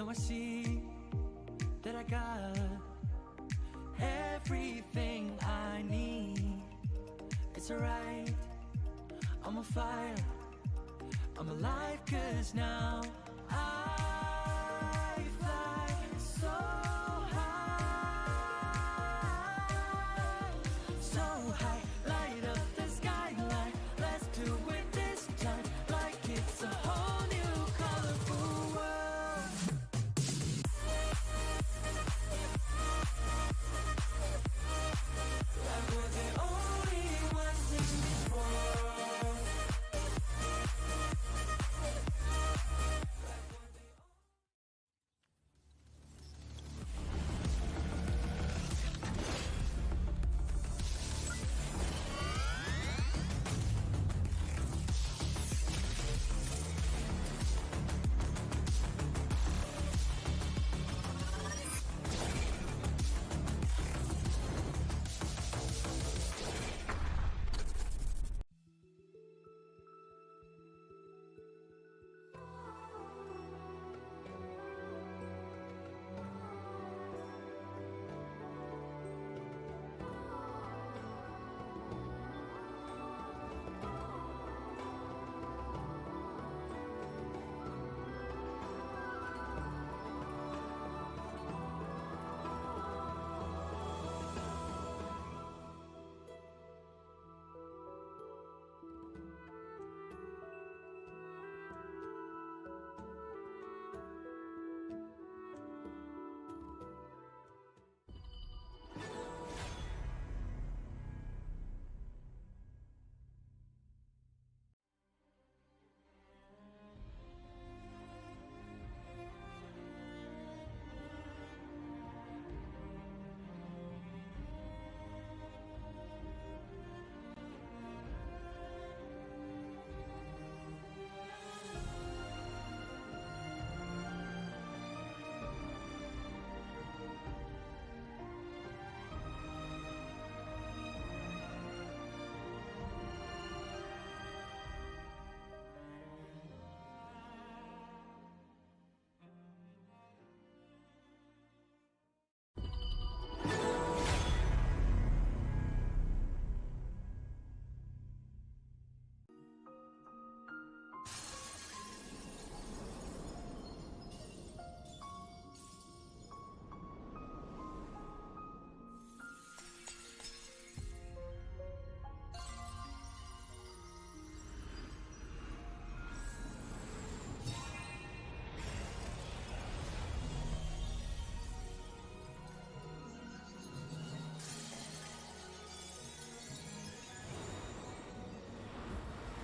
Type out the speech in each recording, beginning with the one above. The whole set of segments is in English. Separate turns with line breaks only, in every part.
I see that I got everything I need. It's alright, I'm on fire, I'm alive, 'cause now I fly so high, so high. Light up the skyline, let's do it this time, like it's a whole new colorful world. Like we're the only ones in this world.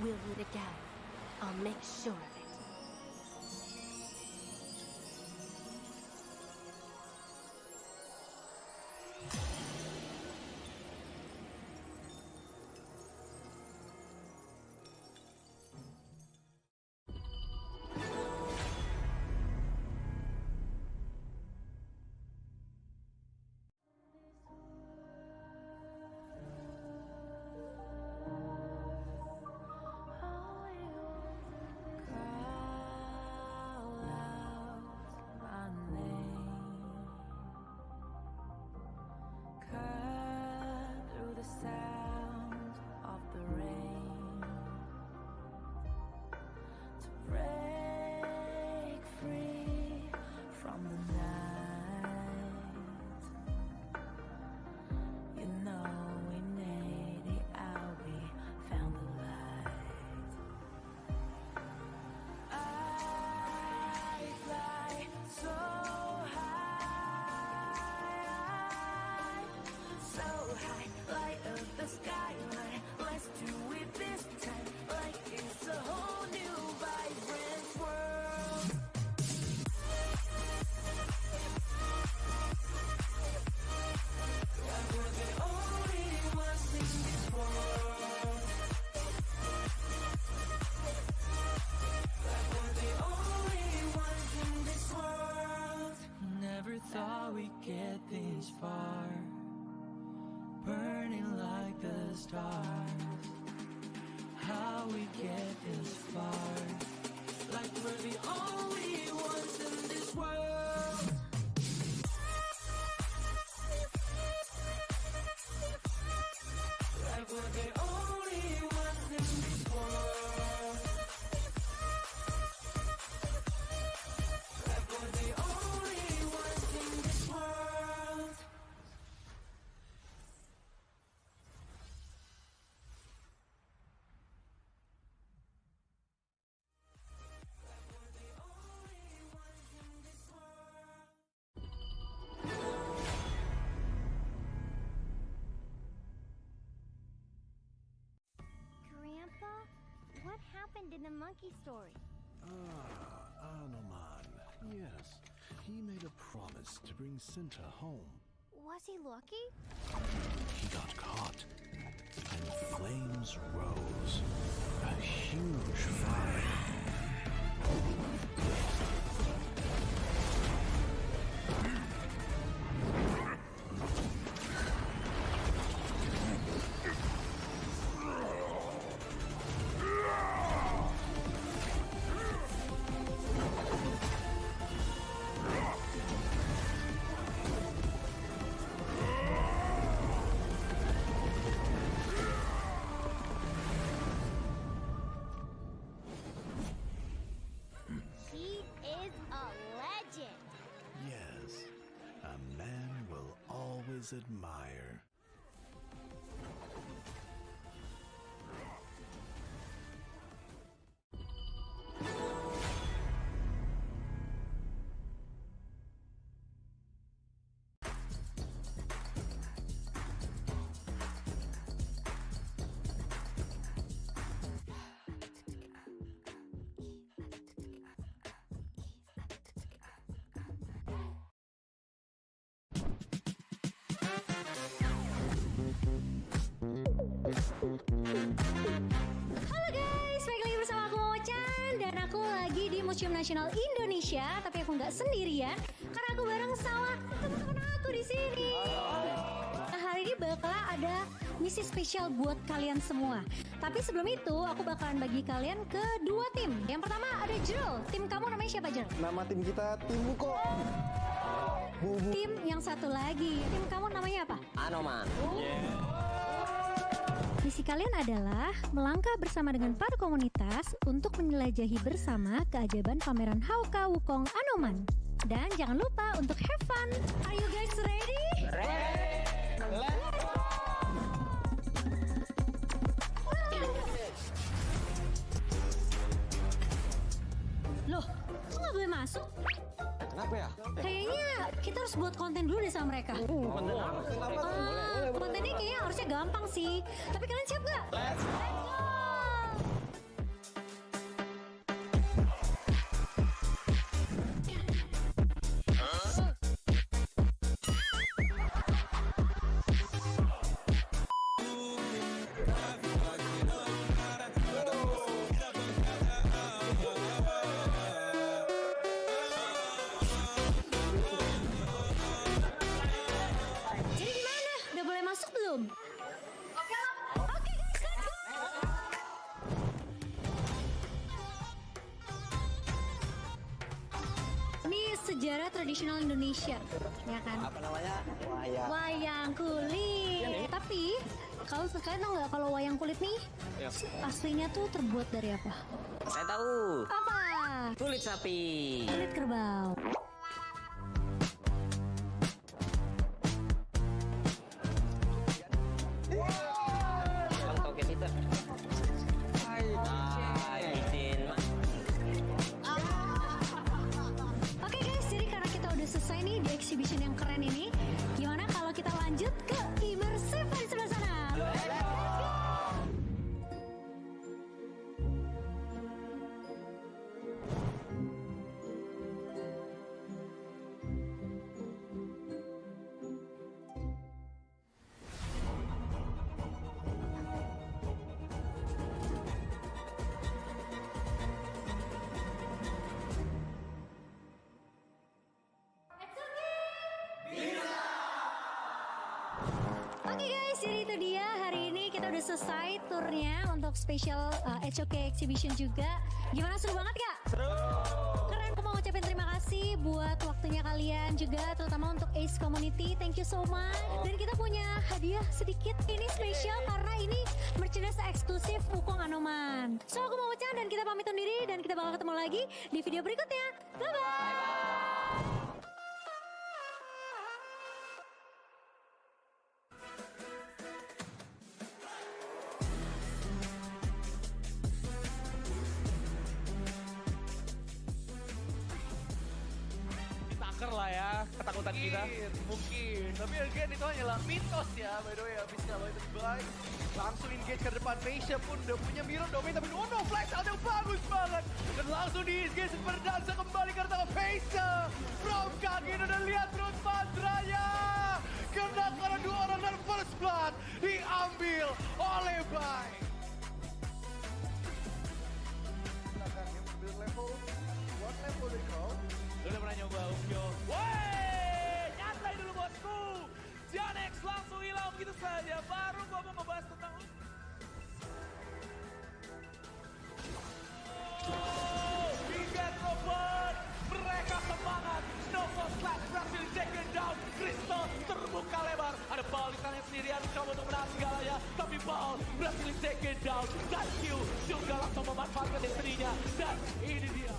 We'll meet again. I'll make sure of it.
Thought we'd get this far, burning like the stars. How we get this far, like we're the only ones in this world. Like we're the only ones in this world. Like we're the only ones in this world.
Grandpa, what happened in the monkey story?
Anoman. Yes. He made a promise to bring Cinta home.
Was he lucky?
He got caught, and flames rose. A huge fire.
He is a legend.
Yes, a man will always admire.
Halo guys, balik lagi bersama aku Mo-chan. Dan aku lagi di Museum Nasional Indonesia. Tapi aku nggak sendirian, karena aku bareng sama teman-teman aku di sini. Nah, hari ini bakal ada misi spesial buat kalian semua. Tapi sebelum itu, aku bakalan bagi kalian ke dua tim. Yang pertama ada Jerul. Tim kamu namanya siapa, Jerul?
Nama tim kita tim Buko.
Tim yang satu lagi, tim kamu namanya apa?
Anoman.
Misi kalian adalah melangkah bersama dengan para komunitas untuk menjelajahi bersama keajaiban pameran Hauka Wukong Anoman. Dan jangan lupa untuk have fun. Are you guys ready? Loh, kok nggak boleh masuk?
Kenapa ya?
Kayaknya kita harus buat konten dulu deh sama mereka. Kontennya kayaknya harusnya gampang sih. Tapi kalian siap gak? Let's go! Jadi gimana? Udah boleh masuk belum? Oke guys, let's go! Ini sejarah tradisional Indonesia, ya kan?
Apa namanya? Wayang.
Wayang kulit. Tapi kalau kalian tahu nggak kalau wayang kulit nih aslinya tuh terbuat dari apa?
Saya tahu.
Apa?
Kulit sapi.
Kulit kerbau.
Bang toket itu. Izin.
Oke guys, jadi karena kita udah selesai nih di exhibition yang keren ini, gimana kalau kita lanjut ke immersive di sebelah sana? Let's go! Oke guys, jadi itu dia hari ini kita udah selesai turnya untuk special HOK exhibition juga. Gimana, seru banget gak? Keren, aku mau ngucapin terima kasih buat waktunya kalian juga, terutama untuk Ace Community. Thank you so much. Dan kita punya hadiah sedikit. Ini spesial karena ini merchandise eksklusif Wukong Anoman. So aku mau ucap dan kita pamit undur diri dan kita bakal ketemu lagi di video berikutnya. Bye-bye.
Taker lah ya ketakutan kita.
Mungkin. Tapi again itu hanyalah mitos ya. By the way, habis kalau itu baik. Langsung engage ke depan. Pasha pun udah punya mirror domain. Tapi no flash out yang bagus banget. Dan langsung di-engage berdansa kembali karena Pasha. From kaki udah lihat terus mantranya. Kena karena dua orang dan first blood diambil oleh Bai. Silakan yang build level. What level they call?
Lu udah pernah nyoba Umbyo? Woi, nyantai dulu bosku. Janex langsung hilang gitu saja. Baru gua mau ngebahas tentang Big Robot. Mereka semangat. Snowfall Slash berhasil taken down. Crystal terbuka lebar. Ada Bal di tangan sendirian coba untuk menahan segalanya. Tapi Bal berhasil taken down. Dan Q juga langsung memanfaatkan destiny-nya. Dan ini dia.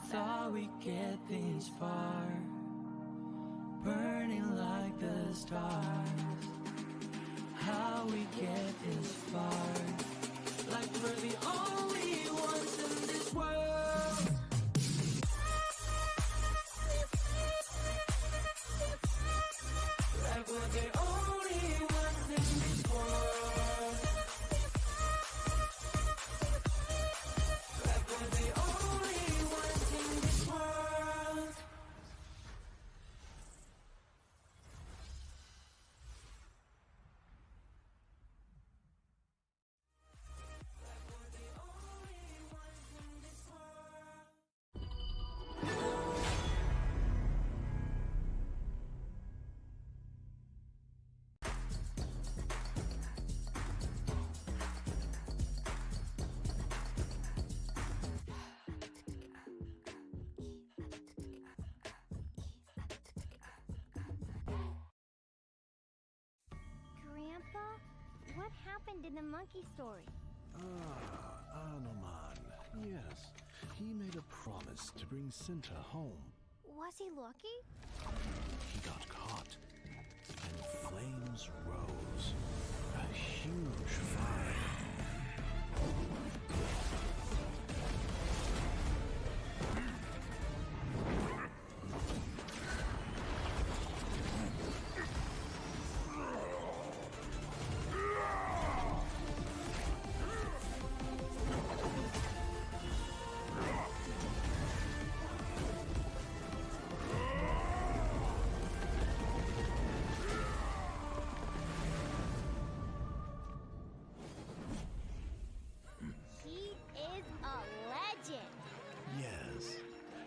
Thought we'd get this far, burning like the stars. How we get this far, like we're the only ones in this world. Like we're the only ones in this world. Like we're the only ones in this world. Like we're the only
what happened in the monkey story?
Anoman. Yes. He made a promise to bring Cinta home.
Was he lucky?
He got caught, and flames rose. A huge fire.
He is a legend.
Yes,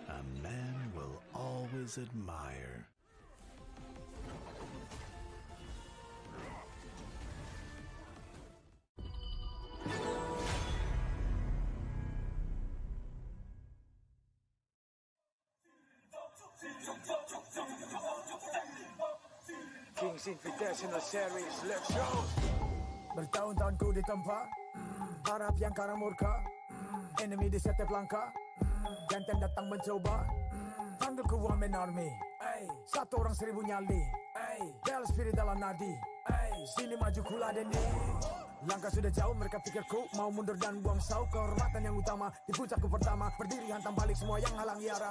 a man will always admire.
Kings Invitational Series, let's go!
Bertahun-tahun ku ditempa, harap yang karang murka, enemy di setiap langkah, jantan datang mencoba, panggil ku one man army, satu orang 1000 nyali, bel spirit dalam nadi, sini maju ku ladeni. Langkah sudah jauh, mereka pikirku mau mundur dan buang sau. Kehormatan yang utama di puncakku pertama, berdiri hantam balik semua yang halangi arah.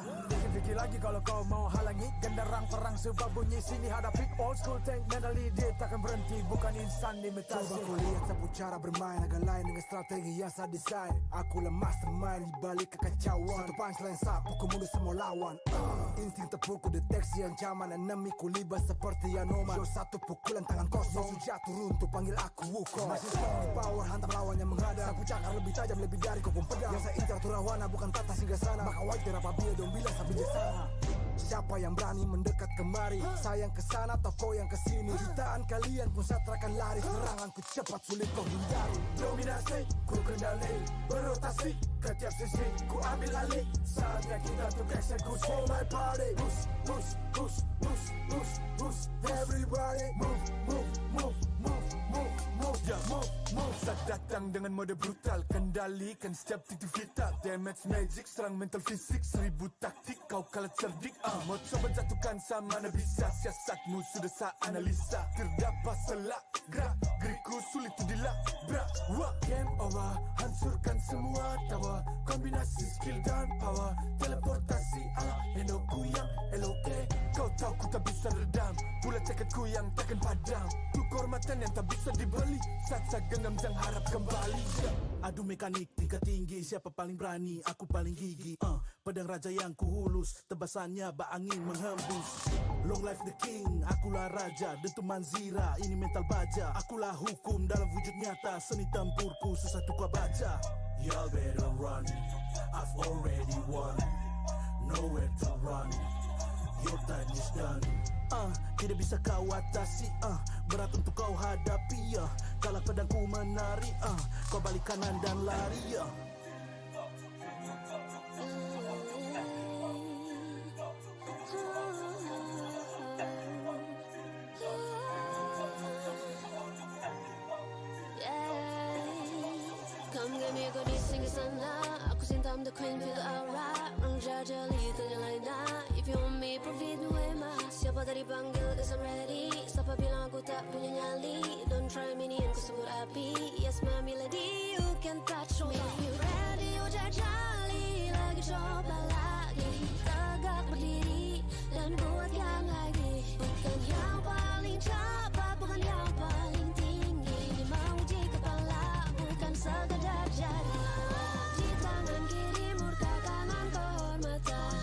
Pikir lagi kalau kau mau halangi, genderang perang sebab bunyi sini hadapi. Old school tank mentally dia takkan berhenti, bukan instan imitasi.
Coba ku lihat sapu cara bermain agak lain dengan strategi yang saya desain. Aku lemah mastermind di balik kekacauan. Satu punchline sapu ku mundur semua lawan. Insting tepuku deteksi ancaman, enemy ku libat seperti Anoman. Yo satu pukulan tangan kosong, musuh jatuh runtuh panggil aku Wukong. Power hantam lawan yang menghadap, sapu cakar lebih tajam lebih dari kopong pedang. Yang saya incar turawana bukan tata singgah sana, maka wajar apabila dong bilang saya bijaksana. Siapa yang berani mendekat kemari, sayang kesana atau kau yang kesini. Jutaan kalian pun satrakan lari, seranganku cepat sulit kau hindari. Dominasi, ku kendali, berotasi ke tiap sisi, ku ambil alih. Saatnya kita untuk eksekusi. For my party, push, push, push, push, push, push. Everybody move, move, move, move, move, move, yeah, move, move.
Saat datang dengan mode brutal, kendalikan setiap titik vital. Damage magic, serang mental fisik, 1000 taktik, kau kalah cerdik. Mau coba jatuhkan sama mana bisa, siasatmu sudah saya analisa. Terdapat selak, gerak, geriku sulit untuk dilabrak. Game over, hancurkan semua tawa. Kombinasi skill dan power, teleportasi ala Enoku yang LOK. Kau tahu ku tak bisa redam, pula tekadku yang takkan padam. Tuh kehormatan yang tak bisa dibeli, saat saya genggam jangan harap kembali.
Adu mekanik tingkat tinggi, siapa paling berani, aku paling gigi. Pedang raja yang ku hulus, tebasannya bak angin menghembus. Long life the king, akulah raja, dentuman zira, ini mental baja. Akulah hukum dalam wujud nyata, seni tempurku susah tuh kau baca. Y'all better run, I've already won, nowhere to run, your time is done. Tidak bisa kau atasi, berat untuk kau hadapi, Kalau pedangku menari, kau balik kanan dan lari,
Come get me, go this sing sana. Aku cinta I'm the queen, feel the aura. Menjajali ternyalaina. If you want me, provide me way mas. Siapa tadi panggil, cause I'm ready. Siapa bilang aku tak punya nyali. Don't try me, ni yang kusebut api. Yes, mami lady, you can touch me. You ready, you jajali. Lagi coba lagi. Tegak berdiri dan buat yang lagi. Bukan yang paling cepat, bukan yang paling tinggi. Ini menguji kepala, bukan sekadar jadi. Di tangan kiri murka, kanan kehormatan.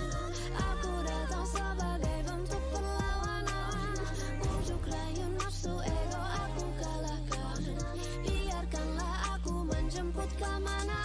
Aku datang sebagai bentuk perlawanan. Bujuk rayu nafsu ego aku kalahkan. Biarkanlah aku menjemput kemenangan.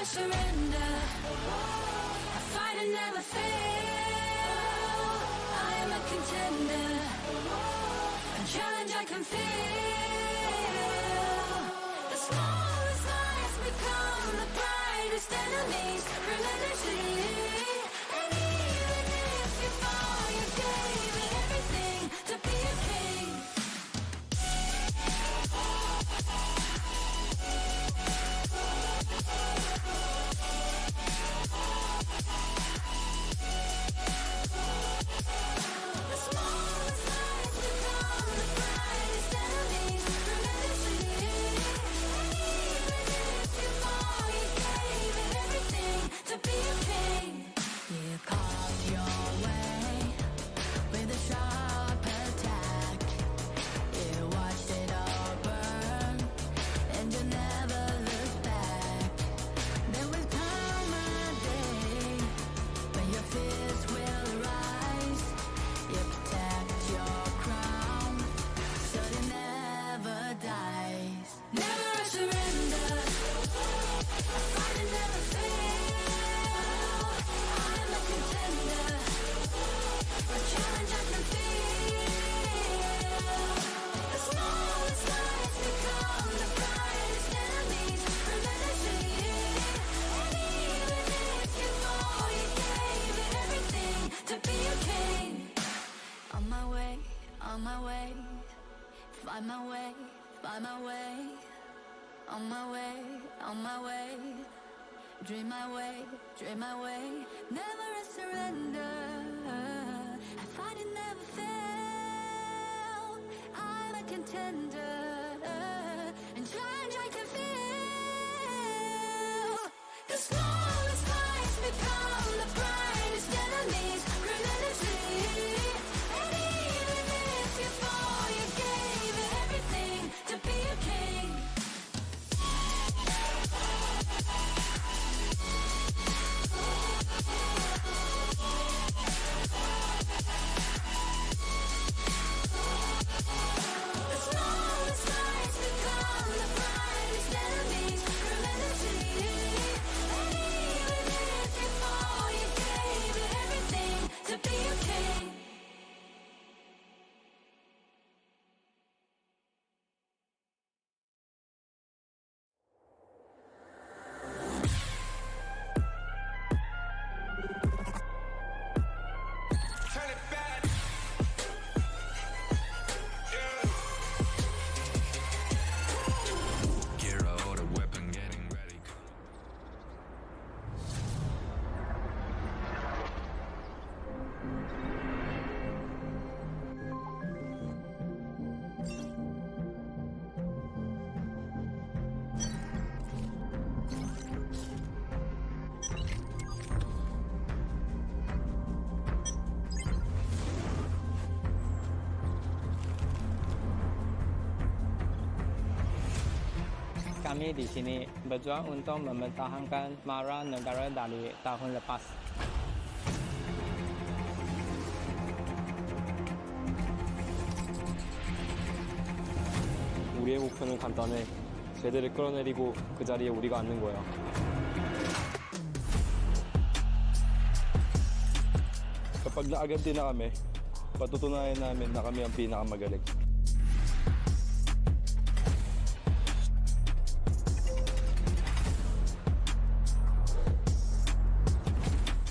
surrender. I fight and never fail. I am a contender. A challenge I can feel. The smallest lies become the brightest enemies. Relentlessly. And even if you fall, you gave it everything to be a king. The smallest lies become the brightest enemies. Relentlessly. And even if you fall, you gave it everything to be a king. You carved your way with a sharp attack. You watched it all burn, and you never looked back. There will come a day when your fears will rise. You protect your crown, so it never dies. Never a surrender. I fight and never fail. I'm a contender. A challenge I can feel. The smallest lies become the brightest enemies. Relentlessly. And even if you fall, you gave it everything to be a king. On my way, on my way. Find my way, find my way. On my way, on my way. Dream my way, dream my way. Never a surrender. I fight and never fail. I'm a contender. And challenge I can feel. The smallest lies become the brightest enemies. Relentlessly. And even if you fall, you gave it everything to be a king. The smallest lies become the brightest enemies. Relentlessly. And even if you fall, you gave it everything to be a king.
Turn it back.
Gear out, a weapon getting ready.
Kami di sini berjuang untuk mempertahankan mara negara dari tahun lepas.
우리의 목표는 간단해. 쟤들을 끌어내리고 그 자리에 우리가 앉는 거야.
Kapag naaganti na kami, patutunayan namin na kami ang pinakamagaling.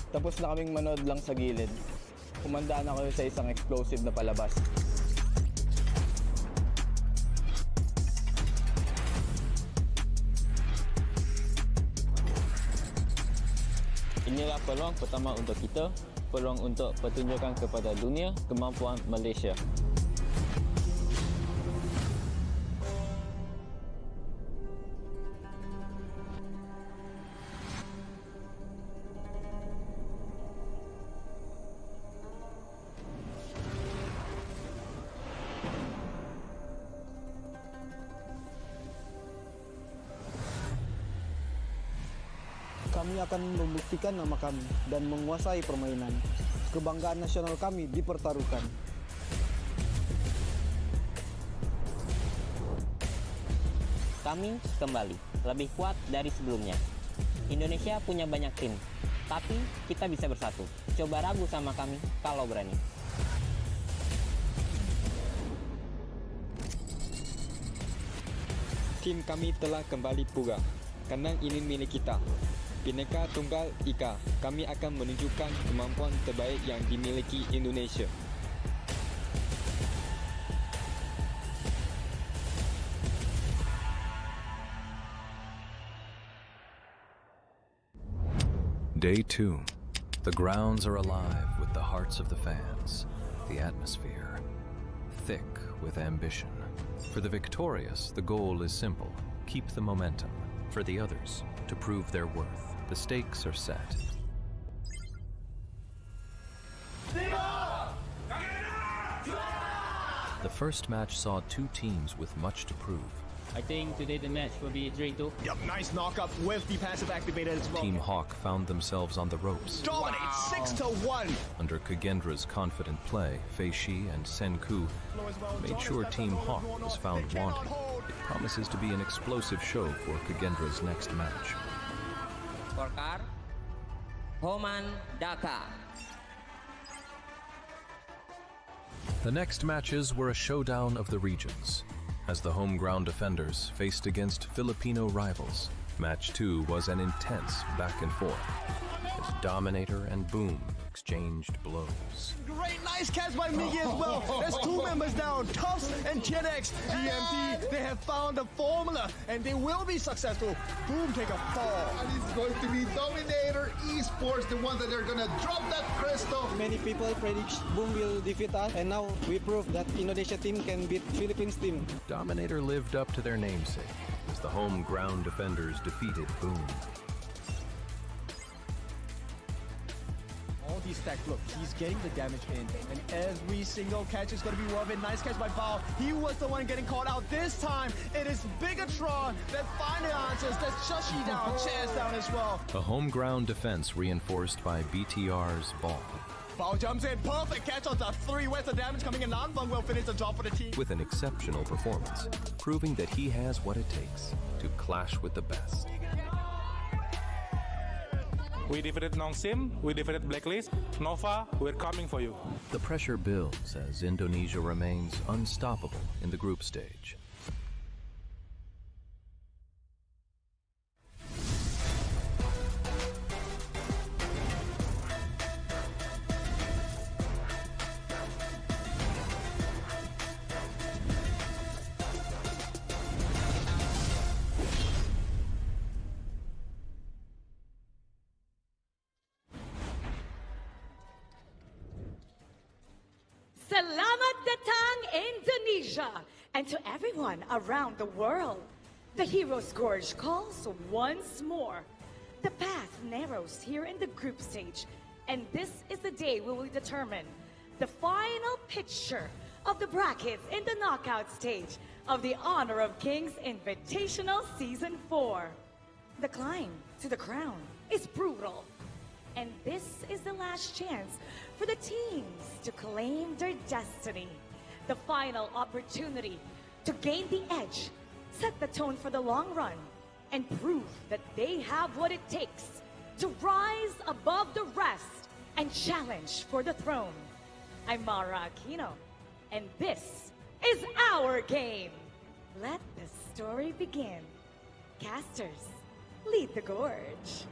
Tapos na kaming manood lang sa gilid. Kumandaan ako sa isang explosive na palabas.
Inilah peluang pertama untuk kita, peluang untuk pertunjukan kepada dunia kemampuan Malaysia.
Kami akan membuktikan nama kami dan menguasai permainan. Kebanggaan nasional kami dipertaruhkan.
Kami kembali lebih kuat dari sebelumnya. Indonesia punya banyak tim, tapi kita bisa bersatu. Coba ragu sama kami kalau berani.
Tim kami telah kembali pulih. Kandang ini milik kita. Bhinneka Tunggal Ika, kami akan menunjukkan kemampuan terbaik yang dimiliki Indonesia.
Day 2. The grounds are alive with the hearts of the fans, the atmosphere thick with ambition. For the victorious, the goal is simple: keep the momentum. For the others, to prove their worth. The stakes are set. The first match saw two teams with much to prove.
I think today the match will be 3-2.
Yep, nice knockup with the passive activated as well.
Team Hawk found themselves on the ropes.
Dominate 6-1.
Under Kagendra's confident play, Fei Shi and Senku made sure Team Hawk was found wanting. It promises to be an explosive show for Kagendra's next match.
Scorecard, Homan Daka.
The next matches were a showdown of the regions, as the home ground defenders faced against Filipino rivals. Match 2 was an intense back and forth, as Dominator and Boom exchanged blows.
Great, nice catch by Miggy as well. There's two members down, Tufts and KidX. DMT, they have found the formula, and they will be successful. Boom, take a fall.
And it's going to be Dominator Esports, the ones that are going to drop that crystal.
Many people predict Boom will defeat us, and now we prove that Indonesia team can beat Philippines team.
Dominator lived up to their namesake, as the home ground defenders defeated Boom.
All these stack, look, he's getting the damage in, and every single catch is going to be worth it. Nice catch by Bao. He was the one getting caught out this time. It is Bigatron that finally answers. That's Shashi down, Chance down as well.
A home ground defense reinforced by BTR's ball.
Bao jumps in, perfect catch on the 3 worth of damage coming in. Nanfeng will finish the job for the team.
With an exceptional performance, proving that he has what it takes to clash with the best.
We defeated Nongsim, we defeated Blacklist. Nova, we're coming for you.
The pressure builds as Indonesia remains unstoppable in the group stage.
Selamat datang Indonesia, and to everyone around the world. The Hero Scourge calls once more. The path narrows here in the group stage, and this is the day we will determine the final picture of the brackets in the knockout stage of the Honor of Kings Invitational Season 4. The climb to the crown is brutal, and this is the last chance for the teams to claim their destiny. The final opportunity to gain the edge, set the tone for the long run, and prove that they have what it takes to rise above the rest and challenge for the throne. I'm Mara Aquino, and this is our game. Let the story begin. Casters, lead the gorge.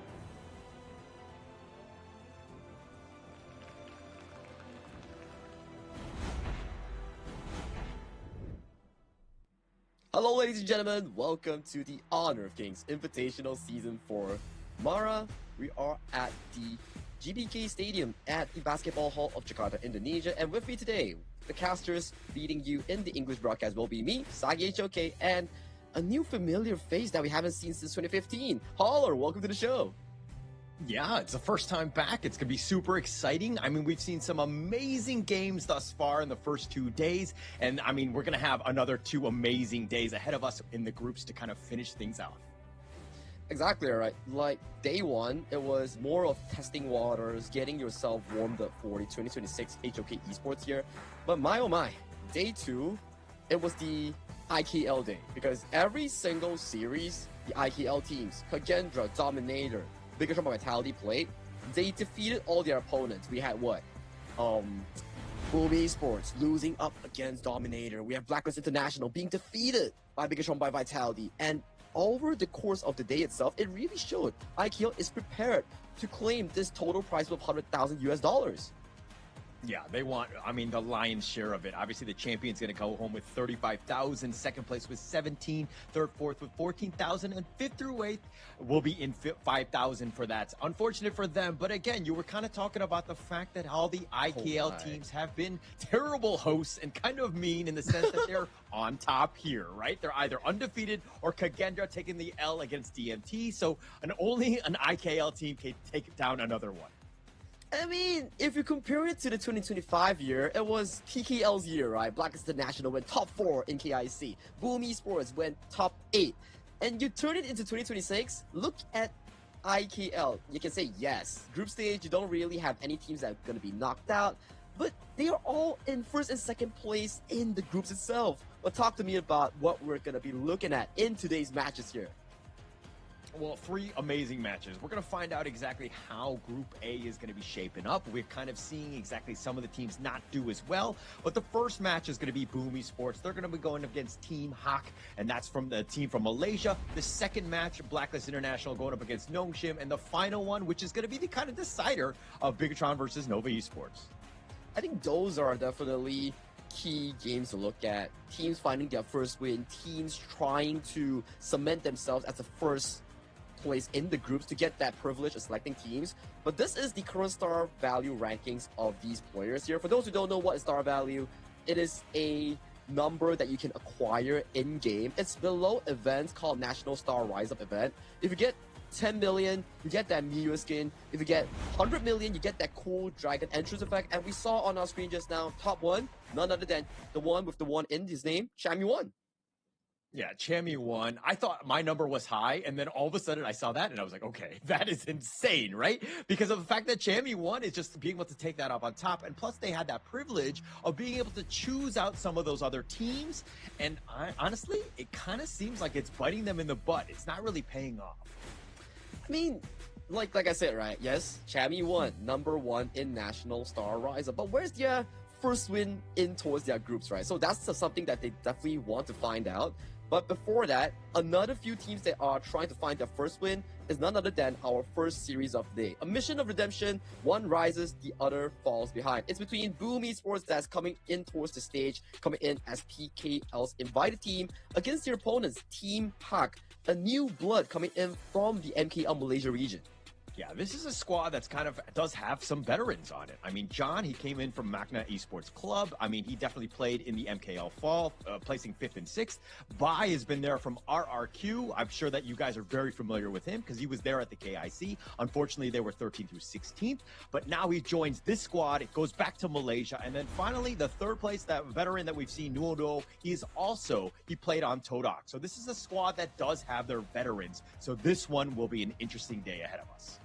Hello ladies and gentlemen, welcome to the Honor of Kings Invitational Season 4. Mara, we are at the GBK Stadium at the Basketball Hall of Jakarta, Indonesia, and with me today, the casters leading you in the English broadcast will be me, Sagi HOK, and a new familiar face that we haven't seen since 2015. Holler, welcome to the show.
Yeah, it's the first time back. It's going to be super exciting. I mean, we've seen some amazing games thus far in the first 2 days. And I mean, we're going to have another 2 amazing days ahead of us in the groups to kind of finish things out.
Exactly right. Like day 1, it was more of testing waters, getting yourself warmed up for the 2026 HOK Esports year. But my oh my, day 2, it was the IKL Day, because every single series the IKL teams, Kagendra, Dominator, Bigatron Vitality played, they defeated all their opponents. We had what? Boom Esports losing up against Dominator. We have Blacklist International being defeated by Bigatron by Vitality. And over the course of the day itself, it really showed IKL is prepared to claim this total prize of $100,000 US.
Yeah, they want, I mean, the lion's share of it. Obviously, the champion's going to go home with 35,000, second place with 17, third, fourth with 14,000, and fifth through eighth will be in 5,000 for that. It's unfortunate for them, but again, you were kind of talking about the fact that all the IKL teams have been terrible hosts and kind of mean in the sense that they're on top here, right? They're either undefeated or Kagendra taking the L against DMT, so only an IKL team can take down another one.
I mean, if you compare it to the 2025 year, it was PKL's year, right? Blacklist International went top 4 in KIC. Boom Esports went top 8. And you turn it into 2026, look at IKL. You can say, yes, group stage, you don't really have any teams that are going to be knocked out, but they are all in first and second place in the groups itself. But talk to me about what we're going to be looking at in today's matches here.
Well, 3 amazing matches. We're going to find out exactly how Group A is going to be shaping up. We're kind of seeing exactly some of the teams not do as well. But the first match is going to be Boom Esports. They're going to be going against Team Hawk, and that's from the team from Malaysia. The second match, Blacklist International going up against Nongshim. And the final one, which is going to be the kind of decider of Bigatron versus Nova Esports.
I think those are definitely key games to look at. Teams finding their first win, teams trying to cement themselves as the first place in the groups to get that privilege of selecting teams. But this is the current star value rankings of these players here. For those who don't know what is star value, it is a number that you can acquire in-game. It's below events called National Star Rise Up event. If you get 10 million, you get that Miyu skin. If you get 100 million, you get that cool dragon entrance effect. And we saw on our screen just now, top one, none other than the one with the one in his name, Chammy1.
Yeah, Chammy won. I thought my number was high, and then all of a sudden I saw that, and I was like, okay, that is insane, right? Because of the fact that Chammy won is just being able to take that up on top, and plus they had that privilege of being able to choose out some of those other teams, and honestly, it kind of seems like it's biting them in the butt. It's not really paying off.
I mean, like I said, right? Yes, Chammy won, number 1 in National Star Rise Up, but where's their first win in towards their groups, right? So that's something that they definitely want to find out. But before that, another few teams that are trying to find their first win is none other than our first series of the day. A mission of redemption, one rises, the other falls behind. It's between Boom Esports that's coming in towards the stage, coming in as PKL's invited team, against their opponents, Team Hawk, a new blood coming in from the MKL Malaysia region.
Yeah, this is a squad that's kind of does have some veterans on it. I mean, John, he came in from Magna Esports Club. I mean, he definitely played in the MKL Fall, placing 5th and 6th. Bai has been there from RRQ. I'm sure that you guys are very familiar with him because he was there at the KIC. Unfortunately, they were 13th through 16th, but now he joins this squad. It goes back to Malaysia. And then finally, the third place, that veteran that we've seen, Nuodo, he played on Todak. So this is a squad that does have their veterans. So this one will be an interesting day ahead of us.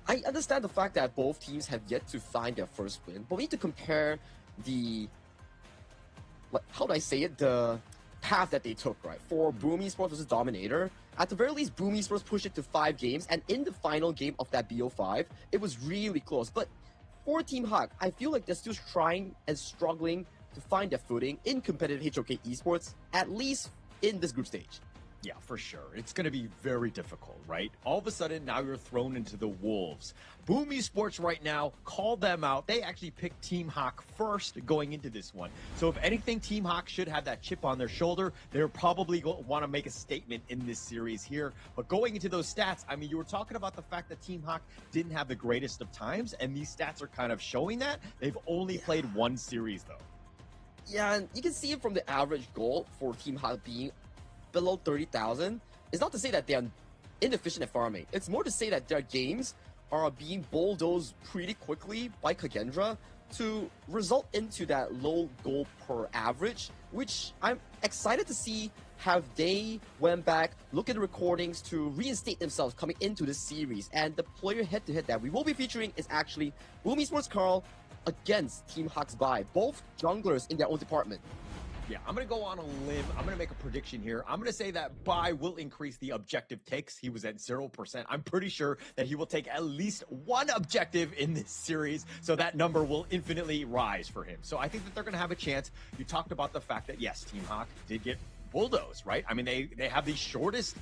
I understand the fact that both teams have yet to find their first win, but we need to compare the, how do I say it, the path that they took, right? For Boom Esports versus Dominator, at the very least, Boom Esports pushed it to 5 games, and in the final game of that BO5, it was really close. But for Team Hawk, I feel like they're still trying and struggling to find their footing in competitive HOK esports, at least in this group stage.
Yeah, for sure. It's going to be very difficult, right? All of a sudden, now you're thrown into the wolves. Boom Esports right now, call them out. They actually picked Team Hawk first going into this one. So if anything, Team Hawk should have that chip on their shoulder. They're probably going to want to make a statement in this series here. But going into those stats, I mean, you were talking about the fact that Team Hawk didn't have the greatest of times, and these stats are kind of showing that. They've only played 1 series, though.
Yeah, and you can see it from the average goal for Team Hawk being below 30,000. It's not to say that they are inefficient at farming. It's more to say that their games are being bulldozed pretty quickly by Kagendra to result into that low goal per average, which I'm excited to see have they went back, look at the recordings to reinstate themselves coming into this series. And the player head-to-head that we will be featuring is actually Boom Esports Carl against Team Hawk's Bai, both junglers in their own department.
Yeah, I'm going to go on a limb. I'm going to make a prediction here. I'm going to say that Bai will increase the objective takes. He was at 0%. I'm pretty sure that he will take at least one objective in this series, so that number will infinitely rise for him. So I think that they're going to have a chance. You talked about the fact that, yes, Team Hawk did get bulldozed, right? I mean, they have the shortest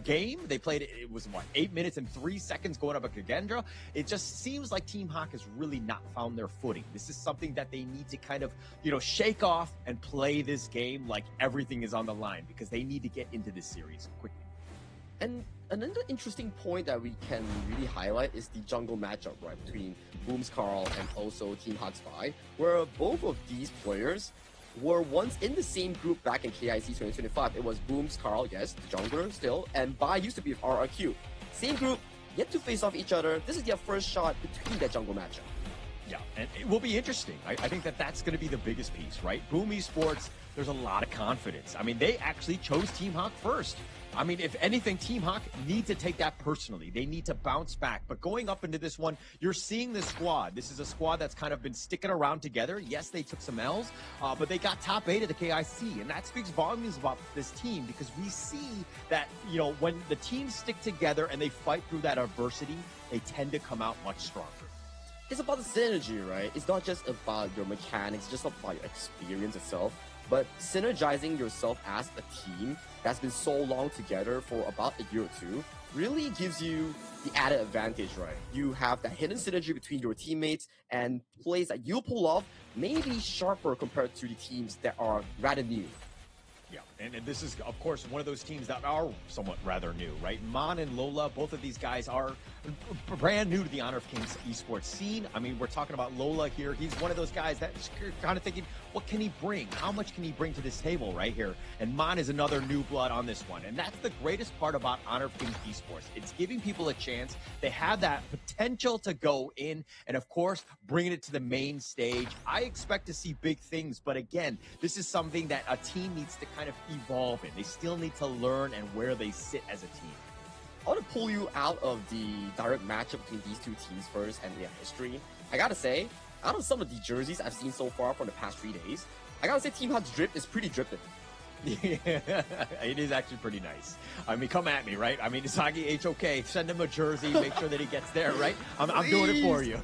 game. They played, it was what, 8 minutes and 3 seconds going up at Kagendra. It just seems like Team Hawk has really not found their footing. This is something that they need to kind of, shake off and play this game like everything is on the line, because they need to get into this series quickly.
And another interesting point that we can really highlight is the jungle matchup, right, between Booms Carl and also Team Hawk's Vi, where both of these players were once in the same group back in KIC 2025. It was Booms Carl, yes, the jungler still, and Bai used to be with RRQ. Same group, yet to face off each other. This is their first shot between that jungle matchup.
Yeah, and it will be interesting. I think that that's going to be the biggest piece, right? Boom Esports, there's a lot of confidence. I mean, they actually chose Team Hawk first. I mean, if anything, Team Hawk need to take that personally. They need to bounce back. But going up into this one, you're seeing the squad. This is a squad that's kind of been sticking around together. Yes, they took some L's, but they got top 8 of the KIC. And that speaks volumes about this team, because we see that, when the teams stick together and they fight through that adversity, they tend to come out much stronger.
It's about the synergy, right? It's not just about your mechanics, just about your experience itself, but synergizing yourself as a team that's been so long together for about a year or two really gives you the added advantage, right? You have that hidden synergy between your teammates, and plays that you pull off may be sharper compared to the teams that are rather new.
Yeah, and this is, of course, one of those teams that are somewhat rather new, right? Mon and Lola, both of these guys are brand new to the Honor of Kings esports scene. I mean, we're talking about Lola here. He's one of those guys that's kind of thinking, what can he bring? How much can he bring to this table right here? And Mon is another new blood on this one. And that's the greatest part about Honor of Kings esports. It's giving people a chance. They have that potential to go in and, of course, bringing it to the main stage. I expect to see big things, but again, this is something that a team needs to kind of evolve in. They still need to learn and where they sit as a team.
I want to pull you out of the direct matchup between these two teams first and their history. I gotta say, out of some of the jerseys I've seen so far from the past 3 days, I gotta say Team Hawk's drip is pretty dripping.
Yeah, it is actually pretty nice. I mean, come at me, right? I mean, Isagi HOK, send him a jersey, make sure that he gets there, right? I'm doing it for you.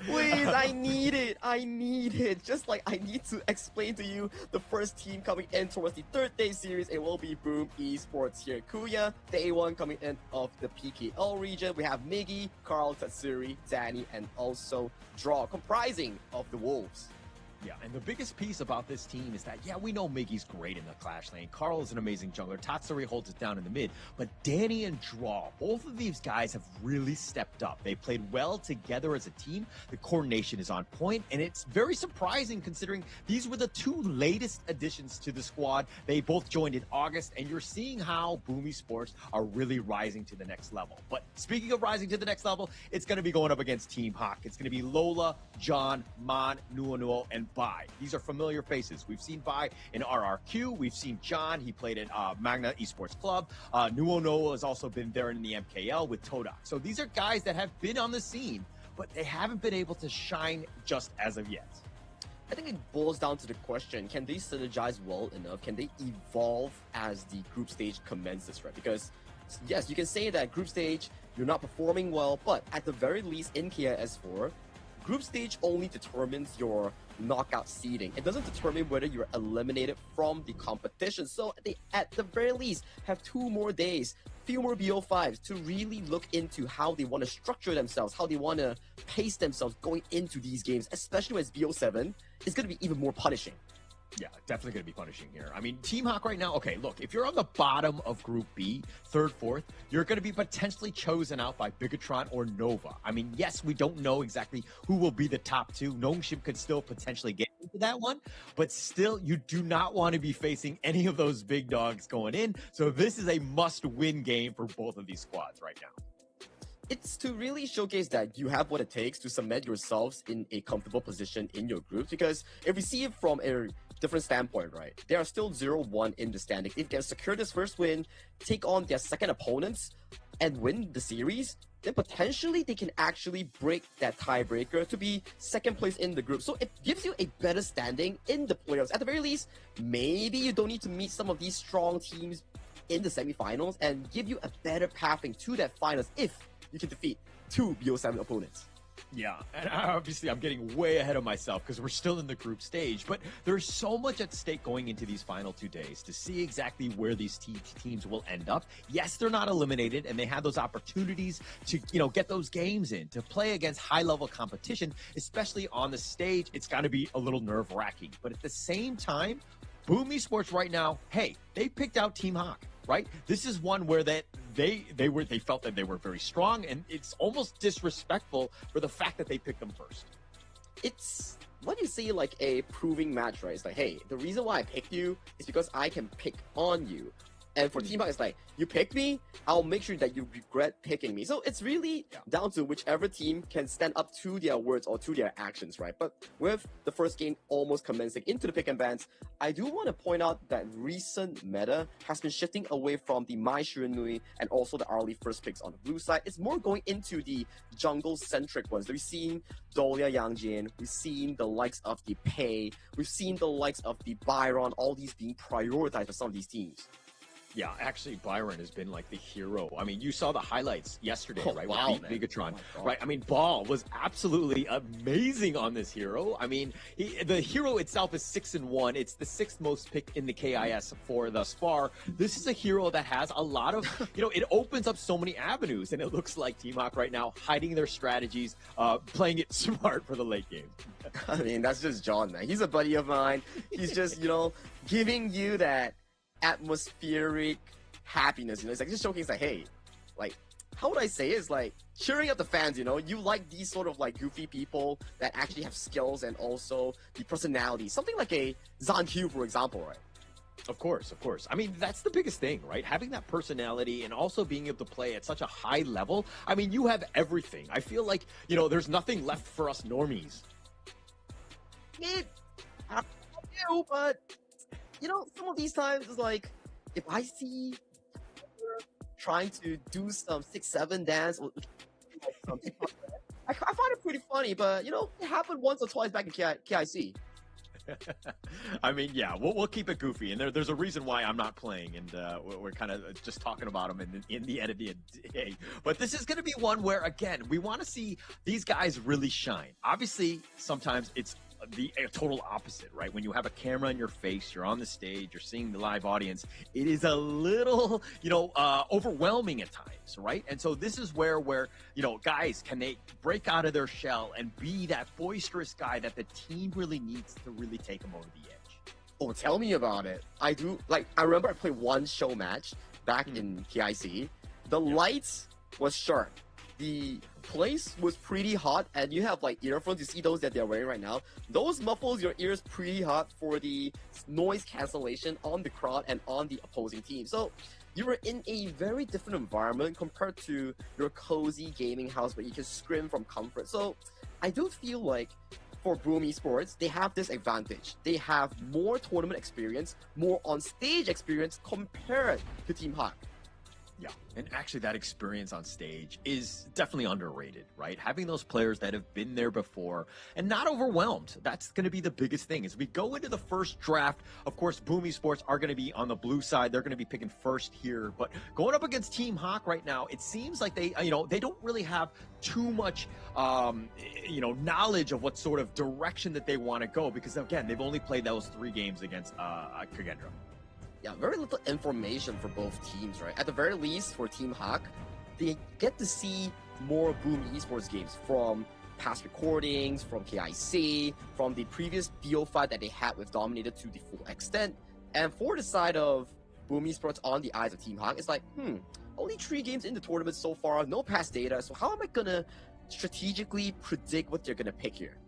Please, I need it. I need it. Just like I need to explain to you the first team coming in towards the 3rd day series. It will be Boom Esports here. Kuya, day 1 coming in of the PKL region. We have Miggy, Carl, Tatsuri, Danny, and also Draw, comprising of the Wolves.
Yeah, and the biggest piece about this team is that, yeah, we know Miggy's great in the Clash lane. Carl is an amazing jungler. Tatsuri holds it down in the mid. But Danny and Draw, both of these guys have really stepped up. They played well together as a team. The coordination is on point, and it's very surprising considering these were the 2 latest additions to the squad. They both joined in August, and you're seeing how Boom Esports are really rising to the next level. But speaking of rising to the next level, it's going to be going up against Team Hawk. It's going to be Lola, John, Mon, Nuonuo, and Bai. These are familiar faces. We've seen Bai in RRQ. We've seen John. He played at Magna Esports Club. Nuonuo has also been there in the MKL with Todak. So these are guys that have been on the scene, but they haven't been able to shine just as of yet.
I think it boils down to the question, can they synergize well enough? Can they evolve as the group stage commences, right? Because, yes, you can say that group stage, you're not performing well, but at the very least in KIS4, group stage only determines your knockout seeding. It doesn't determine whether you're eliminated from the competition. So they, at the very least, have 2 more days, few more BO5s to really look into how they want to structure themselves, how they want to pace themselves going into these games, especially as BO7 is going to be even more punishing.
Yeah, definitely going to be punishing here. I mean, Team Hawk right now, okay, look, if you're on the bottom of Group B, 3rd, 4th, you're going to be potentially chosen out by Bigatron or Nova. I mean, yes, we don't know exactly who will be the top 2. Nongshim could still potentially get into that one, but still, you do not want to be facing any of those big dogs going in. So this is a must-win game for both of these squads right now.
It's to really showcase that you have what it takes to cement yourselves in a comfortable position in your group. Because if we see it from a different standpoint, right? They are still 0-1 in the standing. If they can secure this first win, take on their second opponents, and win the series, then potentially they can actually break that tiebreaker to be second place in the group. So it gives you a better standing in the playoffs. At the very least, maybe you don't need to meet some of these strong teams in the semifinals and give you a better pathing to that finals if you can defeat two BO7 opponents.
Yeah, and obviously I'm getting way ahead of myself because we're still in the group stage, but there's so much at stake going into these final 2 days to see exactly where these teams will end up. Yes, they're not eliminated, and they have those opportunities to, get those games in, to play against high-level competition, especially on the stage. It's got to be a little nerve-wracking, but at the same time, Boom Esports right now, hey, they picked out Team Hawk, right? This is one where they felt that they were very strong, and it's almost disrespectful for the fact that they picked them first.
It's what you see like a proving match, right? It's like, hey, the reason why I picked you is because I can pick on you. And for Team Hawk, it's like, you picked me, I'll make sure that you regret picking me. So it's really down to whichever team can stand up to their words or to their actions, right? But with the first game almost commencing into the pick and bans, I do want to point out that recent meta has been shifting away from the Mai Shiranui and also the early first picks on the blue side. It's more going into the jungle-centric ones. We've seen Dolia Yangjin, we've seen the likes of the Pei, we've seen the likes of the Byron, all these being prioritized for some of these teams.
Yeah, actually, Byron has been like the hero. I mean, you saw the highlights yesterday, right?
Wow,
with Megatron, right? I mean, Ball was absolutely amazing on this hero. I mean, the hero itself is 6-1. It's the 6th most picked in the KIS4 thus far. This is a hero that has a lot of, it opens up so many avenues, and it looks like Team Hawk right now hiding their strategies, playing it smart for the late game.
I mean, that's just John, man. He's a buddy of mine. He's just, giving you that atmospheric happiness, it's like just showcase like, hey, like, how would I say it? It's like cheering up the fans, you like these sort of like goofy people that actually have skills and also the personality, something like a Zan Q, for example, right?
Of course. I mean, that's the biggest thing, right? Having that personality and also being able to play at such a high level. I mean, you have everything. I feel like, there's nothing left for us normies.
I do, but some of these times it's like, if I see trying to do some 6-7 dance, I find it pretty funny, but it happened once or twice back in KIC.
I mean, yeah, we'll keep it goofy, and there's a reason why I'm not playing, and we're kind of just talking about them in the end of the day. But this is going to be one where, again, we want to see these guys really shine. Obviously, sometimes it's the total opposite, right? When you have a camera in your face, you're on the stage, you're seeing the live audience, it is a little, overwhelming at times, right? And so this is where, guys, can they break out of their shell and be that boisterous guy that the team really needs to really take them over the edge?
Oh, tell me about it. I do, I remember I played one show match back in KIC. The lights was sharp. The place was pretty hot, and you have earphones. You see those that they're wearing right now. Those muffles your ears pretty hot for the noise cancellation on the crowd and on the opposing team. So you were in a very different environment compared to your cozy gaming house where you can scream from comfort. So I do feel like for Boom Esports, they have this advantage. They have more tournament experience, more on-stage experience compared to Team Hawk.
Yeah, and actually that experience on stage is definitely underrated, right? Having those players that have been there before and not overwhelmed. That's going to be the biggest thing. As we go into the first draft, of course, Boom Esports are going to be on the blue side. They're going to be picking first here. But going up against Team Hawk right now, it seems like they don't really have too much, knowledge of what sort of direction that they want to go. Because, again, they've only played those 3 games against Kagendra.
Yeah, very little information for both teams, right? At the very least, for Team Hawk, they get to see more Boom Esports games from past recordings, from KIC, from the previous BO5 that they had with Dominator to the full extent. And for the side of Boom Esports on the eyes of Team Hawk, it's like, only 3 games in the tournament so far, no past data, so how am I gonna strategically predict what they're gonna pick here?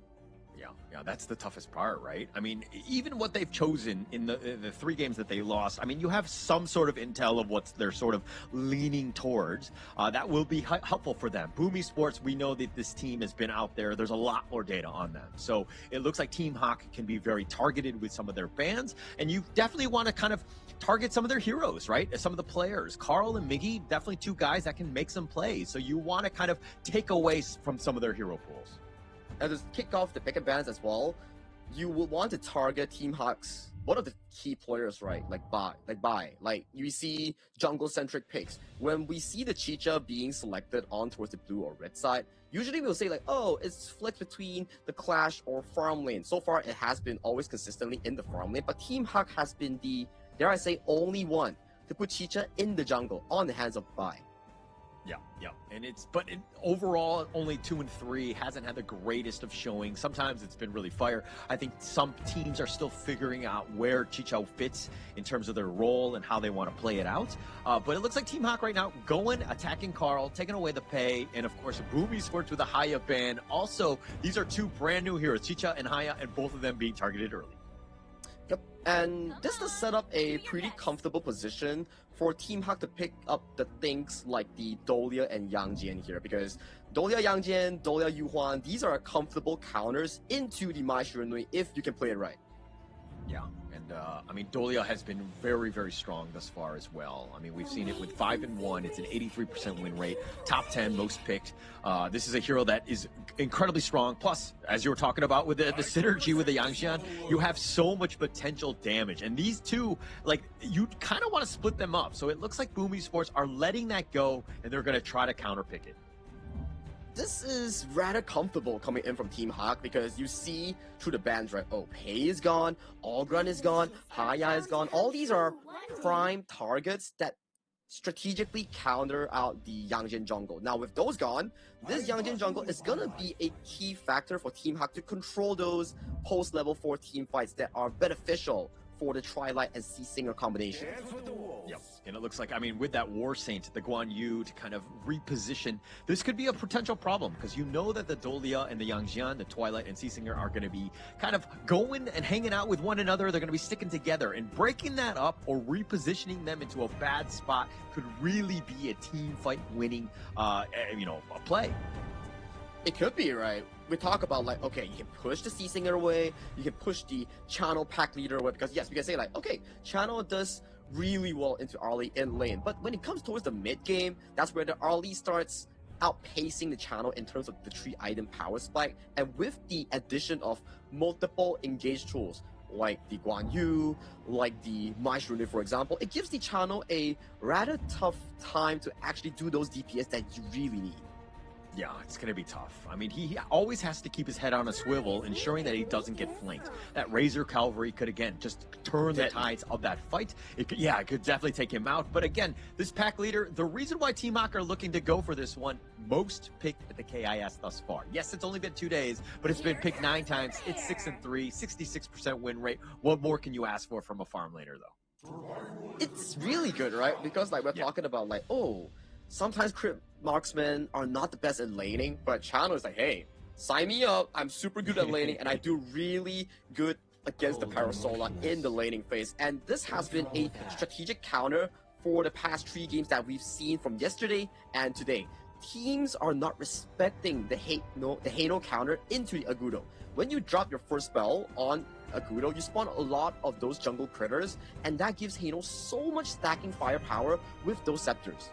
Yeah, Yeah, that's the toughest part, right? I mean, even what they've chosen in the 3 games that they lost, I mean, you have some sort of intel of what they're sort of leaning towards. That will be helpful for them. Boomy Sports, we know that this team has been out there. There's a lot more data on them. So it looks like Team Hawk can be very targeted with some of their bans. And you definitely want to kind of target some of their heroes, right? Some of the players. Carl and Miggy, definitely 2 guys that can make some plays. So you want to kind of take away from some of their hero pools.
And to kick off the pick and bans as well, you will want to target Team Hawk's one of the key players, right? Like you see jungle-centric picks. When we see the Chicha being selected on towards the blue or red side, usually we'll say like, oh, it's flipped between the Clash or farm lane. So far, it has been always consistently in the farm lane, but Team Hawk has been the, dare I say, only one to put Chicha in the jungle on the hands of Bai.
Yeah. And overall, only 2 and 3 hasn't had the greatest of showing. Sometimes it's been really fire. I think some teams are still figuring out where Chicha fits in terms of their role and how they want to play it out. But it looks like Team Hawk right now going, attacking Carl, taking away the pay, and of course, Boomy Sports with a Haya ban. Also, these are 2 brand new heroes, Chicha and Haya, and both of them being targeted early.
Yep, and this does set up a pretty comfortable position for Team Hawk to pick up the things like the Dolia and Yangjian here, because Dolia Yangjian, Dolia Yuhuan, these are comfortable counters into the Mai Shiranui if you can play it right.
Yeah, and I mean, Dolia has been very, very strong thus far as well. I mean, we've seen it with 5 and 1. It's an 83% win rate, top 10 most picked. This is a hero that is incredibly strong. Plus, as you were talking about with the synergy with the Yangxian, you have so much potential damage. And these 2, like, you kind of want to split them up. So it looks like Boomy Sports are letting that go, and they're going to try to counterpick it.
This is rather comfortable coming in from Team Hawk because you see through the bans, right? Oh, Pei is gone, Allgrunt is gone, Haya is gone. All these are prime targets that strategically counter out the Yangjian jungle. Now, with those gone, this Yangjian jungle is going to be a key factor for Team Hawk to control those post-level 4 team fights that are beneficial for the Twilight and Sea Singer combination.
Yep. And it looks like, I mean, with that War Saint, the Guan Yu to kind of reposition, this could be a potential problem because you know that the Dolia and the Yangjian, the Twilight and Sea Singer are going to be kind of going and hanging out with one another. They're going to be sticking together, and breaking that up or repositioning them into a bad spot could really be a team fight winning, a play.
It could be, right? We talk about like, okay, you can push the Sea Singer away, you can push the Channel pack leader away, because yes, we can say like, okay, Channel does really well into early in lane, but when it comes towards the mid game, that's where the early starts outpacing the Channel in terms of the 3 item power spike, and with the addition of multiple engaged tools, like the Guan Yu, like the Mai Shiranui, for example, it gives the Channel a rather tough time to actually do those DPS that you really need.
Yeah, it's going to be tough. I mean, he always has to keep his head on a swivel, ensuring that he doesn't get flanked. That Razor Cavalry could, again, just turn the tides of that fight. It could definitely take him out. But again, this pack leader, the reason why Team Hawk are looking to go for this one, most picked at the KIS thus far. Yes, it's only been 2 days, but it's been picked 9 times. It's 6 and 3, 66% win rate. What more can you ask for from a farm laner, though?
It's really good, right? Because like we're talking about like, oh, sometimes crit marksmen are not the best at laning, but Channel is like, hey, sign me up. I'm super good at laning, and I do really good against the Parasola in the laning phase. And this has been a strategic counter for the past 3 games that we've seen from yesterday and today. Teams are not respecting the Hano counter into the Agudo. When you drop your first spell on Agudo, you spawn a lot of those jungle critters, and that gives Hano so much stacking firepower with those scepters.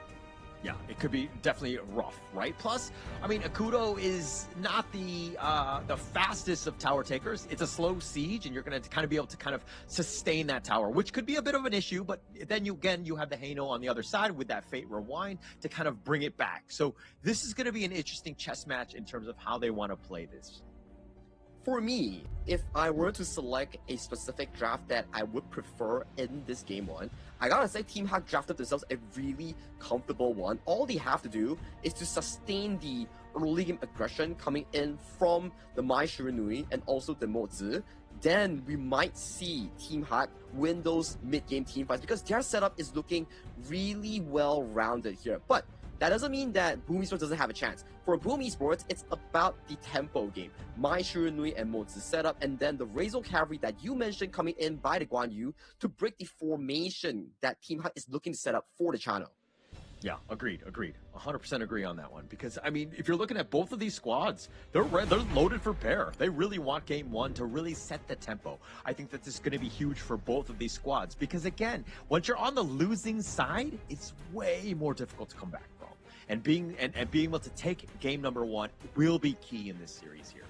Yeah, it could be definitely rough, right? Plus, I mean, Akudo is not the fastest of tower takers. It's a slow siege, and you're going to kind of be able to kind of sustain that tower, which could be a bit of an issue. But then you have the Hano on the other side with that Fate Rewind to kind of bring it back. So this is going to be an interesting chess match in terms of how they want to play this.
For me, if I were to select a specific draft that I would prefer in this game 1, I gotta say Team Hawk drafted themselves a really comfortable one. All they have to do is to sustain the early game aggression coming in from the Mai Shiranui and also the Mozi. Then we might see Team Hawk win those mid-game team fights because their setup is looking really well-rounded here. But that doesn't mean that Boom Esports doesn't have a chance. For Boom Esports, it's about the tempo game. Mai Shiranui and Mozi's setup, and then the Razor Cavalry that you mentioned coming in by the Guan Yu to break the formation that Team Hut is looking to set up for the channel.
Yeah, agreed. 100% agree on that one. Because, I mean, if you're looking at both of these squads, they're loaded for bear. They really want game one to really set the tempo. I think that this is going to be huge for both of these squads. Because, again, once you're on the losing side, it's way more difficult to come back from. And being able to take game number one will be key in this series here.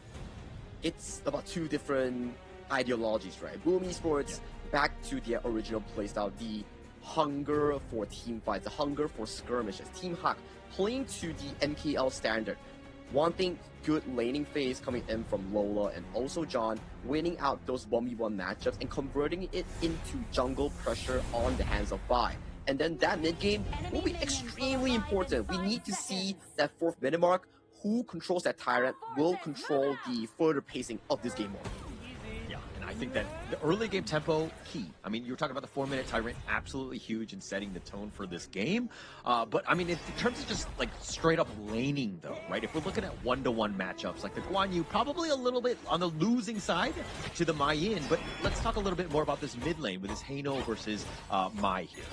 It's about two different ideologies, right? Boom Esports, back to their original playstyle, the hunger for team fights, the hunger for skirmishes. Team Hak playing to the MKL standard, wanting good laning phase coming in from Lola and also John, winning out those 1v1 matchups and converting it into jungle pressure on the hands of Bai. And then that mid game will be extremely important. We need to see that 4th minute mark. Who controls that Tyrant will control the further pacing of this game mode.
I think that the early game tempo, key. I mean, you were talking about the 4-minute Tyrant, absolutely huge in setting the tone for this game. But, I mean, in terms of just, like, straight-up laning, though, right? If we're looking at one-to-one matchups, like the Guan Yu, probably a little bit on the losing side to the Mai Yin. But let's talk a little bit more about this mid lane with this Heino versus Mai here.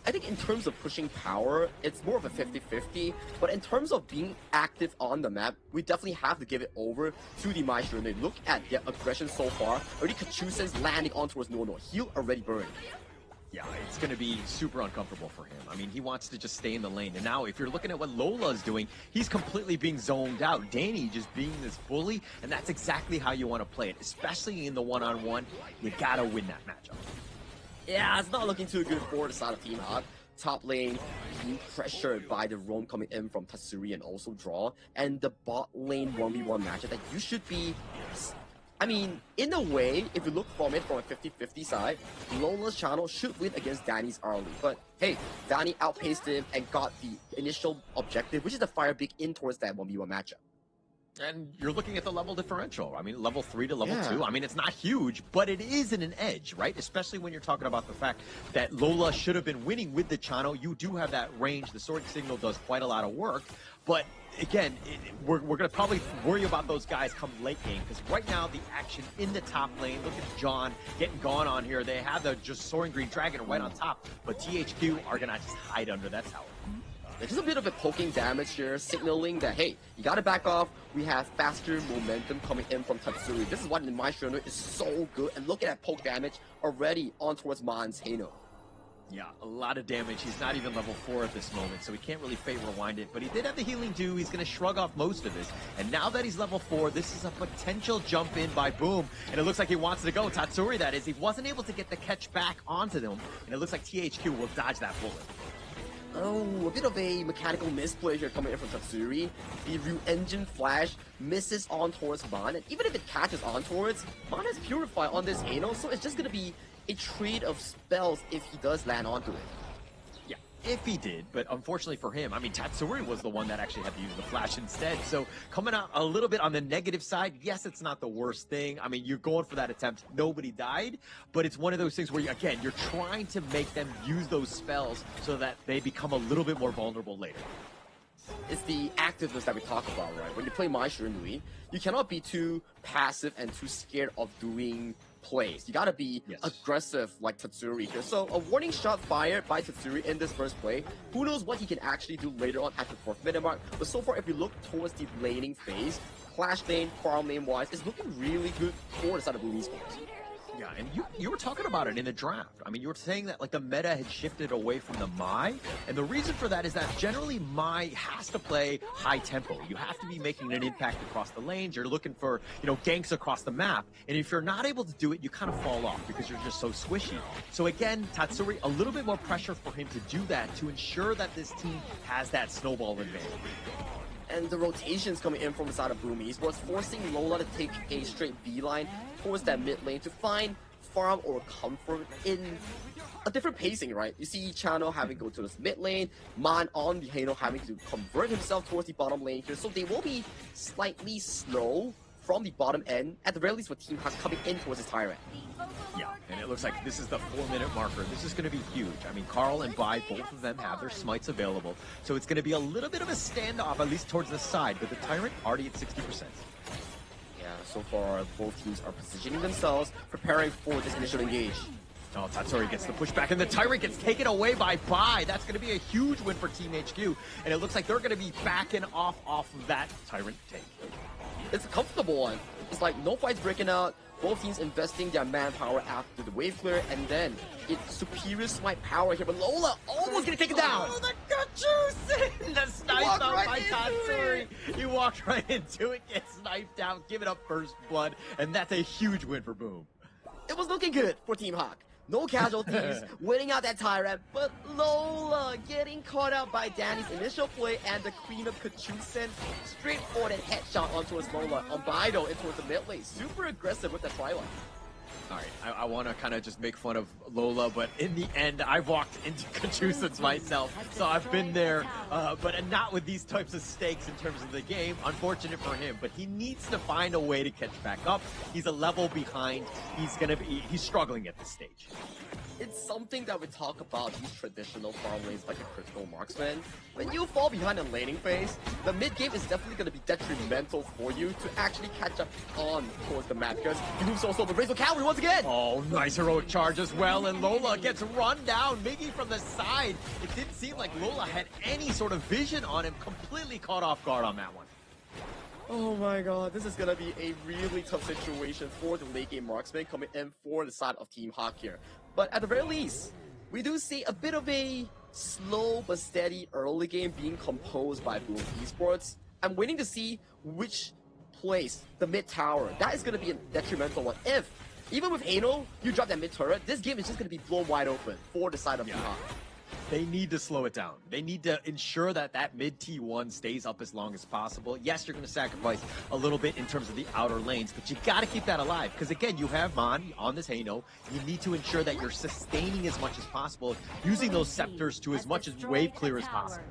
I think in terms of pushing power, it's more of a 50-50, but in terms of being active on the map, we definitely have to give it over to the Mai Shiranui. Look at their aggression so far. Already Kachusen's landing on towards Nono. Heal already burned.
Yeah, it's going to be super uncomfortable for him. I mean, he wants to just stay in the lane. And now, if you're looking at what Lola's doing, he's completely being zoned out. Danny just being this bully, and that's exactly how you want to play it, especially in the one-on-one. You got to win that matchup.
Yeah, it's not looking too good for the side of Team Hak. Top lane being pressured by the roam coming in from Tatsuri and also Draw. And the bot lane 1v1 matchup that you should be... I mean, in a way, if you look from it from a 50-50 side, Lola's channel should win against Danny's early. But hey, Danny outpaced him and got the initial objective, which is to fire big in towards that 1v1 matchup.
And you're looking at the level differential. I mean, level 3 to level 2. I mean, it's not huge, but it is an edge, right? Especially when you're talking about the fact that Lola should have been winning with the channel. You do have that range. The sword signal does quite a lot of work. But again, we're going to probably worry about those guys come late game, because right now the action in the top lane, look at John getting gone on here. They have the just Soaring Green Dragon right on top, but THQ are going to just hide under that tower.
There's just a bit of a poking damage here, signaling that, hey, you gotta back off. We have faster momentum coming in from Tatsuri. This is why the Mai Shiranui is so good. And look at that poke damage already on towards Man's Heino.
Yeah, a lot of damage. He's not even level 4 at this moment, so he can't really fate rewind it. But he did have the healing too. He's going to shrug off most of this. And now that he's level 4, this is a potential jump in by Boom. And it looks like he wants to go. Tatsuri, that is. He wasn't able to get the catch back onto them. And it looks like THQ will dodge that bullet.
Oh, a bit of a mechanical misplay here coming in from Tatsuri. The Ryu Engine Flash misses on towards Man, and even if it catches on towards, Man has Purify on this Heino, so it's just gonna be a trade of spells if he does land onto it.
Yeah, if he did, but unfortunately for him, I mean, Tatsuri was the one that actually had to use the flash instead. So coming out a little bit on the negative side, yes, it's not the worst thing. I mean, you're going for that attempt. Nobody died, but it's one of those things where, again, you're trying to make them use those spells so that they become a little bit more vulnerable later.
It's the activeness that we talk about, right? When you play Mai Shiranui, you cannot be too passive and too scared of doing plays. You gotta be aggressive like Tatsuri here. So a warning shot fired by Tatsuri in this first play. Who knows what he can actually do later on at the 4th minute mark. But so far, if you look towards the laning phase, Clash lane, farm lane wise, it's looking really good for the side of Boom Esports.
Yeah, and you were talking about it in the draft. I mean, you were saying that, like, the meta had shifted away from the Mai, and the reason for that is that generally Mai has to play high tempo. You have to be making an impact across the lanes. You're looking for, you know, ganks across the map, and if you're not able to do it, you kind of fall off because you're just so squishy. So again, Tatsuri, a little bit more pressure for him to do that to ensure that this team has that snowball advantage.
And the rotations coming in from the side of Boom Esports, forcing Lola to take a straight beeline towards that mid lane to find farm or comfort in a different pacing, right? You see Chano having to go to this mid lane, Man on the Heino having to convert himself towards the bottom lane here, so they will be slightly slow from the bottom end, at the very least with Team Hak coming in towards his Tyrant.
Yeah, and it looks like this is the 4-minute marker. This is going to be huge. I mean, Carl and Bai, both of them have their smites available. So it's going to be a little bit of a standoff, at least towards the side. But the Tyrant already at 60%.
Yeah, so far both teams are positioning themselves, preparing for this initial engage.
Oh, Tatsuri gets the pushback, and the Tyrant gets taken away by Bai. That's going to be a huge win for Team HQ. And it looks like they're going to be backing off of that Tyrant take.
It's a comfortable one. It's like no fights breaking out. Both teams investing their manpower after the wave clear, and then it's superior smite power here. But Lola almost getting taken down.
Oh, the Kachusen! The snipe out by Tatsuri. He walked right into it, gets sniped out, giving up first blood, and that's a huge win for Boom.
It was looking good for Team Hawk. No casualties, winning out that Tyrant, but Lola getting caught out by Danny's initial play and the Queen of Kachusen. Straightforward and headshot onto his Lola. On Bido into the mid lane. Super aggressive with the Twilight.
All right, I want to kind of just make fun of Lola, but in the end, I've walked into Kachusens myself, so I've been there, but not with these types of stakes in terms of the game. Unfortunate for him, but he needs to find a way to catch back up. He's a level behind. He's struggling at this stage.
It's something that we talk about these traditional farm lanes like a critical marksman. When you fall behind a laning phase, the mid game is definitely going to be detrimental for you to actually catch up on towards the map, because you lose also the Razor Cavalry once again.
Oh, nice heroic charge as well, and Lola gets run down. Miggy from the side. It didn't seem like Lola had any sort of vision on him. Completely caught off guard on that one.
Oh my god, this is gonna be a really tough situation for the late game marksman coming in for the side of Team Hawk here. But at the very least, we do see a bit of a slow but steady early game being composed by Boom Esports. I'm waiting to see which place, the mid tower, that is gonna be a detrimental one. If, even with Ano, you drop that mid turret, this game is just gonna be blown wide open for the side of Team Hawk.
They need to slow it down. They need to ensure that that mid T1 stays up as long as possible. Yes, you're going to sacrifice a little bit in terms of the outer lanes, but you got to keep that alive. Because again, you have Mon on this Hano. You need to ensure that you're sustaining as much as possible, using those scepters to as much as wave clear as possible.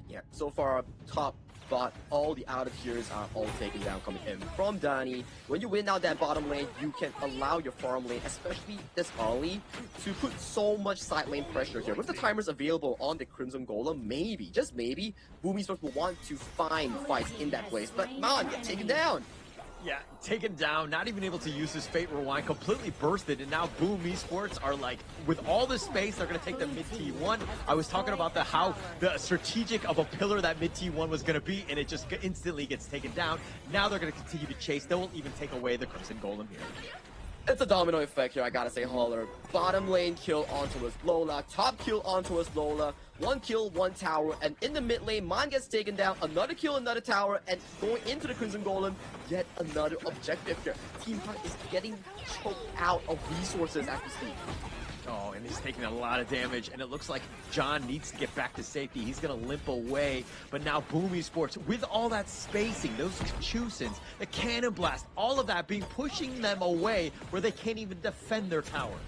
Yeah, so far, top bot, all the outer tiers are all taken down coming in from Danny. When you win out that bottom lane, you can allow your farm lane, especially this early, to put so much side lane pressure here. With the timers available on the Crimson Golem, maybe, just maybe, Boom Esports will want to find fights in that place. But Mon get taken down.
Yeah, taken down, not even able to use his Fate Rewind, completely bursted, and now Boom Esports are like, with all this space, they're going to take the mid T1. I was talking about how the strategic of a pillar that mid T1 was going to be, and it just instantly gets taken down. Now they're going to continue to chase. They won't even take away the Crimson Golem here.
It's a domino effect here, I gotta say, Holler. Bottom lane kill onto his Lola, top kill onto his Lola, 1 kill, 1 tower, and in the mid lane, Mon gets taken down, another kill, another tower, and going into the Crimson Golem, yet another objective here. Team Hawk is getting choked out of resources as we speak.
Oh, and he's taking a lot of damage, and it looks like John needs to get back to safety. He's going to limp away, but now Boom Esports, with all that spacing, those Chusens, the Cannon Blast, all of that being pushing them away where they can't even defend their towers.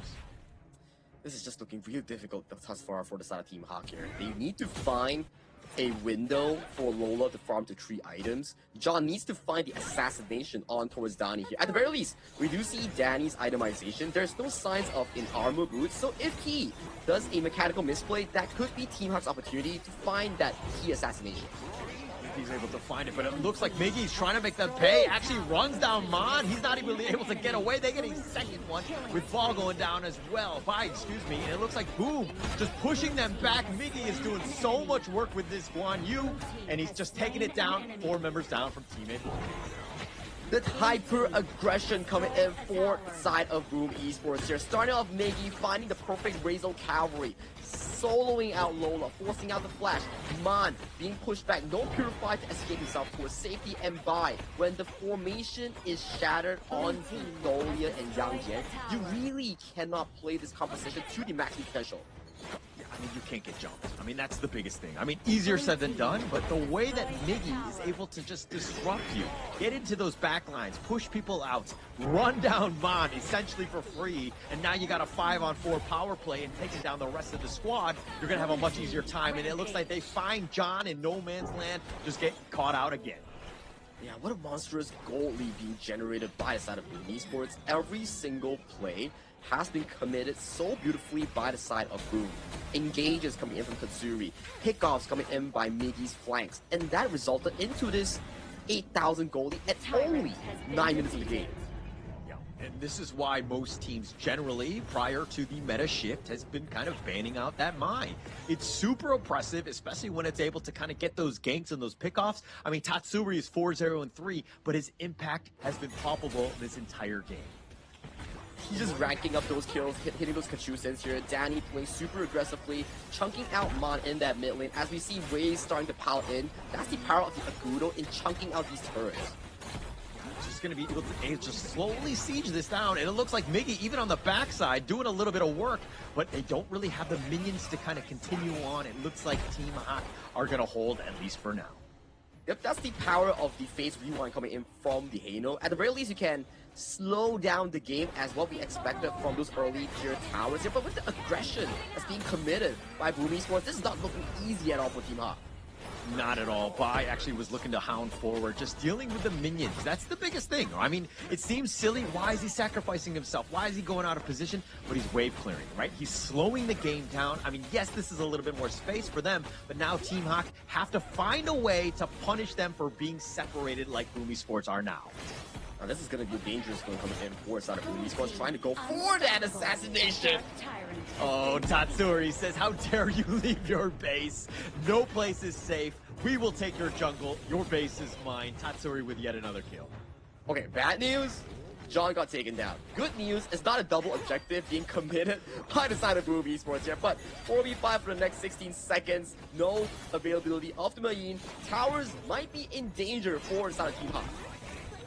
This is just looking real difficult thus far for the side of Team Hawk here. They need to find a window for Lola to farm to 3 items. John needs to find the assassination on towards Danny here. At the very least, we do see Danny's itemization. There's no signs of an armor boot, so if he does a mechanical misplay, that could be Team Hawk's opportunity to find that key assassination.
He's able to find it, but it looks like Miggy's trying to make them pay. Actually runs down Mon. He's not even able to get away. They get a second one with Ball going down as well. Excuse me. And it looks like Boom just pushing them back. Miggy is doing so much work with this Guan Yu, and he's just taking it down. 4 members down from teammate.
The hyper-aggression coming in for the side of Boom Esports here. Starting off Miggy, finding the perfect Razor Cavalry, soloing out Lola, forcing out the flash. Mon being pushed back, no Purify to escape himself towards safety, and Bai, when the formation is shattered on Dolia and Yang Jian, you really cannot play this composition to the maximum potential.
I mean, you can't get jumped. I mean, that's the biggest thing. I mean, easier said than done, but the way that Miggy is able to just disrupt you, get into those back lines, push people out, run down Mon essentially for free, and now you got a 5-on-4 power play and taking down the rest of the squad, you're going to have a much easier time, and it looks like they find John in no man's land, just get caught out again.
Yeah, what a monstrous goal lead being generated by the side of Boom Esports. Every single play has been committed so beautifully by the side of Boom. Engages coming in from Tatsuri, pickoffs coming in by Miggy's flanks, and that resulted into this 8,000 goal lead at only 9 minutes of the game.
And this is why most teams generally, prior to the meta shift, has been kind of banning out that mine. It's super oppressive, especially when it's able to kind of get those ganks and those pickoffs. I mean, Tatsuri is 4-0-3, but his impact has been palpable this entire game.
He's just ranking up those kills, hitting those Kachusens here. Danny playing super aggressively, chunking out Mon in that mid lane. As we see Waves starting to pile in, that's the power of the Agudo in chunking out these turrets.
Just going to be able to just slowly siege this down, and it looks like Miggy, even on the backside, doing a little bit of work, but they don't really have the minions to kind of continue on. It looks like Team Hawk are going to hold, at least for now.
Yep, that's the power of the phase rewind coming in from the Hano. At the very least, you can slow down the game as what we expected from those early tier towers here, but with the aggression that's being committed by Boom Esports, this is not looking easy at all for Team Hawk.
Not at all. Bai actually was looking to hound forward, just dealing with the minions. That's the biggest thing. I mean, it seems silly. Why is he sacrificing himself? Why is he going out of position? But he's wave clearing, right? He's slowing the game down. I mean, yes, this is a little bit more space for them, but now Team Hawk have to find a way to punish them for being separated like Boom Esports are now.
Now, this is going to be a dangerous one coming in for side of Boom Esports, trying to go for that assassination.
Oh, Tatsuri says, how dare you leave your base? No place is safe. We will take your jungle. Your base is mine. Tatsuri with yet another kill.
Okay, bad news. John got taken down. Good news, it's not a double objective being committed by the side of Boom Esports here, but 4v5 for the next 16 seconds. No availability of the Marine. Towers might be in danger for the side of Team Hawk.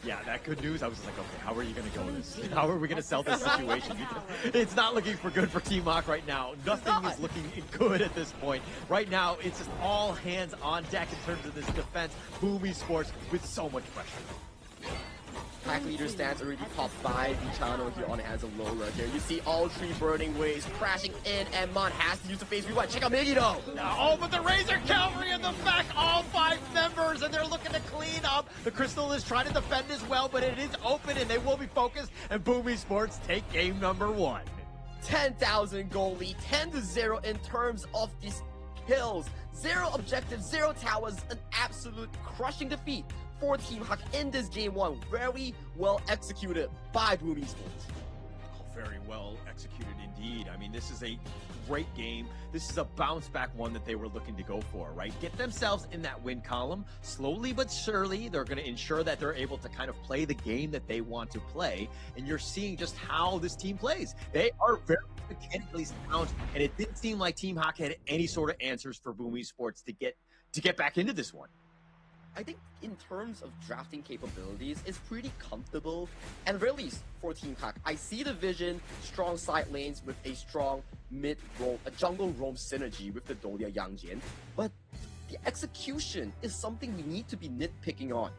Yeah, that good news. I was like, okay, how are you going to go with this? How are we going to sell this situation? It's not looking for good for Team Hawk right now. Nothing is looking good at this point. Right now, it's just all hands on deck in terms of this defense. Boom Esports with so much pressure.
Pack leader stance already popped by the channel here on the hands of Lola here. You see all three burning waves crashing in, and Mon has to use the phase rewind. Check out Miggy though.
Oh, but the Razor Cavalry in the back, all 5 members, and they're looking to clean up. The Crystal is trying to defend as well, but it is open, and they will be focused, and Boom Esports take game number 1.
10,000 goal lead, 10-0 in terms of these kills. 0 objectives, 0 towers, an absolute crushing defeat for Team Hawk in this game 1. Very well executed by Boom Esports.
Oh, very well executed indeed. I mean, this is a great game. This is a bounce back one that they were looking to go for, right? Get themselves in that win column. Slowly but surely, they're going to ensure that they're able to kind of play the game that they want to play. And you're seeing just how this team plays. They are very mechanically sound, and it didn't seem like Team Hawk had any sort of answers for Boom Esports to get back into this one.
I think in terms of drafting capabilities, it's pretty comfortable, and at the very least for Team Hawk. I see the vision, strong side lanes with a strong mid roam, a jungle roam synergy with the Dolia Yangjian, but the execution is something we need to be nitpicking on.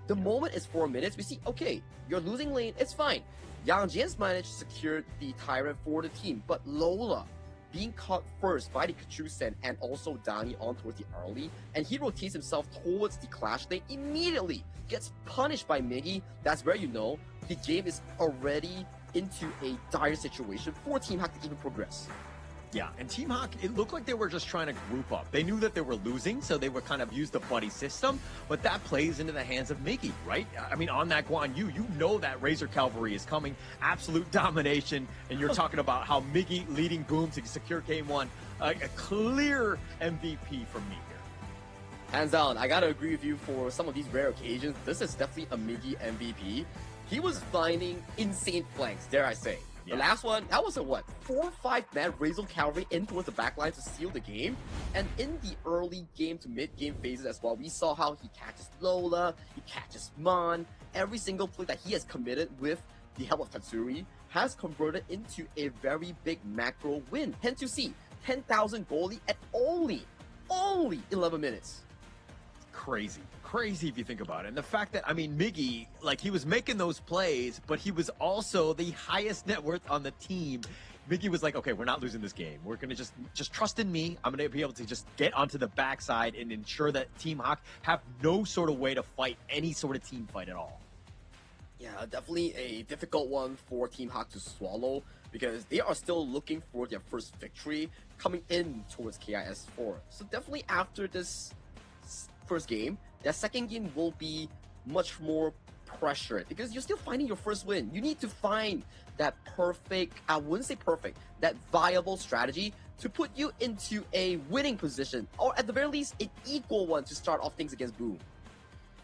The moment it's 4 minutes, we see, okay, you're losing lane, it's fine. Yangjian's managed to secure the Tyrant for the team, but Lola being caught first by the Kachusen and also Dani on towards the early, and he rotates himself towards the clash lane, immediately gets punished by Miggy. That's where you know the game is already into a dire situation for Team Hawk to even progress.
Yeah, and Team Hawk, it looked like they were just trying to group up. They knew that they were losing, so they would kind of use the buddy system, but that plays into the hands of Miggy, right? I mean, on that Guan Yu, you know that Razor Cavalry is coming, absolute domination, and you're talking about how Miggy leading Boom to secure game 1, a clear MVP from me here.
Hands down, I gotta agree with you for some of these rare occasions. This is definitely a Miggy MVP. He was finding insane flanks, dare I say. The last one, that was a what? 4 or 5 man Razor Cavalry in towards the backline to seal the game. And in the early game to mid-game phases as well, we saw how he catches Lola, he catches Mon. Every single play that he has committed with the help of Tatsuri has converted into a very big macro win. Hence you see 10,000 goalie at only 11 minutes.
Crazy if you think about it. And the fact that, I mean, Miggy, like, he was making those plays, but he was also the highest net worth on the team. Miggy was like, okay, we're not losing this game. We're going to just trust in me. I'm going to be able to just get onto the backside and ensure that Team Hawk have no sort of way to fight any sort of team fight at all.
Yeah, definitely a difficult one for Team Hawk to swallow because they are still looking for their first victory coming in towards KIS4. So definitely after this first game, their second game will be much more pressured because you're still finding your first win. You need to find that perfect, I wouldn't say perfect, that viable strategy to put you into a winning position, or at the very least, an equal one to start off things against Boom.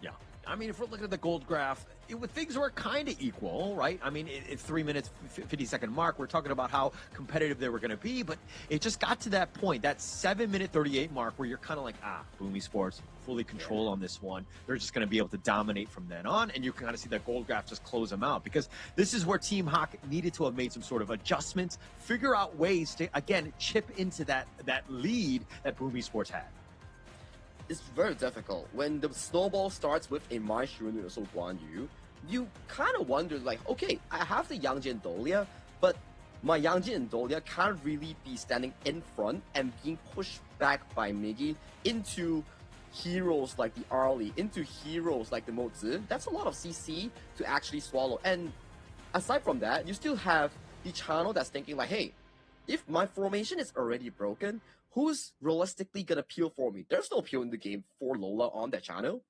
Yeah. I mean, if we're looking at the gold graph, things were kind of equal, right? I mean, it's 3 minutes, 50-second mark. We're talking about how competitive they were going to be, but it just got to that point, that 7-minute 38 mark, where you're kind of like, Boom Esports, fully control on this one. They're just going to be able to dominate from then on, and you can kind of see that gold graph just close them out, because this is where Team Hawk needed to have made some sort of adjustments, figure out ways to, again, chip into that lead that Boom Esports had.
It's very difficult. When the snowball starts with a Mai Shirunu or So Guan Yu, you kind of wonder, like, okay, I have the Yangji and Dolia, but my Yangji and Dolia can't really be standing in front and being pushed back by Miggy into heroes like the Arlie, into heroes like the Mozi. That's a lot of CC to actually swallow. And aside from that, you still have the channel that's thinking like, hey, if my formation is already broken, who's realistically gonna peel for me? There's no peel in the game for Lola on that channel.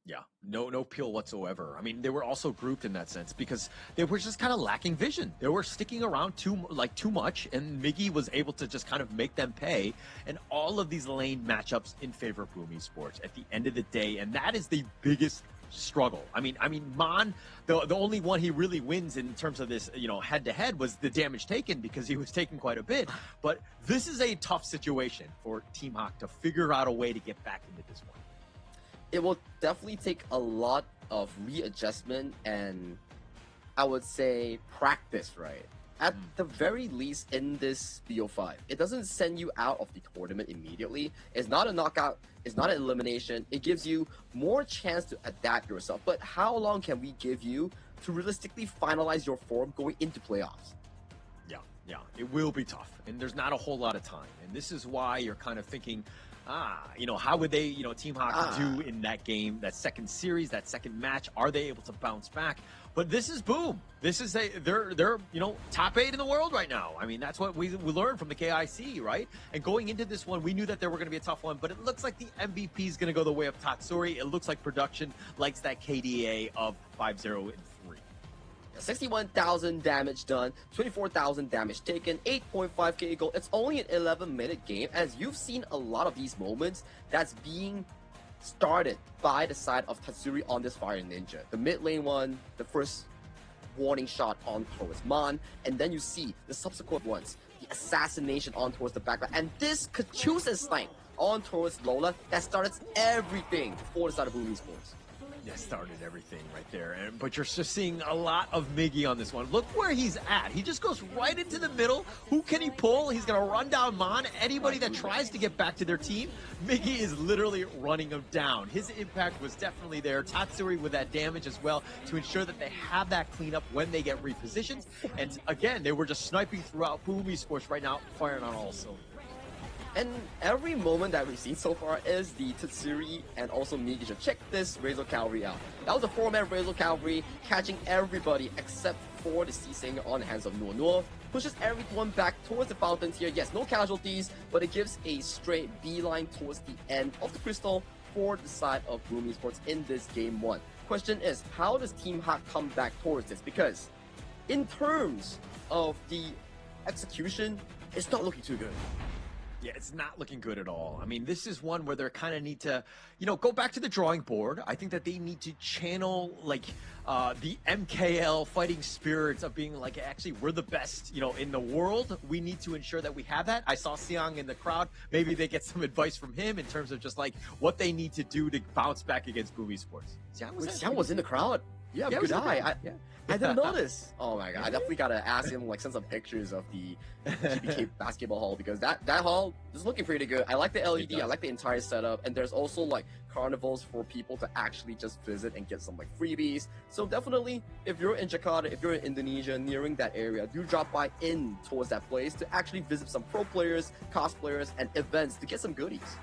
Yeah, no peel whatsoever. I mean, they were also grouped in that sense because they were just kind of lacking vision. They were sticking around too much, and Miggy was able to just kind of make them pay. And all of these lane matchups in favor of Boom Esports at the end of the day, and that is the biggest struggle. I mean, Mon, the only one he really wins in terms of this, head to head was the damage taken because he was taking quite a bit. But this is a tough situation for Team Hawk to figure out a way to get back into this one.
It will definitely take a lot of readjustment and, I would say, practice, right? At the very least in this BO5. It doesn't send you out of the tournament immediately. It's not a knockout. It's not an elimination. It gives you more chance to adapt yourself. But how long can we give you to realistically finalize your form going into playoffs?
Yeah, it will be tough. And there's not a whole lot of time. And this is why you're kind of thinking, how would they, Team Hawk do in that game, that second series, that second match? Are they able to bounce back? But this is Boom. This is they're top 8 in the world right now. I mean, that's what we learned from the KIC, right? And going into this one, we knew that there were going to be a tough one, but it looks like the MVP is going to go the way of Tatsuri. It looks like production likes that KDA of 5-0-3.
61,000 damage done, 24,000 damage taken, 8.5k goal. It's only an 11-minute game, as you've seen a lot of these moments that's being started by the side of Tatsuri on this Fire Ninja. The mid lane one, the first warning shot on towards Mon, and then you see the subsequent ones, the assassination on towards the backline, and this Kachusa snipe on towards Lola that starts everything for the side of Boom Esports.
That started everything right there. But you're just seeing a lot of Miggy on this one. Look where he's at. He just goes right into the middle. Who can he pull? He's going to run down Mon. Anybody that tries to get back to their team, Miggy is literally running them down. His impact was definitely there. Tatsuri with that damage as well to ensure that they have that cleanup when they get repositioned. And again, they were just sniping throughout Boom Esports right now, firing on all cylinders.
And every moment that we've seen so far is the Tatsuri and also Miggy. Check this Razor Cavalry out. That was a 4-man Razor Cavalry catching everybody except for the Sea Singer on the hands of Nuo Nuo. Pushes everyone back towards the fountains here. Yes, no casualties, but it gives a straight beeline towards the end of the crystal for the side of Boom Esports in this game 1. Question is, how does Team Hawk come back towards this? Because in terms of the execution, it's not looking too good.
Yeah, it's not looking good at all. I mean, this is one where they kind of need to, go back to the drawing board. I think that they need to channel, the MKL fighting spirits of being like, actually, we're the best, in the world. We need to ensure that we have that. I saw Siang in the crowd. Maybe they get some advice from him in terms of just, what they need to do to bounce back against Boom Esports.
Siang was in the crowd. Yeah,
Yeah, it
good
was in the
eye.
crowd.
I didn't notice. Oh my god, I definitely gotta ask him, like, send some pictures of the GBK basketball hall, because that hall is looking pretty good. I like the LED, I like the entire setup, and there's also like carnivals for people to actually just visit and get some like freebies. So definitely, if you're in Jakarta, if you're in Indonesia, nearing that area, do drop by in towards that place to actually visit some pro players, cosplayers, and events to get some goodies.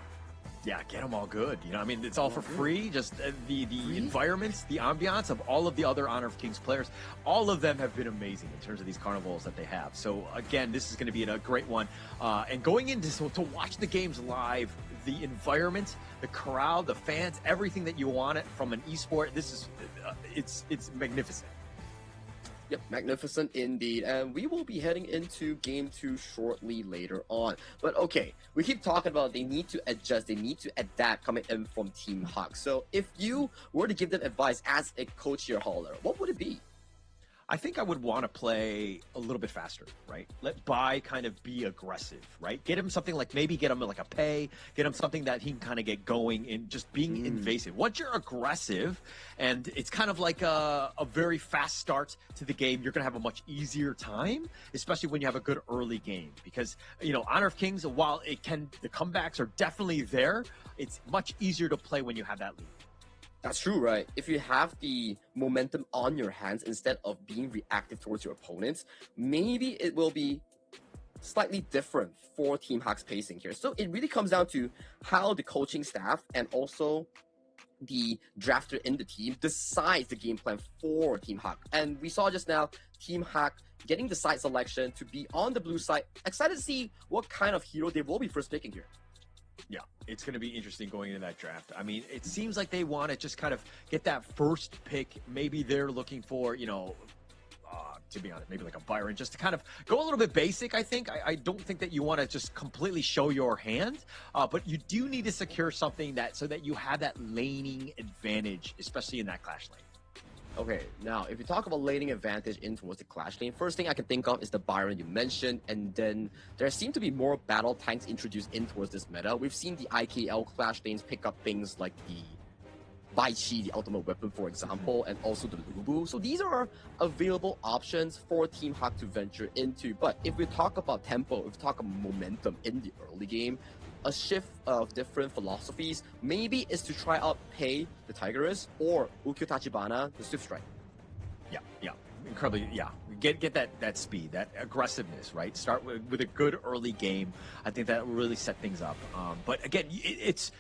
Yeah, get them all good. You know, I mean, it's all for free. Just the environments, the ambiance of all of the other Honor of Kings players, all of them have been amazing in terms of these carnivals that they have. So again, this is going to be a great one. And going into to watch the games live, the environment, the crowd, the fans, everything that you want it from an esport. This is it's magnificent.
Yep, magnificent indeed. And we will be heading into Game 2 shortly later on. But okay, we keep talking about they need to adjust, they need to adapt coming in from Team Hawk. So if you were to give them advice as a coach here, Hauler, what would it be?
I think I would want to play a little bit faster, right? Let Bai kind of be aggressive, right? Get him something like, maybe get him like a pay, get him something that he can kind of get going in just being invasive. Once you're aggressive and it's kind of like a very fast start to the game, you're going to have a much easier time, especially when you have a good early game. Because, you know, Honor of Kings, while the comebacks are definitely there, it's much easier to play when you have that lead.
That's true, right? If you have the momentum on your hands instead of being reactive towards your opponents, maybe it will be slightly different for Team Hawk's pacing here. So it really comes down to how the coaching staff and also the drafter in the team decides the game plan for Team Hawk. And we saw just now Team Hawk getting the side selection to be on the blue side. Excited to see what kind of hero they will be first picking here.
Yeah, it's going to be interesting going into that draft. I mean, it seems like they want to just kind of get that first pick. Maybe they're looking for, you know, to be honest, maybe like a Byron, just to kind of go a little bit basic, I think. I don't think that you want to just completely show your hand, but you do need to secure something so that you have that laning advantage, especially in that clash lane.
Okay, now if you talk about laning advantage in towards the clash lane, first thing I can think of is the Byron you mentioned, and then there seem to be more battle tanks introduced in towards this meta. We've seen the IKL clash lanes pick up things like the Bai Chi, the ultimate weapon, for example, and also the Lubu. So these are available options for Team Hawk to venture into. But if we talk about tempo, if we talk about momentum in the early game, a shift of different philosophies maybe is to try out Pei, the Tigeress, or Ukyo Tachibana, the Swift Strike.
Yeah, incredibly, yeah. Get that speed, that aggressiveness, right? Start with a good early game. I think that will really set things up. But again, it's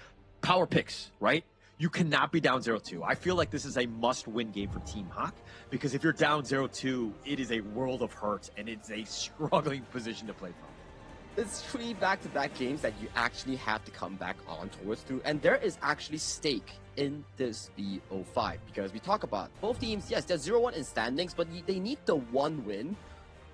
power picks, right? You cannot be down 0-2. I feel like this is a must-win game for Team Hawk, because if you're down 0-2, it is a world of hurt, and it's a struggling position to play from.
It's 3 back-to-back games that you actually have to come back on towards to, and there is actually stake in this BO5, because we talk about both teams, yes, they're 0-1 in standings, but they need the 1 win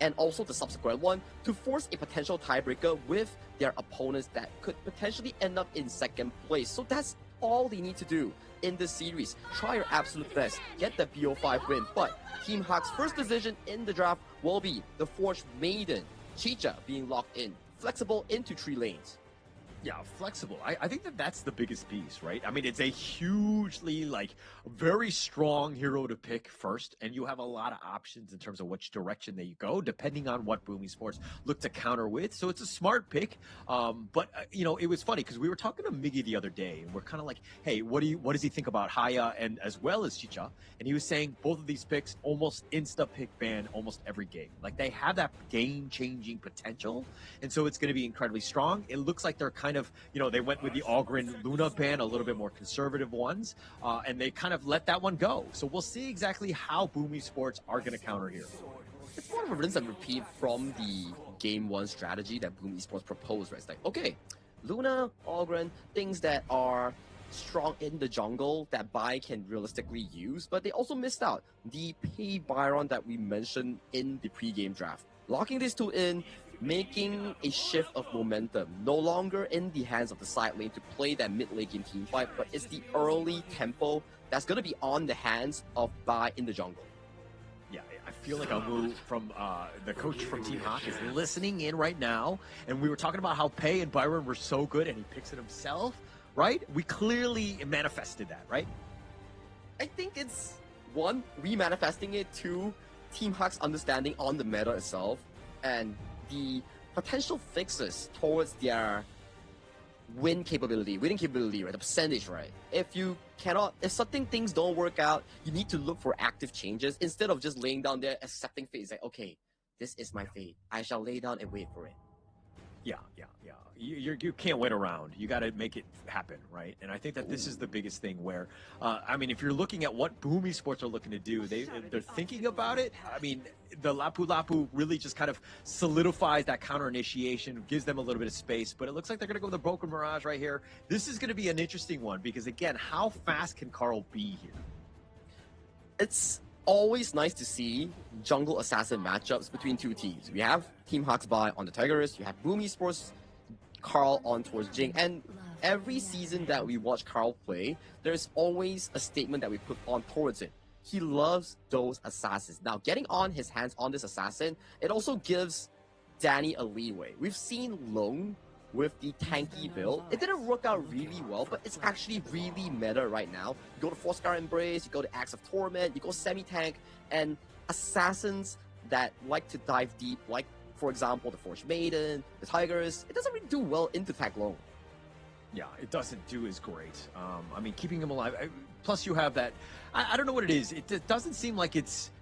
and also the subsequent one to force a potential tiebreaker with their opponents that could potentially end up in second place. So that's all they need to do in this series. Try your absolute best, get the BO5 win, but Team Hawk's first decision in the draft will be the Forged Maiden, Chicha being locked in, flexible into 3 lanes.
Yeah, flexible. I think that's the biggest piece, right? I mean, it's a hugely, like, very strong hero to pick first, and you have a lot of options in terms of which direction they go, depending on what Boom Esports look to counter with. So it's a smart pick. But you know, it was funny because we were talking to Miggy the other day, and we're kind of like, hey, what does he think about Haya and as well as Chicha? And he was saying both of these picks almost insta-pick ban almost every game. Like, they have that game-changing potential, and so it's going to be incredibly strong. It looks like they're kind of, you know, they went with the Algren Luna ban, a little bit more conservative ones, and they kind of let that one go. So we'll see exactly how Boom Esports are going to counter here.
It's more of a rinse and repeat from the Game 1 strategy that Boom Esports proposed, right? It's like, okay, Luna, Algren, things that are strong in the jungle that Bai can realistically use, but they also missed out the Pei Byron that we mentioned in the pre-game draft. Locking these two in, making a shift of momentum, no longer in the hands of the side lane to play that mid-lane game team fight, but it's the early tempo that's going to be on the hands of Bai in the jungle.
Yeah, I feel like Amu from the coach from Team Hawk is listening in right now, and we were talking about how Pei and Byron were so good, and he picks it himself, right? We clearly manifested that, right?
I think it's one, remanifesting it, two, Team Huck's understanding on the meta itself, and the potential fixes towards their winning capability, right? The percentage, right? If certain things don't work out, you need to look for active changes instead of just laying down there, accepting fate. It's like, okay, this is my fate. I shall lay down and wait for it.
Yeah. You can't wait around. You got to make it happen, right? And I think that this is the biggest thing where, I mean, if you're looking at what Boom Esports are looking to do, they're thinking about it. I mean, the Lapu Lapu really just kind of solidifies that counter initiation, gives them a little bit of space, but it looks like they're going to go with the Broken Mirage right here. This is going to be an interesting one because, again, how fast can Carl be here?
It's always nice to see jungle assassin matchups between two teams. We have Team Huxby on the Tigers, you have Boom Esports, Carl on towards Jing, and every season that we watch Carl play, there's always a statement that we put on towards it. He loves those assassins. Now, getting on his hands on this assassin, it also gives Danny a leeway. We've seen Long with the tanky build. It didn't work out really well, but it's actually really meta right now. You go to Force Scar Embrace, you go to Axe of Torment, you go semi-tank, and assassins that like to dive deep, like, for example, the Forge Maiden, the Tigers, it doesn't really do well into tag long.
Yeah, it doesn't do as great. I mean, keeping him alive. Plus, you have that. I don't know what it is. It doesn't seem like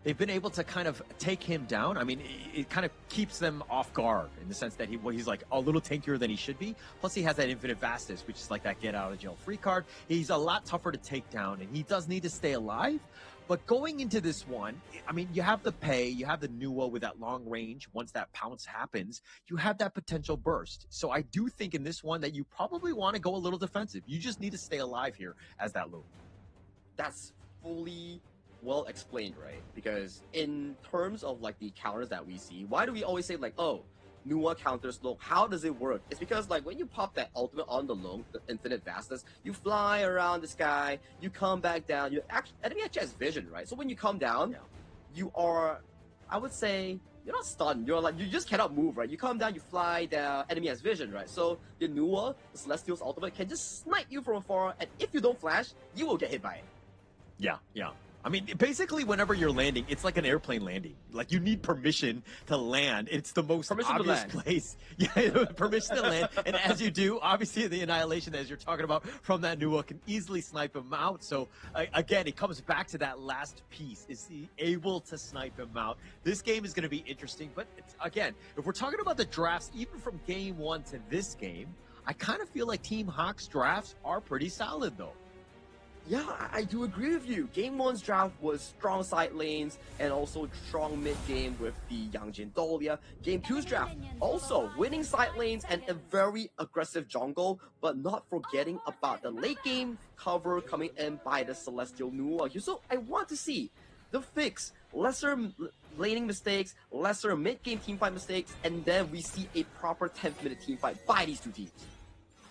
they've been able to kind of take him down. I mean, it kind of keeps them off guard in the sense that he's like a little tankier than he should be. Plus, he has that infinite vastness, which is like that get out of jail free card. He's a lot tougher to take down, and he does need to stay alive. But going into this one, I mean, you have the pay, you have the Nuwa with that long range. Once that pounce happens, you have that potential burst. So I do think in this one that you probably want to go a little defensive. You just need to stay alive here as that loop.
That's fully well explained, right? Because in terms of like the counters that we see, why do we always say like, oh, Nuwa counters Long? How does it work? It's because like when you pop that ultimate on the Long, the infinite vastness, you fly around the sky, you come back down, enemy actually has vision, right? So when you come down, you are, I would say, you're not stunned, you're like, you just cannot move, right? You come down, you fly down, enemy has vision, right? So the Nuwa, the Celestial's ultimate, can just snipe you from afar, and if you don't flash, you will get hit by it.
Yeah. I mean, basically, whenever you're landing, it's like an airplane landing. Like, you need permission to land. It's the most obvious place. Yeah, permission to land. And as you do, obviously, the Annihilation, as you're talking about, from that Nuwa can easily snipe him out. So, again, it comes back to that last piece. Is he able to snipe him out? This game is going to be interesting. But, again, if we're talking about the drafts, even from game one to this game, I kind of feel like Team Hawk's drafts are pretty solid, though.
Yeah, I do agree with you. Game 1's draft was strong side lanes and also strong mid game with the Yangjin Dahlia. Game 2's draft, also winning side lanes and a very aggressive jungle, but not forgetting about the late game cover coming in by the Celestial Nuwa. So I want to see the fix, lesser laning mistakes, lesser mid game teamfight mistakes, and then we see a proper 10th minute teamfight by these two teams.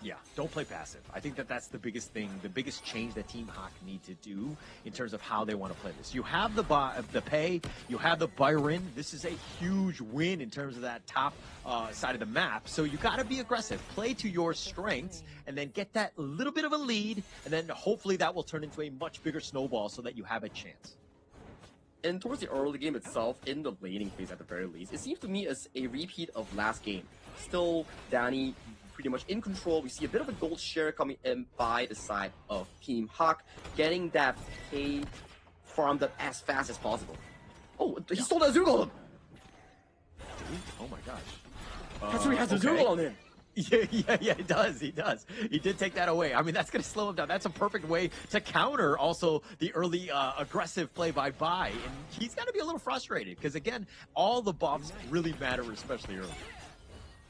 Yeah, don't play passive. I think that that's the biggest thing, the biggest change that Team Hawk need to do in terms of how they want to play this. You have the pay, you have the Byron. This is a huge win in terms of that top side of the map. So you got to be aggressive, play to your strengths, and then get that little bit of a lead, and then hopefully that will turn into a much bigger snowball so that you have a chance.
And towards the early game itself, in the laning phase at the very least, it seems to me as a repeat of last game. Still, Danny pretty much in control. We see a bit of a gold share coming in by the side of Team Hawk, getting that pay farmed up as fast as possible. Oh, he stole that Zergolem!
Oh my gosh.
Hatsuri has a Zergolem on him!
Yeah, he does. He did take that away. I mean, that's going to slow him down. That's a perfect way to counter also the early aggressive play by Bai. And he's got to be a little frustrated because, again, all the buffs really matter, especially early.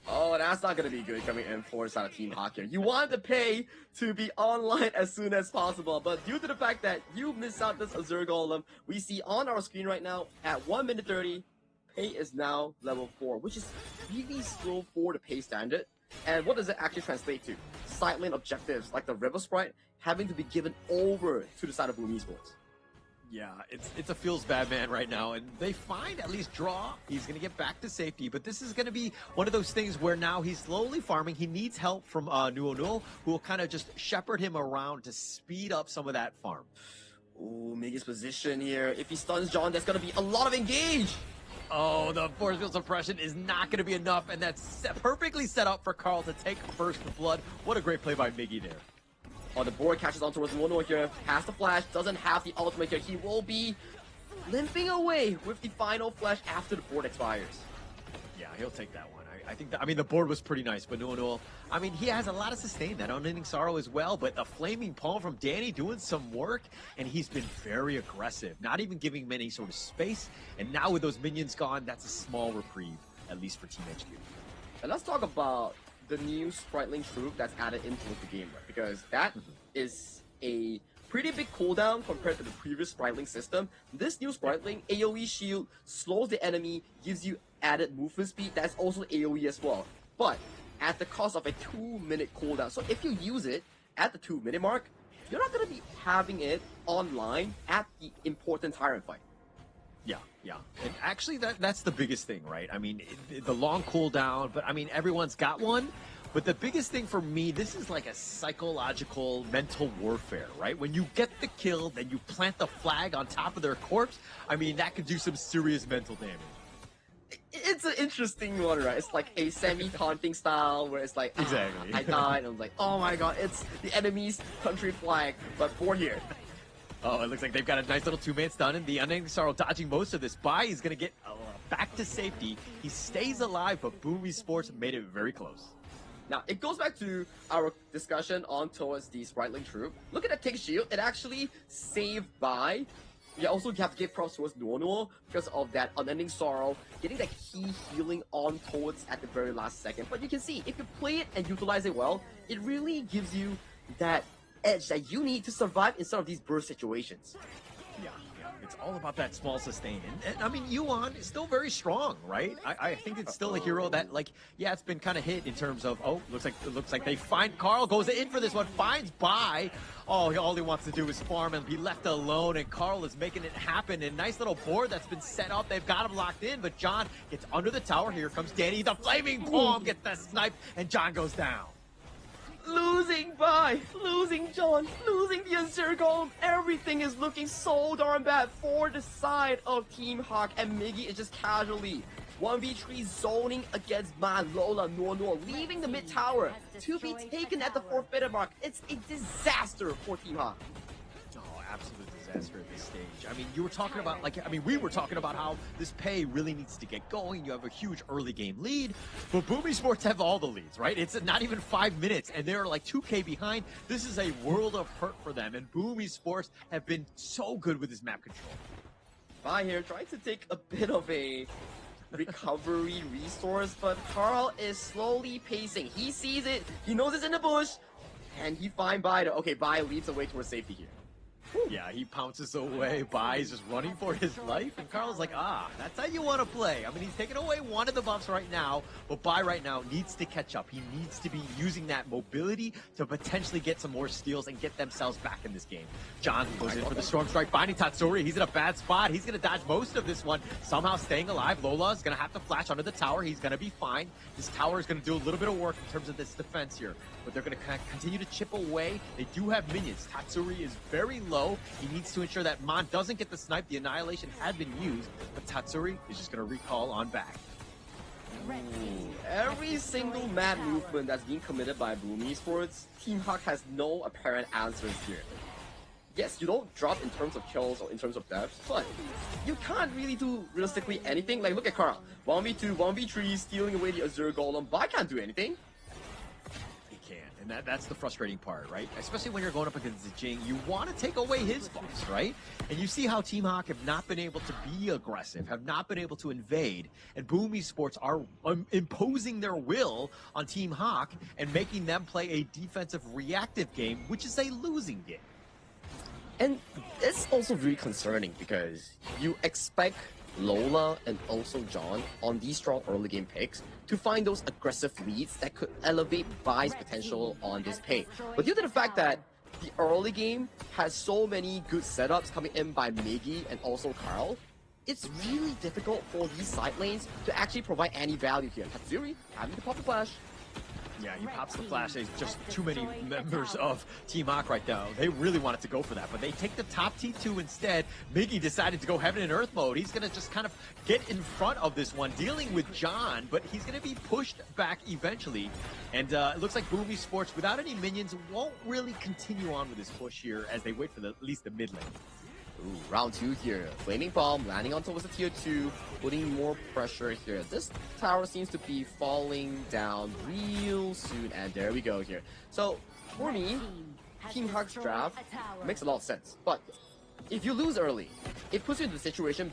Oh, that's not going to be good coming in for side of Team Hawk here. You want the pay to be online as soon as possible, but due to the fact that you miss out this Azure Golem, we see on our screen right now at 1 minute 30, pay is now level 4, which is really slow for the pay standard. And what does it actually translate to? Side lane objectives like the River Sprite having to be given over to the side of Boom Esports.
Yeah, it's a feels bad man right now, and they find at least draw. He's going to get back to safety, but this is going to be one of those things where now he's slowly farming. He needs help from Nuo, who will kind of just shepherd him around to speed up some of that farm.
Ooh, Miggy's position here. If he stuns John, there's gonna be a lot of engage.
Oh, the force field suppression is not going to be enough, and that's perfectly set up for Carl to take first blood. What a great play by Miggy there.
Oh, the board catches on towards Mono here. Has the flash, doesn't have the ultimate here. He will be limping away with the final flash after the board expires.
Yeah, he'll take that one. I think that, I mean, the board was pretty nice, but no. I mean, he has a lot of sustain, that unending sorrow as well, but the flaming palm from Danny doing some work, and he's been very aggressive, not even giving him any sort of space. And now with those minions gone, that's a small reprieve, at least for Team HQ.
And let's talk about the new Spriteling troop that's added into the game, right? Because that is a pretty big cooldown compared to the previous Spriteling system. This new Spriteling, AoE shield, slows the enemy, gives you added movement speed. That's also AoE as well, but at the cost of a 2-minute cooldown. So if you use it at the 2-minute mark, you're not going to be having it online at the important Tyrant fight.
Yeah. And actually, that's the biggest thing, right? I mean, the long cooldown, but I mean, everyone's got one. But the biggest thing for me, this is like a psychological, mental warfare, right? When you get the kill, then you plant the flag on top of their corpse. I mean, that could do some serious mental damage.
It's an interesting one, right? It's like a semi-taunting style where it's like,
exactly.
I died, and I'm like, oh my god, it's the enemy's country flag, but for here.
Oh, it looks like they've got a nice little 2-man stun, and the Unending Sorrow dodging most of this. Bai is going to get back to safety. He stays alive, but Boom Sports made it very close.
Now, it goes back to our discussion on towards the Spriteling troop. Look at the Tick Shield. It actually saved Bai. You also have to give props towards Nuonuo because of that Unending Sorrow, getting that key healing on towards at the very last second. But you can see, if you play it and utilize it well, it really gives you that edge that you need to survive in some of these burst situations.
Yeah. It's all about that small sustain. And I mean, Yuan is still very strong, right? I think it's still a hero that, like, yeah, it's been kind of hit in terms of, oh, looks like they find Carl, goes in for this one, finds Bai. Oh, all he wants to do is farm and be left alone, and Carl is making it happen. And nice little board that's been set up. They've got him locked in, but John gets under the tower. Here comes Danny. The flaming palm gets the snipe, and John goes down.
Losing Bai, losing John, losing the Azure Golem. Everything is looking so darn bad for the side of Team Hawk, and Miggy is just casually 1v3 zoning against Man, Lola, Nuonuo, leaving the mid tower to be taken at the 4th mark. It's a disaster for Team Hawk.
Oh, absolute disaster at this stage. I mean, you were talking about, we were talking about how this pay really needs to get going. You have a huge early game lead, but Boom Sports have all the leads, right? It's not even 5 minutes, and they're like 2K behind. This is a world of hurt for them, and Boom Sports have been so good with his map control.
Bai here trying to take a bit of a recovery resource, but Carl is slowly pacing. He sees it, he knows it's in the bush, and he finds Bai. Okay, Bai leads away towards safety here.
Yeah, he pounces away. Bai is just running for his life, and Carl's like, that's how you want to play. I mean, he's taking away one of the buffs right now, but Bai right now needs to catch up. He needs to be using that mobility to potentially get some more steals and get themselves back in this game. John goes in for the Storm Strike, finding Tatsuri. He's in a bad spot. He's going to dodge most of this one, somehow staying alive. Lola's going to have to flash under the tower. He's going to be fine. This tower is going to do a little bit of work in terms of this defense here, but they're going to continue to chip away. They do have minions. Tatsuri is very low. He needs to ensure that Mon doesn't get the snipe. The Annihilation had been used, but Tatsuri is just going to recall on back.
Every single mad movement that's being committed by Boom Esports, Team Hawk has no apparent answers here. Yes, you don't drop in terms of kills or in terms of deaths, but you can't really do realistically anything. Like, look at Carl. 1v2, 1v3, stealing away the Azure Golem, but I can't do anything.
And that's the frustrating part, right? Especially when you're going up against the Jing, you want to take away his buffs, right? And you see how Team Hawk have not been able to be aggressive, have not been able to invade, and Boom Esports are imposing their will on Team Hawk and making them play a defensive reactive game, which is a losing game.
And it's also really concerning because you expect Lola and also John on these strong early game picks to find those aggressive leads that could elevate Bai's potential on this pay. But due to the fact that the early game has so many good setups coming in by Miggy and also Carl, it's really difficult for these side lanes to actually provide any value here. Tatsuri having to pop the flash.
Yeah, he pops the flash. There's just too many members of Team Hawk right now. They really wanted to go for that, but they take the top T2 instead. Miggy decided to go heaven and earth mode. He's going to just kind of get in front of this one, dealing with John, but he's going to be pushed back eventually. And it looks like Boomy Sports, without any minions, won't really continue on with this push here as they wait for at least the mid lane.
Ooh, round 2 here. Flaming Bomb landing on towards the tier 2, putting more pressure here. This tower seems to be falling down real soon, and there we go here. So, for me, Team Hawk's draft makes a lot of sense. But if you lose early, it puts you in the situation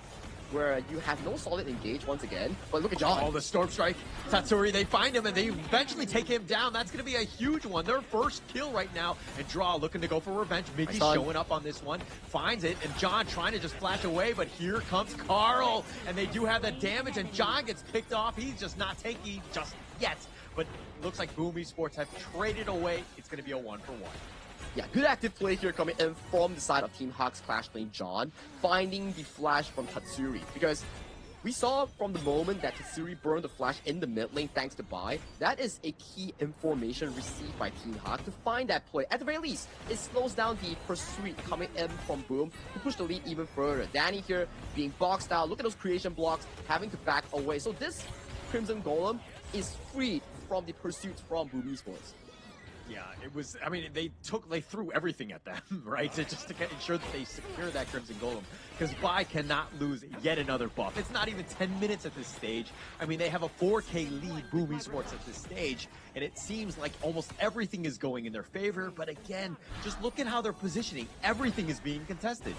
where you have no solid engage once again. But look at John.
Oh, the Storm Strike. Tatsuri, they find him and they eventually take him down. That's going to be a huge one. Their first kill right now. And Draw looking to go for revenge. Miggy's showing up on this one. Finds it. And John trying to just flash away. But here comes Carl. And they do have the damage. And John gets picked off. He's just not taking just yet. But looks like Boomy Sports have traded away. It's going to be a 1-for-1.
Yeah, good active play here coming in from the side of Team Hawk's Clash playing John, finding the flash from Tatsuri. Because we saw from the moment that Tatsuri burned the flash in the mid lane thanks to Bai, that is a key information received by Team Hawk to find that play. At the very least, it slows down the pursuit coming in from Boom to push the lead even further. Danny here being boxed out, look at those creation blocks, having to back away. So this Crimson Golem is freed from the pursuit from Boomy Sports.
Yeah, it was, I mean, they threw everything at them, right? Just to ensure that they secure that Crimson Golem. Because Bai cannot lose yet another buff. It's not even 10 minutes at this stage. I mean, they have a 4K lead, Boomy Sports, at this stage. And it seems like almost everything is going in their favor. But again, just look at how they're positioning. Everything is being contested.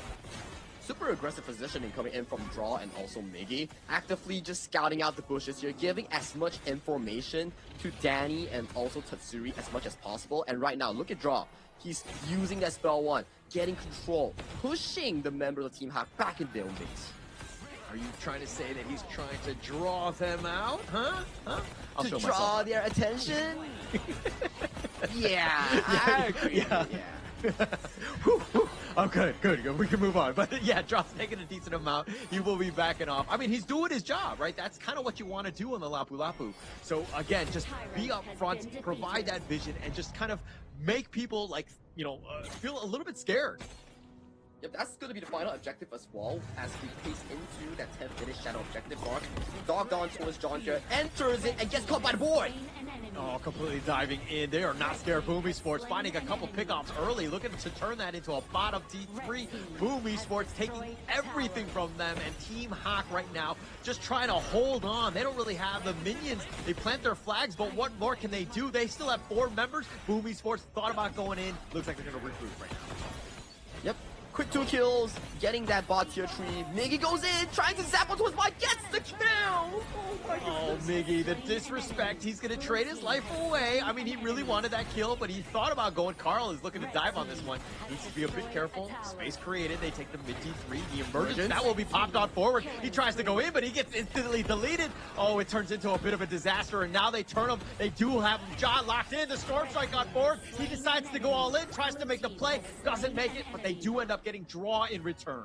Super aggressive positioning coming in from Draw and also Miggy. Actively just scouting out the bushes here, giving as much information to Danny and also Tatsuri as much as possible. And right now, look at Draw. He's using that spell one, getting control, pushing the members of Team Hawk back in their own base.
Are you trying to say that he's trying to draw them out? Huh? I'll
to draw their attention? Yeah, I agree.
Yeah. Oh, good. We can move on. But yeah, Draw's taking a decent amount. He will be backing off. I mean, he's doing his job, right? That's kind of what you want to do on the Lapu Lapu. So again, just be up front, provide that vision, and just kind of make people, like, feel a little bit scared.
Yep, that's going to be the final objective as well, as we pace into that 10th minute shadow objective mark. Dogged on towards John here, enters it, and gets caught by the board.
Oh, completely diving in. They are not scared. Boomy Sports finding a couple pickoffs early, looking to turn that into a bottom T3. Boomy Sports taking everything from them, and Team Hawk right now just trying to hold on. They don't really have the minions. They plant their flags, but what more can they do? They still have 4 members. Boomy Sports thought about going in. Looks like they're going to regroup right now.
Yep. Quick 2 kills, getting that bot tier 3. Miggy goes in, trying to zap onto his bot, gets the kill! Oh my goodness.
Oh, Miggy, the disrespect. He's going to trade his life away. I mean, he really wanted that kill, but he thought about going. Carl is looking to dive on this one. Needs to be a bit careful. Space created. They take the mid T3. The emergence, that will be popped on forward. He tries to go in, but he gets instantly deleted. Oh, it turns into a bit of a disaster, and now they turn him. They do have John locked in. The Storm Strike on board. He decides to go all in, tries to make the play. Doesn't make it, but they do end up getting Draw in return.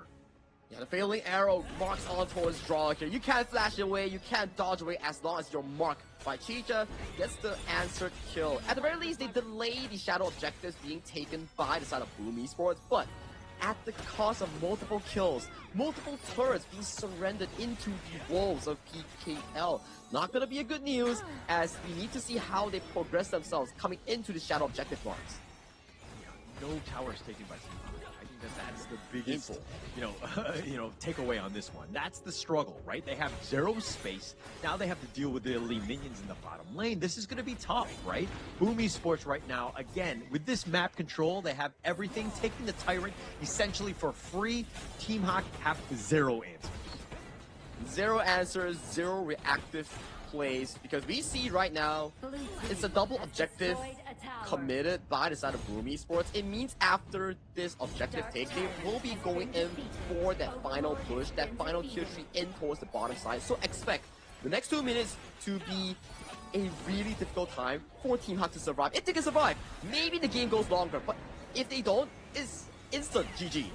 Yeah, the failing arrow marks on towards Draw here. You can't flash away, you can't dodge away as long as you're marked by Chicha. Gets the answered kill. At the very least, they delay the shadow objectives being taken by the side of Boomy Sports, but at the cost of multiple kills, multiple turrets being surrendered into the wolves of PKL. Not gonna be a good news, as we need to see how they progress themselves coming into the shadow objective marks.
No towers taken by Team Hawk. That's the biggest, takeaway on this one. That's the struggle, right? They have 0 space. Now they have to deal with the elite minions in the bottom lane. This is going to be tough, right? Boomy Sports right now, again, with this map control, they have everything, taking the Tyrant essentially for free. Team Hawk have 0 answers.
0 answers, 0 reactive plays, because we see right now it's a double objective committed by the side of Boomy Sports. It means after this objective take, they will be going in for that final push, that final tier 3 in towards the bottom side. So expect the next 2 minutes to be a really difficult time for Team Hawk to survive. If they can survive, maybe the game goes longer, but if they don't, it's instant GG.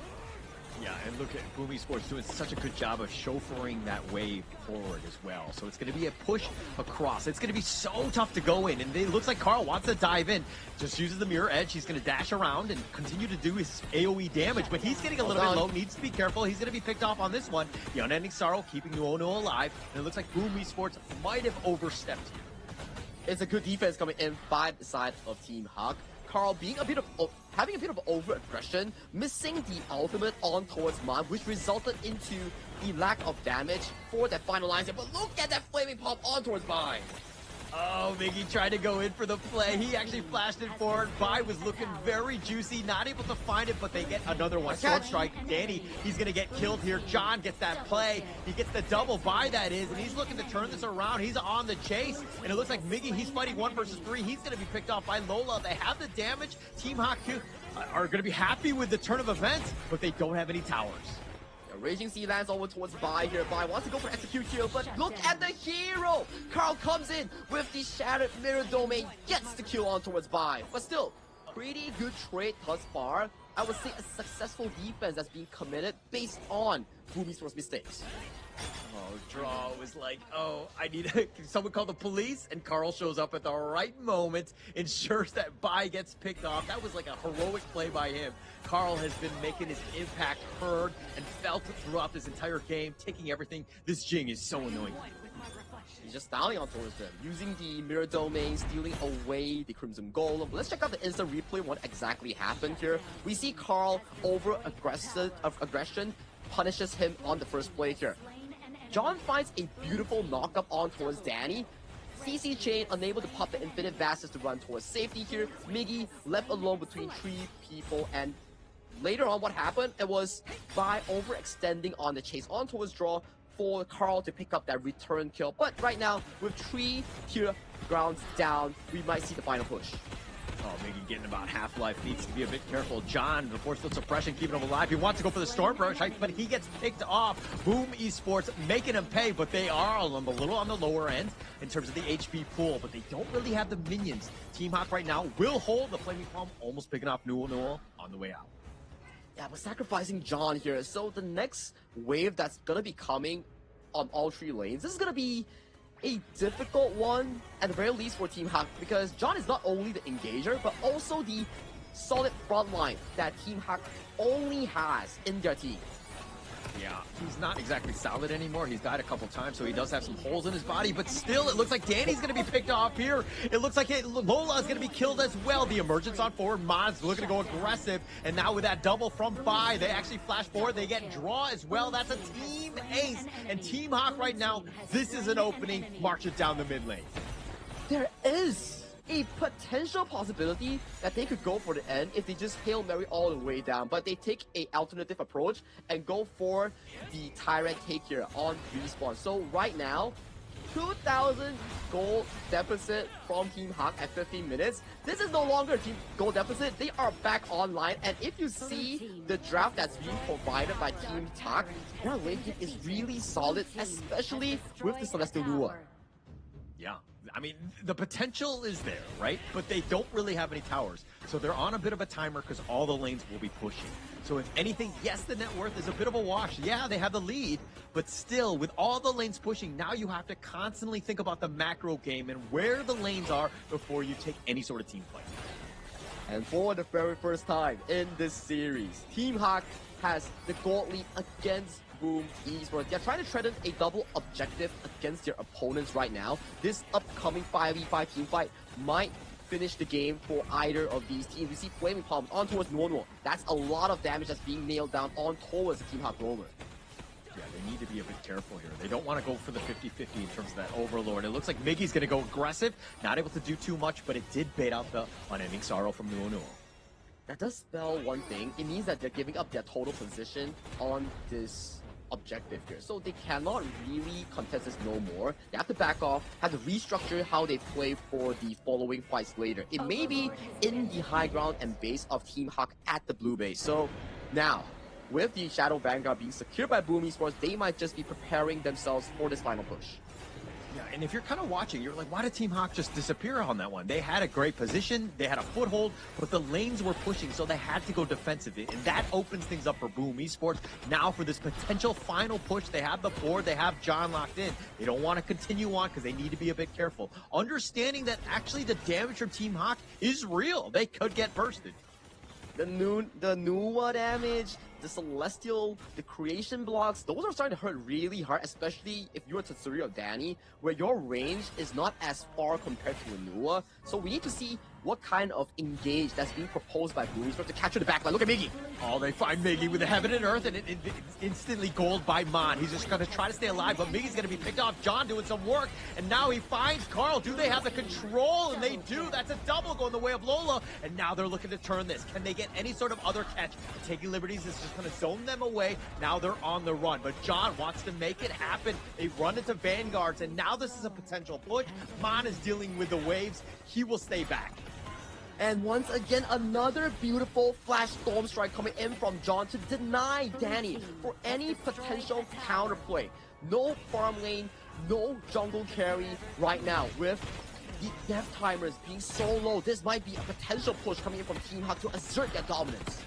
Yeah, and look at Boom Esports doing such a good job of chauffeuring that wave forward as well. So it's going to be a push across. It's going to be so tough to go in. And it looks like Carl wants to dive in. Just uses the mirror edge. He's going to dash around and continue to do his AoE damage. But he's getting a little bit low. Needs to be careful. He's going to be picked off on this one. The Unending Sorrow keeping Nuono alive. And it looks like Boom Esports might have overstepped here.
It's a good defense coming in by the side of Team Hawk. Carl being having a bit of over-aggression, missing the ultimate on towards Man, which resulted into the lack of damage for that final line. But look at that flaming pop on towards Bai.
Oh, Miggy tried to go in for the play. He actually flashed it forward. Bai was looking very juicy, not able to find it, but they get another one. Sword strike. Danny, he's going to get killed here. John gets that play. He gets the double Bai, that is, and he's looking to turn this around. He's on the chase, and it looks like Miggy, he's fighting 1 versus 3. He's going to be picked off by Lola. They have the damage. Team Haku are going to be happy with the turn of events, but they don't have any towers.
Raging Sea lands over towards Bai here. Bai wants to go for execute kill, but look at the hero! Carl comes in with the Shattered Mirror Domain, gets the kill on towards Bai. But still, pretty good trade thus far. I would say a successful defense that's being committed based on Boom Esports' mistakes.
Oh, Draw was like, oh, I need someone call the police, and Carl shows up at the right moment, ensures that Bai gets picked off. That was like a heroic play by him. Carl has been making his impact heard and felt throughout this entire game, taking everything. This Jing is so annoying.
He's just styling on towards them, using the Mirror Domain, stealing away the Crimson Golem. Let's check out the instant replay, what exactly happened here. We see Carl aggression punishes him on the first play here. John finds a beautiful knockup on towards Danny. CC Chain unable to pop the Infinite Vases to run towards safety here. Miggy left alone between 3 people, and later on what happened, it was by overextending on the chase on towards Draw for Carl to pick up that return kill. But right now, with 3 tier grounds down, we might see the final push.
Oh, Miggy getting about half-life, needs to be a bit careful. John, the force field suppression, keeping him alive. He wants to go for the Storm Brush, but he gets picked off. Boom Esports making him pay, but they are a little on the lower end in terms of the HP pool, but they don't really have the minions. Team Hawk right now will hold the Flaming Palm, almost picking off Nuo on the way out.
Yeah, but sacrificing John here. So the next wave that's going to be coming on all 3 lanes, this is going to be a difficult one, at the very least for Team Hawk, because John is not only the engager, but also the solid front line that Team Hawk only has in their team.
Yeah, he's not exactly solid anymore. He's died a couple times, so he does have some holes in his body, but still, it looks like Danny's going to be picked off here. It looks like Lola is going to be killed as well. The emergence on forward, Mod's looking to go aggressive, and now with that double from Bai, they actually flash forward. They get Draw as well. That's a team ace, and Team Hawk right now, this is an opening. March it down the mid lane.
There is a potential possibility that they could go for the end if they just Hail Mary all the way down, but they take a alternative approach and go for the Tyrant take here on respawn. So right now, 2,000 gold deficit from Team Hawk at 15 minutes. This is no longer a team gold deficit. They are back online, and if you see the draft that's being provided by Team Hawk, their lane game is really solid, especially with the Celestial Lua.
Yeah. I mean, the potential is there, right? But they don't really have any towers. So they're on a bit of a timer because all the lanes will be pushing. So if anything, yes, the net worth is a bit of a wash. Yeah, they have the lead, but still, with all the lanes pushing, now you have to constantly think about the macro game and where the lanes are before you take any sort of team fight.
And for the very first time in this series, Team Hawk has the gold lead against Boom Esports. They're trying to threaten a double objective against their opponents right now. This upcoming 5v5 team fight might finish the game for either of these teams. We see Flaming Palms on towards Nuono. That's a lot of damage that's being nailed down on towards the Team Hawk roamer.
Yeah, they need to be a bit careful here. They don't want to go for the 50-50 in terms of that Overlord. It looks like Miggy's going to go aggressive. Not able to do too much, but it did bait out the Unending Sorrow from Nuono.
That does spell one thing. It means that they're giving up their total position on this objective here. So they cannot really contest this no more. They have to back off, have to restructure how they play for the following fights later. It may be in the high ground and base of Team Hawk at the blue base. So now, with the Shadow Vanguard being secured by Boom Esports, they might just be preparing themselves for this final push.
Yeah, and if you're kind of watching, you're like, why did Team Hawk just disappear on that one? They had a great position, they had a foothold, but the lanes were pushing, so they had to go defensive. And that opens things up for Boom Esports. Now for this potential final push, they have the board, they have John locked in. They don't want to continue on because they need to be a bit careful. Understanding that actually the damage from Team Hawk is real. They could get bursted.
The Nuwa damage, the Celestial, the creation blocks, those are starting to hurt really hard, especially if you're Tatsuri or Danny, where your range is not as far compared to a Nuwa. So we need to see what kind of engage that's being proposed by Boom Esports to capture the backline. Look at Miggy.
Oh, they find Miggy with the heaven and earth, and it's instantly gold by Mon. He's just going to try to stay alive, but Miggy's going to be picked off. John doing some work, and now he finds Carl. Do they have the control? And they do. That's a double going the way of Lola, and now they're looking to turn this. Can they get any sort of other catch? Taking liberties is just going to zone them away. Now they're on the run, but John wants to make it happen. They run into Vanguards, and now this is a potential push. Mon is dealing with the waves. He will stay back.
And once again, another beautiful flash storm strike coming in from John to deny Danny for any potential counterplay. No farm lane, no jungle carry right now with the death timers being so low. This might be a potential push coming in from Team Hawk to assert their dominance.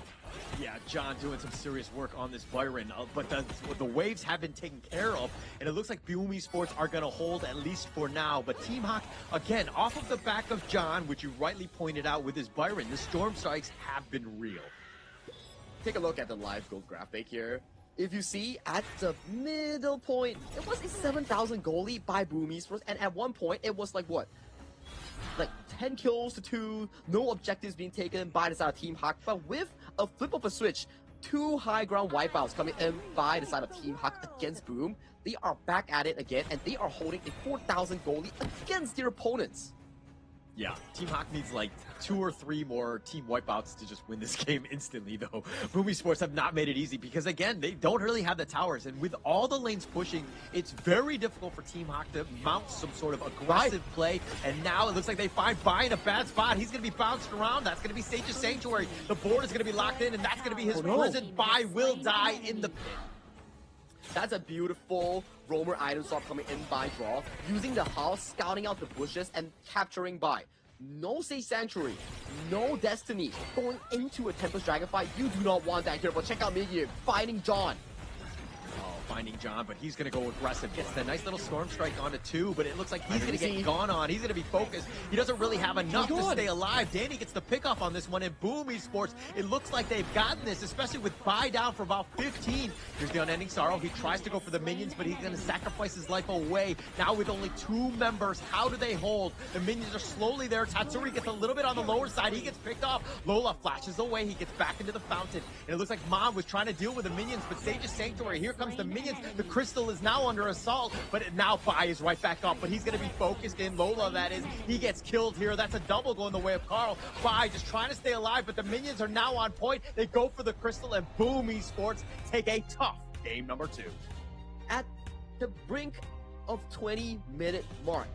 Yeah, John doing some serious work on this Byron, but the waves have been taken care of, and it looks like Boom Esports are going to hold at least for now. But Team Hawk, again, off of the back of John, which you rightly pointed out with his Byron, the storm strikes have been real.
Take a look at the live gold graphic here. If you see at the middle point, it was a 7,000 goal lead by Boom Esports, and at one point it was like what? Like 10 kills to 2, no objectives being taken by the side of Team Hawk, but with a flip of a switch, 2 high ground wipeouts coming in by the side of Team Hawk against Boom. They are back at it again, and they are holding a 4,000 goal lead against their opponents.
Yeah, Team Hawk needs like 2 or 3 more team wipeouts to just win this game instantly, though. Boom Esports have not made it easy because, again, they don't really have the towers. And with all the lanes pushing, it's very difficult for Team Hawk to mount some sort of aggressive play. And now it looks like they find Bai in a bad spot. He's going to be bounced around. That's going to be Sage's Sanctuary. The board is going to be locked in, and that's going to be his prison. Bai will die in the pit.
That's a beautiful roamer item swap coming in by Draw, using the house, scouting out the bushes, and capturing Bai. No Sage Sanctuary, no Destiny, going into a Tempest Dragonfly. You do not want that here, but check out Miggy fighting John.
Finding John, but he's going to go aggressive. Gets the nice little storm strike onto 2, but it looks like he's going to get gone on. He's going to be focused. He doesn't really have enough to stay alive. Danny gets the pick off on this one, and Boom Esports, it looks like they've gotten this, especially with Bai down for about 15. Here's the Unending Sorrow. He tries to go for the minions, but he's going to sacrifice his life away. Now with only 2 members, how do they hold? The minions are slowly there. Tatsuri gets a little bit on the lower side. He gets picked off. Lola flashes away. He gets back into the fountain. And it looks like Mom was trying to deal with the minions, but Sage's Sanctuary, here comes the minions. The crystal is now under assault, but now Bai is right back up, but he's going to be focused in. Lola, that is, he gets killed here. That's a double going the way of Carl. Bai just trying to stay alive, but the minions are now on point. They go for the crystal, and Boom Esports take a tough game number 2.
At the brink of 20-minute mark,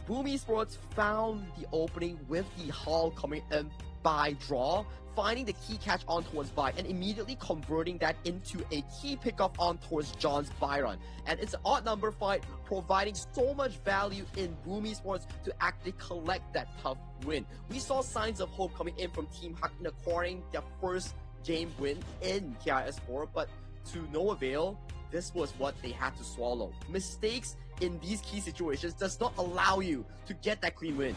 Boom Esports found the opening with the Hall coming in by Draw, finding the key catch on towards Bai and immediately converting that into a key pickup on towards John's Byron. And it's an odd number fight, providing so much value in Boom Esports to actually collect that tough win. We saw signs of hope coming in from Team Hawk in acquiring their first game win in KIS4, but to no avail. This was what they had to swallow. Mistakes in these key situations does not allow you to get that clean win.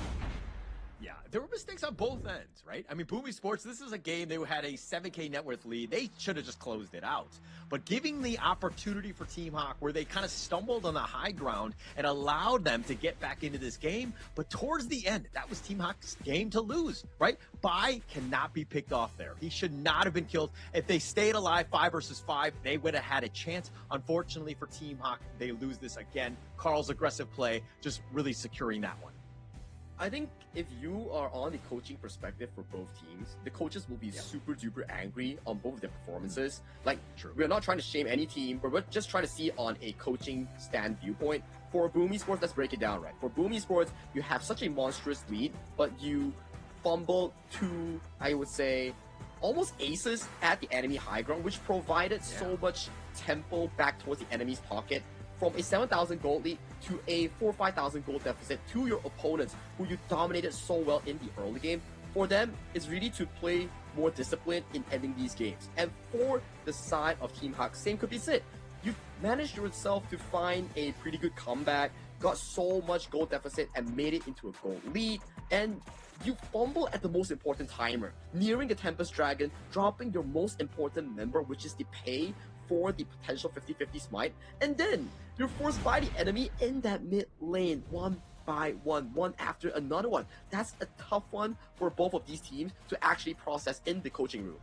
Yeah, there were mistakes on both ends, right? I mean, Boom Esports, this is a game, they had a 7K net worth lead. They should have just closed it out. But giving the opportunity for Team Hawk, where they kind of stumbled on the high ground and allowed them to get back into this game. But towards the end, that was Team Hawk's game to lose, right? Bai cannot be picked off there. He should not have been killed. If they stayed alive 5 versus 5, they would have had a chance. Unfortunately for Team Hawk, they lose this again. Carl's aggressive play, just really securing that one.
I think if you are on the coaching perspective for both teams, the coaches will be super duper angry on both of their performances. Like, we're not trying to shame any team, but we're just trying to see it on a coaching stand viewpoint. For Boom Esports, let's break it down, right? For Boom Esports, you have such a monstrous lead, but you fumbled 2, I would say, almost aces at the enemy high ground, which provided so much tempo back towards the enemy's pocket from a 7,000 gold lead to a 4,000 or 5,000 gold deficit to your opponents who you dominated so well in the early game. For them, it's really to play more disciplined in ending these games. And for the side of Team Hawk, same could be said. You've managed yourself to find a pretty good comeback, got so much gold deficit and made it into a gold lead, and you fumble at the most important timer, nearing the Tempest Dragon, dropping your most important member, which is the pay for the potential 50-50 smite, and then you're forced by the enemy in that mid lane, one by one after another one. That's a tough one for both of these teams to actually process in the coaching room.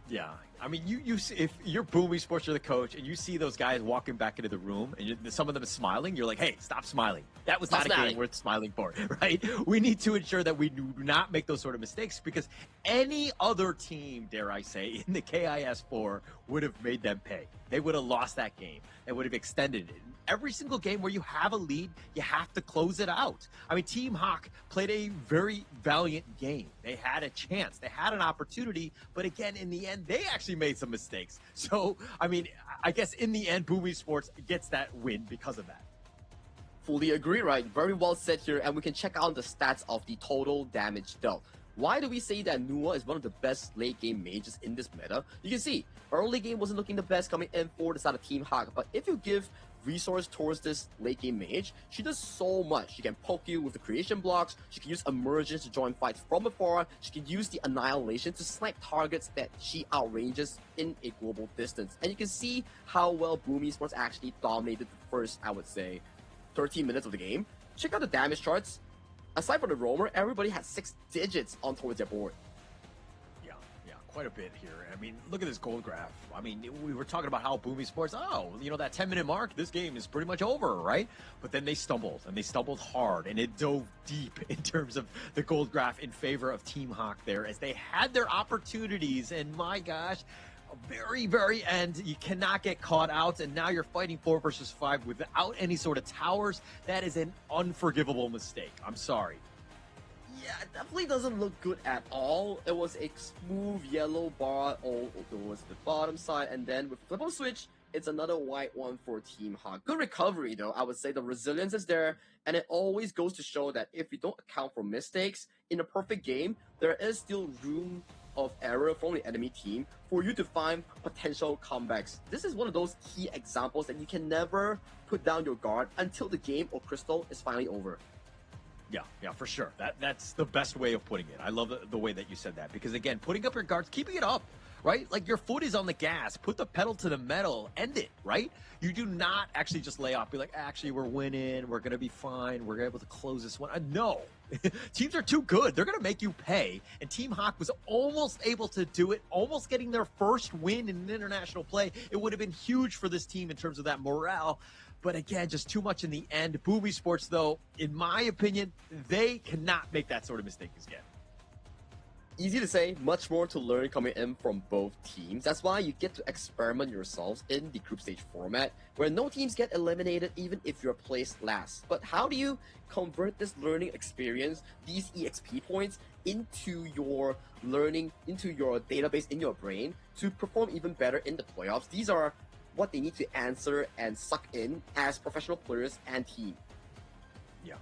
Yeah, I mean, you see, if you're Boom Esports, you're the coach, and you see those guys walking back into the room, and some of them are smiling, you're like, hey, stop smiling. That was not a game worth smiling for, right? We need to ensure that we do not make those sort of mistakes, because any other team, dare I say, in the KIS4 would have made them pay. They would have lost that game. They would have extended it. Every single game where you have a lead, you have to close it out. I mean, Team Hawk played a very valiant game. They had a chance. They had an opportunity. But again, in the end, they actually made some mistakes. So, I mean, I guess in the end, Boom Esports gets that win because of that.
Fully agree, right? Very well said here. And we can check out the stats of the total damage dealt. Why do we say that Nua is one of the best late game mages in this meta? You can see, early game wasn't looking the best coming in for the side of Team Hawk, but if you give resource towards this late game mage, she does so much. She can poke you with the creation blocks, she can use emergence to join fights from afar, she can use the annihilation to snipe targets that she outranges in a global distance. And you can see how well Boom Esports actually dominated the first, I would say, 13 minutes of the game. Check out the damage charts. Aside from the roamer, everybody had 6 digits on towards their board.
Yeah, quite a bit here. I mean, look at this gold graph. I mean, we were talking about how Boom Esports, that 10-minute mark, this game is pretty much over, right? But then they stumbled, and they stumbled hard, and it dove deep in terms of the gold graph in favor of Team Hawk there, as they had their opportunities, and my gosh, very, very end, you cannot get caught out, and now you're fighting 4 versus 5 without any sort of towers. That is an unforgivable mistake. I'm sorry.
Yeah, it definitely doesn't look good at all. It was a smooth yellow bar all towards the bottom side, and then with flip of switch, it's another white one for Team Hawk. Good recovery though. I would say the resilience is there, and it always goes to show that if you don't account for mistakes in a perfect game, there is still room of error from the enemy team for you to find potential comebacks. This is one of those key examples that you can never put down your guard until the game or crystal is finally over.
Yeah, for sure. That's the best way of putting it. I love the way that you said that, because again, putting up your guards, keeping it up, right? Like, your foot is on the gas, put the pedal to the metal, end it, right? You do not actually just lay off, be like, actually, we're winning, we're going to be fine, we're able to close this one. No. Teams are too good. They're going to make you pay. And Team Hawk was almost able to do it, almost getting their first win in an international play. It would have been huge for this team in terms of that morale. But again, just too much in the end. Boom Esports, though, in my opinion, they cannot make that sort of mistake again.
Easy to say, much more to learn coming in from both teams. That's why you get to experiment yourselves in the group stage format, where no teams get eliminated even if you're placed last. But how do you convert this learning experience, these EXP points, into your learning, into your database in your brain to perform even better in the playoffs? These are what they need to answer and suck in as professional players and team.
Yeah.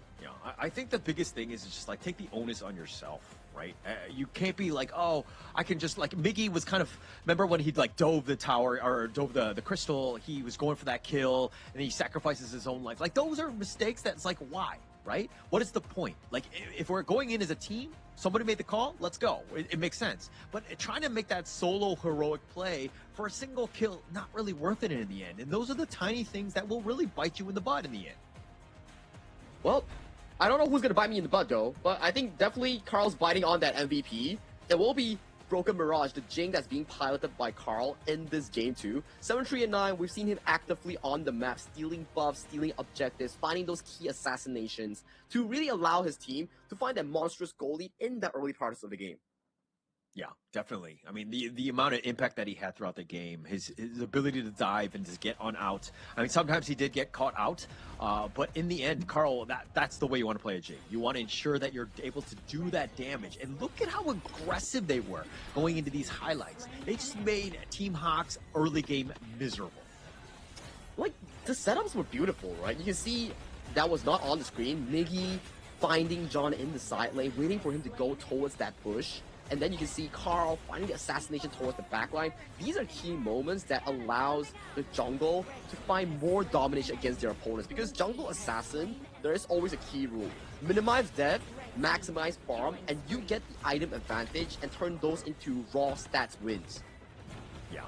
I think the biggest thing is just like, take the onus on yourself, right? You can't be like, oh, I can just, like, Miggy was kind of, remember when he like dove the tower or dove the crystal, he was going for that kill and he sacrifices his own life. Like, those are mistakes that's like, why, right? What is the point? Like, if we're going in as a team, somebody made the call, let's go. It makes sense. But trying to make that solo heroic play for a single kill, not really worth it in the end. And those are the tiny things that will really bite you in the butt in the end.
Well, I don't know who's going to bite me in the butt though, but I think definitely Carl's biting on that MVP. It will be Broken Mirage, the Jing that's being piloted by Carl in this game too. 7, 3, and 9, we've seen him actively on the map, stealing buffs, stealing objectives, finding those key assassinations to really allow his team to find that monstrous goal lead in the early parts of the game.
Yeah, definitely. I mean, the amount of impact that he had throughout the game, his ability to dive and just get on out. I mean, sometimes he did get caught out, but in the end, Carl, that's the way you want to play a Jing. You want to ensure that you're able to do that damage. And look at how aggressive they were going into these highlights. They just made Team Hawk's early game miserable.
like, the setups were beautiful, right? You can see that was not on the screen. Miggy finding John in the side lane, waiting for him to go towards that bush. And then you can see Carl finding the assassination towards the backline. These are key moments that allows the jungle to find more domination against their opponents. Because jungle assassin, there is always a key rule. Minimize death, maximize farm, and you get the item advantage and turn those into raw stats wins.
Yeah.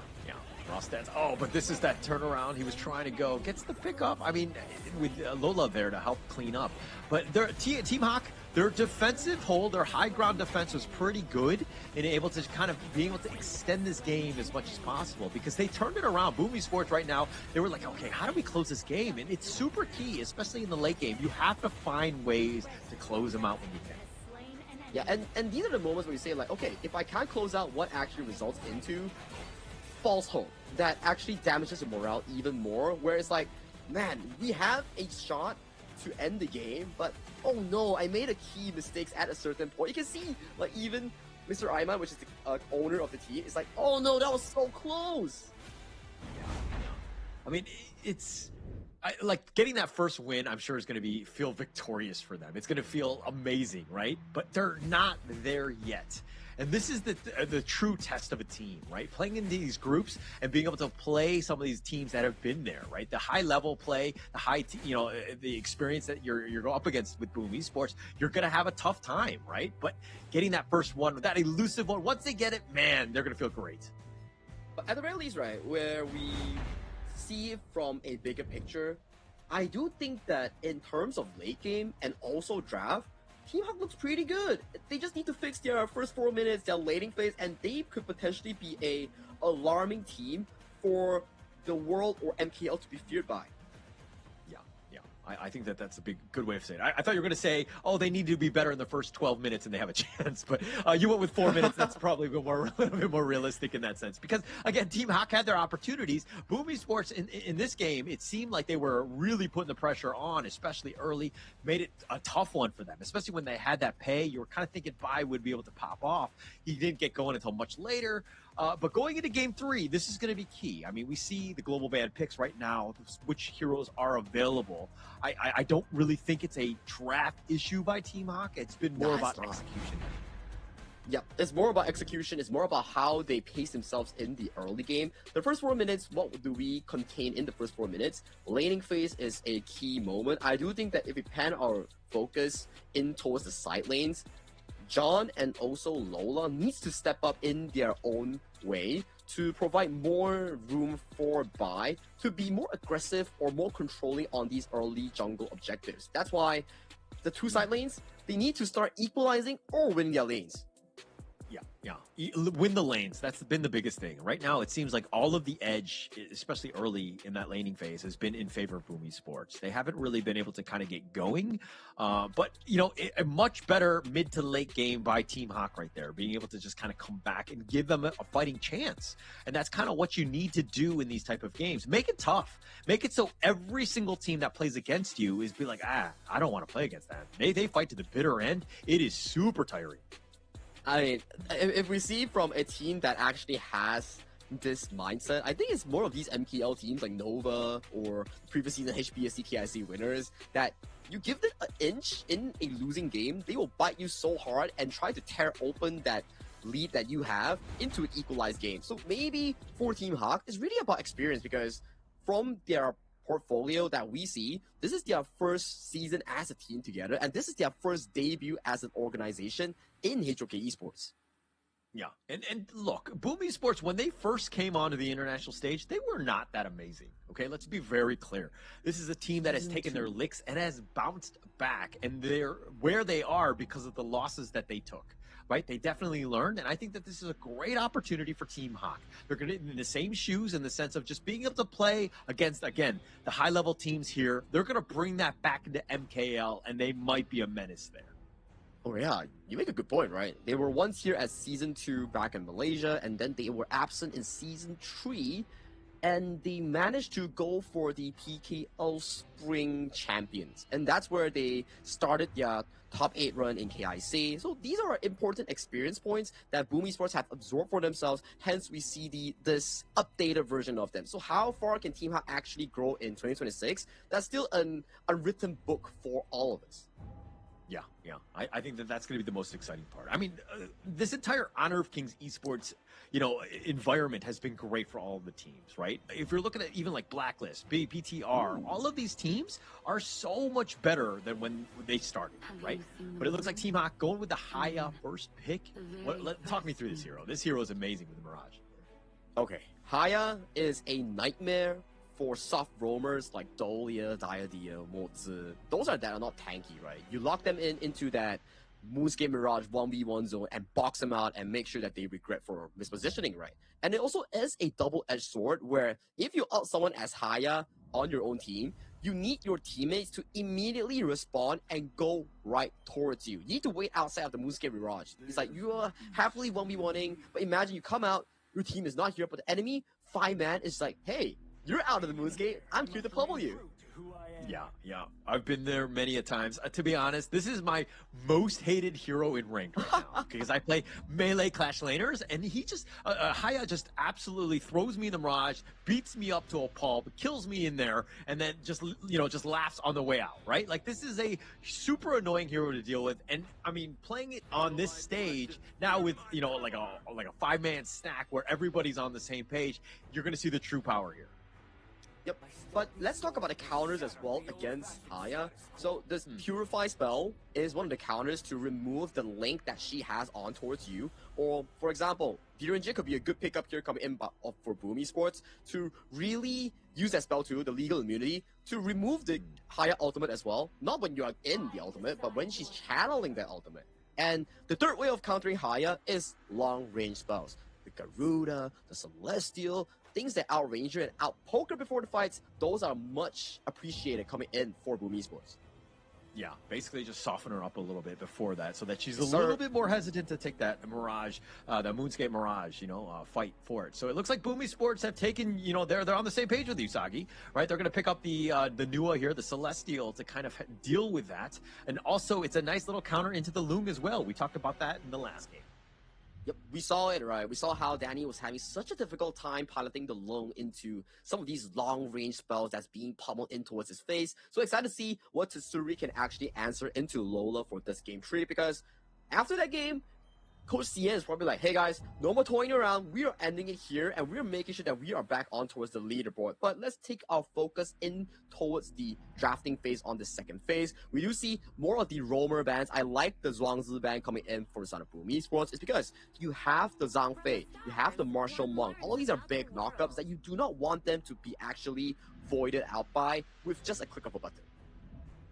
Raw stats. Oh, but this is that turnaround. He was trying to go. Gets the pickup. I mean, with Lola there to help clean up. But Team Hawk, their defensive hold, their high ground defense was pretty good and able to kind of be able to extend this game as much as possible because they turned it around. Boomy Sports right now, they were like, okay, how do we close this game? And it's super key, especially in the late game. You have to find ways to close them out when you can.
Yeah, and these are the moments where you say like, okay, if I can't close out, what actually results into false hope that actually damages the morale even more, where it's like, man, we have a shot to end the game, but oh no, I made a key mistakes at a certain point. You can see, like, even Mr. Ayman, which is the owner of the team, is like, oh no, that was so close.
I mean, like getting that first win, I'm sure is going to feel victorious for them. It's going to feel amazing, right? But they're not there yet. And this is the true test of a team, right? Playing in these groups and being able to play some of these teams that have been there, right? The high level play, the experience that you're up against with Boom Esports, you're going to have a tough time, right? But getting that first one, that elusive one, once they get it, man, they're going to feel great.
But at the very least, right, where we see from a bigger picture, I do think that in terms of late game and also draft, Team Hawk looks pretty good. They just need to fix their first 4 minutes, their laning phase, and they could potentially be a alarming team for the world or MKL to be feared by.
I think that's a good way of saying it. I thought you were going to say, oh, they need to be better in the first 12 minutes and they have a chance. But you went with 4 minutes. That's probably a little bit more realistic in that sense. Because, again, Team Hawk had their opportunities. Boom Esports, in this game, it seemed like they were really putting the pressure on, especially early. Made it a tough one for them, especially when they had that pay. You were kind of thinking Bai would be able to pop off. He didn't get going until much later. But going into Game 3, this is going to be key. I mean, we see the global ban picks right now, which heroes are available. I don't really think it's a draft issue by Team Hawk. It's been more about execution.
Yeah, it's more about execution. It's more about how they pace themselves in the early game. The first 4 minutes, what do we contain in the first 4 minutes? Laning phase is a key moment. I do think that if we pan our focus in towards the side lanes, John and also Lola needs to step up in their own way to provide more room for Bai to be more aggressive or more controlling on these early jungle objectives. That's why the two side lanes, they need to start equalizing or winning their lanes.
Yeah. Win the lanes. That's been the biggest thing. Right now, it seems like all of the edge, especially early in that laning phase, has been in favor of Boom Esports. They haven't really been able to kind of get going. But, a much better mid to late game by Team Hawk right there, being able to just kind of come back and give them a fighting chance. And that's kind of what you need to do in these type of games. Make it tough. Make it so every single team that plays against you is be like, I don't want to play against that. They fight to the bitter end. It is super tiring.
I mean, if we see from a team that actually has this mindset, I think it's more of these MKL teams like Nova or previous season HBSC KIC winners that you give them an inch in a losing game, they will bite you so hard and try to tear open that lead that you have into an equalized game. So maybe for Team Hawk, it's really about experience because from their portfolio that we see, this is their first season as a team together, and this is their first debut as an organization in HOK Esports.
Yeah, and look, Boom Esports, when they first came onto the international stage, they were not that amazing. Okay, let's be very clear. This is a team that has taken their licks and has bounced back, and they're where they are because of the losses that they took. Right? They definitely learned, and I think that this is a great opportunity for Team Hawk. They're going to be in the same shoes in the sense of just being able to play against, again, the high-level teams here. They're going to bring that back into MKL, and they might be a menace there.
Oh yeah, you make a good point, right? They were once here as Season 2 back in Malaysia, and then they were absent in Season 3 and they managed to go for the PKO Spring Champions. And that's where they started their top 8 run in KIC. So these are important experience points that Boom Esports have absorbed for themselves. Hence, we see this updated version of them. So how far can Team Hawk actually grow in 2026? That's still an unwritten book for all of us.
Yeah. I think that's going to be the most exciting part. I mean, this entire Honor of Kings esports, environment has been great for all of the teams, right? If you're looking at even like Blacklist, BPTR, all of these teams are so much better than when they started, right? But it looks like Team Hawk going with the Haya first pick. Talk me through this hero. This hero is amazing with the Mirage.
Okay, Haya is a nightmare for soft roamers like Dolia, Diadia, Mozi. Those that are not tanky, right? You lock them into that Moonscape Mirage 1v1 zone and box them out and make sure that they regret for mispositioning, right? And it also is a double-edged sword where if you out someone as Haya on your own team, you need your teammates to immediately respond and go right towards you. You need to wait outside of the Moonscape Mirage. It's like you are happily 1v1ing, but imagine you come out, your team is not here, but the enemy 5-man is like, hey, you're out of the Moonscape, I'm here to pummel you.
Yeah. I've been there many a times. To be honest, this is my most hated hero in ranked right now because I play melee Clash laners, and he just Haya just absolutely throws me in the Mirage, beats me up to a pulp, kills me in there, and then just laughs on the way out. Right? Like this is a super annoying hero to deal with, and I mean playing it on this stage now with like a 5-man stack where everybody's on the same page, you're going to see the true power here.
Yep, but let's talk about the counters as well against Haya. So this Purify spell is one of the counters to remove the link that she has on towards you. Or, for example, Direnjit could be a good pickup here coming in for Boom Esports to really use that spell too, the legal immunity, to remove the Haya ultimate as well. Not when you are in the ultimate, but when she's channeling that ultimate. And the third way of countering Haya is long-range spells. The Garuda, the Celestial, things that outrange her and outpoke her before the fights, those are much appreciated coming in for Boom Esports.
Yeah, basically just soften her up a little bit before that so that she's a little bit more hesitant to take that Mirage, the Moonscape Mirage, fight for it. So it looks like Boom Esports have taken, they're on the same page with you, Sagi, right? They're going to pick up the Nua here, the Celestial, to kind of deal with that. And also, it's a nice little counter into the Lung as well. We talked about that in the last game.
Yep, we saw it, right? We saw how Danny was having such a difficult time piloting the Lung into some of these long-range spells that's being pummeled in towards his face. So excited to see what Tsuri can actually answer into Lola for this game 3, because after that game, Coach Cien is probably like, hey guys, no more toying around. We are ending it here, and we're making sure that we are back on towards the leaderboard. But let's take our focus in towards the drafting phase on the second phase. We do see more of the roamer bans. I like the Zhuangzi ban coming in for the side of Boom Esports. It's because you have the Zhang Fei, you have the Martial Monk. All of these are big knockups that you do not want them to be actually voided out by with just a click of a button.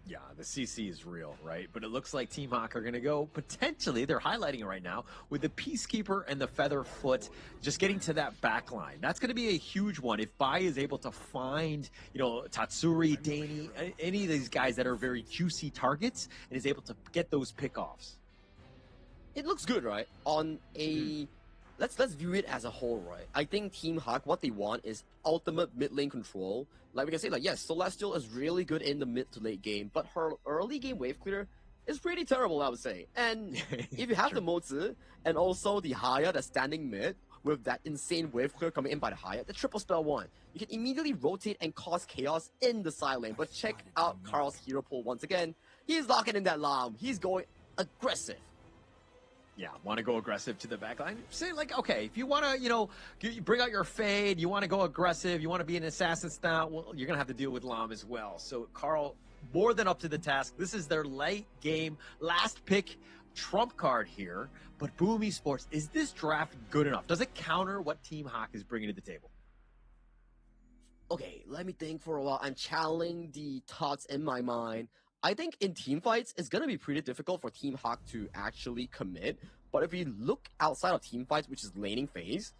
Yeah, the CC is real, right? But it looks like Team Hawk are going to go potentially, they're highlighting it right now, with the Peacekeeper and the Featherfoot just getting to that back line. That's going to be a huge one if Bai is able to find, Tatsuri, Danny, any of these guys that are very juicy targets and is able to get those pickoffs.
It looks good, right? On a... Let's view it as a whole, right? I think Team Hawk, what they want is ultimate mid lane control. Like we can say, yes, Celestial is really good in the mid to late game, but her early game wave clear is pretty terrible, I would say. And if you have the Mozi and also the Haya that's standing mid with that insane wave clear coming in by the Haya, the triple spell one, you can immediately rotate and cause chaos in the side lane. But check out Carl's hero pool once again. He's locking in that Lam. He's going aggressive.
Yeah, want to go aggressive to the backline? Say, okay, if you want to, you bring out your Fade, you want to go aggressive, you want to be an assassin style, well, you're going to have to deal with Lam as well. So, Carl, more than up to the task. This is their late game, last pick, trump card here. But Boom Esports, is this draft good enough? Does it counter what Team Hawk is bringing to the table?
Okay, let me think for a while. I'm channeling the thoughts in my mind. I think in team fights, it's going to be pretty difficult for Team Hawk to actually commit. But if we look outside of team fights, which is laning phase,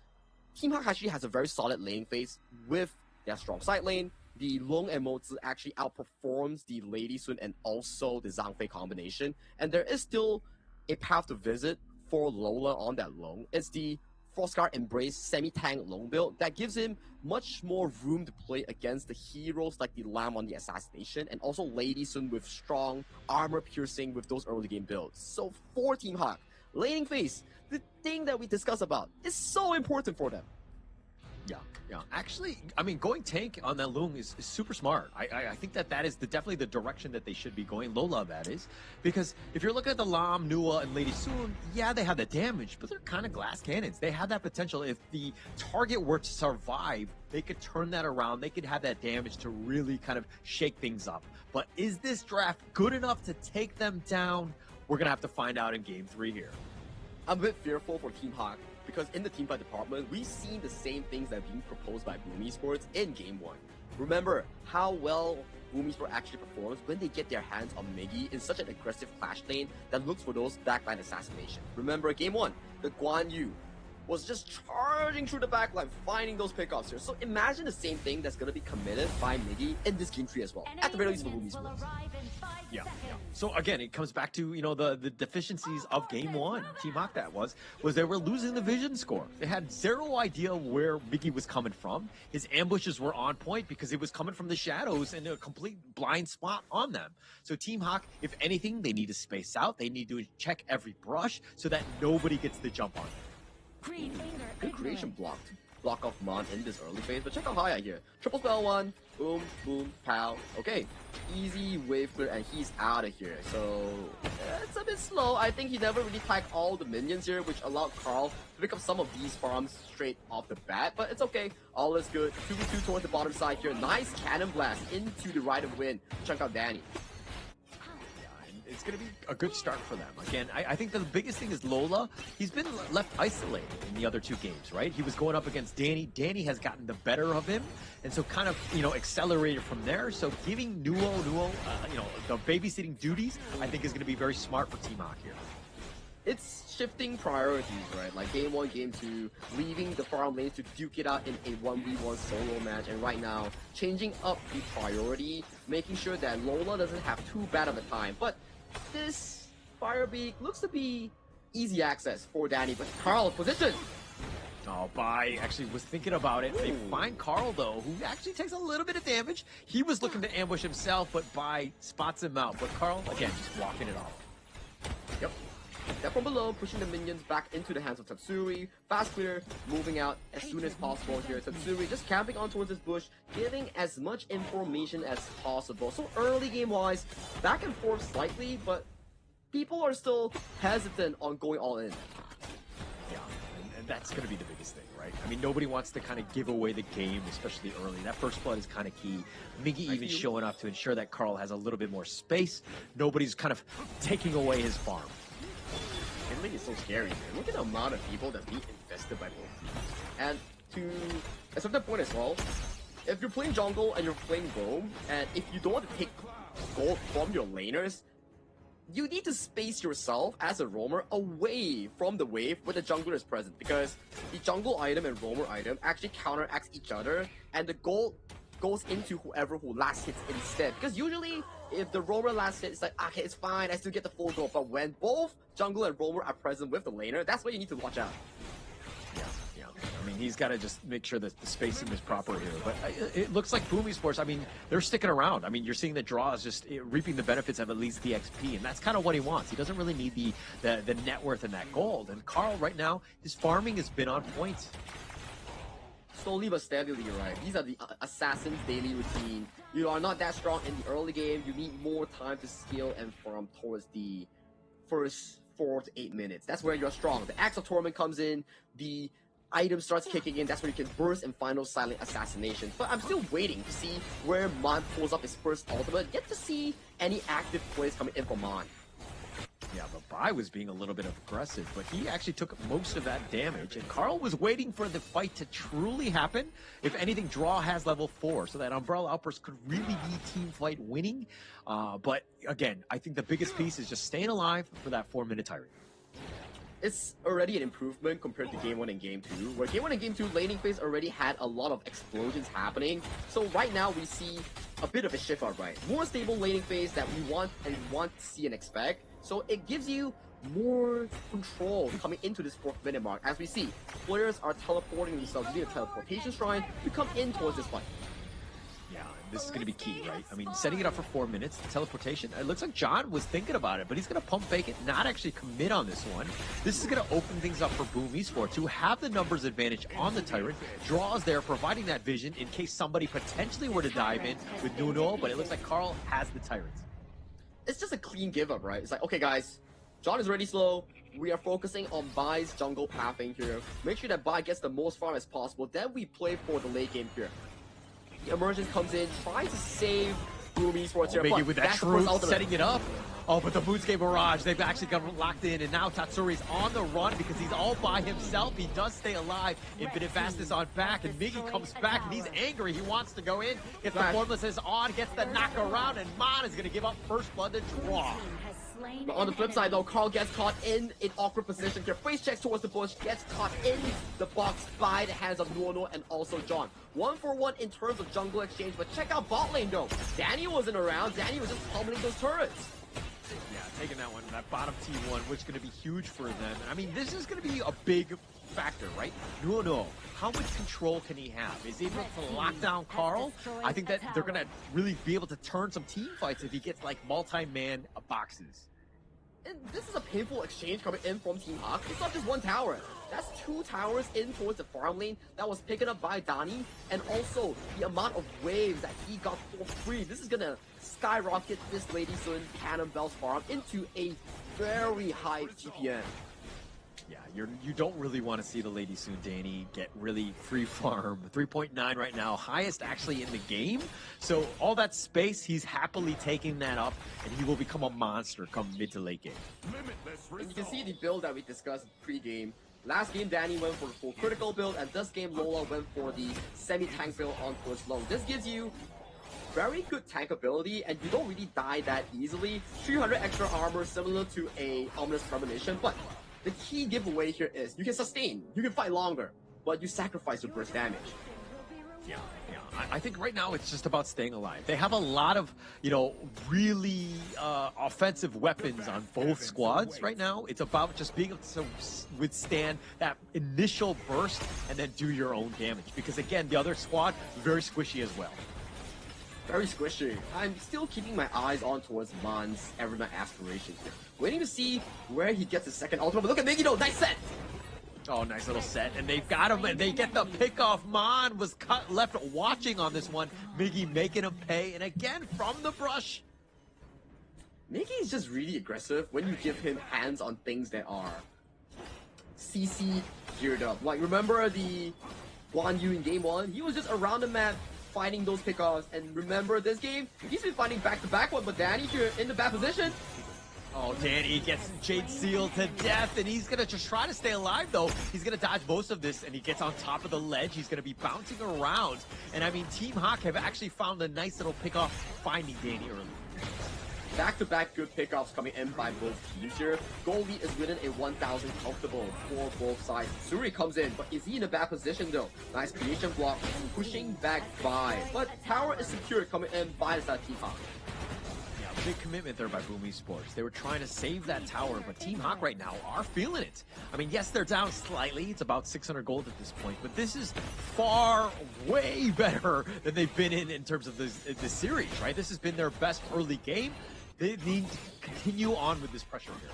Team Hawk actually has a very solid laning phase with their strong side lane. The Long and Mozi actually outperforms the Lady Sun and also the Zhang Fei combination. And there is still a path to visit for Lola on that Long. It's the Frostguard Embrace semi-tank long build that gives him much more room to play against the heroes like the Lamb on the Assassination, and also Lady Sun with strong armor piercing with those early game builds. So for Team Hawk, laning phase, the thing that we discuss about, is so important for them.
Yeah. Actually, I mean, going tank on that Lung is super smart. I think that is definitely the direction that they should be going. Lola, that is. Because if you're looking at the Lam, Nua, and Lady Sun, yeah, they have the damage, but they're kind of glass cannons. They have that potential. If the target were to survive, they could turn that around. They could have that damage to really kind of shake things up. But is this draft good enough to take them down? We're going to have to find out in Game 3 here.
I'm a bit fearful for Team Hawk, because in the teamfight department, we've seen the same things that are being proposed by Boom Esports in Game 1. Remember how well Boom Esports actually performs when they get their hands on Miggy in such an aggressive clash lane that looks for those backline assassination. Remember Game 1, the Guan Yu was just charging through the backline, finding those pickoffs here. So imagine the same thing that's going to be committed by Miggy in this Game 3 as well, at the very least for Boom Esports.
Yeah. So again, it comes back to, the deficiencies of Game 1. Team Hawk was they were losing the vision score. They had zero idea where Miggy was coming from. His ambushes were on point because it was coming from the shadows and a complete blind spot on them. So Team Hawk, if anything, they need to space out. They need to check every brush so that nobody gets the jump on them.
Good creation block off Mon in this early phase, but check out Haya here. Triple spell one, boom, boom, pow. Okay, easy wave clear, and he's out of here. So it's a bit slow. I think he never really tagged all the minions here, which allowed Carl to pick up some of these farms straight off the bat, but it's okay. All is good. 2v2 towards the bottom side here. Nice cannon blast into the right of wind. Check out Danny.
It's going to be a good start for them. Again, I think the biggest thing is Lola. He's been left isolated in the other two games, right? He was going up against Danny. Danny has gotten the better of him, and so kind of, accelerated from there. So giving Nuo, the babysitting duties, I think is going to be very smart for Team Hawk here.
It's shifting priorities, right? Like Game 1, Game 2, leaving the farm lanes to duke it out in a 1v1 solo match, and right now, changing up the priority, making sure that Lola doesn't have too bad of a time. But this Firebeak looks to be easy access for Danny, but Carl, position!
Oh, Bai actually was thinking about it. They find Carl, though, who actually takes a little bit of damage. He was looking to ambush himself, but Bai spots him out. But Carl, again, just walking it off.
Yep. Step from below, pushing the minions back into the hands of Tatsuri. Fast clear, moving out as soon as possible here. Tatsuri just camping on towards this bush, giving as much information as possible. So early game-wise, back and forth slightly, but people are still hesitant on going all in.
Yeah, and that's going to be the biggest thing, right? I mean, nobody wants to kind of give away the game, especially early. That first blood is kind of key. Miggy even showing up to ensure that Carl has a little bit more space. Nobody's kind of taking away his farm.
Handling is so scary, man. Look at the amount of people that's being invested by both teams. And to a certain point as well, if you're playing jungle and you're playing roam, and if you don't want to take gold from your laners, you need to space yourself as a roamer away from the wave where the jungler is present, because the jungle item and roamer item actually counteracts each other, and the gold goes into who last hits instead. Because usually, if the roamer last hit, it's like, okay, it's fine, I still get the full gold. But when both jungle and roamer are present with the laner, that's where you need to watch out.
Yeah. I mean, he's got to just make sure that the spacing is proper here. But it looks like Boom Esports, I mean, they're sticking around. I mean, you're seeing the draw is just reaping the benefits of at least the XP, and that's kind of what he wants. He doesn't really need the net worth and that gold. And Carl, right now, his farming has been on point.
Slowly but steadily, right? These are the assassin's daily routine. You are not that strong in the early game. You need more time to scale and farm towards the first 4 to 8 minutes. That's where you're strong. The Axe of Torment comes in, the item starts kicking in. That's where you can burst and find those silent assassinations. But I'm still waiting to see where Mon pulls up his first ultimate, yet to see any active plays coming in from Mon.
Yeah, but Bai was being a little bit aggressive, but he actually took most of that damage, and Carl was waiting for the fight to truly happen. If anything, draw has level 4, so that Umbrella Outburst could really be team fight winning. But again, I think the biggest piece is just staying alive for that 4-minute tirade.
It's already an improvement compared to Game 1 and Game 2, where Game 1 and Game 2 laning phase already had a lot of explosions happening. So right now we see a bit of a shift out, right? More stable laning phase that we want to see and expect. So it gives you more control coming into this 4th minute mark. As we see, players are teleporting themselves using a teleportation shrine to come in towards this fight.
Yeah, this is going to be key, right? I mean, setting it up for 4 minutes, the teleportation, it looks like John was thinking about it, but he's going to pump fake it, not actually commit on this one. This is going to open things up for Boom Esports, who have the numbers advantage on the Tyrant. Draws there, providing that vision in case somebody potentially were to dive in with Nuno, but it looks like Carl has the Tyrant.
It's just a clean give up, right? It's like, okay guys, John is already slow. We are focusing on Bai's jungle pathing here. Make sure that Bai gets the most farm as possible. Then we play for the late game here. The emergence comes in, trying to save Boom Esports here.
Maybe with that truth, setting it up. Oh, but the Moonscape Barrage, they've actually got locked in, and now Tatsuri's on the run because he's all by himself. He does stay alive. Infinite Fastness on back, and Miggy comes back, and he's angry. He wants to go in, gets the Formlessness on, gets the knock around, and Mon is going to give up first blood to Draw.
But on the flip side though, Carl gets caught in an awkward position here. Face checks towards the bush, gets caught in the box by the hands of Nuno and also John. 1-for-1 in terms of jungle exchange, but check out bot lane though. Danny wasn't around, Danny was just pummeling those turrets.
Yeah, taking that one, that bottom T1, which is going to be huge for them. I mean, this is going to be a big factor, right? Nuno, how much control can he have? Is he able to lock down Carl? I think that they're going to really be able to turn some team fights if he gets like multi-man boxes.
And this is a painful exchange coming in from Team Hawk. It's not just one tower. That's 2 towers in towards the farm lane that was taken up by Dani. And also the amount of waves that he got for free. This is going to skyrocket this Lady Sun Cannon Bell's farm into a very high GPM.
Yeah, you don't really want to see the Lady Soon Danny get really free farm. 3.9 right now, highest actually in the game. So all that space, he's happily taking that up, and he will become a monster come mid to late game.
And you can see the build that we discussed pre-game. Last game, Danny went for the full critical build, and this game, Lola went for the semi-tank build on towards low. This gives you very good tank ability, and you don't really die that easily. 300 extra armor, similar to a Ominous Premonition, but the key giveaway here is you can sustain, you can fight longer, but you sacrifice your burst damage.
Yeah. I think right now it's just about staying alive. They have a lot of, you know, really offensive weapons on both squads right now. It's about just being able to withstand that initial burst and then do your own damage. Because again, the other squad, very squishy as well.
Very squishy. I'm still keeping my eyes on towards Mon's Evernight Aspirations here. Waiting to see where he gets his second ultimate. But look at Miggy though, nice set!
Oh, nice little set. And they've got him, and they get the pick off. Mon was left watching on this one. Miggy making him pay, and again, from the brush.
Miggy is just really aggressive when you give him hands on things that are CC geared up. Like, remember the Guan Yu in game 1? He was just around the map fighting those pickoffs, and remember this game? He's been fighting back-to-back one, but Danny here in the bad position.
Oh, Danny gets Jade Seal to death, and he's going to just try to stay alive, though. He's going to dodge most of this, and he gets on top of the ledge. He's going to be bouncing around. And, I mean, Team Hawk have actually found a nice little pickoff finding Danny early.
Back-to-back good pickoffs coming in by both teams here. Goldie is within a 1,000 comfortable for both sides. Suri comes in, but is he in a bad position though? Nice creation block, pushing back by. But tower is secured coming in by the side Team Hawk.
Yeah, big commitment there by Boom Esports. They were trying to save that tower, but Team Hawk right now are feeling it. I mean, yes, they're down slightly. It's about 600 gold at this point, but this is far, way better than they've been in terms of this series, right? This has been their best early game. They need to continue on with this pressure here.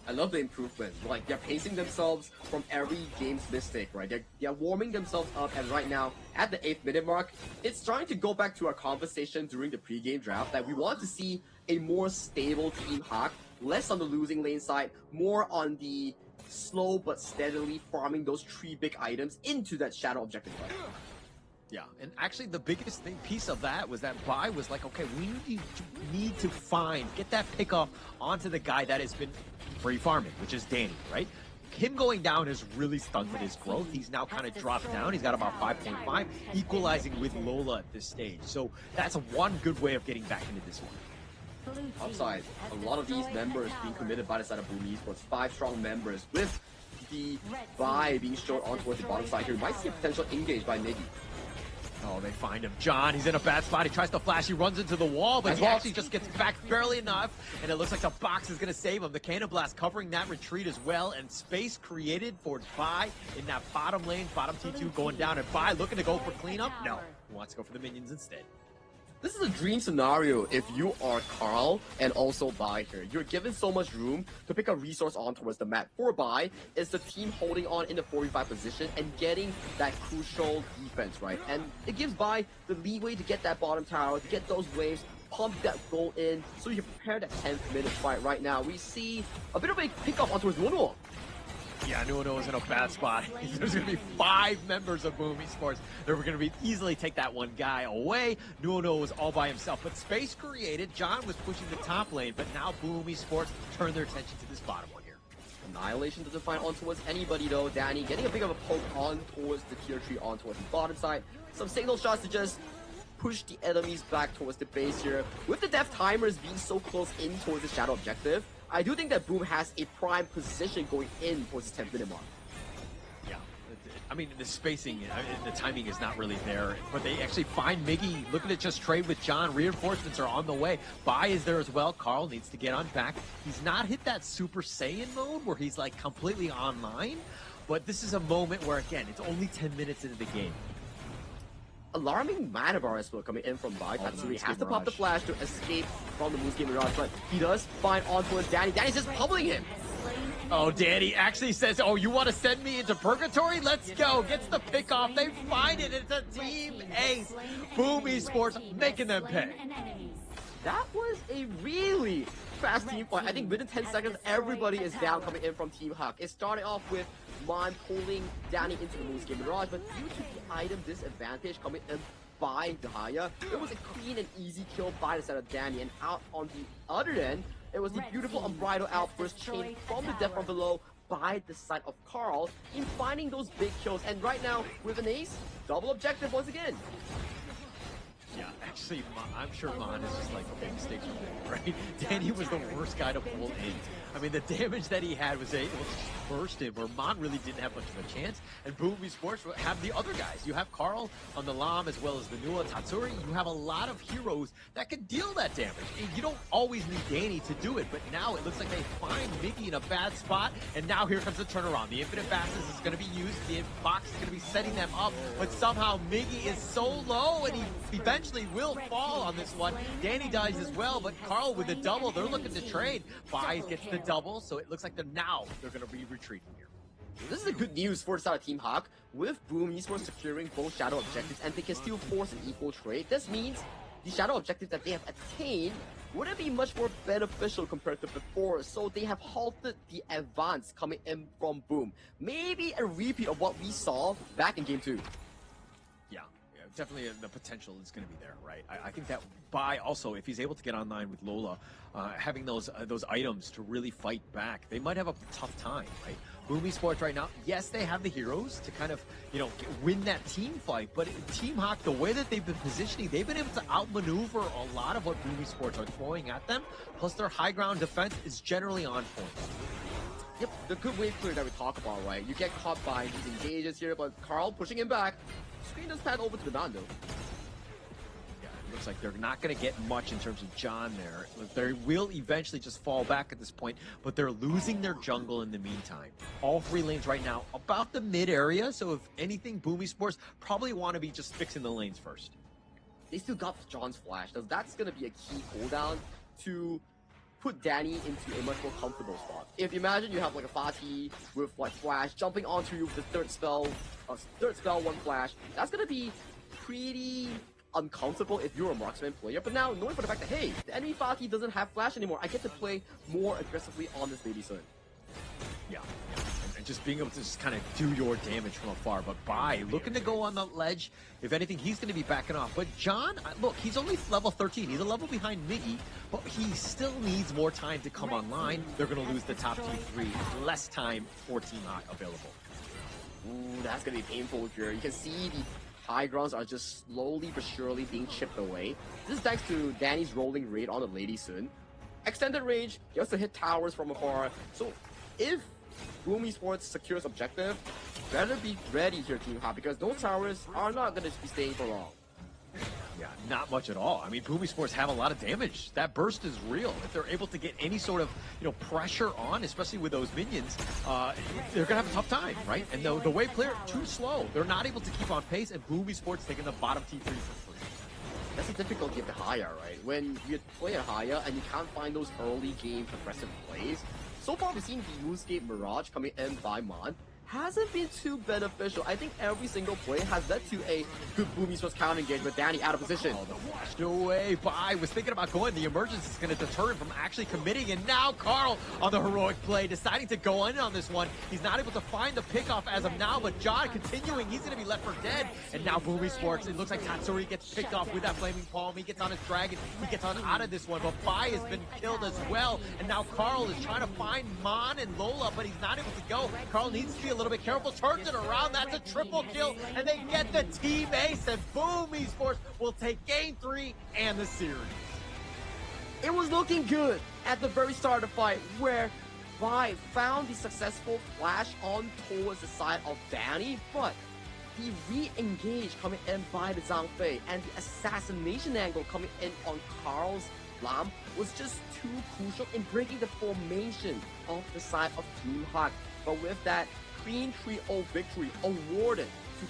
I love the improvement. Like, they're pacing themselves from every game's mistake, right? They're warming themselves up, and right now, at the 8th minute mark, it's starting to go back to our conversation during the pre-game draft that we want to see a more stable Team Hawk, less on the losing lane side, more on the slow but steadily farming those 3 big items into that shadow objective fight.
Yeah, and actually the biggest piece of that was that Bai was like, okay, we need to get that pickoff onto the guy that has been free farming, which is Danny, right? Him going down has really stunted his growth. He's now kind of dropped down. He's got about 5.5, equalizing with Lola at this stage. So that's one good way of getting back into this one.
Upside, a lot of these members being committed by the side of Boom Esports, 5 strong members with the Bai being short on towards the bottom side here. We might see a potential engage by Miggy.
Oh, they find him. John, he's in a bad spot. He tries to flash. He runs into the wall, but he actually just gets back barely enough. And it looks like the box is going to save him. The Cannon Blast covering that retreat as well. And space created for Bai in that bottom lane. Bottom T2 going down. And Bai looking to go for cleanup. No, he wants to go for the minions instead.
This is a dream scenario if you are Carl and also Bai here. You're given so much room to pick a resource on towards the map. For Bai, it's the team holding on in the 4v5 position and getting that crucial defense, right? And it gives Bai the leeway to get that bottom tower, to get those waves, pump that goal in, so you can prepare that 10th minute fight. Right now, we see a bit of a pickup on towards Nuno.
Yeah, Nuno is in a bad spot. There's going to be 5 members of Boom Esports. They're going to be easily take that one guy away. Nuno was all by himself, but space created. John was pushing the top lane, but now Boom Esports turned their attention to this bottom one here.
Annihilation doesn't find on towards anybody though. Danny getting a bit of a poke on towards the tier 3 on towards the bottom side. Some signal shots to just push the enemies back towards the base here. With the death timers being so close in towards the shadow objective, I do think that Boom has a prime position going in towards the 10th minute mark.
Yeah, I mean, the spacing, the timing is not really there, but they actually find Miggy looking to just trade with John. Reinforcements are on the way. Bai is there as well. Carl needs to get on back. He's not hit that Super Saiyan mode where he's like completely online, but this is a moment where, again, it's only 10 minutes into the game.
Alarming mana bar as well coming in from Bai. Tatsuri has to pop the flash to escape from the Moon's Game Mirage, but he does find on towards Danny. Danny's just pummeling him.
Oh, Danny actually says, oh, you want to send me into purgatory? Let's go. Gets the pick off. They find it. It's a team ace. Boom Esports making them pay.
That was a really fast team fight. I think within 10 seconds, everybody is down coming in from Team Huck. It started off with Mon pulling Danny into the Moon's Game Mirage, but due to the item disadvantage coming in by Dahaya, it was a clean and easy kill by the side of Danny. And out on the other end, it was the beautiful Unbridled outburst chain from the death from below by the side of Carl in finding those big kills. And right now, with an ace, double objective once again.
Yeah, actually, I'm sure Mon is just like, okay, mistakes were made, right? Danny was the worst guy to pull in. I mean, the damage that he had was able to just burst in, where Mon really didn't have much of a chance. And Boom Esports have the other guys. You have Carl on the Lam as well as the Nua Tatsuri. You have a lot of heroes that can deal that damage. And you don't always need Danny to do it, but now it looks like they find Miggy in a bad spot. And now here comes the turnaround. The Infinite Fastness is going to be used. The box is going to be setting them up. But somehow Miggy is so low, and he eventually will fall on this one. Danny dies as well, but Carl with the double, they're looking to trade. Bai gets the double, so it looks like they're going to be retreating here.
This is the good news for the side of Team Hawk. With Boom Esports securing both shadow objectives and they can still force an equal trade, this means the shadow objectives that they have attained wouldn't be much more beneficial compared to before, so they have halted the advance coming in from Boom. Maybe a repeat of what we saw back in Game 2.
Yeah, definitely the potential is going to be there, right? I think that Bai also, if he's able to get online with Lola, having those items to really fight back, they might have a tough time, right? Boom Esports right now, yes, they have the heroes to kind of, win that team fight, but Team Hawk, the way that they've been positioning, they've been able to outmaneuver a lot of what Boom Esports are throwing at them, plus their high ground defense is generally on point.
Yep, the good wave clear that we talk about, right? You get caught by these engages here, but Carl pushing him back. Screen does pan over to the Nando.
Yeah, it looks like they're not going to get much in terms of John there. They will eventually just fall back at this point, but they're losing their jungle in the meantime. All 3 lanes right now about the mid area, so if anything, Boom Esports probably want to be just fixing the lanes first.
They still got John's flash. That's going to be a key cooldown to put Danny into a much more comfortable spot. If you imagine you have like a Fatih with like flash jumping onto you with the third spell, 1 flash, that's gonna be pretty uncomfortable if you're a marksman player. But now knowing for the fact that, hey, the enemy Fatih doesn't have flash anymore, I get to play more aggressively on this Lady Sun.
Yeah. And just being able to just kind of do your damage from afar. But Bai looking to go on the ledge. If anything, he's going to be backing off. But John, look, he's only level 13. He's a level behind Miggy, but he still needs more time to come online. They're going to lose the top T3. Less time for Team Hawk available.
Ooh, that's going to be painful here. You can see the high grounds are just slowly but surely being chipped away. This is thanks to Danny's rolling raid on the Lady Sun. Extended range, he also hit towers from afar. So if Boom Esports secures objective, better be ready here, Team Hop, because those towers are not going to be staying for long.
Yeah, not much at all. I mean, Boomy Sports have a lot of damage. That burst is real. If they're able to get any sort of, pressure on, especially with those minions, they're going to have a tough time, right? And the wave player, too slow. They're not able to keep on pace, and Boomy Sports taking the bottom T3 for free.
That's the difficulty of the Haya, right? When you play a Haya and you can't find those early game aggressive plays. So far, we've seen the Moonscape Mirage coming in by Mon. Hasn't been too beneficial. I think every single play has led to a good Boom Esports counter engage with Danny out of position.
Oh, the washed away by was thinking about going. The emergence is going to deter him from actually committing. And now Carl on the heroic play, deciding to go in on this one. He's not able to find the pickoff as of now, but John continuing. He's going to be left for dead. And now Boom Esports, it looks like Tatsuri gets picked off with that flaming palm. He gets on his dragon. He gets on out of this one. But Bai has been killed as well. And now Carl is trying to find Mon and Lola, but he's not able to go. Carl needs to be a little bit careful. Turns it around. That's a triple kill. And they get the team ace. And Boom Esports will take game 3 and the series.
It was looking good at the very start of the fight, where Bai found the successful flash on towards the side of Danny, but the re-engage coming in by the Zhang Fei and the assassination angle coming in on Carl's Lam was just too crucial in breaking the formation of the side of Team Hawk. But with that, clean 3-0 victory awarded to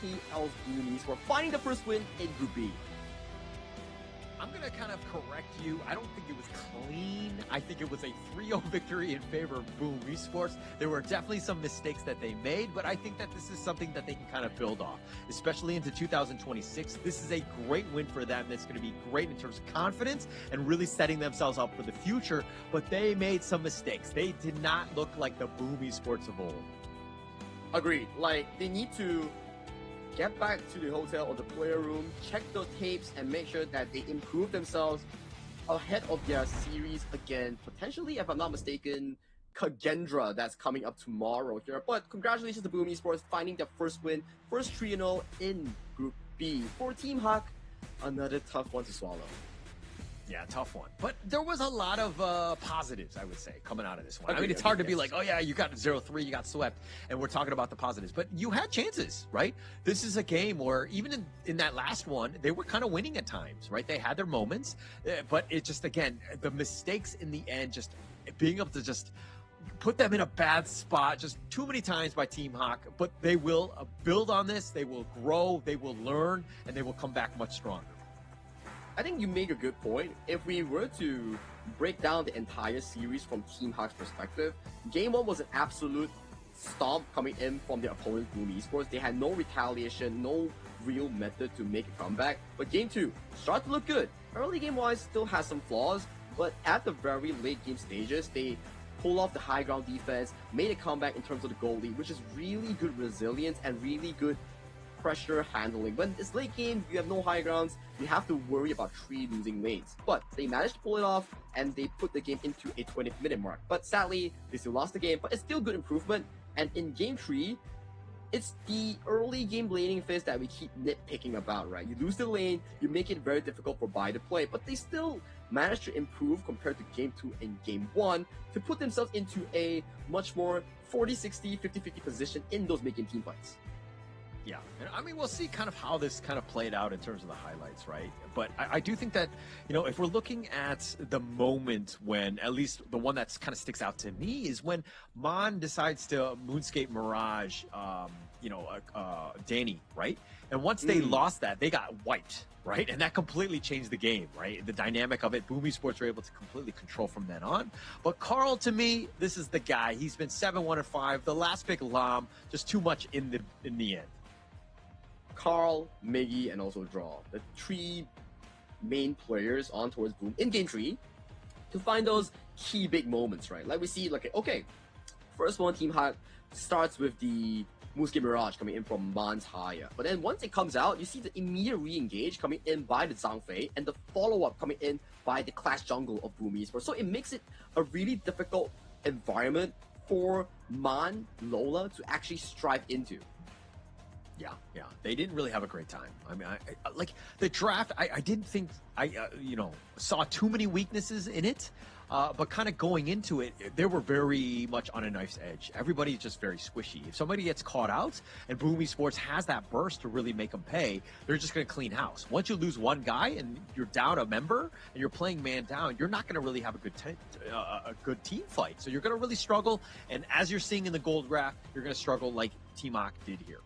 PKL's Boomies for finding the first win in Group B.
I'm going to kind of correct you. I don't think it was clean. I think it was a 3-0 victory in favor of Boom Esports. There were definitely some mistakes that they made, but I think that this is something that they can kind of build off, especially into 2026. This is a great win for them. That's going to be great in terms of confidence and really setting themselves up for the future, but they made some mistakes. They did not look like the Boom Esports of old.
Agreed. Like, they need to get back to the hotel or the player room, check the tapes, and make sure that they improve themselves ahead of their series again. Potentially, if I'm not mistaken, Kagendra that's coming up tomorrow here. But congratulations to Boom Esports finding their first win, first 3-0 in Group B. For Team Hawk, another tough one to swallow.
Yeah, tough one. But there was a lot of positives, I would say, coming out of this one. I mean, it's hard to be like, oh yeah, you got 0-3, you got swept, and we're talking about the positives. But you had chances, right? This is a game where even in that last one, they were kind of winning at times, right? They had their moments, but it just, again, the mistakes in the end, just being able to just put them in a bad spot just too many times by Team Hawk. But they will build on this, they will grow, they will learn, and they will come back much stronger.
I think you make a good point. If we were to break down the entire series from Team Hawk's perspective, Game 1 was an absolute stomp coming in from the opponent, Boom Esports. They had no retaliation, no real method to make a comeback. But Game 2 started to look good. Early game-wise still has some flaws, but at the very late game stages, they pull off the high ground defense, made a comeback in terms of the goalie, which is really good resilience and really good pressure handling. When it's late game, you have no high grounds, you have to worry about 3 losing lanes. But they managed to pull it off, and they put the game into a 20th minute mark. But sadly, they still lost the game, but it's still good improvement. And in Game 3, it's the early game laning phase that we keep nitpicking about, right? You lose the lane, you make it very difficult for Bai to play, but they still managed to improve compared to Game 2 and Game 1 to put themselves into a much more 40-60, 50-50 position in those mid-game team fights.
Yeah, and I mean, we'll see kind of how this kind of played out in terms of the highlights, right? But I do think that, if we're looking at the moment when, at least the one that's kind of sticks out to me, is when Mon decides to Moonscape Mirage, Danny, right? And once they lost that, they got wiped, right? And that completely changed the game, right? The dynamic of it, Boom Esports were able to completely control from then on. But Carl, to me, this is the guy. He's been 7-1-5. The last pick, Lam, just too much in the end.
Carl, Miggy, and also Draw, the 3 main players on towards Boom in Game 3 to find those key big moments, right? Like we see, okay, first one, Team Hawk starts with the Moonscape Mirage coming in from Mon's Haya. But then once it comes out, you see the immediate re-engage coming in by the Zhang Fei and the follow-up coming in by the Clash Jungle of Boom Esports. So it makes it a really difficult environment for Mon, Lola to actually strive into.
Yeah. They didn't really have a great time. I mean, I like the draft. I didn't think I saw too many weaknesses in it. but kind of going into it, they were very much on a knife's edge. Everybody's just very squishy. If somebody gets caught out and Boomy Sports has that burst to really make them pay, they're just going to clean house. Once you lose one guy and you're down a member and you're playing man down, you're not going to really have a good team fight. So you're going to really struggle. And as you're seeing in the gold graph, you're going to struggle like Team Hawk did here.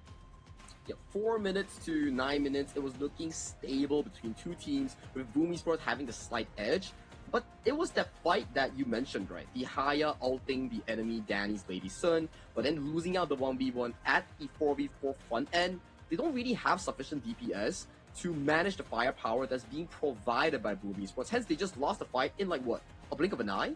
Yeah, 4 minutes to 9 minutes, it was looking stable between two teams, with Boomy Sports having the slight edge. But it was that fight that you mentioned, right? The Haya ulting the enemy Danny's Lady Sun, but then losing out the 1v1 at the 4v4 front end. They don't really have sufficient DPS to manage the firepower that's being provided by Boomy Sports. Hence, they just lost the fight in like what? A blink of an eye?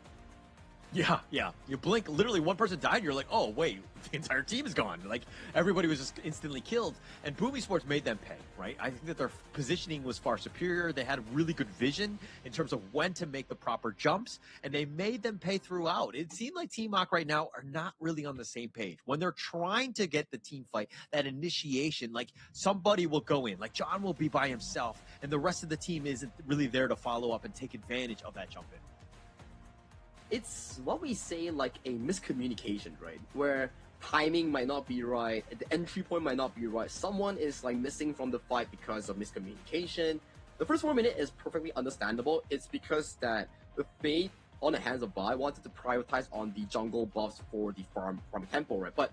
Yeah. You blink, literally one person died, and you're like, oh, wait, the entire team is gone. Like, everybody was just instantly killed. And Boomy Sports made them pay, right? I think that their positioning was far superior. They had really good vision in terms of when to make the proper jumps, and they made them pay throughout. It seemed like Team Hawk right now are not really on the same page. When they're trying to get the team fight, that initiation, like, somebody will go in. Like, John will be by himself, and the rest of the team isn't really there to follow up and take advantage of that jump in.
It's what we say like a miscommunication, right? Where timing might not be right, the entry point might not be right. Someone is like missing from the fight because of miscommunication. The first 4 minutes is perfectly understandable. It's because that the Fate on the hands of Bai wanted to prioritize on the jungle buffs for the farming tempo, right? But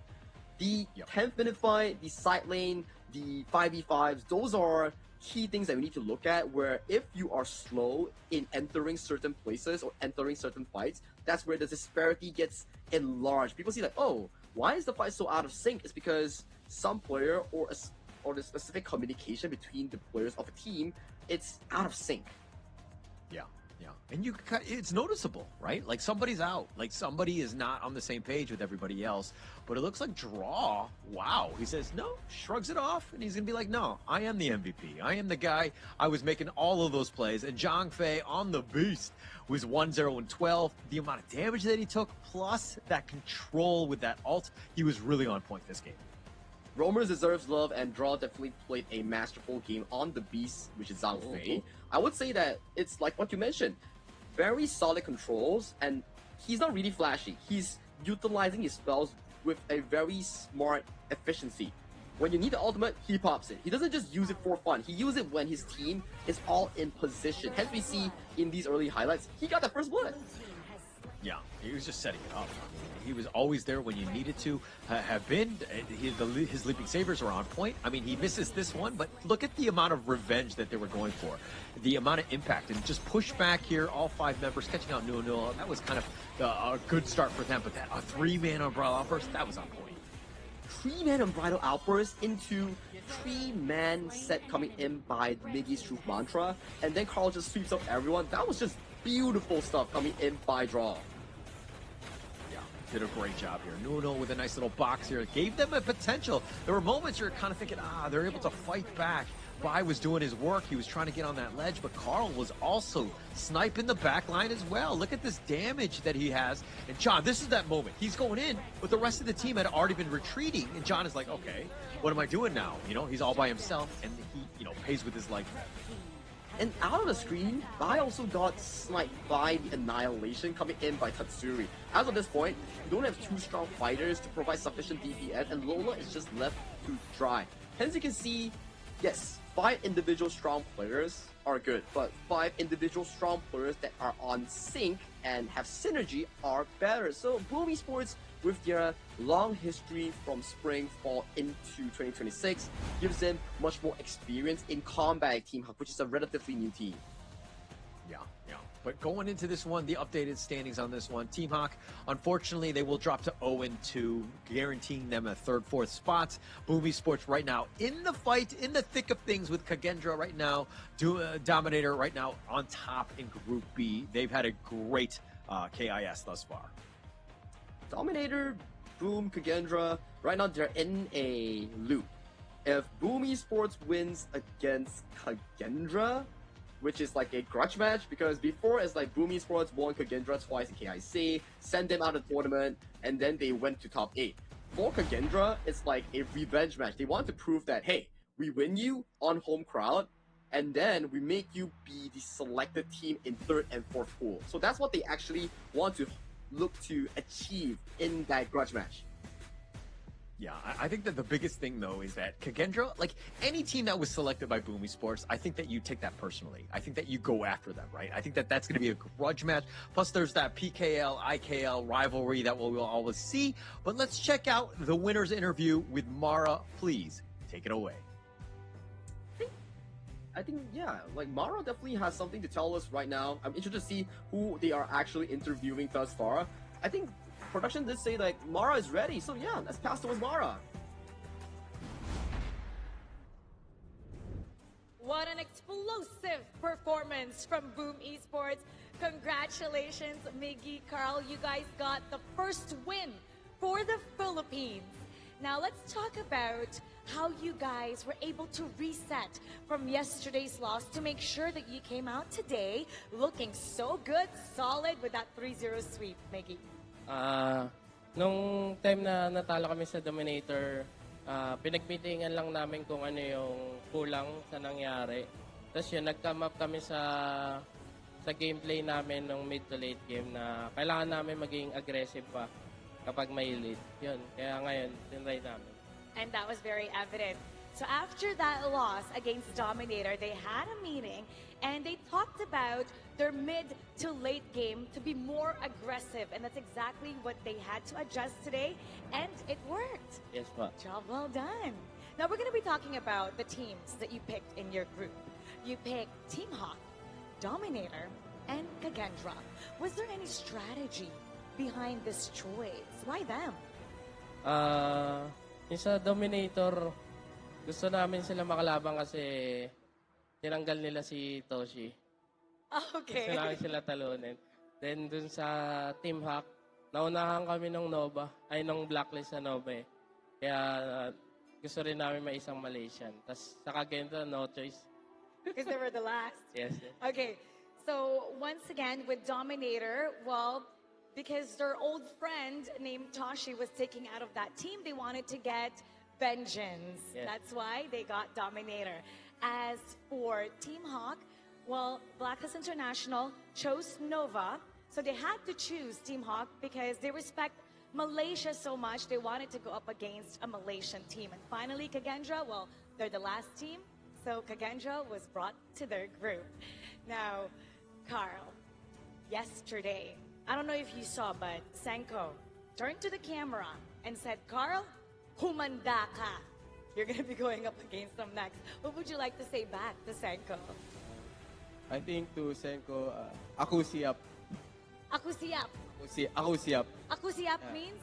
the 10th minute fight, the side lane, the 5v5s, those are key things that we need to look at, where if you are slow in entering certain places or entering certain fights, that's where the disparity gets enlarged. People see like, oh, why is the fight so out of sync? It's because some player or the specific communication between the players of a team, it's out of sync.
Yeah. And it's noticeable, right? Like somebody's out, like somebody is not on the same page with everybody else. But it looks like Draw, wow, he says no, shrugs it off, and he's gonna be like, no, I am the MVP. I am the guy. I was making all of those plays, and Zhang Fei on the beast was 1-0 and 12. The amount of damage that he took, plus that control with that ult, he was really on point this game.
Roamers deserves love, and Draw definitely played a masterful game on the beast, which is Zhang Fei. I would say that it's like what you mentioned, very solid controls, and he's not really flashy. He's utilizing his spells with a very smart efficiency. When you need the ultimate, he pops it. He doesn't just use it for fun. He uses it when his team is all in position. Hence we see in these early highlights, he got the first blood.
Yeah, he was just setting it up. He was always there when you needed to have been. His Leaping Sabers are on point. I mean, he misses this one, but look at the amount of revenge that they were going for. The amount of impact, and just push back here, all 5 members catching out 0-0. That was kind of a good start for them, but that a 3-man Unbridled Outburst, that was on point.
3-man Unbridled Outburst into 3-man set coming in by Miggy's Truth Mantra, and then Carl just sweeps up everyone. That was just beautiful stuff coming in by Draw.
Did a great job here. Nuno with a nice little box here. Gave them a potential. There were moments you're kind of thinking, they're able to fight back. Bai was doing his work. He was trying to get on that ledge, but Carl was also sniping the back line as well. Look at this damage that he has. And John, this is that moment. He's going in, but the rest of the team had already been retreating. And John is like, okay, what am I doing now? You know, he's all by himself, and he, pays with his life.
And out of the screen, Bai also got sniped by the Annihilation coming in by Tatsuri. As of this point, you don't have 2 strong fighters to provide sufficient DPS, and Lola is just left to dry. Hence you can see, yes, 5 individual strong players are good, but 5 individual strong players that are on sync and have synergy are better. So Boomy Sports, with their long history from spring, fall into 2026, gives them much more experience in combat Team Hawk, which is a relatively new team.
Yeah. But going into this one, the updated standings on this one, Team Hawk, unfortunately, they will drop to 0-2, guaranteeing them a 3rd, 4th spot. Boomy Sports right now in the fight, in the thick of things with Kagendra right now, Dominator right now on top in Group B. They've had a great KIS thus far.
Dominator, Boom, Kagendra, right now they're in a loop. If Boomy Sports wins against Kagendra, which is like a grudge match, because before it's like Boomy Sports won Kagendra twice in KIC, sent them out of the tournament, and then they went to top 8. For Kagendra, it's like a revenge match. They want to prove that, hey, we win you on home crowd, and then we make you be the selected team in third and fourth pool. So that's what they actually want to look to achieve in that grudge match.
Yeah, I think that the biggest thing, though, is that Kagendra, like any team that was selected by Boom Esports, I think that you take that personally. I think that you go after them, right? I think that that's going to be a grudge match. Plus, there's that PKL, IKL rivalry that we'll always see. But let's check out the winner's interview with Mara. Please take it away.
I think, yeah, like Mara definitely has something to tell us right now. I'm interested to see who they are actually interviewing thus far. I think production did say like Mara is ready, so yeah, let's pass towards Mara.
What an explosive performance from Boom Esports. Congratulations, Miggy, Carl. You guys got the first win for the Philippines. Now let's talk about how you guys were able to reset from yesterday's loss to make sure that you came out today looking so good, solid with that 3-0 sweep, Miggy.
Nung time na natalo kami sa Dominator, pinagmitingan lang namin kung ano yung kulang sa nangyari. Tapos yun, nag-come up kami sa gameplay namin ng mid to late game na kailangan namin maging aggressive pa kapag may lead. Yun, kaya ngayon, tinry namin.
And that was very evident. So after that loss against Dominator, they had a meeting and they talked about their mid to late game to be more aggressive. And that's exactly what they had to adjust today. And it worked.
Yes, pa.
Job well done. Now we're going to be talking about the teams that you picked in your group. You picked Team Hawk, Dominator, and Kagendra. Was there any strategy behind this choice? Why them?
Yung sa Dominator, gusto namin sila makalaban kasi tinanggal nila si Toshi.
Okay.
Gusto namin sila talunin. Then dun sa Team Hack, naunahan kami ng Blacklist sa Nova eh. Kaya gusto rin namin may isang Malaysian. Tapos sa Kagendra, no choice.
Because they were the last.
Yes.
Okay, so once again with Dominator, well, because their old friend named Toshi was taken out of that team, they wanted to get vengeance.
Yes.
That's why they got Dominator. As for Team Hawk, well, Blacklist International chose Nova, so they had to choose Team Hawk because they respect Malaysia so much, they wanted to go up against a Malaysian team. And finally, Kagendra, well, they're the last team, so Kagendra was brought to their group. Now, Carl, yesterday, I don't know if you saw, but Senko turned to the camera and said, Carl, humanda ka. You're going to be going up against them next. What would you like to say back to Senko?
I think to Senko, ako siap.
Ako siap.
Ako siap.
Ako siap means?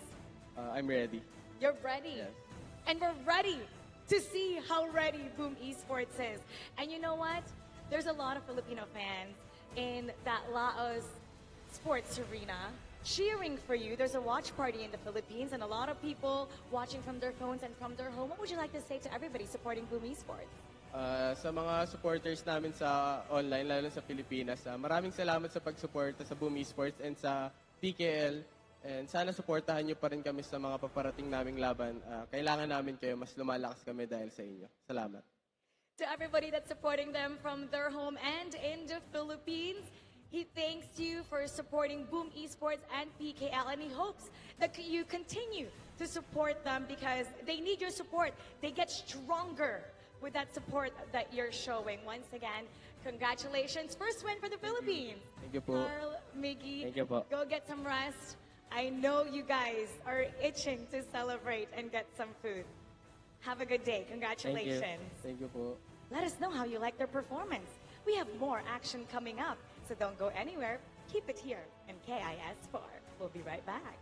I'm ready.
You're ready.
Yes.
And we're ready to see how ready Boom Esports is. And you know what? There's a lot of Filipino fans in that Laos sports arena cheering for you. There's a watch party in the Philippines and a lot of people watching from their phones and from their home. What would you like to say to everybody supporting Boom Esports?
Sa mga supporters namin sa online, lalo sa Pilipinas, maraming salamat sa pagsuporta sa Boom Esports and sa PKL. And sana suportahan nyo pa rin kami sa mga paparating naming laban. Kailangan namin kayo, mas lumalakas kami dahil sa inyo. Salamat.
To everybody that's supporting them from their home and in the Philippines, he thanks you for supporting Boom Esports and PKL, and he hopes that you continue to support them because they need your support. They get stronger with that support that you're showing. Once again, congratulations. First win for the Philippines.
Thank you po.
Carl, Miggy,
Thank you po.
go get some rest. I know you guys are itching to celebrate and get some food. Have a good day. Congratulations.
Thank you po.
Let us know how you like their performance. We have more action coming up, so don't go anywhere. Keep it here in KIS4. We'll be right back.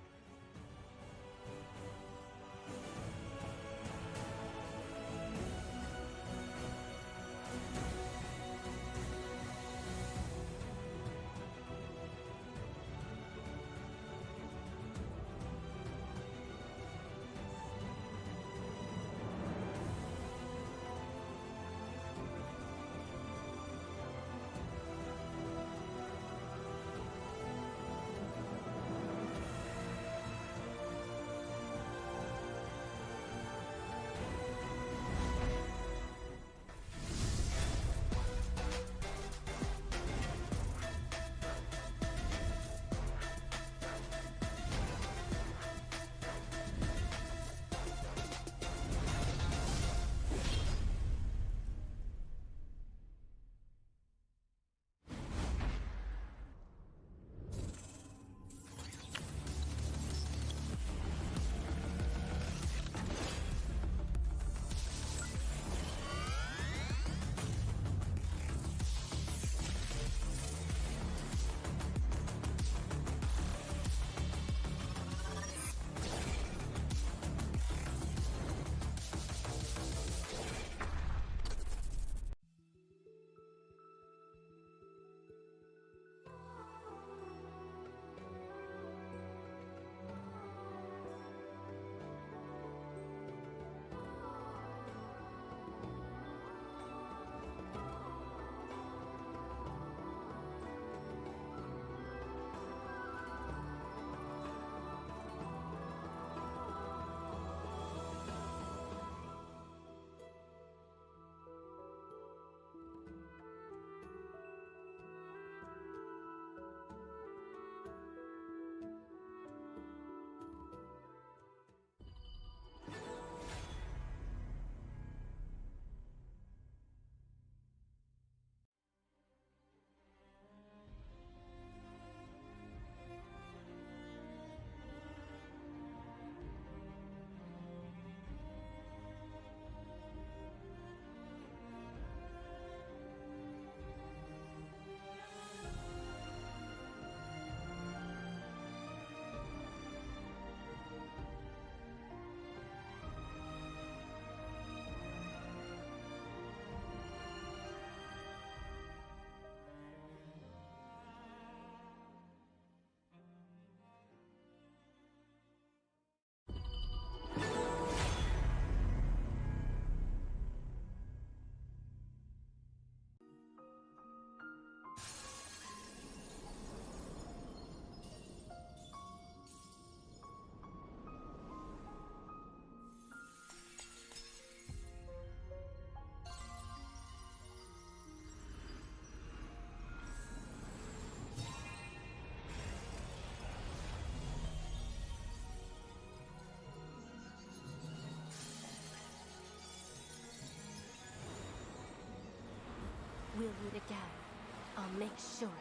We'll meet again. I'll make sure of it.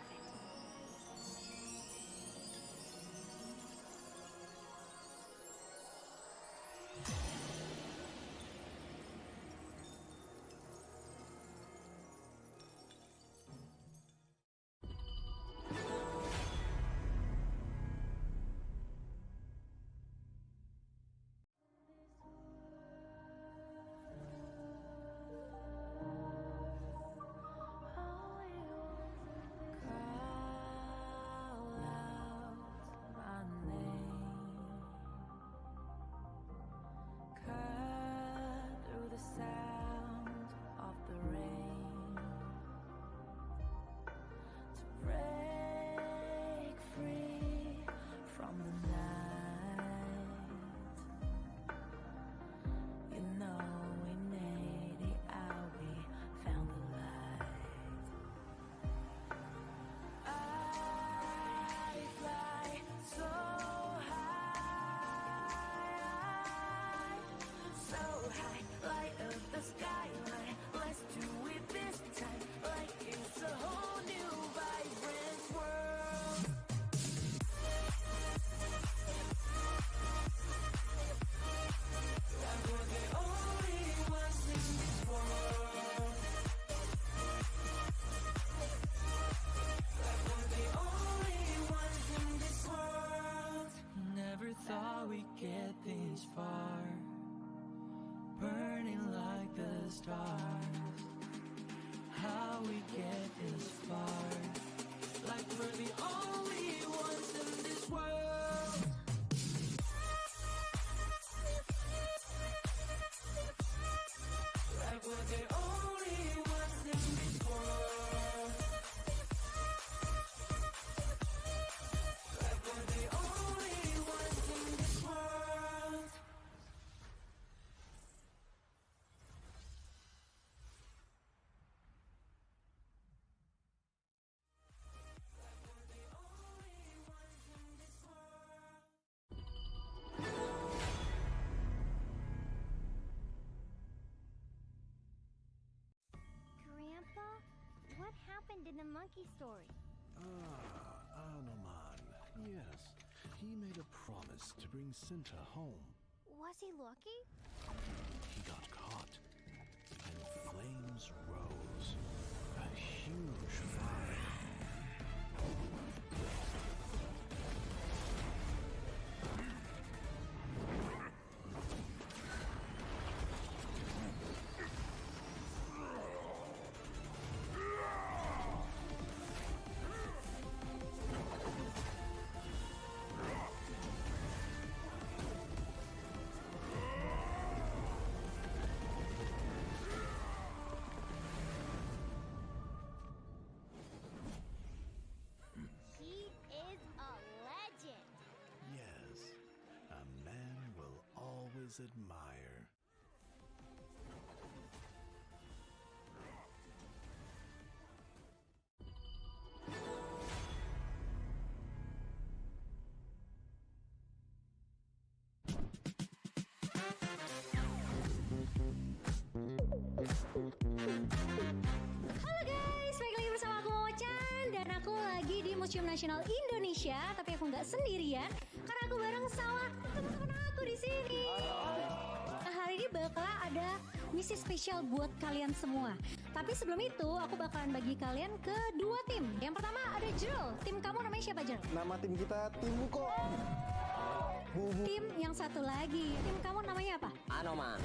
Thought we'd get this far, burning like the stars. How we get this far, like we're the only ones in this world. Like we're the only ones in this world. Like we're the only ones in this world.
Grandpa, what happened in the monkey story?
Anoman. Yes, he made a promise to bring Cinta home.
Was he lucky?
He got caught, and flames rose. A huge fire.
He is a legend.
Yes, a man will always admire.
Halo guys, balik lagi bersama aku Momo-chan. Dan aku lagi di Museum Nasional Indonesia. Tapi aku nggak sendirian, karena aku bareng sama teman-teman aku di sini. Nah, hari ini bakal ada misi spesial buat kalian semua. Tapi sebelum itu, aku bakalan bagi kalian ke dua tim. Yang pertama ada Jrul. Tim kamu namanya siapa, Jrul?
Nama tim kita Tim Buko.
Tim yang satu lagi, tim kamu namanya apa?
Anoman.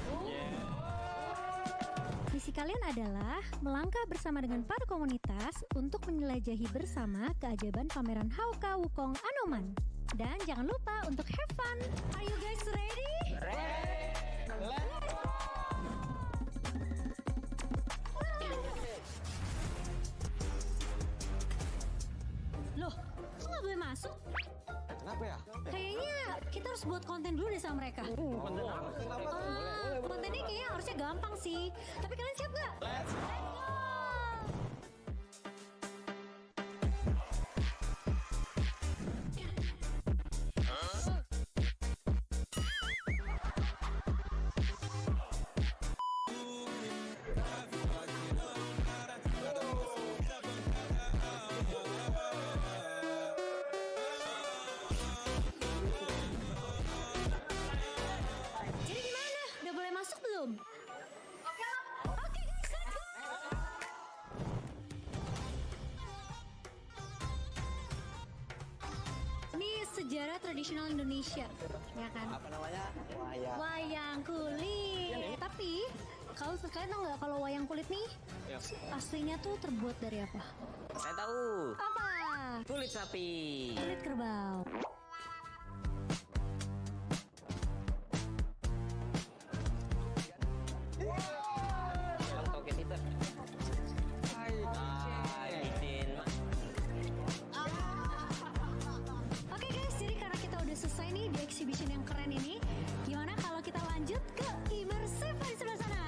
Misi kalian adalah melangkah bersama dengan para komunitas untuk menjelajahi bersama keajaiban pameran Hauka Wukong Anoman. Dan jangan lupa untuk have fun. Are you guys ready? Loh, kok nggak boleh masuk?
Kenapa ya?
Kayaknya kita harus buat konten dulu deh sama mereka. Kontennya kayaknya harusnya gampang sih. Tapi kalian siap nggak? Let's go! negara tradisional Indonesia, ya kan?
Apa namanya?
Wayang kulit. Tapi kalian tahu nggak kalau wayang kulit nih aslinya tuh terbuat dari apa?
Saya tahu.
Apa?
Kulit sapi.
Kulit kerbau. Oke guys, jadi karena kita udah selesai nih di exhibition yang keren ini, gimana kalau kita lanjut ke immersive di sebelah sana?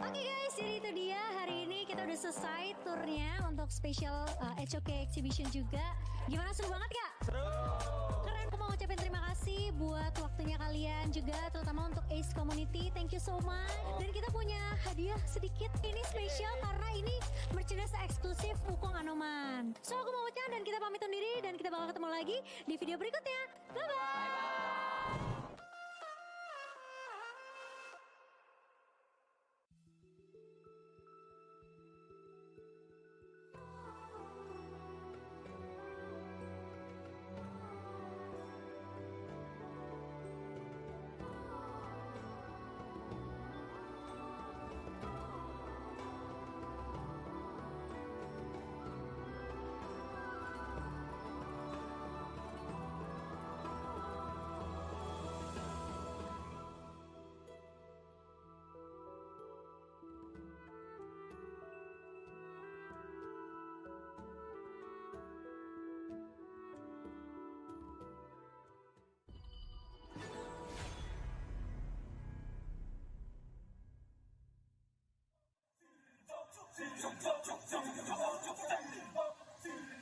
Oke guys, jadi itu dia hari ini kita udah selesai turnya untuk special HOK exhibition juga. Gimana, seru banget gak? Seru! Keren, aku mau ngucapin terima kasih buat waktunya kalian juga, terutama untuk ACE Community. Thank you so much. Dan kita punya hadiah sedikit. Ini spesial karena ini merchandise eksklusif Wukong Anoman. So aku mau ucapkan dan kita pamit undur diri dan kita bakal ketemu lagi di video berikutnya. Bye-bye!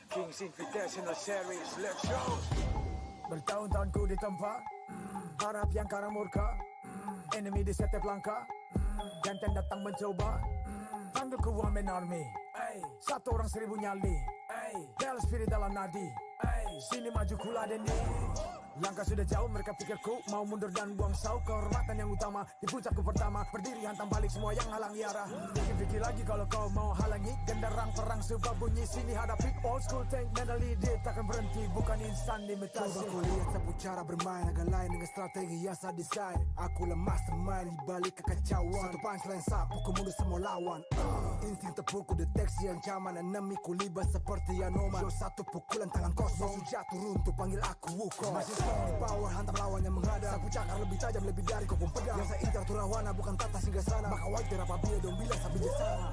Kings Invitational Series, let's go! Bertahun-tahun ku ditempa, harap yang karang murka, enemy di setiap langkah, jantan datang mencoba, panggil ku one man army, satu orang 1000 nyali, bel spirit dalam nadi, sini maju ku ladeni. Langkah sudah jauh, mereka pikirku mau mundur dan buang sau. Kehormatan yang utama di puncakku pertama, berdiri hantam balik semua yang halangi arah. Pikir-pikir lagi kalau kau mau halangi, genderang perang sebab bunyi sini hadapi. Old school tank mentally dia takkan berhenti, bukan instan limitasi. Coba ku lihat sapu cara bermain agak lain dengan strategi yang saya desain. Aku lah mastermind di balik kekacauan, satu punchline sapu ku mundur semua lawan. Insting tepuku deteksi ancaman, enemy ku libat seperti Anoman. Yo satu pukulan tangan kosong, jatuh runtuh panggil aku Wukong. Di power hantam lawan yang menghadap, sapu cakar lebih tajam lebih dari kopong pedang. Yang saya incar turawana bukan tata singgah sana, maka wajar apabila dong bilang saya bijaksana.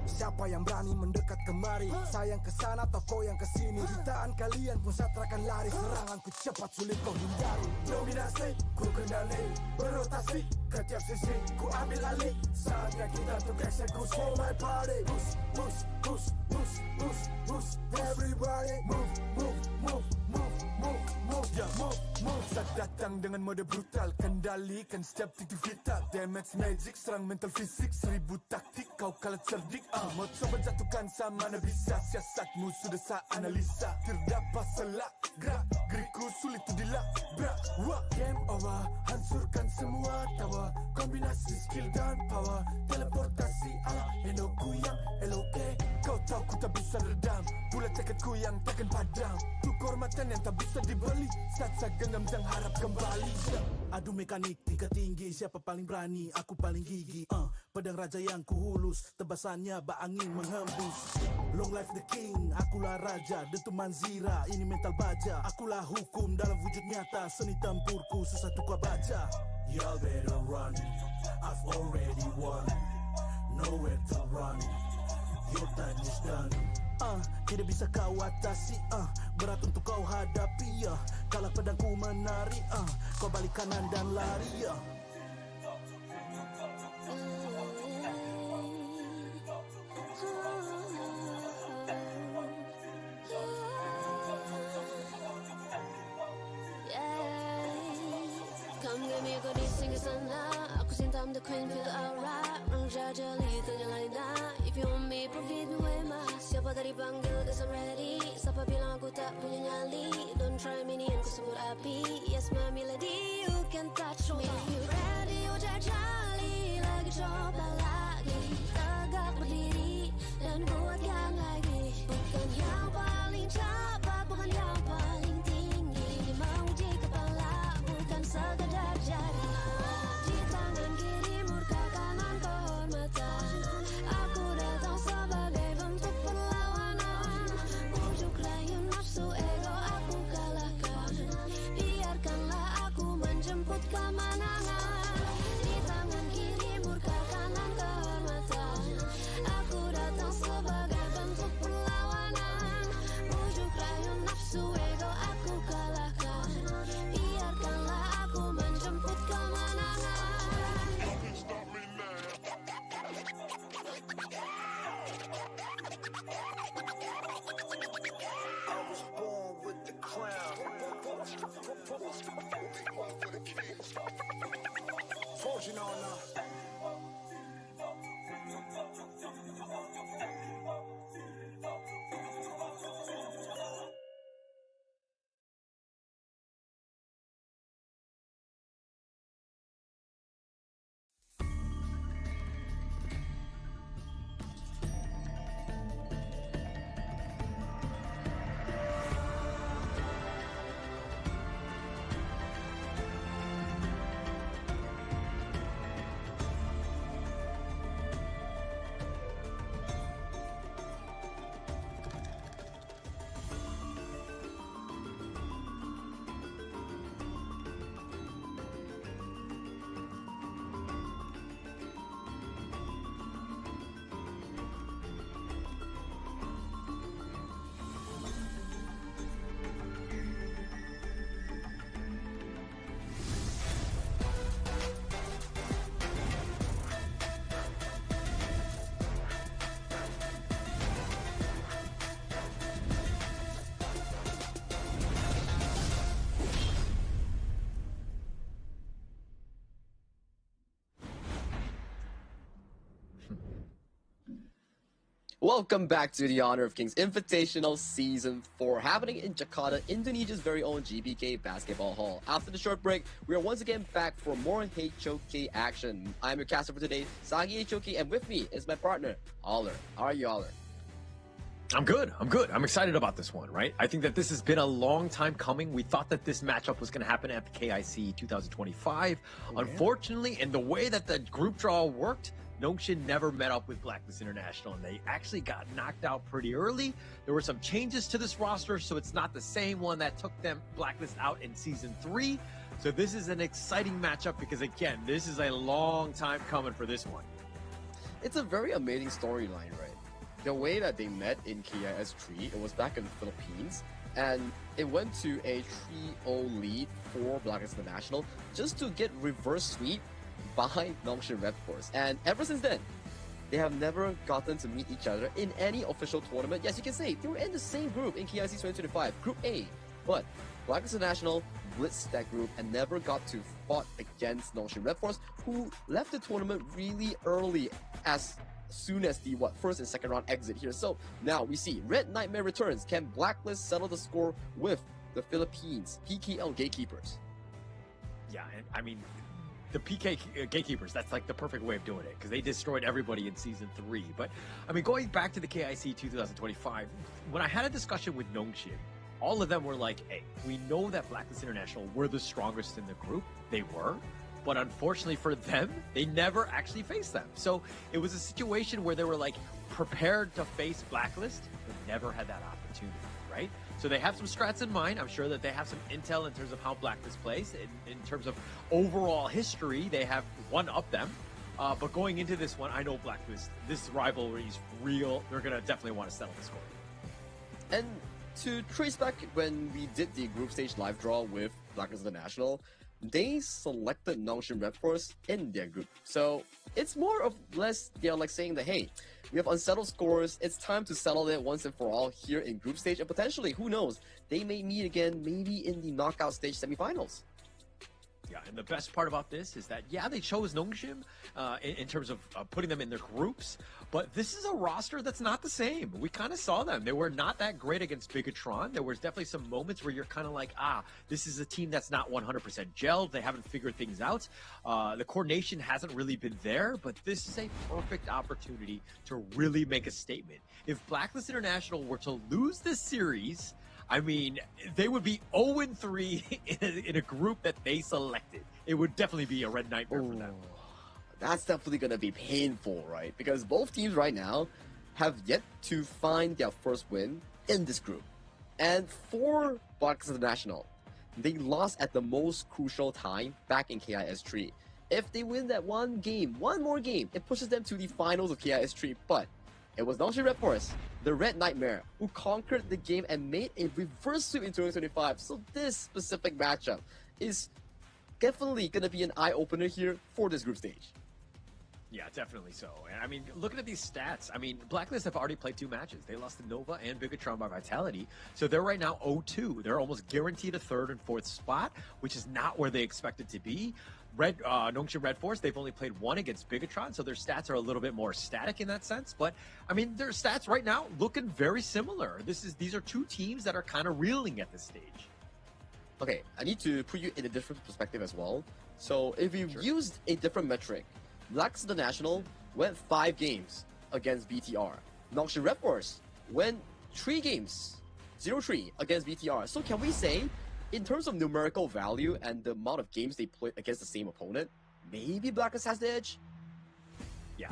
Siapa yang berani mendekat kemari, saya yang kesana atau kau yang kesini. Jutaan kalian pun saya terakan lari, seranganku cepat sulit kau hindari. Dominasi ku kendali, berotasi ke tiap sisi ku ambil alih. Saatnya kita untuk eksekusi. For my party, push, push, push, push, push, push. Everybody move, move, move, move, move, move, yeah, move, move. Saat datang dengan mode brutal, kendalikan setiap titik vital. Damage magic, serang mental fisik, 1000 taktik, kau kalah cerdik. Mau coba jatuhkan sama mana bisa, siasatmu sudah saya analisa. Terdapat selak, gerak, geriku sulit tu dilabrak. Wah, game over, hancurkan semua tawa. Kombinasi skill dan power, teleportasi ala Enoku yang LOE. Kau tahu ku tak bisa redam, pula tekadku yang takkan padam. Tuh kehormatan yang tak bisa dibeli, saat saya genggam dan harap kembali.
Adu mekanik tingkat tinggi, siapa paling berani, aku paling gigi. Pedang raja yang kuhulus, tebasannya bak angin menghembus. Long life the king, akulah raja, dentuman zira, ini mental baja. Akulah hukum dalam wujud nyata, seni tempurku susah tuh kau baca. Y'all better run, I've already won, nowhere to run, your time is done. Tidak bisa kau atasi, berat untuk kau hadapi, kalau pedangku menari, kau balik kanan dan lari,
singgah sana, aku cinta I'm the queen, feel the aura. Orang jali ternyalain dah. If you want me, provide me way mas. Siapa tadi panggil, cause I'm ready. Siapa bilang aku tak punya nyali? Don't try me, ni aku sebut api. Yes, my melody, you can touch me. You ready, ujar jali. Lagi coba lagi. Tegak berdiri dan buat yang lagi. Bukan yang paling cepat, bukan yang paling tinggi. Ini menguji kepala, bukan sekadar jadi. Di tangan kiri murka, kanan kehormatan. Aku datang sebagai bentuk perlawanan. Bujuk rayu nafsu ego aku kalahkan. Biarkanlah aku menjemput kemenangan. Di tangan kiri murka, kanan kehormatan. Aku datang sebagai bentuk perlawanan. Bujuk rayu nafsu ego aku kalahkan. Biarkanlah aku menjemput kemenangan.
I was born with the crown. Fortune on
Welcome back to the Honor of Kings Invitational Season 4, happening in Jakarta, Indonesia's very own GBK Basketball Hall. After the short break, we are once again back for more HOK action. I'm your caster for today, Sagi HOK, and with me is my partner, Aller. How are you, Aller?
I'm good. I'm excited about this one, right? I think that this has been a long time coming. We thought that this matchup was going to happen at the KIC 2025. Unfortunately, in the way that the group draw worked, Nongshin never met up with Blacklist International, and they actually got knocked out pretty early. There were some changes to this roster, so it's not the same one that took them Blacklist out in Season 3. So this is an exciting matchup because, again, this is a long time coming for this one.
It's a very amazing storyline, right? The way that they met in KIS3, it was back in the Philippines, and it went to a 3-0 lead for Blacklist International just to get reverse sweep behind Nongshin Red Force. And ever since then, they have never gotten to meet each other in any official tournament. Yes, you can say they were in the same group in KIC 2025, Group A, but Blacklist International blitzed that group and never got to fought against Nongshin Red Force, who left the tournament really early as soon as the first and second round exit here. So now we see Red Nightmare returns. Can Blacklist settle the score with the Philippines PKL Gatekeepers?
Yeah, and I mean, the PK Gatekeepers, that's like the perfect way of doing it because they destroyed everybody in Season 3. But, I mean, going back to the KIC 2025, when I had a discussion with Nongshin, all of them were like, hey, we know that Blacklist International were the strongest in the group. They were. But unfortunately for them, they never actually faced them. So it was a situation where they were like prepared to face Blacklist, but never had that opportunity, right? So they have some strats in mind. I'm sure that they have some intel in terms of how Blacklist plays. In terms of overall history, they have one-up them. But going into this one, I know Blacklist, this rivalry is real. They're going to definitely want to settle the score.
And to trace back when we did the group stage live draw with Blacklist International, they selected Nongshin Red Force in their group. So it's more of less, they're like saying that, hey, we have unsettled scores. It's time to settle it once and for all here in group stage. And potentially, who knows, they may meet again maybe in the knockout stage semifinals.
Yeah, and the best part about this is that, yeah, they chose Nongshim in terms of putting them in their groups, but this is a roster that's not the same. We kind of saw them. They were not that great against Bigatron. There was definitely some moments where you're kind of like, this is a team that's not 100% gelled. They haven't figured things out. The coordination hasn't really been there, but this is a perfect opportunity to really make a statement. If Blacklist International were to lose this series, I mean, they would be 0-3 in a group that they selected. It would definitely be a red nightmare for them.
That's definitely going to be painful, right? Because both teams right now have yet to find their first win in this group. And for Blacklist International, they lost at the most crucial time back in KIS3. If they win that one more game, it pushes them to the finals of KIS3. But it was Nongshim Red Force, the Red Nightmare, who conquered the game and made a reverse sweep in 2025. So this specific matchup is definitely going to be an eye-opener here for this group stage.
Yeah, definitely so. And I mean, looking at these stats, I mean, Blacklist have already played 2 matches. They lost to Nova and Bigatron by Vitality. So they're right now 0-2. They're almost guaranteed a 3rd and 4th spot, which is not where they expected to be. Nongshim Red Force, they've only played 1 against Bigatron, so their stats are a little bit more static in that sense. But I mean, their stats right now looking very similar. These are 2 teams that are kind of reeling at this stage.
Okay, I need to put you in a different perspective as well. So if you used a different metric, Blacklist International went 5 games against BTR. Nongshim Red Force went 3 games, 0-3 against BTR. So can we say, in terms of numerical value and the amount of games they played against the same opponent, maybe Blacklist has the edge?
Yeah.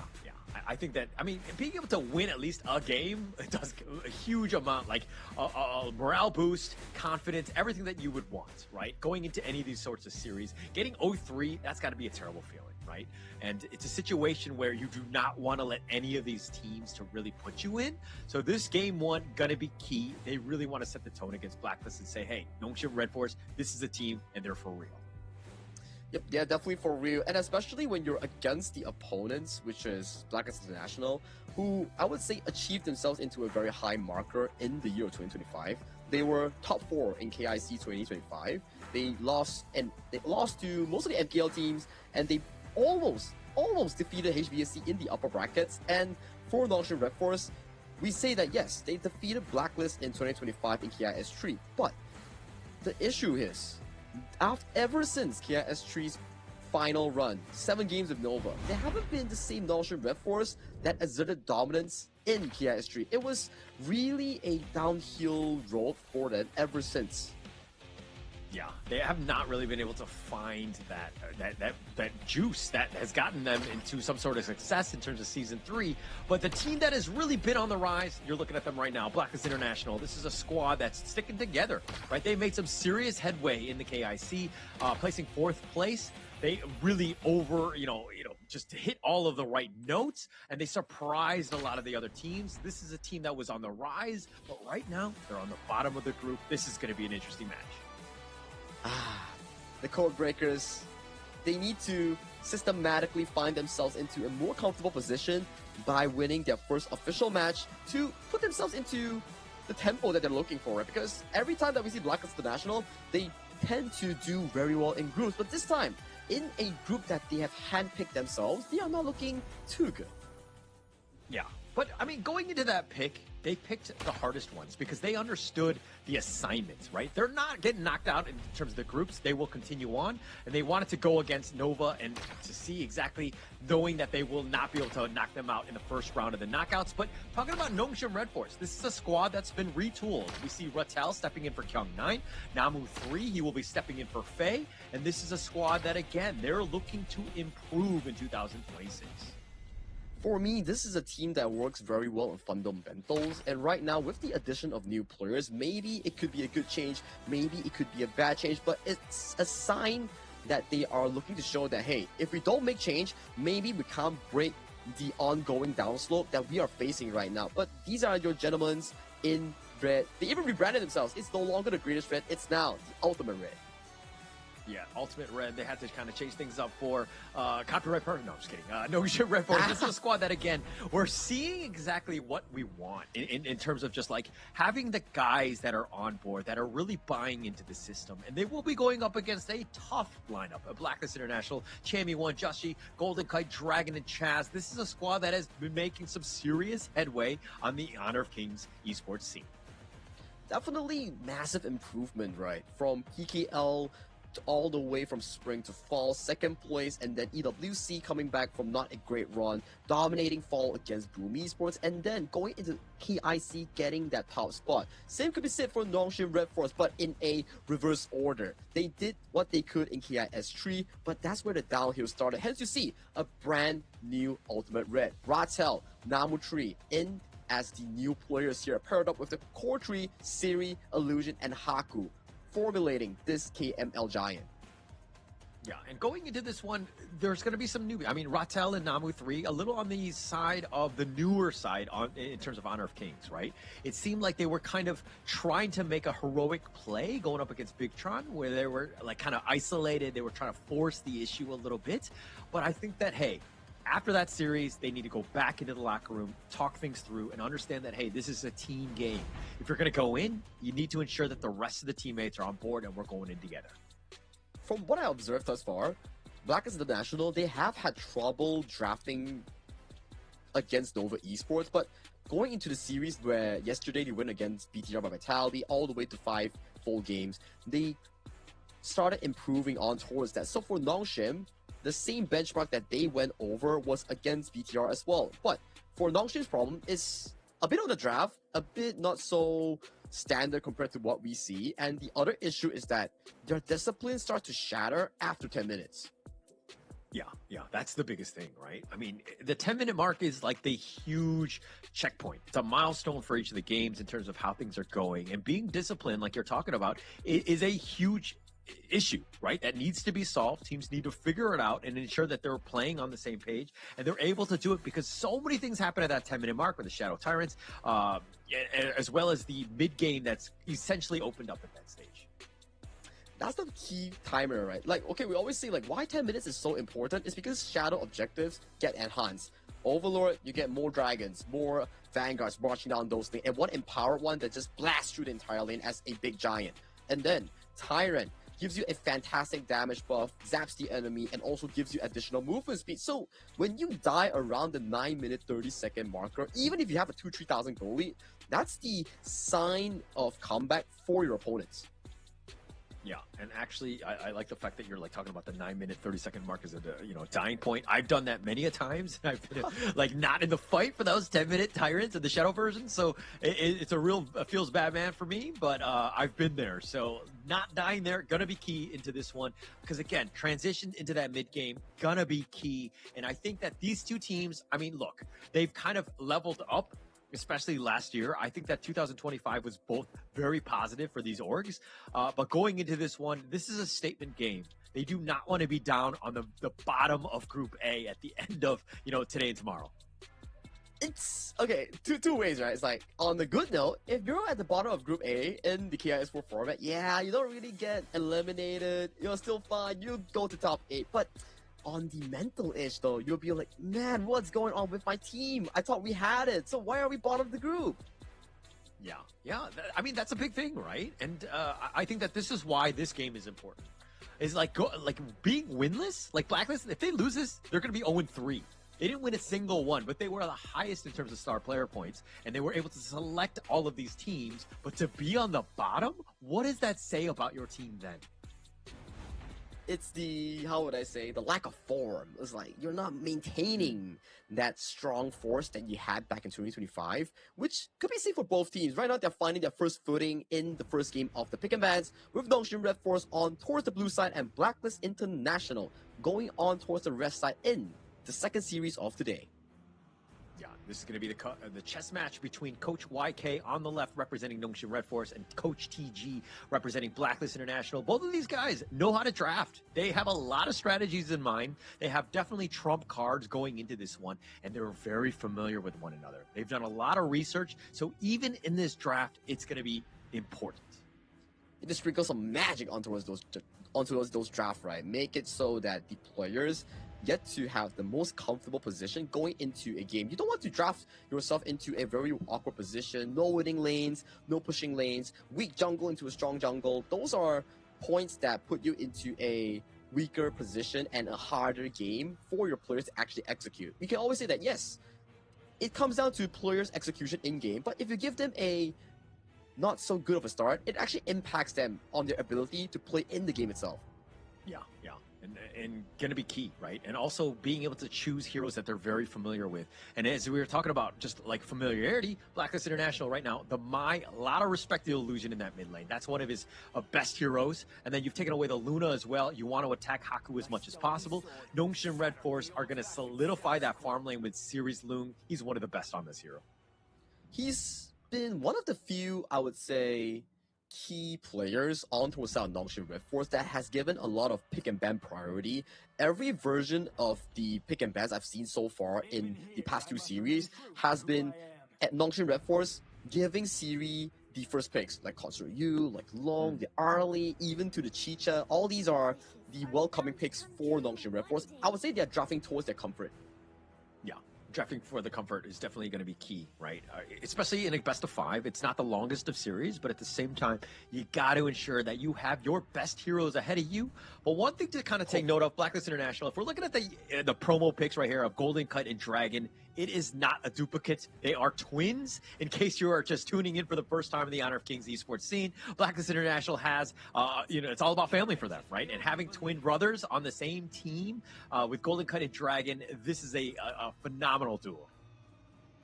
I think that, I mean, being able to win at least a game, it does a huge amount, like a morale boost, confidence, everything that you would want, right? Going into any of these sorts of series, getting 0-3, that's got to be a terrible feeling, right? And it's a situation where you do not want to let any of these teams to really put you in. So this game 1 going to be key. They really want to set the tone against Blacklist and say, hey, Nongshim Red Force, this is a team and they're for real.
Yep, they're definitely for real, and especially when you're against the opponents, which is Blacklist International, who I would say achieved themselves into a very high marker in the year of 2025. They were top 4 in KIC 2025. They lost to most of the MKL teams, and they almost defeated HBSC in the upper brackets. And for Nongshim Red Force, we say that yes, they defeated Blacklist in 2025 in KIS3, but the issue is, ever since KIS3's final run, 7 games with Nova, they haven't been the same Nongshim Red Force that exerted dominance in KIS3. It was really a downhill road for them ever since.
Yeah, they have not really been able to find that juice that has gotten them into some sort of success in terms of Season 3. But the team that has really been on the rise, you're looking at them right now, Blacklist International. This is a squad that's sticking together, right? They made some serious headway in the KIC, placing 4th place. They really just hit all of the right notes, and they surprised a lot of the other teams. This is a team that was on the rise, but right now they're on the bottom of the group. This is going to be an interesting match.
The code breakers, they need to systematically find themselves into a more comfortable position by winning their first official match to put themselves into the tempo that they're looking for, right? Because every time that we see Blacklist International, they tend to do very well in groups, but this time, in a group that they have handpicked themselves, they are not looking too good.
Yeah, but I mean, going into that pick, they picked the hardest ones because they understood the assignments, right? They're not getting knocked out in terms of the groups. They will continue on, and they wanted to go against Nova and to see exactly, knowing that they will not be able to knock them out in the first round of the knockouts. But talking about Nongshim Red Force, this is a squad that's been retooled. We see Ratel stepping in for Kyung9, Namu 3, he will be stepping in for Faye, and this is a squad that, again, they're looking to improve in 2026.
For me, this is a team that works very well on fundamentals, and right now, with the addition of new players, maybe it could be a good change, maybe it could be a bad change, but it's a sign that they are looking to show that, hey, if we don't make change, maybe we can't break the ongoing downslope that we are facing right now. But these are your gentlemen in red. They even rebranded themselves. It's no longer the greatest red, it's now the ultimate red.
Yeah, Ultimate Red, they had to kind of chase things up for Copyright Perfect. No, I'm just kidding. Nongshim Red Force. This is a squad that, again, we're seeing exactly what we want in terms of just like having the guys that are on board, that are really buying into the system. And they will be going up against a tough lineup. A Blacklist International, Chammy One, Joshi, Golden Kite, Dragon, and Chaz. This is a squad that has been making some serious headway on the Honor of Kings esports scene.
Definitely massive improvement, right? From PKL all the way from spring to fall, second place, and then EWC coming back from not a great run, dominating fall against Boom Esports, and then going into KIC getting that top spot. Same could be said for Nongshim Red Force, but in a reverse order. They did what they could in KIS3, but that's where the downhill started. Hence you see a brand new Ultimate Red. Ratel, Namu3 in as the new players here, paired up with the core 3, Siri, Illusion, and Haku, formulating this KML giant.
Yeah, and going into this one, there's going to be some new. I mean, Ratel and Namu 3, a little on the side of the newer side in terms of Honor of Kings, right? It seemed like they were kind of trying to make a heroic play going up against Bigtron, where they were like kind of isolated. They were trying to force the issue a little bit. But I think that, hey, after that series, they need to go back into the locker room, talk things through, and understand that, hey, this is a team game. If you're going to go in, you need to ensure that the rest of the teammates are on board and we're going in together.
From what I observed thus far, Blacklist International, they have had trouble drafting against Nova Esports, but going into the series where yesterday they went against BTR by Vitality all the way to 5 full games, they started improving on towards that. So for Nongshim, the same benchmark that they went over was against BTR as well. But for Nongshim's problem is a bit on the draft, a bit not so standard compared to what we see. And the other issue is that their discipline starts to shatter after 10 minutes.
Yeah, that's the biggest thing, right? I mean, the 10-minute mark is like the huge checkpoint. It's a milestone for each of the games in terms of how things are going. And being disciplined, like you're talking about, is a huge issue, right? That needs to be solved. Teams need to figure it out and ensure that they're playing on the same page, and they're able to do it because so many things happen at that 10-minute mark with the Shadow Tyrants, as well as the mid-game that's essentially opened up at that stage.
That's the key timer, right? Like, okay, we always say, like, why 10 minutes is so important? It's because Shadow objectives get enhanced. Overlord, you get more dragons, more vanguards marching down those things, and one empowered one that just blasts through the entire lane as a big giant. And then Tyrant gives you a fantastic damage buff, zaps the enemy, and also gives you additional movement speed. So when you die around the 9-minute 30-second marker, even if you have a 2,000-3,000 goal lead, that's the sign of comeback for your opponents.
Yeah, and actually, I like the fact that you're like talking about the 9-minute 30-second mark as a dying point. I've done that many a times. I've been like not in the fight for those 10-minute tyrants in the shadow version, so it's a real feels bad man for me. But I've been there, so not dying there gonna be key into this one because again, transition into that mid game gonna be key. And I think that these two teams, I mean, look, they've kind of leveled up. Especially last year. I think that 2025 was both very positive for these orgs. But going into this one, this is a statement game. They do not want to be down on the bottom of Group A at the end of, today and tomorrow.
It's, okay, two ways, right? It's like, on the good note, if you're at the bottom of Group A in the KIS4 format, yeah, you don't really get eliminated. You're still fine. You go to top 8. But on the mental ish though, you'll be like, man, what's going on with my team? I thought we had it, so why are we bottom of the group?
Yeah. I mean, that's a big thing, right? And I think that this is why this game is important. Is like being winless, like Blacklist. If they lose this, they're going to be 0-3. They didn't win a single one, but they were the highest in terms of star player points, and they were able to select all of these teams. But to be on the bottom, what does that say about your team then?
It's the, how would I say, the lack of form. It's like you're not maintaining that strong force that you had back in 2025, which could be seen for both teams. Right now, they're finding their first footing in the first game of the pick and bans, with Nongshim Red Force on towards the blue side and Blacklist International going on towards the red side in the second series of today.
Yeah, this is going to be the chess match between Coach YK on the left representing Nongshim Red Force and Coach TG representing Blacklist International. Both of these guys know how to draft. They have a lot of strategies in mind. They have definitely trump cards going into this one, and they're very familiar with one another. They've done a lot of research, so even in this draft, it's going to be important.
You just sprinkle some magic onto those onto those draft, right? Make it so that the players get to have the most comfortable position going into a game. You don't want to draft yourself into a very awkward position. No winning lanes, no pushing lanes, weak jungle into a strong jungle. Those are points that put you into a weaker position and a harder game for your players to actually execute. We can always say that, yes, it comes down to players' execution in-game, but if you give them a not so good of a start, it actually impacts them on their ability to play in the game itself.
Yeah. And going to be key, right? And also being able to choose heroes that they're very familiar with. And as we were talking about, just like familiarity, Blacklist International right now, a lot of respect to Illusion in that mid lane. That's one of his best heroes. And then you've taken away the Luna as well. You want to attack Haku as much as possible. Nongshim Red Force are going to solidify that farm lane with Series Loon. He's one of the best on this hero.
He's been one of the few, I would say, key players on Tosa and Nongshim Red Force that has given a lot of pick and ban priority. Every version of the pick and bans I've seen so far in the past 2 series has been at Nongshim Red Force giving Siri the first picks, like Concert Yu, like Long, the Arlie, even to the Chicha. All these are the welcoming picks for Nongshim Red Force. I would say they're drafting towards their comfort.
Yeah. Drafting for the comfort is definitely going to be key, right? Especially in a best of 5. It's not the longest of series, but at the same time, you got to ensure that you have your best heroes ahead of you. But one thing to kind of take note of, Blacklist International, if we're looking at the promo picks right here of Golden Cut and Dragon, it is not a duplicate. They are twins. In case you are just tuning in for the first time in the Honor of Kings esports scene, Blacklist International has, it's all about family for them, right? And having twin brothers on the same team with Golden Cut and Dragon, this is a phenomenal duo.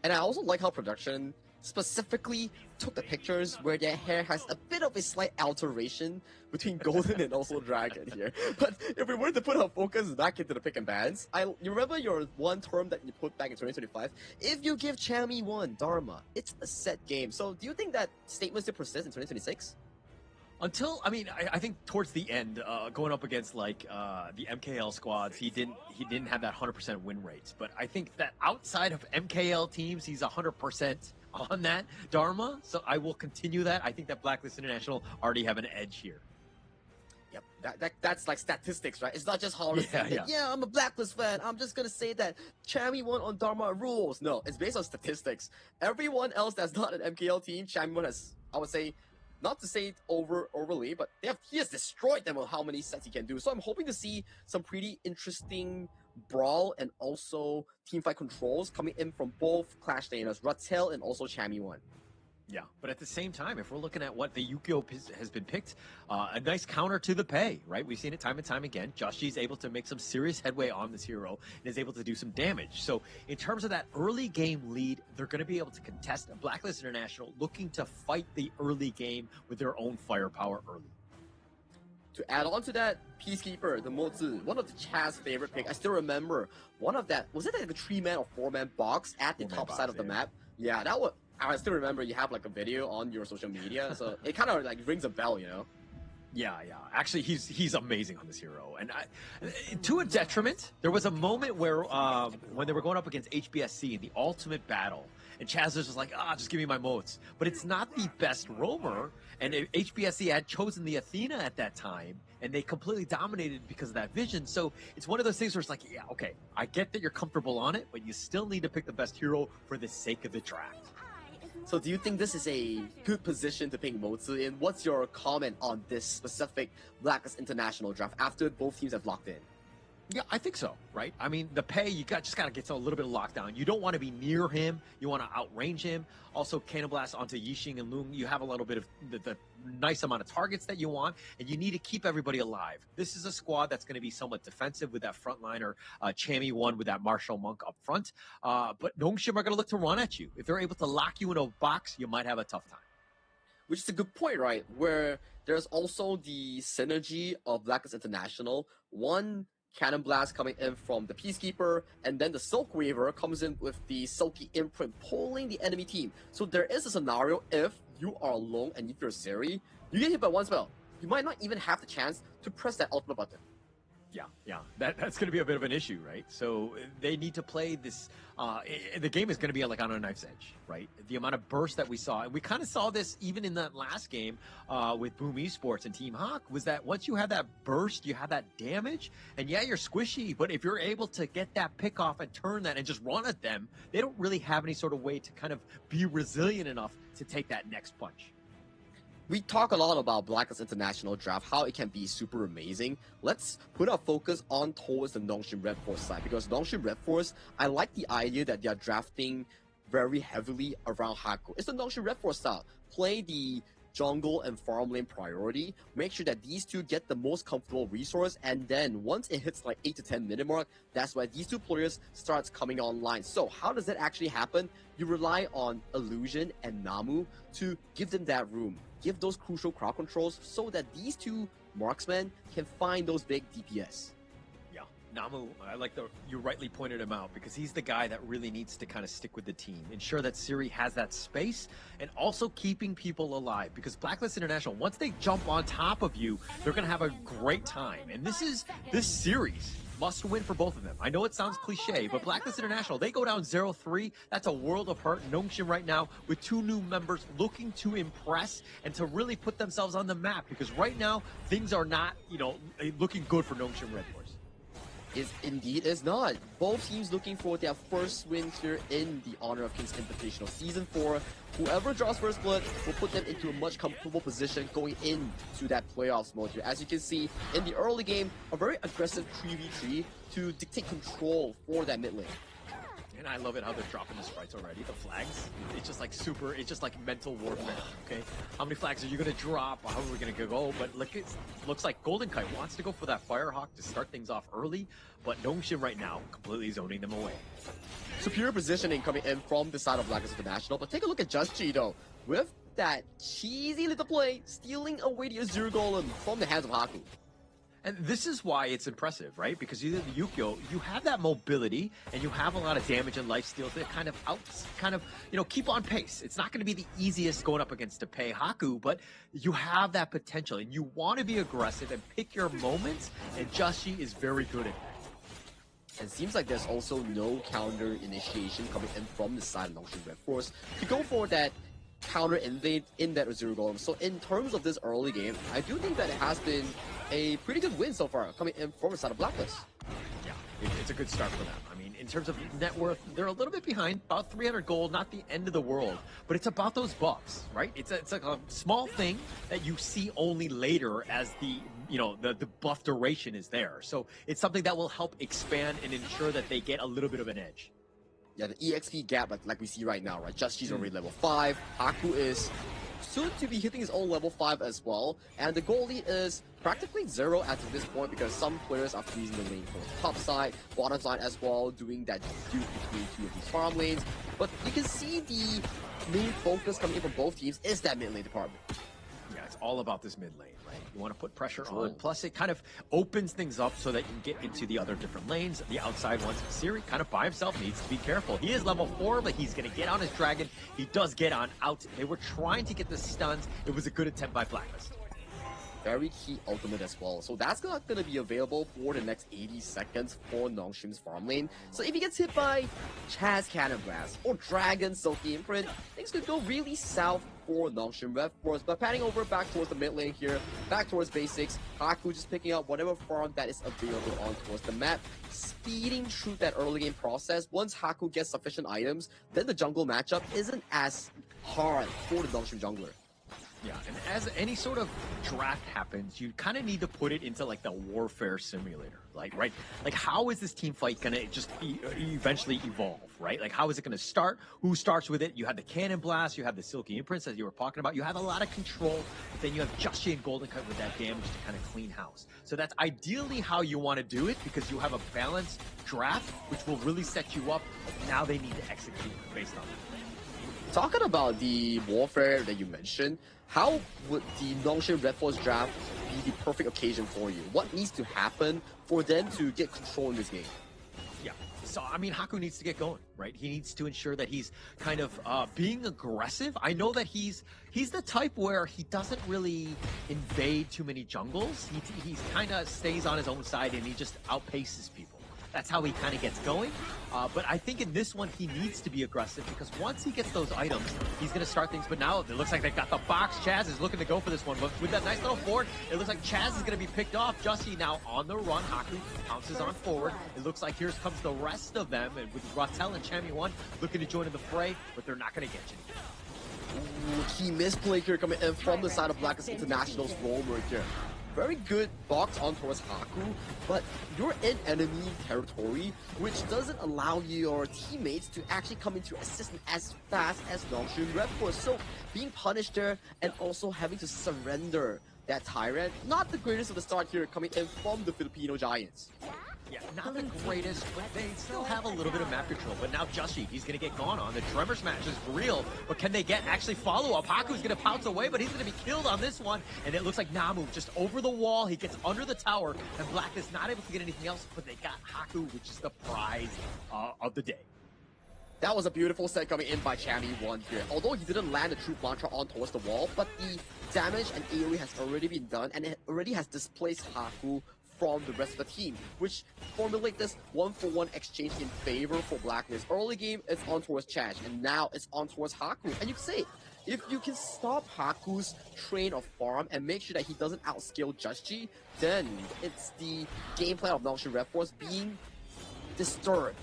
And I also like how production specifically took the pictures where their hair has a bit of a slight alteration between Golden and also Dragon here. But if we were to put our focus back into the pick and bans, you remember your one term that you put back in 2025? If you give Chami 1 Dharma, it's a set game. So do you think that statement still persists in 2026?
I think towards the end, going up against like the MKL squads, he didn't have that 100% win rates. But I think that outside of MKL teams, he's 100% on that Dharma. So I will continue that. I think that Blacklist International already have an edge here.
Yep, that's like statistics, right? It's not just how I'm a Blacklist fan. I'm just gonna say that Chami 1 on Dharma rules. No, it's based on statistics. Everyone else that's not an MKL team, Chami 1 has, I would say, not to say it overly, but he has destroyed them on how many sets he can do. So I'm hoping to see some pretty interesting brawl and also teamfight controls coming in from both Clash laners, Rattel and also Chami 1.
Yeah, but at the same time, if we're looking at what the Yukio has been picked, a nice counter to the pay, right? We've seen it time and time again. Josh G is able to make some serious headway on this hero and is able to do some damage. So in terms of that early game lead, they're going to be able to contest Blacklist International, looking to fight the early game with their own firepower early.
To add on to that, Peacekeeper, the Mozi, one of the Chaz's favorite pick. I still remember one of that. Was it like a 3-man or 4-man box at the top side of the map? Yeah, that was. I still remember you have like a video on your social media, so it kind of like rings a bell, you know?
Yeah. Actually, he's amazing on this hero, and to a detriment, there was a moment where when they were going up against HBSC in the ultimate battle, and Chaz was just like, just give me my motes. But it's not the best roamer, and HBSC had chosen the Athena at that time, and they completely dominated because of that vision. So it's one of those things where it's like, yeah, okay, I get that you're comfortable on it, but you still need to pick the best hero for the sake of the draft.
So do you think this is a good position to pick Mozi in? What's your comment on this specific Blacklist International draft after both teams have locked in?
Yeah, I think so, right? I mean, the pay, just got to get a little bit of lockdown. You don't want to be near him. You want to outrange him. Also, Cannon Blast onto Yixing and Loong. You have a little bit of the nice amount of targets that you want, and you need to keep everybody alive. This is a squad that's going to be somewhat defensive with that frontliner, Chami 1 with that Marshall Monk up front. But Nongshim are going to look to run at you. If they're able to lock you in a box, you might have a tough time.
Which is a good point, right? Where there's also the synergy of Blacklist International. One Cannon Blast coming in from the Peacekeeper, and then the Silk Weaver comes in with the Silky Imprint pulling the enemy team. So there is a scenario if you are alone and if you're Siri, you get hit by one spell. You might not even have the chance to press that ultimate button.
Yeah. That's going to be a bit of an issue, right? So they need to play this. The game is going to be like on a knife's edge, right? The amount of burst that we saw, and we kind of saw this even in that last game with Boom Esports and Team Hawk, was that once you have that burst, you have that damage, and yeah, you're squishy, but if you're able to get that pick off and turn that and just run at them, they don't really have any sort of way to kind of be resilient enough to take that next punch.
We talk a lot about Blacklist International draft, how it can be super amazing. Let's put our focus on towards the Nongshim Red Force side, because Nongshim Red Force, I like the idea that they are drafting very heavily around Haku. It's the Nongshim Red Force style. Play the jungle and farm lane priority, make sure that these two get the most comfortable resource, and then once it hits like 8 to 10 minute mark, that's why these two players starts coming online. So how does that actually happen? You rely on Illusion and Namu to give them that room, give those crucial crowd controls so that these two marksmen can find those big DPS.
Yeah, Namu, you rightly pointed him out, because he's the guy that really needs to kind of stick with the team, ensure that Siri has that space, and also keeping people alive, because Blacklist International, once they jump on top of you, they're going to have a great time. And this series must win for both of them. I know it sounds cliche, but Blacklist International, they go down 0-3. That's a world of hurt. Nongshim right now with 2 new members looking to impress and to really put themselves on the map, because right now things are not, looking good for Nongshim Red Force.
Indeed is not. Both teams looking for their first win here in the Honor of Kings Invitational Season 4. Whoever draws first blood will put them into a much comfortable position going into that playoffs mode here. As you can see, in the early game, a very aggressive 3v3 to dictate control for that mid lane.
And I love it how they're dropping the sprites already, the flags. It's just like it's just like mental warfare, okay? How many flags are you going to drop? How are we going to go? But look, it looks like Golden Kite wants to go for that Firehawk to start things off early, but Nongshim right now completely zoning them away.
Superior positioning coming in from the side of Blacklist International, but take a look at Just Chi though, with that cheesy little play, stealing away the Azure Golem from the hands of Haku.
And this is why it's impressive, right? Because either the Yukio, you have that mobility and you have a lot of damage and lifesteal to keep on pace. It's not going to be the easiest going up against Tepe Haku, but you have that potential and you want to be aggressive and pick your moments, and Joshi is very good at that.
It seems like there's also no counter initiation coming in from the side of Nongshim Red Force to go for that counter invade in that Azure Golem. So in terms of this early game, I do think that it has been a pretty good win so far coming in from the side of Blacklist.
Yeah, it's a good start for them. I mean, in terms of net worth, they're a little bit behind, about 300 gold, not the end of the world, but it's about those buffs, right? It's like a small thing that you see only later as the buff duration is there. So it's something that will help expand and ensure that they get a little bit of an edge.
Yeah, the EXP gap, like we see right now, right? Just Chi's already level 5. Haku is soon to be hitting his own level 5 as well. And the goal lead is practically 0 at this point, because some players are freezing the lane for the top side, bottom side as well, doing that duke between 2 of these farm lanes. But you can see the main focus coming in from both teams is that mid lane department.
Yeah, it's all about this mid lane, right? You want to put pressure on. Plus, it kind of opens things up so that you can get into the other different lanes. The outside ones, Siri kind of by himself needs to be careful. He is level 4, but he's going to get on his dragon. He does get on out. They were trying to get the stuns. It was a good attempt by Blacklist.
Very key ultimate as well. So that's not going to be available for the next 80 seconds for Nongshim's farm lane. So if he gets hit by Chaz Cannon Blast or Dragon Silky Imprint, things could go really south for Nongshim Red Force. But panning over back towards the mid lane here, back towards basics, Haku just picking up whatever farm that is available on towards the map, speeding through that early game process. Once Haku gets sufficient items, then the jungle matchup isn't as hard for the Nongshim jungler.
Yeah, and as any sort of draft happens, you kind of need to put it into like the warfare simulator, right? Like, how is this team fight gonna just eventually evolve, right? Like, how is it gonna start? Who starts with it? You have the cannon blast, you have the silky imprints as you were talking about. You have a lot of control, but then you have Joshi and Golden Kite with that damage to kind of clean house. So that's ideally how you want to do it, because you have a balanced draft, which will really set you up. But now they need to execute based on that.
Talking about the warfare that you mentioned, how would the Nongshim Red Force draft be the perfect occasion for you? What needs to happen for them to get control in this game?
Yeah, So, I mean, Haku needs to get going, right? He needs to ensure that he's kind of being aggressive. I know that he's the type where he doesn't really invade too many jungles. He kind of stays on his own side and he just outpaces people. That's how he kind of gets going. But I think in this one, he needs to be aggressive because once he gets those items, he's going to start things. But now it looks like they've got the box. Chaz is looking to go for this one. But with that nice little forward, it looks like Chaz is going to be picked off. Jussie now on the run. Haku pounces on forward. It looks like here comes the rest of them. And with Rotel and Chami1 looking to join in the fray, but they're not going to get you.
Ooh, key misplay here coming in from the side of Blacklist International's roamer here. Very good box on towards Haku, but you're in enemy territory, which doesn't allow your teammates to actually come into assistance as fast as Nongshim Red Force. So being punished there and also having to surrender that Tyrant, not the greatest of the start here coming in from the Filipino Giants.
Yeah, not the greatest, but they still have a little bit of map control. But now Jussie, he's going to get gone on. The Tremor Smash is real, but can they get actually follow-up? Haku's going to pounce away, but he's going to be killed on this one. And it looks like Namu just over the wall. He gets under the tower, and Black is not able to get anything else, but they got Haku, which is the prize of the day.
That was a beautiful set coming in by Chami1 here. Although he didn't land a true mantra on towards the wall, but the damage and AoE has already been done, and it already has displaced Haku from the rest of the team, which formulate this 1-for-1 exchange in favor for Blacklist. Early game, it's on towards Chaz, and now it's on towards Haku. And you can say, if you can stop Haku's train of farm and make sure that he doesn't outscale Jussie, then it's the gameplay of Nongshim Red Force being disturbed.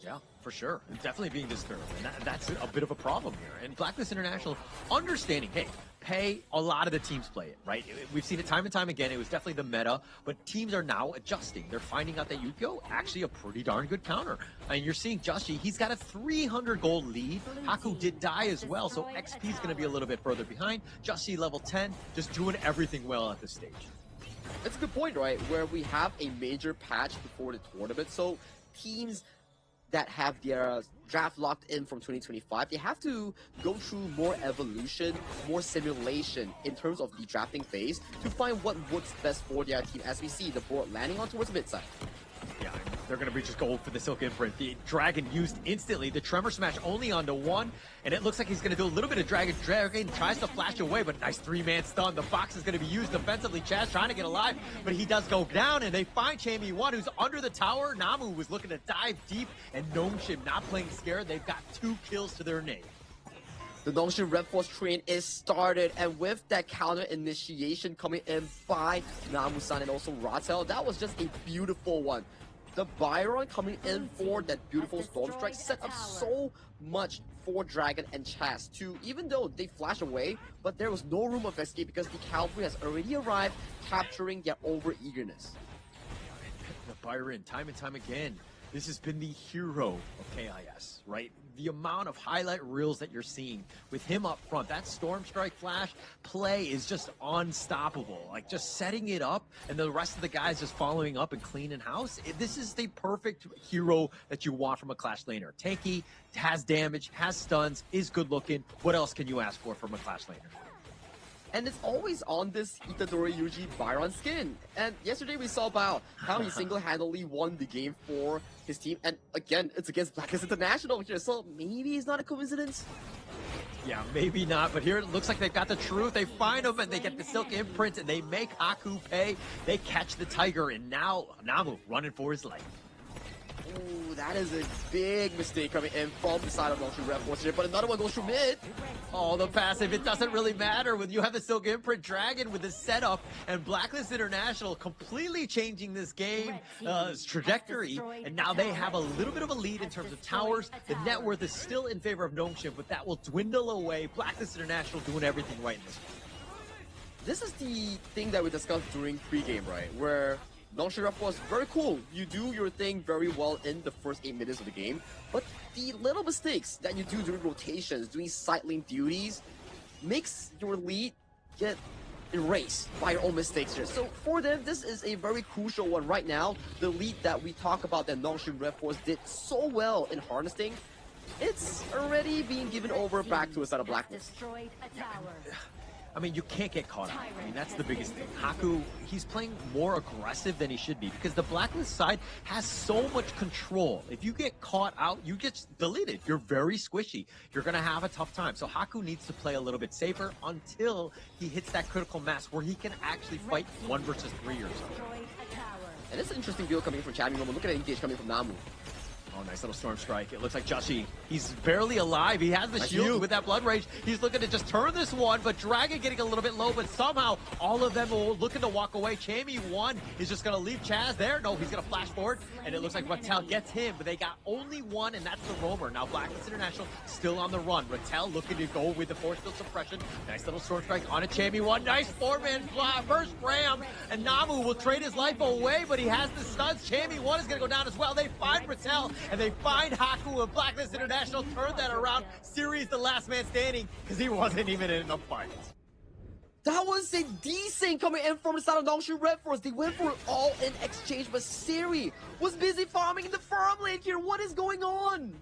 Yeah, for sure. Definitely being disturbed. And that's a bit of a problem here. And Blacklist International understanding, hey, Pei, a lot of the teams play it, right? We've seen it time and time again. It was definitely the meta, but teams are now adjusting. They're finding out that Yukio actually a pretty darn good counter. And you're seeing Jussie, he's got a 300 gold lead. Haku did die as well, so XP is going to be a little bit further behind. Jussie level 10, just doing everything well at this stage.
It's a good point, right? Where we have a major patch before the tournament, so teams that have their draft locked in from 2025, they have to go through more evolution, more simulation in terms of the drafting phase to find what works best for their team, as we see the board landing on towards mid side.
Yeah, they're going to be just gold for the Silk Imprint. The Dragon used instantly. The Tremor Smash only onto one, and it looks like he's going to do a little bit of Dragon. Dragon tries to flash away, but nice three-man stun. The box is going to be used defensively. Chaz trying to get alive, but he does go down, and they find Chami1, who's under the tower. Namu was looking to dive deep, and Nongshim not playing scared. They've got 2 kills to their name.
The Nongshim Red Force train is started, and with that counter initiation coming in by Namu-san and also Rotel, that was just a beautiful one. The Byron coming in for that beautiful Storm Strike set up so much for Dragon and Chaz too, even though they flash away, but there was no room of escape because the cavalry has already arrived, capturing their over-eagerness.
The Byron, time and time again, this has been the hero of KIS, right? The amount of highlight reels that you're seeing with him up front, that Storm Strike flash play is just unstoppable. Like, just setting it up and the rest of the guys just following up and cleaning house. This is the perfect hero that you want from a Clash laner. Tanky, has damage, has stuns, is good looking. What else can you ask for from a Clash laner?
And it's always on this Itadori Yuji Byron skin. And yesterday we saw Bao, how he single-handedly won the game for his team. And again, it's against Blacklist International here, so maybe it's not a coincidence.
Yeah, maybe not, but here it looks like they've got the truth. They find him, and they get the Silk Imprint, and they make Haku pay. They catch the Tiger, and now Namu running for his life.
Ooh, that is a big mistake coming in from the side of Nongshim Red Force here, but another one goes through mid.
Oh, the passive, it doesn't really matter when you have the Silk Imprint Dragon with the setup, and Blacklist International completely changing this game trajectory, and now they have a little bit of a lead in terms of towers. The net worth is still in favor of Nongshim, but that will dwindle away. Blacklist International doing everything right in this one.
This is the thing that we discussed during pregame, right? Where Nongshim Red Force, very cool. You do your thing very well in the first 8 minutes of the game, but the little mistakes that you do during rotations, doing side lane duties, makes your lead get erased by your own mistakes here. So for them, this is a very crucial one right now. The lead that we talk about that Nongshim Red Force did so well in harnessing, it's already being given over back to a side of Blacklist.
I mean, you can't get caught out. I mean, that's the biggest thing. Haku, he's playing more aggressive than he should be because the Blacklist side has so much control. If you get caught out, you get deleted. You're very squishy. You're going to have a tough time. So Haku needs to play a little bit safer until he hits that critical mass where he can actually fight 1 versus 3 or so.
And it's an interesting build coming from Chammy Roman. Look at that engage coming from Namu.
Oh, nice little storm strike. It looks like Joshi, he's barely alive. He has the shield with that blood rage. He's looking to just turn this one, but Dragon getting a little bit low, but somehow all of them are looking to walk away. Chammy 1 is just going to leave Chaz there. No, he's going to flash forward, and it looks like Rattel gets him, but they got only 1, and that's the roamer. Now Blacklist International still on the run. Rattel looking to go with the force field suppression. Nice little storm strike on a Chammy 1. Nice 4-man first ram, and Namu will trade his life away, but he has the stuns. Chammy 1 is going to go down as well. They find Rattel, and they find Haku, and Blacklist International turned that around. Series the last man standing because he wasn't even in a fight.
That was a desync coming in from the side of Nongshim Red Force. They went for it all in exchange, but Siri was busy farming in the farm lane here. What is going on?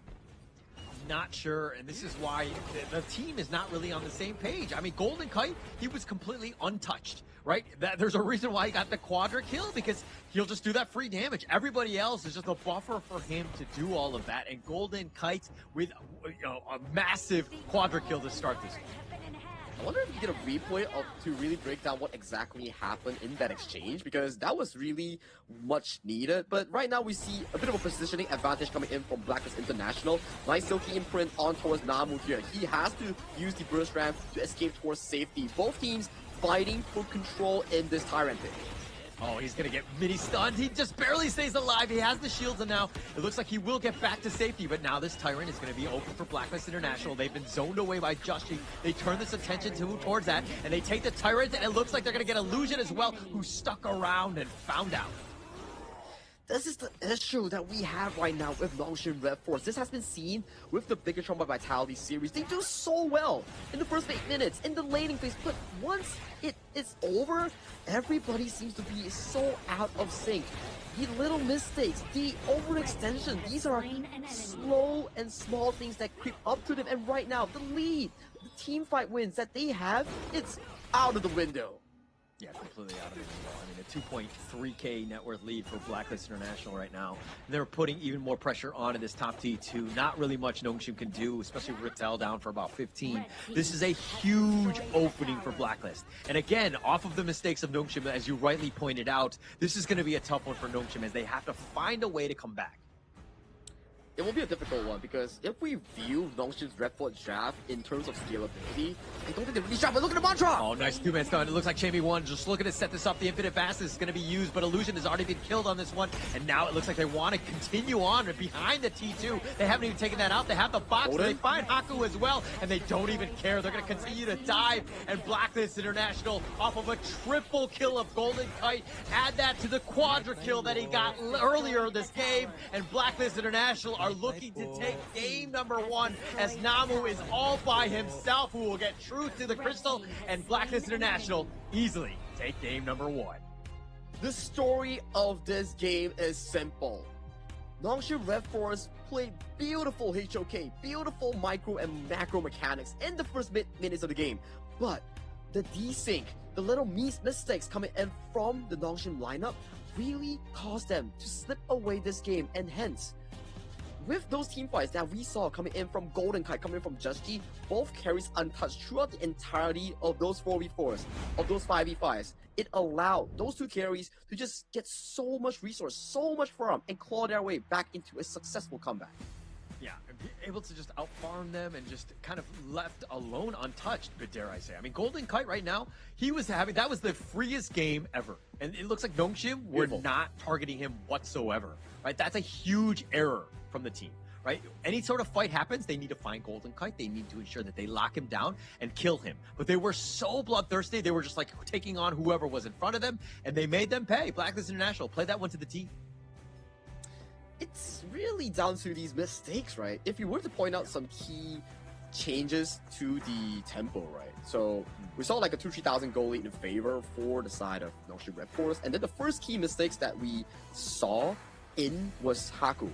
Not sure, and this is why the team is not really on the same page. I mean, Golden Kite, he was completely untouched, right? There's a reason why he got the quadra kill, because he'll just do that free damage. Everybody else is just a buffer for him to do all of that, and Golden Kite with a massive quadra kill to start this game.
I wonder if you get a replay to really break down what exactly happened in that exchange, because that was really much needed. But right now we see a bit of a positioning advantage coming in from Blacklist International. Nice silky imprint on towards Namu here. He has to use the burst ramp to escape towards safety. Both teams fighting for control in this Tyrant pit.
Oh, he's going to get mini-stunned. He just barely stays alive. He has the shields, and now it looks like he will get back to safety. But now this Tyrant is going to be open for Blacklist International. They've been zoned away by Joshi. They turn this attention towards that, and they take the Tyrant, and it looks like they're going to get Illusion as well, who stuck around and found out.
This is the issue that we have right now with Nongshim Red Force. This has been seen with the Bigatron by Vitality series. They do so well in the first 8 minutes, in the laning phase, but once it is over, everybody seems to be so out of sync. The little mistakes, the overextension, these are slow and small things that creep up to them. And right now, the lead, the team fight wins that they have, it's out of the window.
Yeah, completely out of it as well. I mean, a 2.3K net worth lead for Blacklist International right now. They're putting even more pressure on in this top T2. Not really much Nongshim can do, especially with Rattel down for about 15. This is a huge opening for Blacklist. And again, off of the mistakes of Nongshim, as you rightly pointed out, this is going to be a tough one for Nongshim as they have to find a way to come back.
It will be a difficult one, because if we view Nongshim's Red Force draft in terms of scalability, I don't think they're really sharp, but look at the mantra!
Oh, nice 2-man stun. It looks like Chammy 1 just looking to set this up. The Infinite Fast is going to be used, but Illusion has already been killed on this one, and now it looks like they want to continue on behind the T2. They haven't even taken that out. They have the box, and they find Haku as well, and they don't even care. They're going to continue to dive, and Blacklist International off of a triple kill of Golden Kite. Add that to the quadra kill that he got earlier this game, and Blacklist International are looking to take game number 1 as Namu is all by himself, who will get truth to the crystal, and Blacklist International easily take game number 1.
The story of this game is simple. Nongshim Red Force played beautiful HOK, beautiful micro and macro mechanics in the first minutes of the game, but the desync, the little mistakes coming in from the Nongshim lineup really caused them to slip away this game, and hence, with those team fights that we saw coming in from Golden Kite, coming in from Just, both carries untouched throughout the entirety of those 4v4s, of those 5v5s. It allowed those 2 carries to just get so much resource, so much farm, and claw their way back into a successful comeback.
Yeah, able to just outfarm them and just kind of left alone untouched, but dare I say. I mean, Golden Kite right now, he was having, that was the freest game ever. And it looks like Nongshim were not targeting him whatsoever, right? That's a huge error from the team, right? Any sort of fight happens, they need to find Golden Kite. They need to ensure that they lock him down and kill him. But they were so bloodthirsty, they were just like taking on whoever was in front of them, and they made them pay. Blacklist International played that one to the T.
It's really down to these mistakes, right? If you were to point out some key changes to the tempo, right? So we saw like a 2,000-3,000 goal lead in favor for the side of Nongshim Red Force, and then the first key mistakes that we saw in was Haku.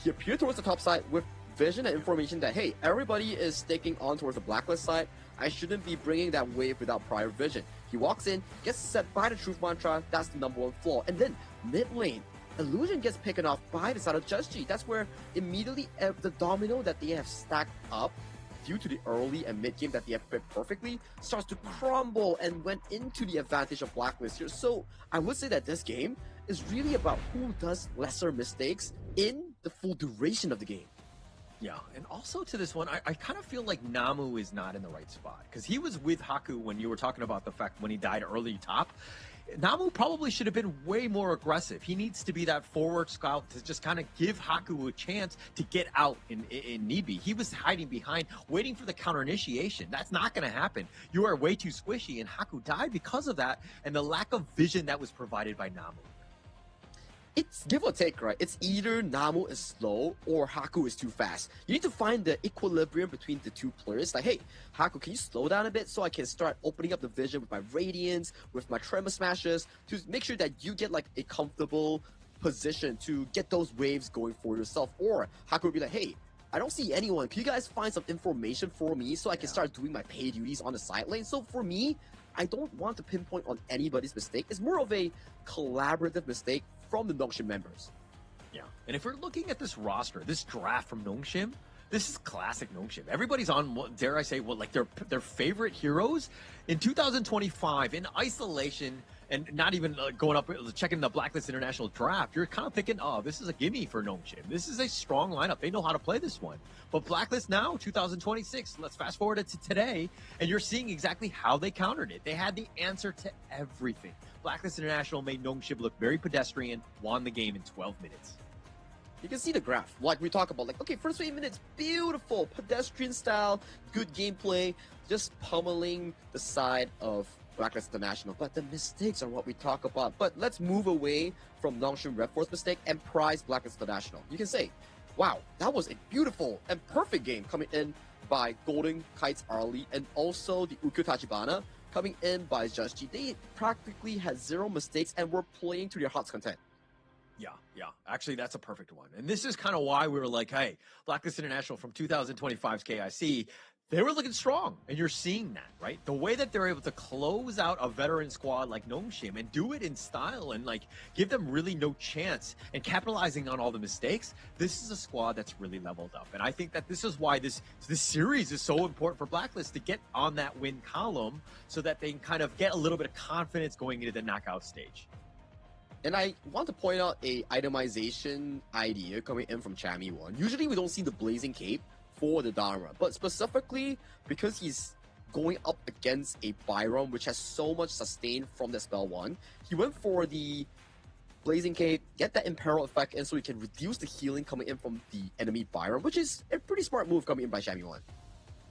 He appeared towards the top side with vision and information that, hey, everybody is sticking on towards the Blacklist side. I shouldn't be bringing that wave without prior vision. He walks in, gets set by the Truth Mantra, that's the number one flaw. And then mid lane, Illusion gets picked off by the side of Just That's where immediately the domino that they have stacked up due to the early and mid game that they have picked perfectly starts to crumble and went into the advantage of Blacklist here. So I would say that this game is really about who does lesser mistakes in the full duration of the game.
Yeah, and also to this one, I kind of feel like Namu is not in the right spot because he was with Haku when you were talking about the fact when he died early top. Namu probably should have been way more aggressive. He needs to be that forward scout to just kind of give Haku a chance to get out in need be. He was hiding behind, waiting for the counter initiation. That's not going to happen. You are way too squishy, and Haku died because of that and the lack of vision that was provided by Namu.
It's give or take, right? It's either Namu is slow or Haku is too fast. You need to find the equilibrium between the two players. Like, hey, Haku, can you slow down a bit so I can start opening up the vision with my Radiance, with my Tremor Smashes, to make sure that you get like a comfortable position to get those waves going for yourself. Or Haku will be like, hey, I don't see anyone. Can you guys find some information for me so I can start doing my pay duties on the side lane? So for me, I don't want to pinpoint on anybody's mistake. It's more of a collaborative mistake from the Nongshim members.
Yeah, and if we're looking at this roster, this draft from Nongshim, this is classic Nongshim. Everybody's on, dare I say, like their favorite heroes in 2025 in isolation, and not even going up checking the Blacklist International draft. You're kind of thinking, oh, this is a gimme for Nongshim. This is a strong lineup. They know how to play this one. But Blacklist now, 2026. Let's fast forward it to today, and you're seeing exactly how they countered it. They had the answer to everything. Blacklist International made Nongshim look very pedestrian, won the game in 12 minutes.
You can see the graph, like we talk about, like, okay, first 8 minutes, beautiful, pedestrian style, good gameplay, just pummeling the side of Blacklist International. But the mistakes are what we talk about. But let's move away from Nongshim Red Force mistake and prize Blacklist International. You can say, wow, that was a beautiful and perfect game coming in by Golden Kites Arlie and also the Ukyo Tachibana coming in by Just G. They practically had zero mistakes and were playing to their heart's content.
Yeah. Actually, that's a perfect one. And this is kind of why we were like, hey, Blacklist International from 2025's KIC, they were looking strong. And you're seeing that, right? The way that they're able to close out a veteran squad like Nongshim and do it in style and like give them really no chance and capitalizing on all the mistakes, this is a squad that's really leveled up. And I think that this is why this series is so important for Blacklist to get on that win column so that they can kind of get a little bit of confidence going into the knockout stage.
And I want to point out a itemization idea coming in from Chammy1. Usually we don't see the Blazing Cape for the Dharma, but specifically because he's going up against a Byron which has so much sustain from the spell 1, he went for the Blazing Cape, get that Imperil effect in so he can reduce the healing coming in from the enemy Byron, which is a pretty smart move coming in by Chammy1.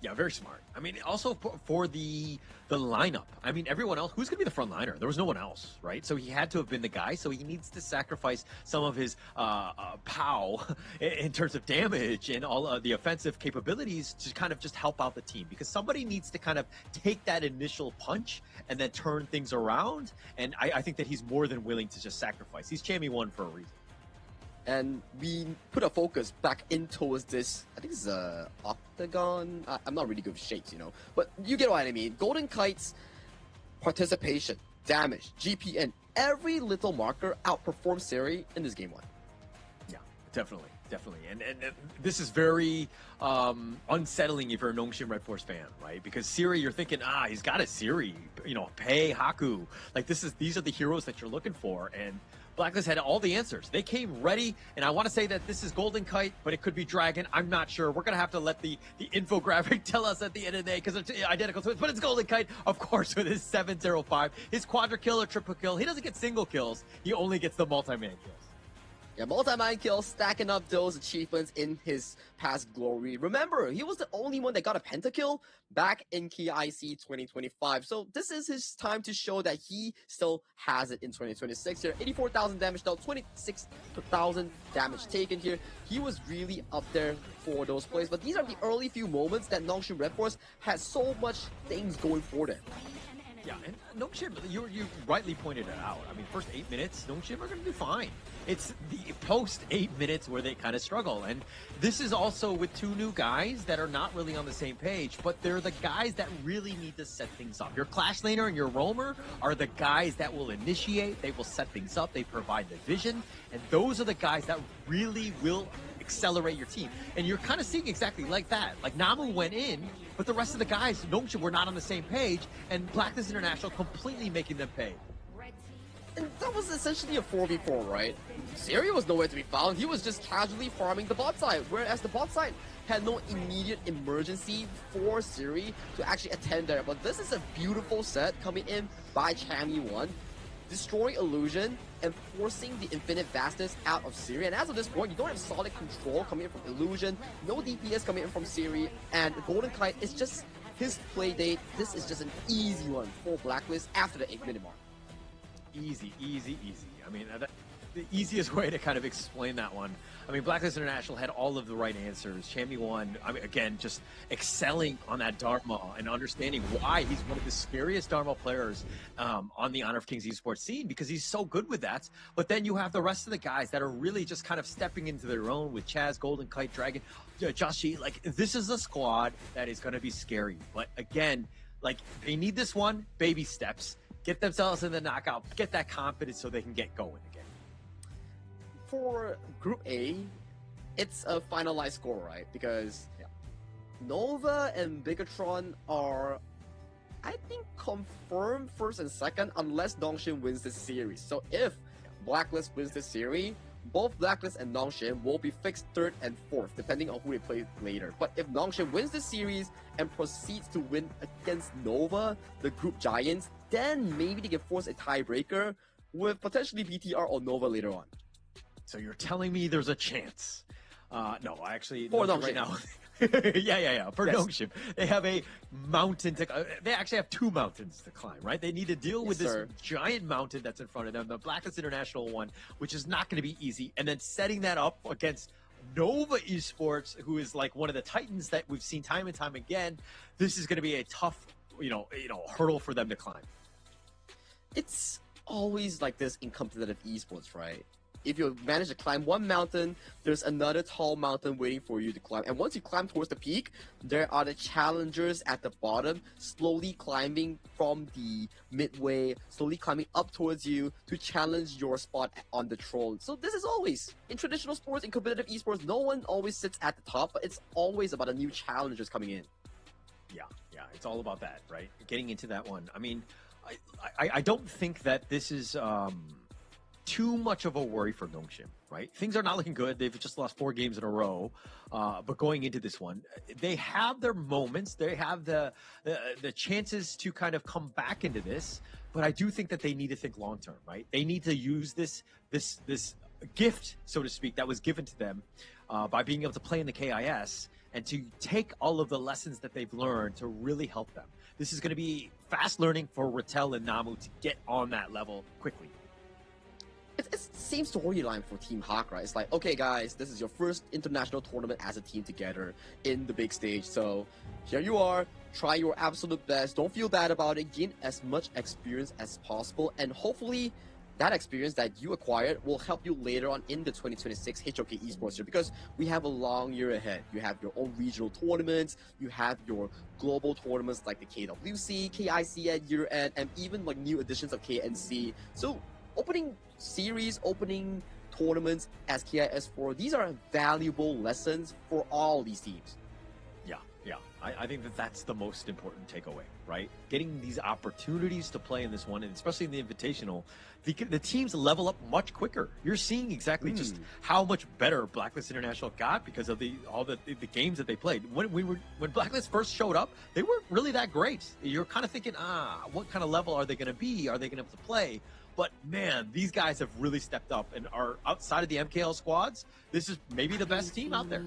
Yeah, very smart. I mean, also for the lineup. I mean, everyone else, who's going to be the front liner? There was no one else, right? So he had to have been the guy. So he needs to sacrifice some of his POW in terms of damage and all the offensive capabilities to kind of just help out the team. Because somebody needs to kind of take that initial punch and then turn things around. And I think that he's more than willing to just sacrifice. He's Chammy1 for a reason.
And we put a focus back in towards this, I think it's a octagon. I'm not really good with shapes, you know, but you get what I mean. Golden Kites, participation, damage, GPN, every little marker outperforms Siri in this game 1.
Yeah, definitely. And this is very unsettling if you're a Nongshim Red Force fan, right? Because Siri, you're thinking, he's got a Siri, you know, Pei, Haku. Like these are the heroes that you're looking for, and Blacklist had all the answers. They came ready, and I want to say that this is Golden Kite, but it could be Dragon. I'm not sure. We're going to have to let the infographic tell us at the end of the day because it's identical twins, but it's Golden Kite, of course, with his 705. His quadra kill or triple kill. He doesn't get single kills. He only gets the multi-man kills.
Yeah, multi-man kills, stacking up those achievements in his past glory. Remember, he was the only one that got a pentakill back in KIC 2025. So this is his time to show that he still has it in 2026 here. 84,000 damage dealt, 26,000 damage taken here. He was really up there for those plays. But these are the early few moments that Nongshim Red Force had so much things going for them.
Yeah, and Nongshim, you rightly pointed it out. I mean, first 8 minutes, Nongshim are going to do fine. It's the post 8 minutes where they kind of struggle. And this is also with two new guys that are not really on the same page, but they're the guys that really need to set things up. Your Clash Laner and your Roamer are the guys that will initiate, they will set things up, they provide the vision, and those are the guys that really will accelerate your team. And you're kind of seeing exactly like that. Like Namu went in, but the rest of the guys, Nongshim, were not on the same page, and Blacklist International completely making them pay.
And that was essentially a 4v4, right? Siri was nowhere to be found. He was just casually farming the bot side, whereas the bot side had no immediate emergency for Siri to actually attend there. But this is a beautiful set coming in by Chammy1, destroying Illusion and forcing the Infinite Vastness out of Siri. And as of this point, you don't have solid control coming in from Illusion, no DPS coming in from Siri, and Golden Kite is just his play date. This is just an easy one for Blacklist after the 8-minute mark.
Easy, easy, easy. I mean, the easiest way to kind of explain that one. I mean, Blacklist International had all of the right answers. Chammy1, I mean, again, just excelling on that Dharma and understanding why he's one of the scariest Dharma players on the Honor of Kings esports scene, because he's so good with that. But then you have the rest of the guys that are really just kind of stepping into their own with Chaz, Golden Kite, Dragon, Joshi. Like, this is a squad that is going to be scary. But again, like, they need this one, baby steps. Get themselves in the knockout, get that confidence so they can get going again.
For Group A, it's a finalized score, right? Because Nova and Bigatron are, I think, confirmed first and second unless Nongshim wins this series. So if Blacklist wins this series, both Blacklist and Nongshim will be fixed third and fourth, depending on who they play later. But if Nongshim wins this series and proceeds to win against Nova, the group giants, then maybe they can force a tiebreaker with potentially BTR or Nova later on.
So you're telling me there's a chance? No, I actually
for
Nongshim right now. yeah. For Nongshim, they have a mountain to. They actually have two mountains to climb, right? They need to deal with this giant mountain that's in front of them, the Blacklist International one, which is not going to be easy, and then setting that up against Nova Esports, who is like one of the titans that we've seen time and time again. This is going to be a tough, hurdle for them to climb.
It's always like this in competitive esports, right? If you manage to climb one mountain, there's another tall mountain waiting for you to climb. And once you climb towards the peak, there are the challengers at the bottom, slowly climbing from the midway, slowly climbing up towards you to challenge your spot on the throne. So this is always, in traditional sports, in competitive esports, no one always sits at the top, but it's always about the new challengers coming in.
Yeah, it's all about that, right? Getting into that one. I mean, I don't think that this is too much of a worry for Nongshim, right? Things are not looking good. They've just lost 4 games in a row. But going into this one, they have their moments. They have the chances to kind of come back into this. But I do think that they need to think long term, right? They need to use this gift, so to speak, that was given to them by being able to play in the KIS and to take all of the lessons that they've learned to really help them. This is going to be fast learning for Rattel and Namu to get on that level quickly.
It's the same storyline for Team Hawk, right? It's like, okay, guys, this is your first international tournament as a team together in the big stage. So here you are. Try your absolute best. Don't feel bad about it. Gain as much experience as possible. And hopefully that experience that you acquired will help you later on in the 2026 HOK Esports year, because we have a long year ahead. You have your own regional tournaments. You have your global tournaments like the KWC, KIC at year end, and even like new editions of KNC. So opening series, opening tournaments as KIS4, these are valuable lessons for all these teams.
Yeah. I think that that's the most important takeaway, right? Getting these opportunities to play in this one, and especially in the Invitational, the teams level up much quicker. You're seeing exactly just how much better Blacklist International got because of all the games that they played. When Blacklist first showed up, they weren't really that great. You're kind of thinking, what kind of level are they going to be? Are they going to be able to play? But man, these guys have really stepped up and are outside of the MKL squads. This is maybe the best team out there.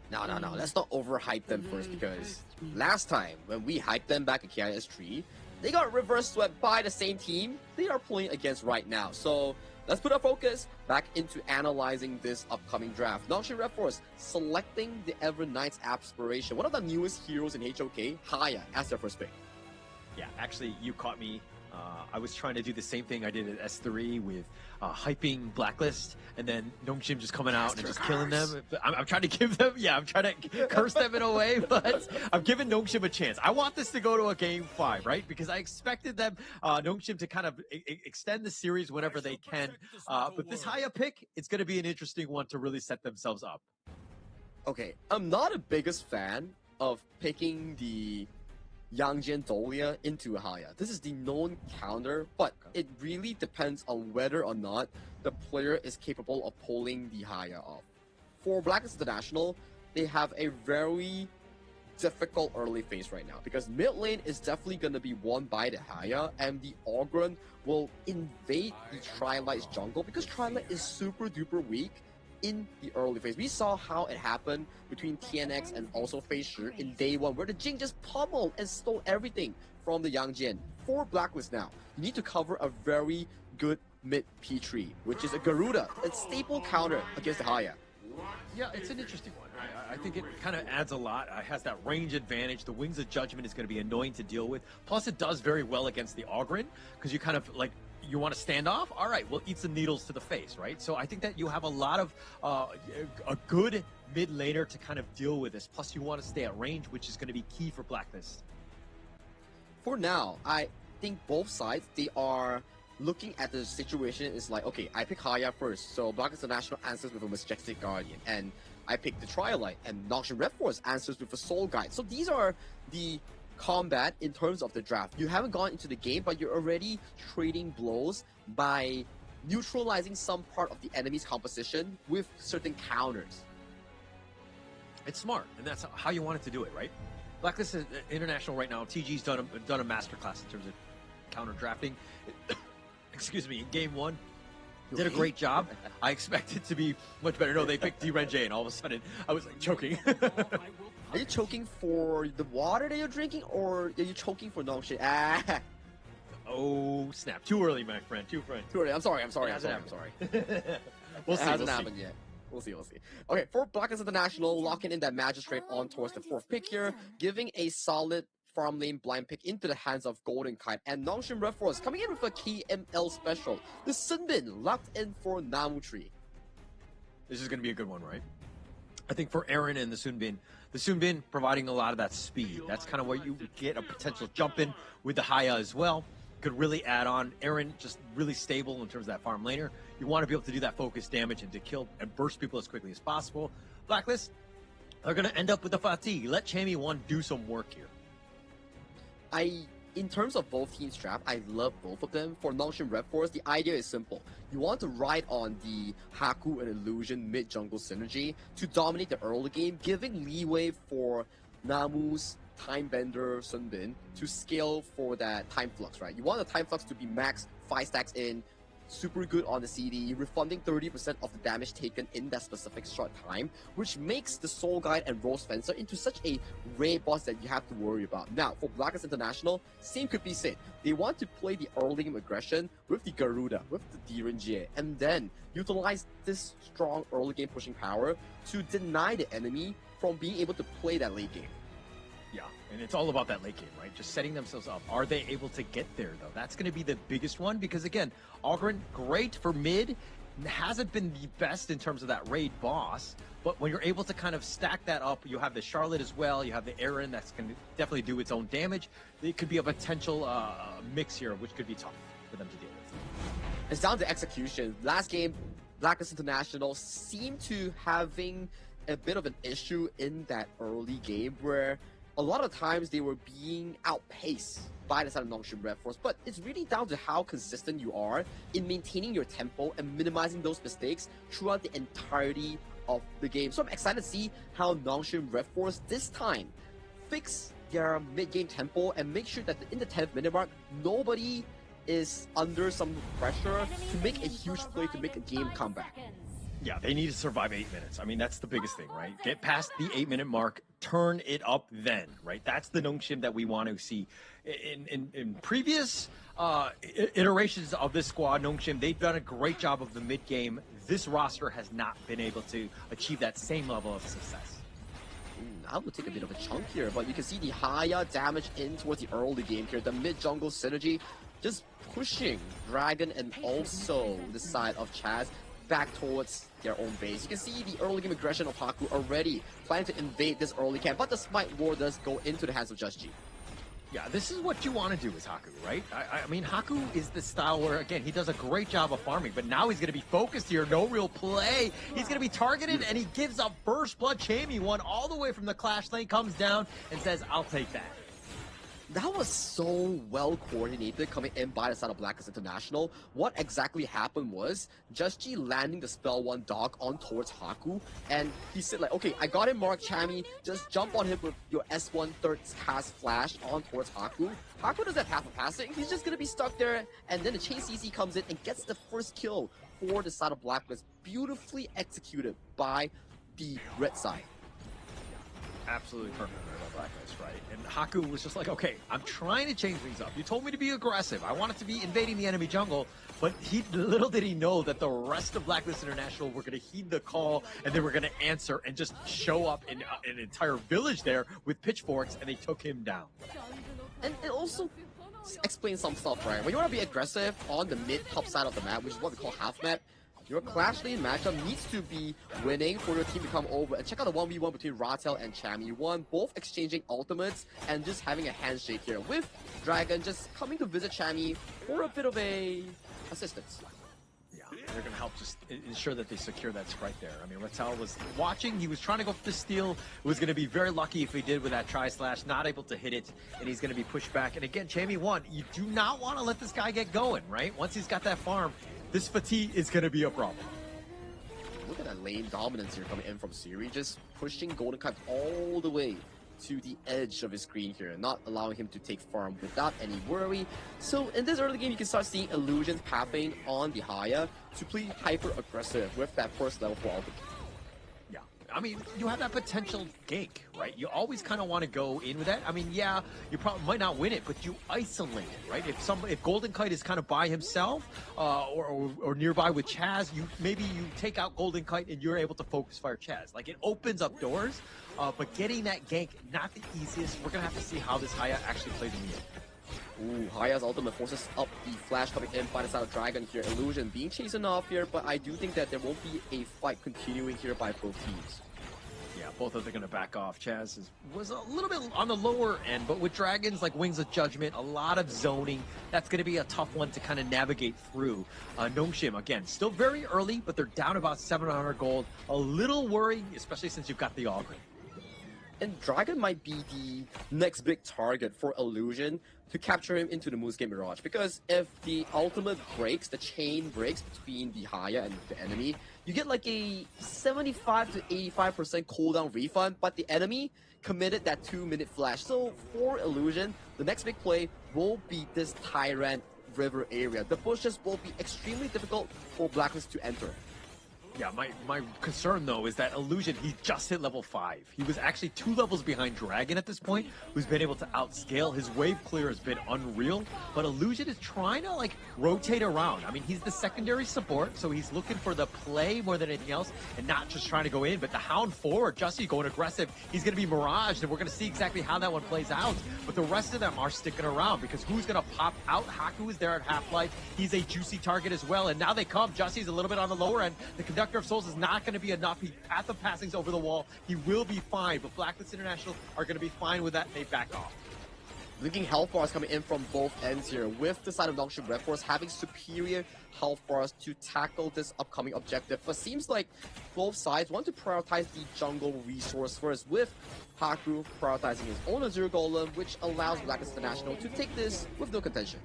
No. Let's not overhype them first, because last time when we hyped them back at KIS3, they got reverse swept by the same team they are playing against right now. So let's put our focus back into analyzing this upcoming draft. Nongshim Red Force selecting the Ever Knight's Aspiration, one of the newest heroes in HOK, Haya, as their first pick.
Yeah, actually, you caught me. I was trying to do the same thing I did at S3 with hyping Blacklist, and then Nongshim just coming out and just killing them. I'm trying to give them, I'm trying to curse them in a way, but I'm giving Nongshim a chance. I want this to go to a game 5, right? Because I expected them, Nongshim, to kind of extend the series whenever they can. But this Haya pick, it's going to be an interesting one to really set themselves up.
Okay, I'm not a biggest fan of picking the Yangjian Dolia into Haya. This is the known counter, but it really depends on whether or not the player is capable of pulling the Haya off. For Blacklist International, they have a very difficult early phase right now because mid lane is definitely going to be won by the Haya, and the Ogrun will invade the Trilight's jungle because Trilight is super duper weak in the early phase. We saw how it happened between TNX and also Phase Shi in day 1, where the Jing just pummeled and stole everything from the Yangjian. For Blacklist now, you need to cover a very good mid P3, which is a Garuda, a staple counter against the Haya.
Yeah, it's an interesting one. I think it kind of adds a lot. It has that range advantage. The Wings of Judgment is going to be annoying to deal with. Plus, it does very well against the Ogryn, because you kind of like, you want to stand off? All right, we'll eat some needles to the face, right? So I think that you have a lot of a good mid laner to kind of deal with this. Plus, you want to stay at range, which is going to be key for Blacklist.
For now, I think both sides, they are looking at the situation is like, okay, I pick Haya first, so Blacklist International answers with a Majestic Guardian, and I pick the Triolite, and Noxian Red Force answers with a Soul Guide. So these are the combat in terms of the draft. You haven't gone into the game, but you're already trading blows by neutralizing some part of the enemy's composition with certain counters.
It's smart, and that's how you wanted to do it, right? Blacklist International right now, TG's done a masterclass in terms of counter drafting. Excuse me, in game 1, did a great job. I expected to be much better. No, they picked D-Ren-J, and all of a sudden, I was like choking.
Are you choking for the water that you're drinking, or are you choking for no shit? Ah.
Oh, snap. Too early, my friend. Too
early. I'm sorry.
We'll see.
It hasn't happened yet. We'll see. Okay, for Blacklist International, locking in that Magistrate on towards the 4th pick here, giving a solid farm lane blind pick into the hands of Golden Kite, and Nongshin Red Force coming in with a KML special. The Sunbin locked in for Namu Tree.
This is going to be a good one, right? I think for Aaron and the Sunbin providing a lot of that speed. That's kind of where you get a potential jump in with the Haya as well. Could really add on. Aaron just really stable in terms of that farm laner. You want to be able to do that focus damage and to kill and burst people as quickly as possible. Blacklist are going to end up with the fatigue. Let Chammy 1 do some work here.
In terms of both teams' draft, I love both of them. For Nongshin Red Force, the idea is simple. You want to ride on the Haku and Illusion mid-jungle synergy to dominate the early game, giving leeway for Namu's Time Bender Sunbin to scale for that Time Flux, right? You want the Time Flux to be max 5 stacks in, super good on the CD, refunding 30% of the damage taken in that specific short time, which makes the Soul Guide and Rose Fencer into such a rare boss that you have to worry about. Now, for Blacklist International, same could be said. They want to play the early game aggression with the Garuda, with the D-Ren-J, and then utilize this strong early game pushing power to deny the enemy from being able to play that late game.
Yeah, and it's all about that late game, right? Just setting themselves up. Are they able to get there, though? That's going to be the biggest one because, again, Ogryn, great for mid, hasn't been the best in terms of that raid boss, but when you're able to kind of stack that up, you have the Charlotte as well, you have the Aaron that's going to definitely do its own damage. It could be a potential mix here, which could be tough for them to deal with.
It's down to execution. Last game, Blacklist International seemed to having a bit of an issue in that early game where a lot of times they were being outpaced by the side of Nongshin Red Force, but it's really down to how consistent you are in maintaining your tempo and minimizing those mistakes throughout the entirety of the game. So I'm excited to see how Nongshin Red Force this time fix their mid-game tempo and make sure that in the 10th minute mark, nobody is under some pressure to make a huge play to make a game comeback.
Yeah, they need to survive 8 minutes. I mean, that's the biggest thing, right? Get past the 8-minute mark, turn it up then, right? That's the Nongshim that we want to see. In previous iterations of this squad, Nongshim, they've done a great job of the mid-game. This roster has not been able to achieve that same level of success.
that would take a bit of a chunk here, but you can see the higher damage in towards the early game here. The mid-jungle synergy just pushing Dragon and also the side of Chaz back towards their own base. You can see the early game aggression of Haku already planning to invade this early camp, but the Smite War does go into the hands of Just G.
Yeah, this is what you want to do as Haku, right? I mean, Haku is the style where, again, he does a great job of farming, but now he's going to be focused here, no real play. He's going to be targeted, and he gives up first blood. Chammy one all the way from the Clash lane, comes down and says, I'll take that.
That was so well coordinated coming in by the side of Blacklist International. What exactly happened was Just G landing the spell 1 dog on towards Haku, and he said like, okay, I got him, Mark Chammy, just jump on him with your S1 third cast flash on towards Haku. Haku doesn't have half a passing, he's just gonna be stuck there, and then the Chain CC comes in and gets the first kill for the side of Blacklist, beautifully executed by the red side.
Absolutely perfect by Blacklist, right? And Haku was just like, okay, I'm trying to change things up. You told me to be aggressive. I wanted to be invading the enemy jungle, but little did he know that the rest of Blacklist International were going to heed the call, and they were going to answer and just show up in an entire village there with pitchforks, and they took him down.
And it also explains some stuff, right? When you want to be aggressive on the mid-top side of the map, which is what we call half map, your Clash lane matchup needs to be winning for your team to come over. And check out the 1v1 between Ratel and Chammy1, both exchanging ultimates and just having a handshake here, with Dragon just coming to visit Chammy for a bit of a assistance.
Yeah, they're going to help just ensure that they secure that sprite there. I mean, Ratel was watching, he was trying to go for the steal, was going to be very lucky if he did with that tri-slash, not able to hit it, and he's going to be pushed back. And again, Chammy1, you do not want to let this guy get going, right? Once he's got that farm, this fatigue is going to be a problem.
Look at that lane dominance here coming in from Siri, just pushing Golden Kite all the way to the edge of his screen here, not allowing him to take farm without any worry. So in this early game, you can start seeing Illusions pathing on the Haya to play hyper-aggressive with that first level 4 ultimate.
Yeah, I mean, you have that potential gank, right? You always kind of want to go in with that. I mean, yeah, you probably might not win it, but you isolate it, right? If Golden Kite is kind of by himself or nearby with Chaz, maybe you take out Golden Kite and you're able to focus fire Chaz. Like, it opens up doors, but getting that gank, not the easiest. We're going to have to see how this Haya actually plays in the end.
Ooh, Haya's ultimate forces up the flash coming in by the side of Dragon here. Illusion being chased off here, but I do think that there won't be a fight continuing here by both teams.
Yeah, both of them are going to back off. Chaz was a little bit on the lower end, but with Dragons like Wings of Judgment, a lot of zoning, that's going to be a tough one to kind of navigate through. Nongshim, again, still very early, but they're down about 700 gold. A little worrying, especially since you've got the Augury.
And Dragon might be the next big target for Illusion to capture him into the Moonscape Mirage, because if the ultimate breaks, the chain breaks between the Haya and the enemy, you get like a 75 to 85% cooldown refund, but the enemy committed that 2-minute flash. So for Illusion, the next big play will be this Tyrant River area. The bushes will be extremely difficult for Blacklist to enter.
Yeah, my concern, though, is that Illusion, he just hit level 5. He was actually 2 levels behind Dragon at this point, who's been able to outscale. His wave clear has been unreal, but Illusion is trying to, like, rotate around. I mean, he's the secondary support, so he's looking for the play more than anything else, and not just trying to go in. But the Hound forward, Jussie going aggressive, he's going to be miraged, and we're going to see exactly how that one plays out. But the rest of them are sticking around, because who's going to pop out? Haku is there at Half-Life. He's a juicy target as well, and now they come. Jussie's a little bit on the lower end. The Conductor of Souls is not going to be enough. Path of Passing's over the wall. He will be fine, but Blacklist International are going to be fine with that. They back off.
Linking health bars coming in from both ends here, with the side of Nongshim Red Force having superior health bars to tackle this upcoming objective. But seems like both sides want to prioritize the jungle resource first, with Haku prioritizing his own Azure Golem, which allows Blacklist International to take this with no contention.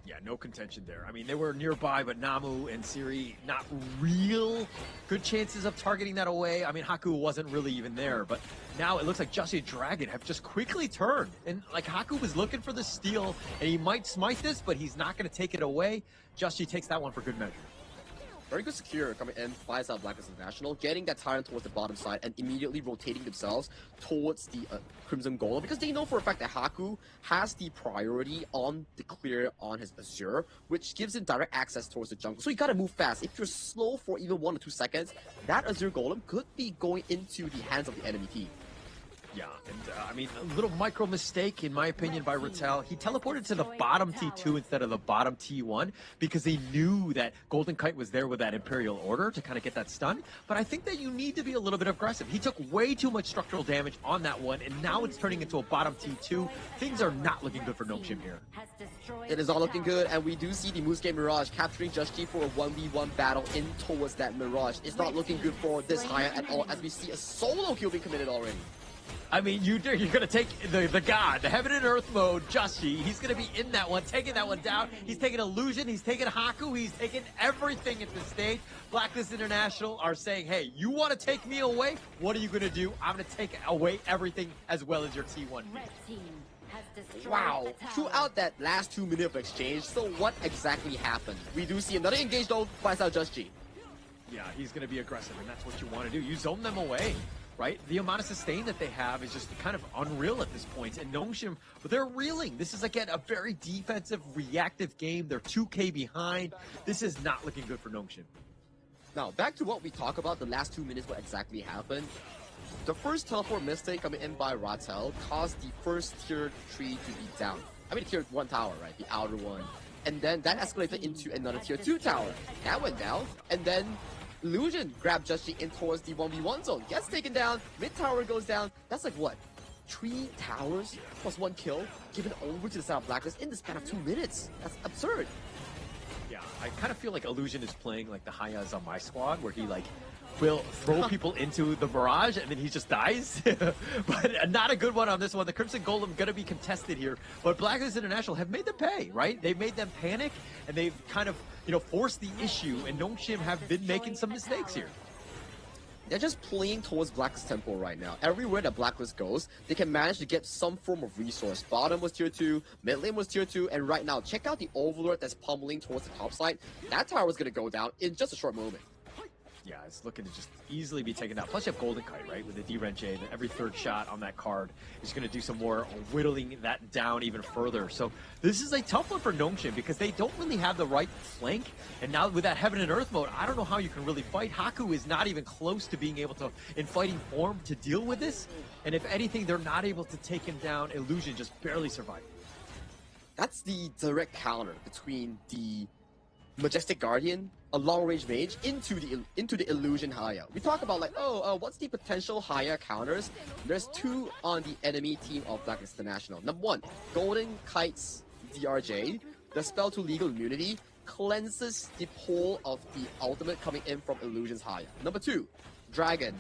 Yeah, no contention there. I mean, they were nearby, but Namu and Siri, not real good chances of targeting that away. I mean, Haku wasn't really even there, but now it looks like Jussie and Dragon have just quickly turned. And, like, Haku was looking for the steal, and he might smite this, but he's not going to take it away. Jussie takes that one for good measure.
Very good secure coming in by side of Blacklist International, getting that Tyrant towards the bottom side and immediately rotating themselves towards the Crimson Golem, because they know for a fact that Haku has the priority on the clear on his Azure, which gives him direct access towards the jungle. So you gotta move fast. If you're slow for even 1 or 2 seconds, that Azure Golem could be going into the hands of the enemy team.
Yeah, and I mean, a little micro mistake, in my opinion, by Rattel. He teleported to the bottom T2 instead of the bottom T1 because he knew that Golden Kite was there with that Imperial Order to kind of get that stun. But I think that you need to be a little bit aggressive. He took way too much structural damage on that one, and now it's turning into a bottom T2. Things are not looking good for Gnome here.
It is all looking good, and we do see the Moose Game Mirage capturing Just G for a 1v1 battle in towards that Mirage. It's not looking good for this Haya at all, as we see a solo kill being committed already.
I mean, you're going to take the god, the Heaven and Earth mode, Justy. He's going to be in that one, taking that one down. He's taking Illusion. He's taking Haku. He's taking everything at this stage. Blacklist International are saying, hey, you want to take me away? What are you going to do? I'm going to take away everything as well as your T1.
Wow, throughout that last 2 minutes of exchange, so what exactly happened? We do see another engage though, finds out Just G.
Yeah, he's going to be aggressive, and that's what you want to do. You zone them away. Right? The amount of sustain that they have is just kind of unreal at this point. And Nongshim, they're reeling. This is, again, a very defensive, reactive game. They're 2K behind. This is not looking good for Nongshim.
Now, back to what we talked about, the last 2 minutes, what exactly happened. The first teleport mistake coming in by Rattel caused the first tier 3 to be down. I mean, tier 1 tower, right? The outer one. And then that escalated into another tier 2 tower. That went down. And then Illusion grabbed Just G in towards the 1v1 zone. Gets taken down. Mid tower goes down. That's like what? 3 towers plus 1 kill given over to the side of Blacklist in the span of 2 minutes. That's absurd.
Yeah, I kind of feel like Illusion is playing like the Hayas on my squad, where he like will throw people into the barrage and then he just dies. But not a good one on this one. The Crimson Golem going to be contested here, but Blacklist International have made them pay, right? They've made them panic, and they've kind of, you know, forced the issue, and Nongshim have been making some mistakes here.
They're just playing towards Blacklist tempo right now. Everywhere that Blacklist goes, they can manage to get some form of resource. Bottom was tier 2, mid lane was tier 2, and right now, check out the Overlord that's pummeling towards the top side. That tower was going to go down in just a short moment.
Yeah, it's looking to just easily be taken down. Plus you have Golden Kite, right? With the D-Wrench A, every third shot on that card is going to do some more whittling that down even further. So this is a tough one for Nongshim because they don't really have the right flank. And now with that Heaven and Earth mode, I don't know how you can really fight. Haku is not even close to being able to, in fighting form, to deal with this. And if anything, they're not able to take him down. Illusion just barely survived.
That's the direct counter between the Majestic Guardian, a long-range mage, into the Illusion Haya. We talk about like, what's the potential Haya counters? There's 2 on the enemy team of Blacklist International. Number 1, Golden Kite's DRJ, the spell to legal immunity, cleanses the pull of the ultimate coming in from Illusion's Haya. Number 2, Dragon.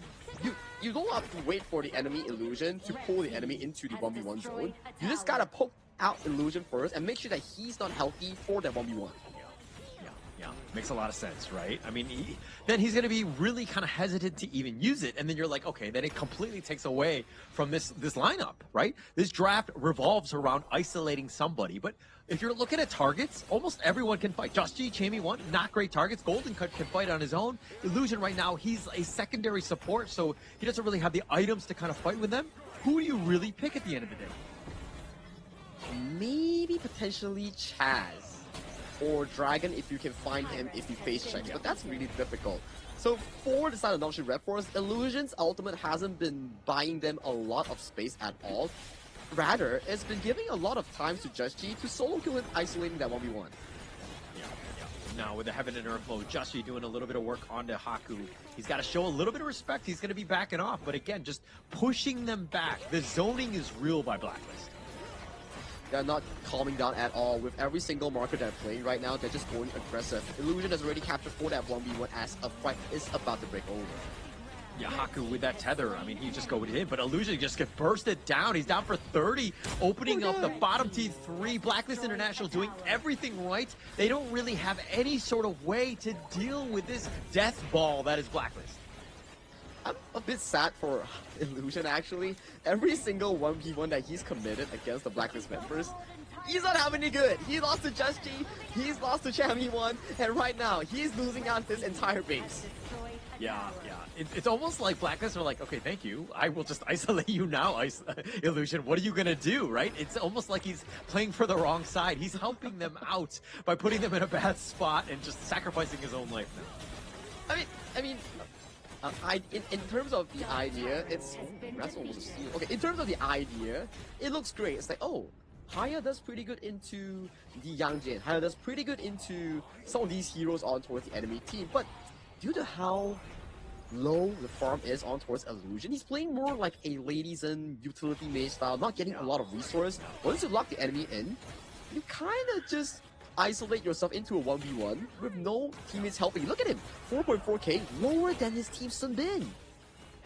You don't have to wait for the enemy Illusion to pull the enemy into the 1v1 zone. You just gotta poke out Illusion first and make sure that he's not healthy for that 1v1.
Yeah, makes a lot of sense, right? I mean, then he's going to be really kind of hesitant to even use it, and then you're like, okay, then it completely takes away from this lineup, right? This draft revolves around isolating somebody, but if you're looking at targets, almost everyone can fight. Just G, Chamey 1, not great targets. Golden Cut can fight on his own. Illusion right now, he's a secondary support, so he doesn't really have the items to kind of fight with them. Who do you really pick at the end of the day?
Maybe potentially Chaz. Or Dragon if you can find him if he face checks, but that's really difficult. So for the side of Nongshim Red Force, Illusion's ultimate hasn't been buying them a lot of space at all. Rather, it's been giving a lot of time to Just G to solo kill him, isolating that 1v1.
Yeah. Now with the Heaven and Earth mode, Just G doing a little bit of work onto Haku. He's got to show a little bit of respect. He's going to be backing off, but again, just pushing them back. The zoning is real by Blacklist.
They're not calming down at all. With every single marker they're playing right now, they're just going aggressive. Illusion has already captured for that 1v1 as a fight is about to break over.
Yeah, Haku with that tether, I mean, he just goes in, but Illusion just gets bursted down. He's down for 30, opening up the bottom T3. Blacklist International doing everything right. They don't really have any sort of way to deal with this death ball that is Blacklist.
I'm a bit sad for Illusion, actually. Every single 1v1 that he's committed against the Blacklist members, he's not having any good. He lost to Just G, he's lost to Chamey 1, and right now, he's losing out his entire base.
Yeah. It's almost like Blacklist are like, okay, thank you. I will just isolate you now, Illusion. What are you going to do, right? It's almost like he's playing for the wrong side. He's helping them out by putting them in a bad spot and just sacrificing his own life now.
I mean, In terms of the idea, it's that's almost a steal. Okay, in terms of the idea, it looks great. It's like, oh, Haya does pretty good into the Yangjin. Haya does pretty good into some of these heroes on towards the enemy team. But due to how low the farm is on towards Illusion, he's playing more like a ladies and utility mage style, not getting a lot of resource. Once you lock the enemy in, you kind of just isolate yourself into a 1v1 with no teammates helping. Look at him, 4.4k, lower than his team Sun Bin.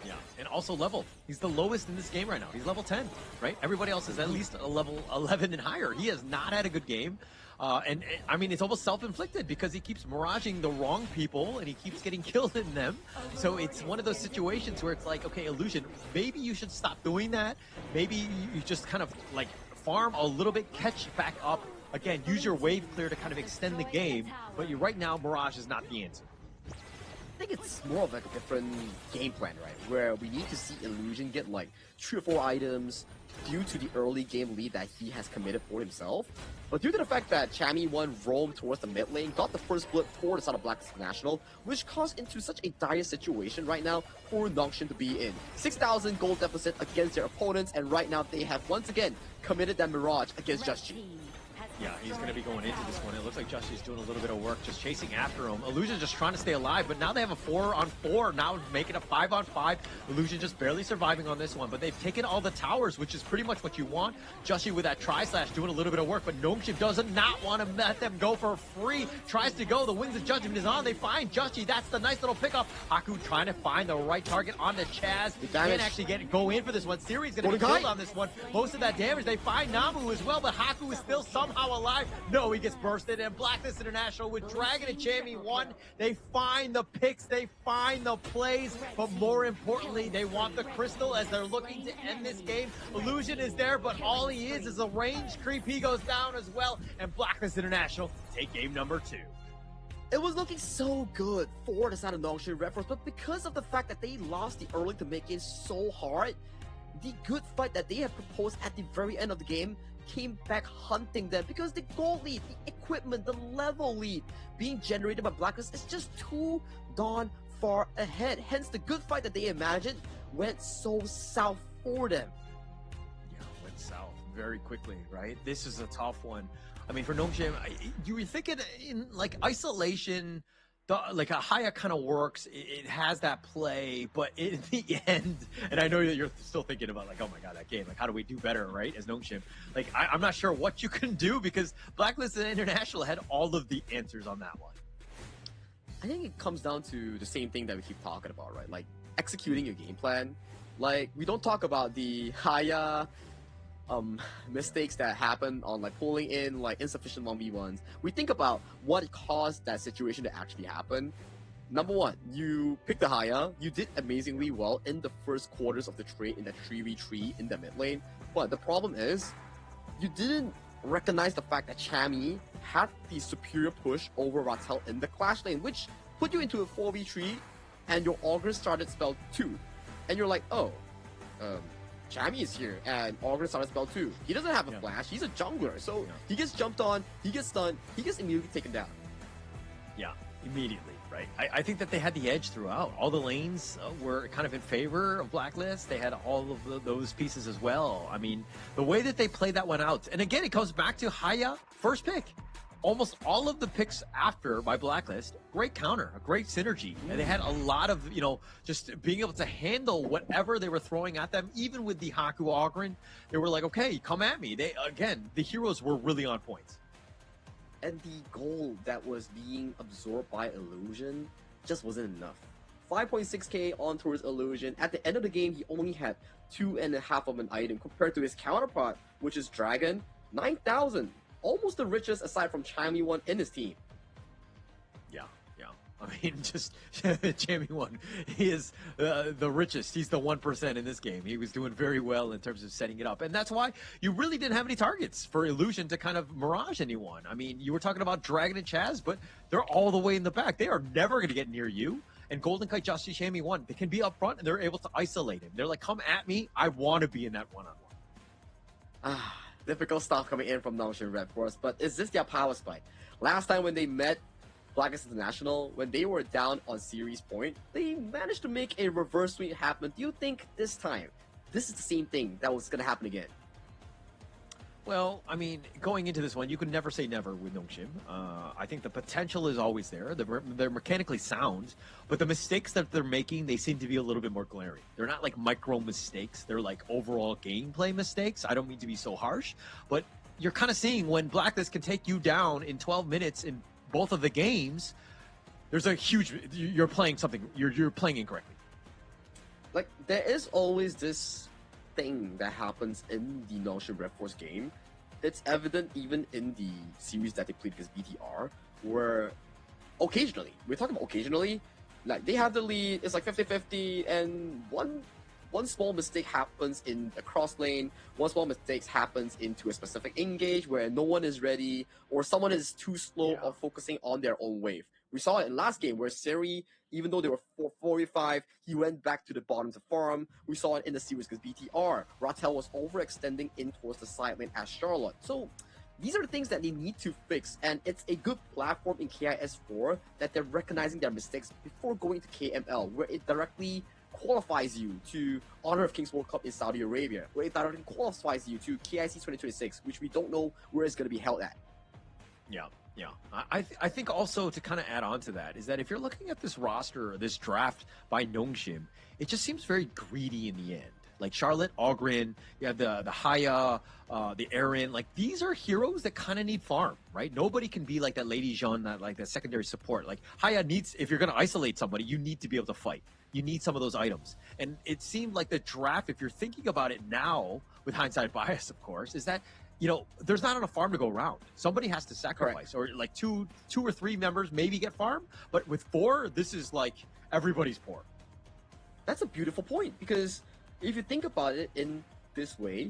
Yeah, and also level. He's the lowest in this game right now. He's level 10, right? Everybody else is at least a level 11 and higher. He has not had a good game. And I mean, it's almost self-inflicted because he keeps miraging the wrong people and he keeps getting killed in them. So it's one of those situations where it's like, okay, Illusion, maybe you should stop doing that. Maybe you just kind of like farm a little bit, catch back up. Again, use your wave clear to kind of extend the game. But right now, Mirage is not the answer.
I think it's more of like a different game plan, right? Where we need to see Illusion get like 3 or 4 items due to the early game lead that he has committed for himself. But due to the fact that Chammy1 roamed towards the mid lane, got the first split for the side of Black National, which caused into such a dire situation right now for Nongshin to be in. 6,000 gold deficit against their opponents, and right now they have once again committed that Mirage against Just G.
Yeah, he's going to be going into this one. It looks like Justy's doing a little bit of work, just chasing after him. Illusion's just trying to stay alive, but now they have a 4-on-4, now making a 5-on-5. Illusion just barely surviving on this one, but they've taken all the towers, which is pretty much what you want. Justy with that tri-slash doing a little bit of work, but Nongshin does not want to let them go for free. Tries to go, the Wings of Judgment is on. They find Justy, that's the nice little pickup. Haku trying to find the right target on the Chaz. Can't actually go in for this one. Siri's going to be killed on this one. Most of that damage, they find Namu as well, but Haku is still somehow alive. No, he gets bursted, and Blacklist International with Dragon and Chammy1, they find the picks, they find the plays, but more importantly, they want the crystal as they're looking to end this game. Illusion is there, but all he is a range creep. He goes down as well, and Blacklist International take game number 2.
It was looking so good for the side of Nongshin Red Force, but because of the fact that they lost the early to mid game so hard, the good fight that they had proposed at the very end of the game came back hunting them, because the gold lead, the equipment, the level lead being generated by Blacklist is just too darn far ahead. Hence, the good fight that they imagined went so south for them.
Yeah, went south very quickly, right? This is a tough one. I mean, for Nongshin, you were thinking in like isolation, like a Haya kind of works. It has that play, but in the end, and I know that you're still thinking about like, oh my god, that game, like how do we do better, right? As Nongshin, like I'm not sure what you can do, because Blacklist and International had all of the answers on that one.
I think it comes down to the same thing that we keep talking about, right? Like executing your game plan. Like we don't talk about the Haya mistakes that happen on like pulling in like insufficient 1v1s. We think about what caused that situation to actually happen. Number one, you picked the Haya, you did amazingly well in the first quarters of the trade in that 3v3 in the mid lane, but the problem is you didn't recognize the fact that Chammy had the superior push over Ratel in the clash lane, which put you into a 4v3 and your Augur started spell 2, and you're like, oh, Chammy is here, and Augur started spell 2. He doesn't have a flash, he's a jungler, so he gets jumped on, he gets stunned, he gets immediately taken down.
Yeah, immediately, right? I think that they had the edge throughout. All the lanes were kind of in favor of Blacklist. They had all of those pieces as well. I mean, the way that they played that one out, and again, it comes back to Haya, first pick. Almost all of the picks after by Blacklist, great counter, a great synergy. And they had a lot of, just being able to handle whatever they were throwing at them, even with the Haku Ogren. They were like, okay, come at me. The heroes were really on point.
And the gold that was being absorbed by Illusion just wasn't enough. 5.6k on towards Illusion. At the end of the game, he only had 2.5 of an item compared to his counterpart, which is Dragon, 9,000. Almost the richest aside from Chammy1 in his team.
Yeah. I mean, just Chammy1, he is the richest. He's the 1% in this game. He was doing very well in terms of setting it up. And that's why you really didn't have any targets for Illusion to kind of mirage anyone. I mean, you were talking about Dragon and Chaz, but they're all the way in the back. They are never going to get near you. And Golden Kite, Justy, Chammy1, they can be up front and they're able to isolate him. They're like, come at me. I want to be in that one-on-one.
Difficult stuff coming in from Nongshin Red Force, but is this their power spike? Last time when they met Blacklist International, when they were down on series point, they managed to make a reverse sweep happen. Do you think this time, this is the same thing that was going to happen again?
Well, I mean, going into this one, you could never say never with Nongshim. I think the potential is always there. They're mechanically sound, but the mistakes that they're making, they seem to be a little bit more glaring. They're not like micro mistakes. They're like overall gameplay mistakes. I don't mean to be so harsh, but you're kind of seeing when Blacklist can take you down in 12 minutes in both of the games, there's a huge, you're playing something, you're playing incorrectly.
Like, there is always this thing that happens in the Nongshim Red Force game. It's evident even in the series that they played against BTR, where occasionally, we're talking about occasionally, like they have the lead, it's like 50-50, and one small mistake happens in a cross lane, one small mistake happens into a specific engage where no one is ready, or someone is too slow or focusing on their own wave. We saw it in last game where Seri, even though they were 445, he went back to the bottom to farm. We saw it in the series because BTR. Ratel was overextending in towards the side lane as Charlotte. So these are the things that they need to fix, and it's a good platform in KIS4 that they're recognizing their mistakes before going to KML, where it directly qualifies you to Honor of Kings World Cup in Saudi Arabia, where it directly qualifies you to KIC 2026, which we don't know where it's going to be held at.
Yeah. Yeah, I think also to kind of add on to that is that if you're looking at this roster or this draft by Nongshim, it just seems very greedy in the end. Like Charlotte, Ogren, you have the Haya, the Aaron. Like these are heroes that kind of need farm, right? Nobody can be like that Lady Jean, that secondary support. Like Haya needs, if you're going to isolate somebody, you need to be able to fight. You need some of those items. And it seemed like the draft, if you're thinking about it now, with hindsight bias, of course, is that there's not enough farm to go around. Somebody has to sacrifice. Correct. Or like two or three members maybe get farm, but with 4, this is like everybody's poor.
That's a beautiful point, because if you think about it in this way,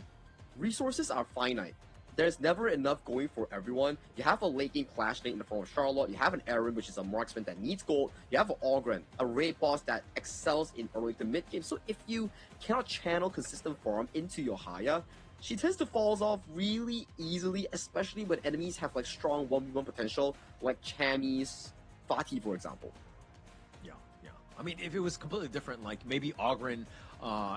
resources are finite. There's never enough going for everyone. You have a late game clash lane in the form of Charlotte. You have an Aaron, which is a marksman that needs gold. You have an Ogren, a raid boss that excels in early to mid game. So if you cannot channel consistent farm into your Haya, she tends to fall off really easily, especially when enemies have like strong 1v1 potential, like Chammy's Fatih, for example.
Yeah. I mean, if it was completely different, like maybe Ogren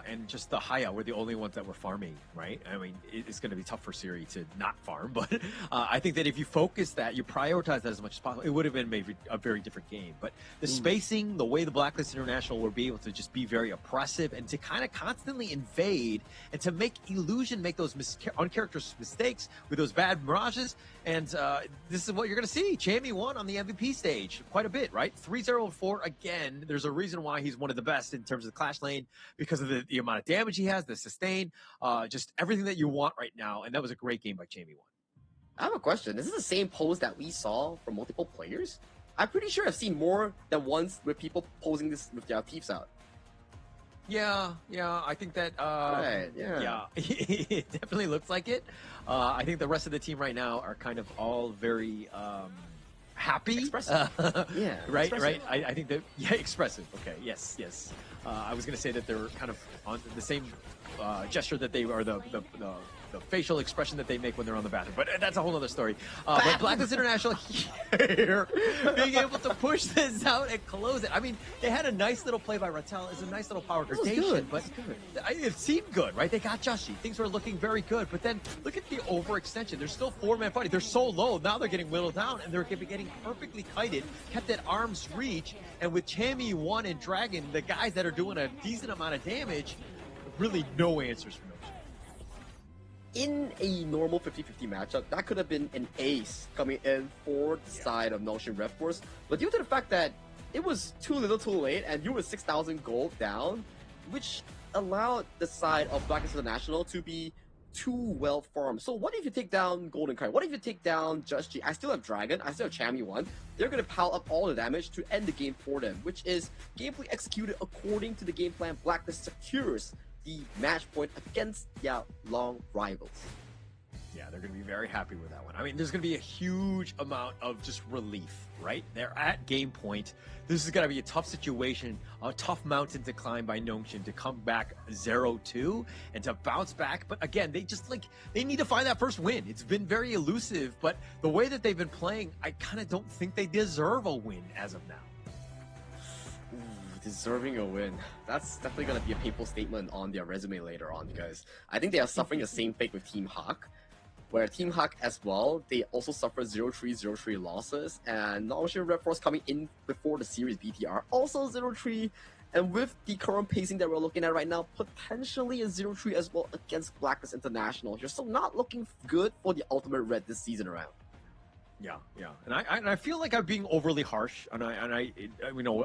and just the Haya were the only ones that were farming, right? I mean, it's going to be tough for Siri to not farm, but I think that if you focus that, you prioritize that as much as possible, it would have been maybe a very different game. But the spacing, the way the Blacklist International will be able to just be very oppressive and to kind of constantly invade and to make Illusion make those uncharacteristic mistakes with those bad mirages. And this is what you're going to see. Chammy won on the MVP stage quite a bit, right? 3-0-4 again. There's a reason why he's one of the best in terms of the clash lane, because of the amount of damage he has, the sustain, just everything that you want right now. And that was a great game by Chammy 1.
I have a question. Is this the same pose that we saw from multiple players? I'm pretty sure I've seen more than once with people posing this with their teeth out.
Yeah, I think that,
right, yeah,
it definitely looks like it. I think the rest of the team right now are kind of all very happy.
Expressive. Yeah.
Right,
expressive.
right. I think that, expressive. Okay, yes. I was going to say that they're kind of on the same gesture that they are, the facial expression that they make when they're on the bathroom. But that's a whole other story. But Blacklist International here, being able to push this out and close it. I mean, they had a nice little play by Ratel. It's a nice little power gradation, but it seemed good, right? They got Joshi. Things were looking very good. But then look at the overextension. There's still 4-man fighting. They're so low. Now they're getting whittled down, and they're getting perfectly kited, kept at arm's reach. And with Chammy 1 and Dragon, the guys that are doing a decent amount of damage, really no answers from those.
In a normal 50-50 matchup, that could have been an ace coming in for the side of Nongshim Red Force. But due to the fact that it was too little too late and you were 6,000 gold down, which allowed the side of Blacklist International to be too well farmed. So what if you take down Golden Kite? What if you take down Just G? I still have Dragon, I still have Chammy 1. They're going to pile up all the damage to end the game for them, which is gameplay executed according to the game plan. Blacklist secures the match point against their long rivals.
Yeah, they're going to be very happy with that one. I mean, there's going to be a huge amount of just relief, right? They're at game point. This is going to be a tough situation, a tough mountain to climb by Nongshim to come back 0-2 and to bounce back. But again, they need to find that first win. It's been very elusive, but the way that they've been playing, I kind of don't think they deserve a win as of now.
Deserving a win. That's definitely going to be a painful statement on their resume later on, because I think they are suffering the same fate with Team Hawk, where Team Hawk as well, they also suffer 0-3 losses, and Nongshim Red Force coming in before the series BTR also 0-3, and with the current pacing that we're looking at right now, potentially a 0-3 as well against Blacklist International. You're still not looking good for the Ultimate Red this season around.
Yeah, and I feel like I'm being overly harsh, and I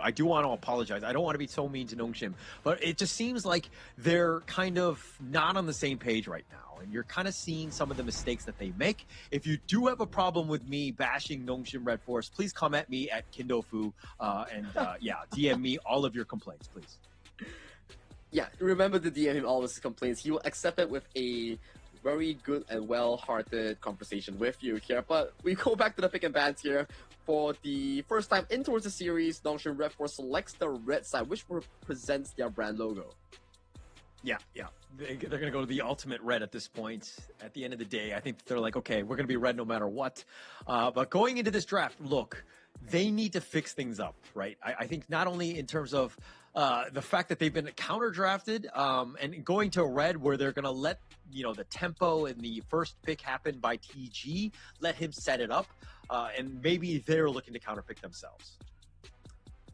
I do want to apologize. I don't want to be so mean to Nongshim, but it just seems like they're kind of not on the same page right now, and you're kind of seeing some of the mistakes that they make. If you do have a problem with me bashing Nongshim Red Force, please come at me at Kindofu, and DM me all of your complaints, please.
Yeah, remember to DM him all of his complaints. He will accept it with a very good and well-hearted conversation with you here. But we go back to the pick and bans here. For the first time in towards the series, Nongshim Red Force selects the red side, which represents their brand logo.
Yeah. They're going to go to the ultimate red at this point. At the end of the day, I think they're like, okay, we're going to be red no matter what. But going into this draft, look, they need to fix things up, right? I think not only in terms of the fact that they've been counter drafted and going to red where they're going to let the tempo and the first pick happen by TG, let him set it up, and maybe they're looking to counterpick themselves.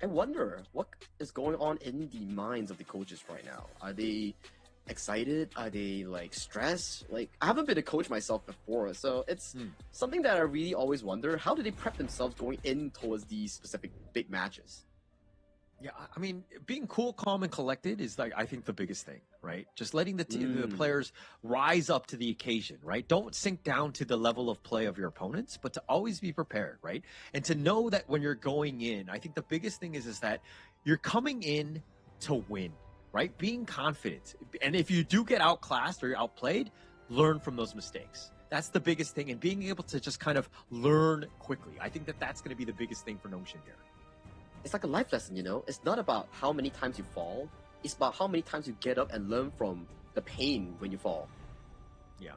I wonder what is going on in the minds of the coaches right now. Are they excited? Are they stressed? I haven't been a coach myself before, so it's something that I really always wonder. How do they prep themselves going in towards these specific big matches?
Yeah, I mean, being cool, calm, and collected is I think the biggest thing, right? Just letting the players rise up to the occasion, right? Don't sink down to the level of play of your opponents, but to always be prepared, right? And to know that when you're going in, I think the biggest thing is that you're coming in to win, right? Being confident. And if you do get outclassed or you're outplayed, learn from those mistakes. That's the biggest thing. And being able to just kind of learn quickly. I think that's going to be the biggest thing for Nongshim here.
It's like a life lesson, It's not about how many times you fall. It's about how many times you get up and learn from the pain when you fall.
Yeah.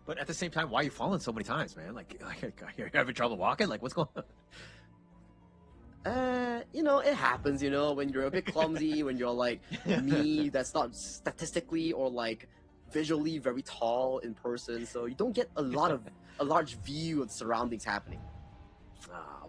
But at the same time, why are you falling so many times, man? You're having trouble walking? What's going on?
It happens, when you're a bit clumsy, when you're like me, that's not statistically or visually very tall in person, so you don't get a large view of the surroundings happening.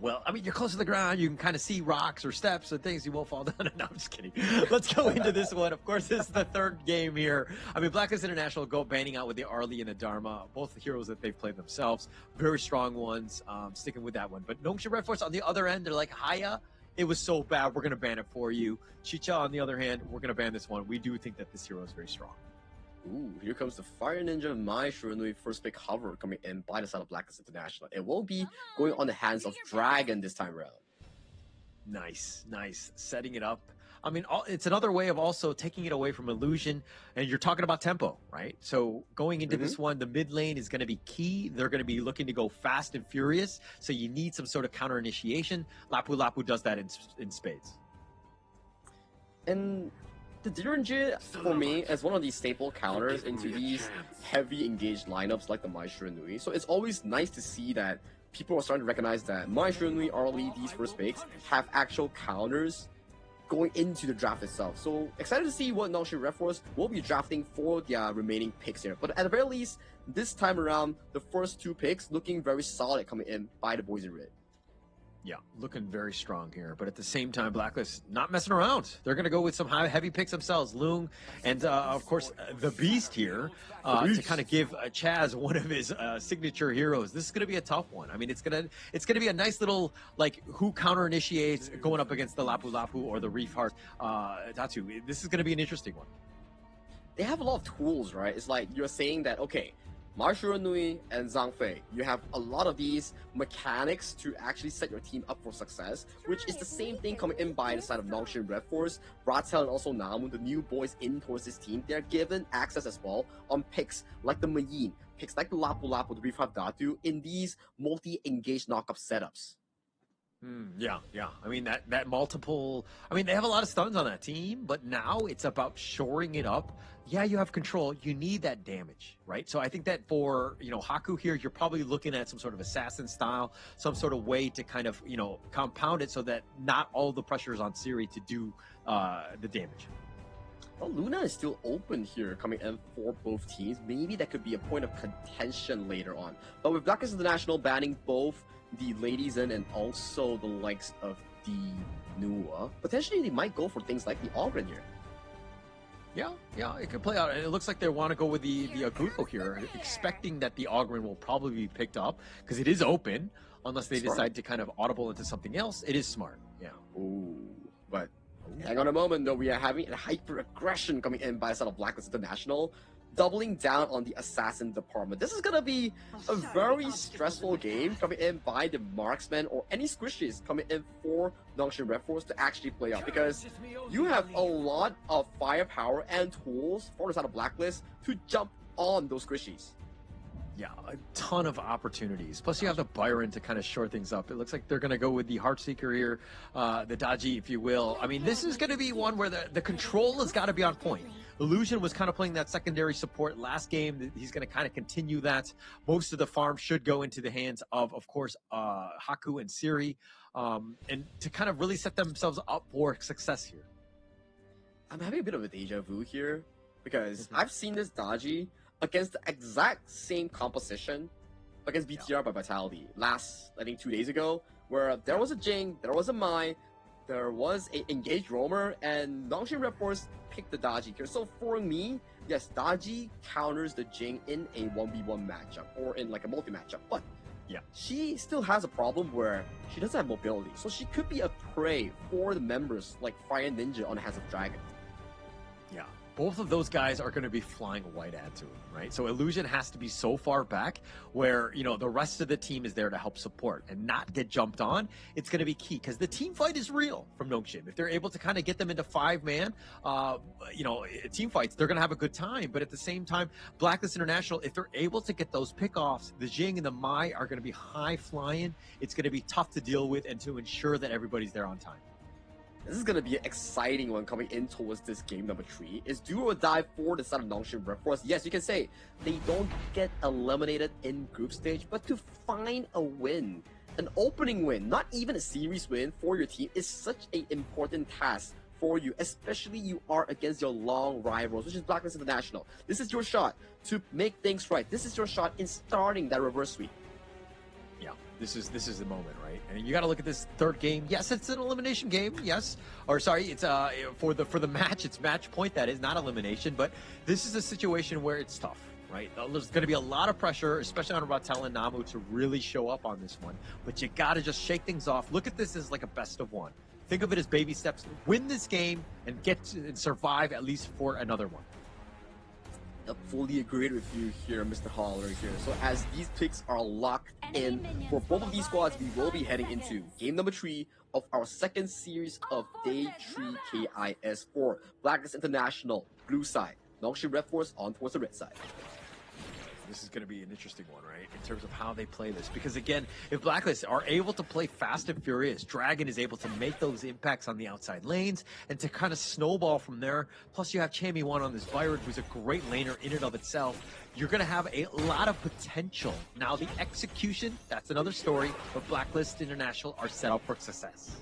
Well, I mean, you're close to the ground. You can kind of see rocks or steps and things. You won't fall down. No, I'm just kidding. Let's go into this one. Of course, this is the third game here. I mean, Blacklist International go banning out with the Arlie and the Dharma, both the heroes that they've played themselves. Very strong ones. Sticking with that one. But Nongshim Red Force on the other end, they're like, Haya, it was so bad. We're going to ban it for you. Chicha, on the other hand, we're going to ban this one. We do think that this hero is very strong.
Ooh, here comes the Fire Ninja Mai Shiranui first pick hover coming in by the side of Blacklist International. It will be going on the hands of Dragon this time around.
Nice. Setting it up. I mean, it's another way of also taking it away from Illusion, and you're talking about tempo, right? So going into this one, the mid lane is going to be key. They're going to be looking to go fast and furious, so you need some sort of counter initiation. Lapu Lapu does that in spades.
And the Direnji, for me, is one of these staple counters into these heavy engaged lineups like the Mai Shiranui. So it's always nice to see that people are starting to recognize that Mai Shiranui, Arlie, these first picks have actual counters going into the draft itself. So excited to see what Nongshim Red Force will be drafting for their remaining picks here. But at the very least, this time around, the first two picks looking very solid coming in by the boys in red.
Yeah, looking very strong here. But at the same time, Blacklist not messing around. They're going to go with some heavy picks themselves. Loong and, of course, the Beast here to kind of give Chaz one of his signature heroes. This is going to be a tough one. I mean, it's going to be a nice little, who counter initiates going up against the Lapu Lapu or the Reef Heart Tatu. This is going to be an interesting one.
They have a lot of tools, right? It's like you're saying that, okay, Mai Shiranui and Zhang Fei, you have a lot of these mechanics to actually set your team up for success, which is the same thing coming in by the side of Nongshim Red Force. Ratel and also Namu, the new boys in towards this team, they're given access as well on picks like the Mayin, picks like the Lapu Lapu, the Refract Datu in these multi-engaged knockup setups.
Yeah. I mean, that multiple... I mean, they have a lot of stuns on that team, but now it's about shoring it up. Yeah, you have control. You need that damage, right? So I think that for, Haku here, you're probably looking at some sort of assassin style, some sort of way to kind of, compound it so that not all the pressure is on Siri to do the damage.
Well, Luna is still open here, coming in for both teams. Maybe that could be a point of contention later on. But with Blacklist International banning both the Ladies In and also the likes of the Nua, potentially they might go for things like the Ogren here.
Yeah, it could play out. And it looks like they want to go with the Agudo here, expecting that the Ogren will probably be picked up because it is open, unless they decide to kind of audible into something else. It is smart, yeah.
Ooh, but hang on a moment though, we are having a hyper-aggression coming in by the side of Blacklist International, doubling down on the assassin department. This is going to be a very stressful game coming in by the marksman or any squishies coming in for Nongshim Red Force to actually play out, because you have a lot of firepower and tools for the side of Blacklist to jump on those squishies.
Yeah, a ton of opportunities. Plus, you have the Byron to kind of shore things up. It looks like they're going to go with the Heartseeker here, the Daji, if you will. I mean, this is going to be one where the control has got to be on point. Illusion was kind of playing that secondary support last game. He's going to kind of continue that. Most of the farm should go into the hands of course, Haku and Siri, and to kind of really set themselves up for success here.
I'm having a bit of a deja vu here, because I've seen this Daji against the exact same composition against BTR by Vitality last, I think, 2 days ago, where there was a Jing, there was a Mai, there was a engaged roamer, and Nongshim Red Force picked the Daji here. So for me, yes, Daji counters the Jing in a 1v1 matchup or in like a multi-matchup, but
yeah,
she still has a problem where she doesn't have mobility, so she could be a prey for the members like Fire Ninja on Hands of Dragon.
Yeah, both of those guys are going to be flying white ad to him, right? So Illusion has to be so far back where, the rest of the team is there to help support and not get jumped on. It's going to be key because the team fight is real from Nongshim. If they're able to kind of get them into 5-man, team fights, they're going to have a good time. But at the same time, Blacklist International, if they're able to get those pickoffs, the Jing and the Mai are going to be high flying. It's going to be tough to deal with and to ensure that everybody's there on time.
This is going to be an exciting one coming in towards this game number 3. It's do or die for the side of Nongshim Red Force. Yes, you can say they don't get eliminated in group stage, but to find a win, an opening win, not even a series win for your team, is such an important task for you, especially you are against your long rivals, which is Blacklist International. This is your shot to make things right. This is your shot in starting that reverse sweep.
Yeah, this is the moment, right? And you got to look at this third game. Yes, it's an elimination game. Yes, or sorry, it's for the match. It's match point. That is not elimination, but this is a situation where it's tough, right? There's going to be a lot of pressure, especially on Ratel and Namu, to really show up on this one. But you got to just shake things off. Look at this as like a best of one. Think of it as baby steps. Win this game and and survive at least for another one.
I fully agree with you here, Mr. Holler here. So as these picks are locked in for both of these squads, we will be heading into game number 3 of our second series of Day 3 KIS4. Blacklist International, blue side. Nongshim Red Force on towards the red side.
This is going to be an interesting one, right? In terms of how they play this. Because again, if Blacklist are able to play fast and furious, Dragon is able to make those impacts on the outside lanes and to kind of snowball from there. Plus you have Chammy 1 on this Byron, who's a great laner in and of itself. You're going to have a lot of potential. Now the execution, that's another story, but Blacklist International are set up for success.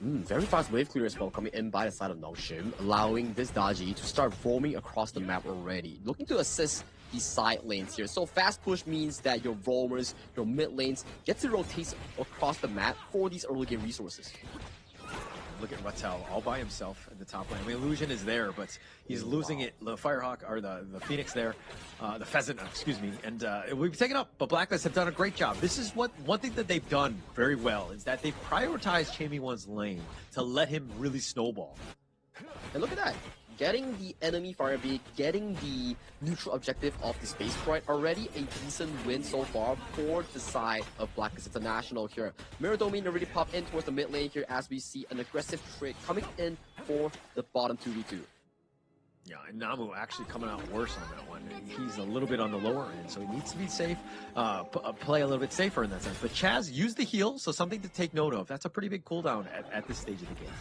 Very fast wave clear as well coming in by the side of Nongshim, allowing this Daji to start roaming across the map already. Looking to assist the side lanes here. So fast push means that your roamers, your mid lanes get to rotate across the map for these early game resources.
Look at Ratel all by himself at the top lane. I mean, Illusion is there, but he's losing it. The Firehawk, or the Phoenix there, the Pheasant, excuse me, and it will be taken up. But Blacklist have done a great job. This is one thing that they've done very well, is that they've prioritized Chammy 1's lane to let him really snowball.
And look at that. Getting the enemy fire bait, getting the neutral objective of the Space Sprite, already a decent win so far for the side of Blacklist International here. Mirror Domain already popped in towards the mid lane here as we see an aggressive trade coming in for the bottom 2v2.
Yeah, and Namu actually coming out worse on that one. He's a little bit on the lower end, so he needs to be safe, play a little bit safer in that sense. But Chaz used the heal, so something to take note of. That's a pretty big cooldown at this stage of the game.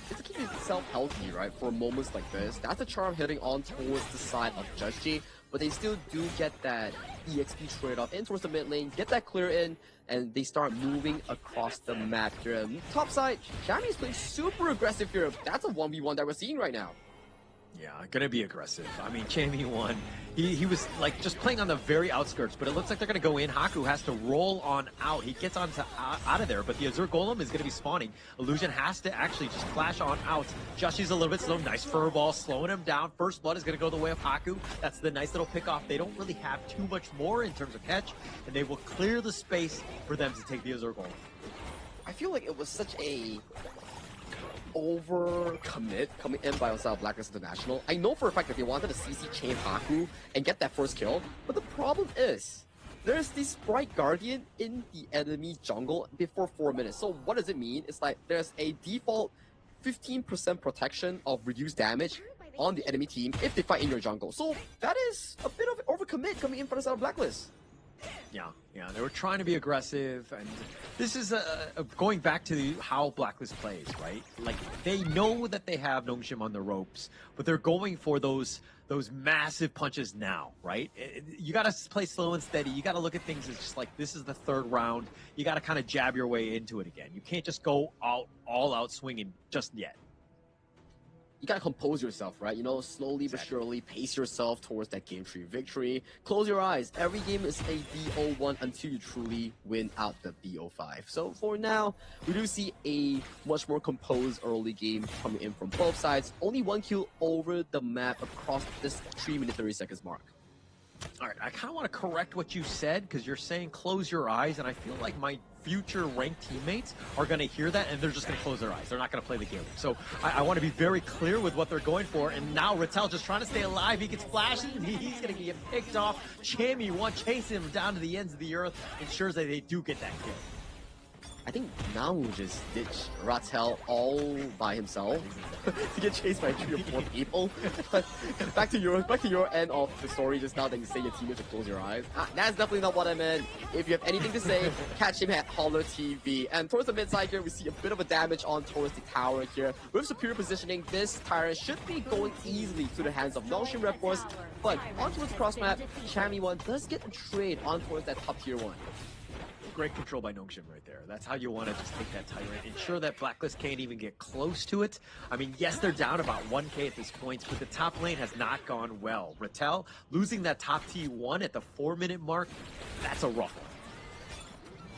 It's to keep itself healthy, right? For moments like this. That's the charm hitting on towards the side of Just, but they still do get that EXP trade-off in towards the mid lane, get that clear in, and they start moving across the map here. Top side, Shami is playing super aggressive here. That's a 1v1 that we're seeing right now.
Yeah, gonna be aggressive. I mean, Chammy won. He was like just playing on the very outskirts, but it looks like they're gonna go in. Haku has to roll on out. He gets on to out of there, but the Azure Golem is gonna be spawning. Illusion has to actually just flash on out. Joshi's a little bit slow. Nice furball, slowing him down. First blood is gonna go the way of Haku. That's the nice little pick off. They don't really have too much more in terms of catch, and they will clear the space for them to take the Azure Golem.
I feel like it was such a overcommit coming in by Blacklist International. I know for a fact that they wanted to CC chain Haku and get that first kill, but the problem is there's this Sprite Guardian in the enemy jungle before 4 minutes. So what does it mean? It's like there's a default 15% protection of reduced damage on the enemy team if they fight in your jungle. So that is a bit of an overcommit coming in for the Blacklist.
Yeah, they were trying to be aggressive, and this is going back to how Blacklist plays, right? Like, they know that they have Nongshim on the ropes, but they're going for those massive punches now, right? You got to play slow and steady. You got to look at things as just like, this is the third round. You got to kind of jab your way into it again. You can't just go all out swinging just yet.
You gotta compose yourself, right? You know, slowly but surely pace yourself towards that game tree victory. Close your eyes. Every game is a BO1 until you truly win out the BO5. So for now, we do see a much more composed early game coming in from both sides. Only 1 kill over the map across this 3-minute 30 seconds mark.
All right, I kind of want to correct what you said, because you're saying close your eyes, and I feel like my future ranked teammates are going to hear that, and they're just going to close their eyes. They're not going to play the game. So I want to be very clear with what they're going for, and now Rattel just trying to stay alive. He gets flashed, and he's going to get picked off. Chammy chasing him down to the ends of the earth, ensures that they do get that kill.
I think Namu just ditched Rattel all by himself to get chased by 3 or 4 people. But back to your end of the story just now that you say your teammates to close your eyes. That's definitely not what I meant. If you have anything to say, catch him at Holler TV. And towards the mid side here, we see a bit of a damage on towards the tower here. With superior positioning, this Tyrant should be going easily to the hands of Nongshim Red Force. But on towards the cross map, Chammy does get a trade on towards that top tier 1.
Great control by Nongshim right there. That's how you want to just take that Tyrant. Ensure that Blacklist can't even get close to it. I mean, yes, they're down about 1k at this point, but the top lane has not gone well. Rattel losing that top T1 at the 4-minute mark, that's a rough one.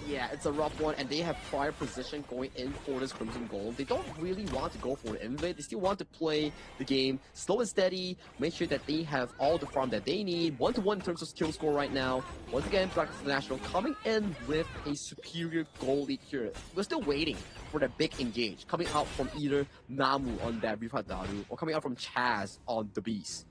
Yeah, it's a rough one, and they have prior position going in for this Crimson Golem. They don't really want to go for an invade. They still want to play the game slow and steady, make sure that they have all the farm that they need. 1-1 in terms of kill score right now. Once again, Blacklist International coming in with a superior goal lead here. We're still waiting for that big engage, coming out from either Namu on that Rifa Daru, or coming out from Chaz on the Beast.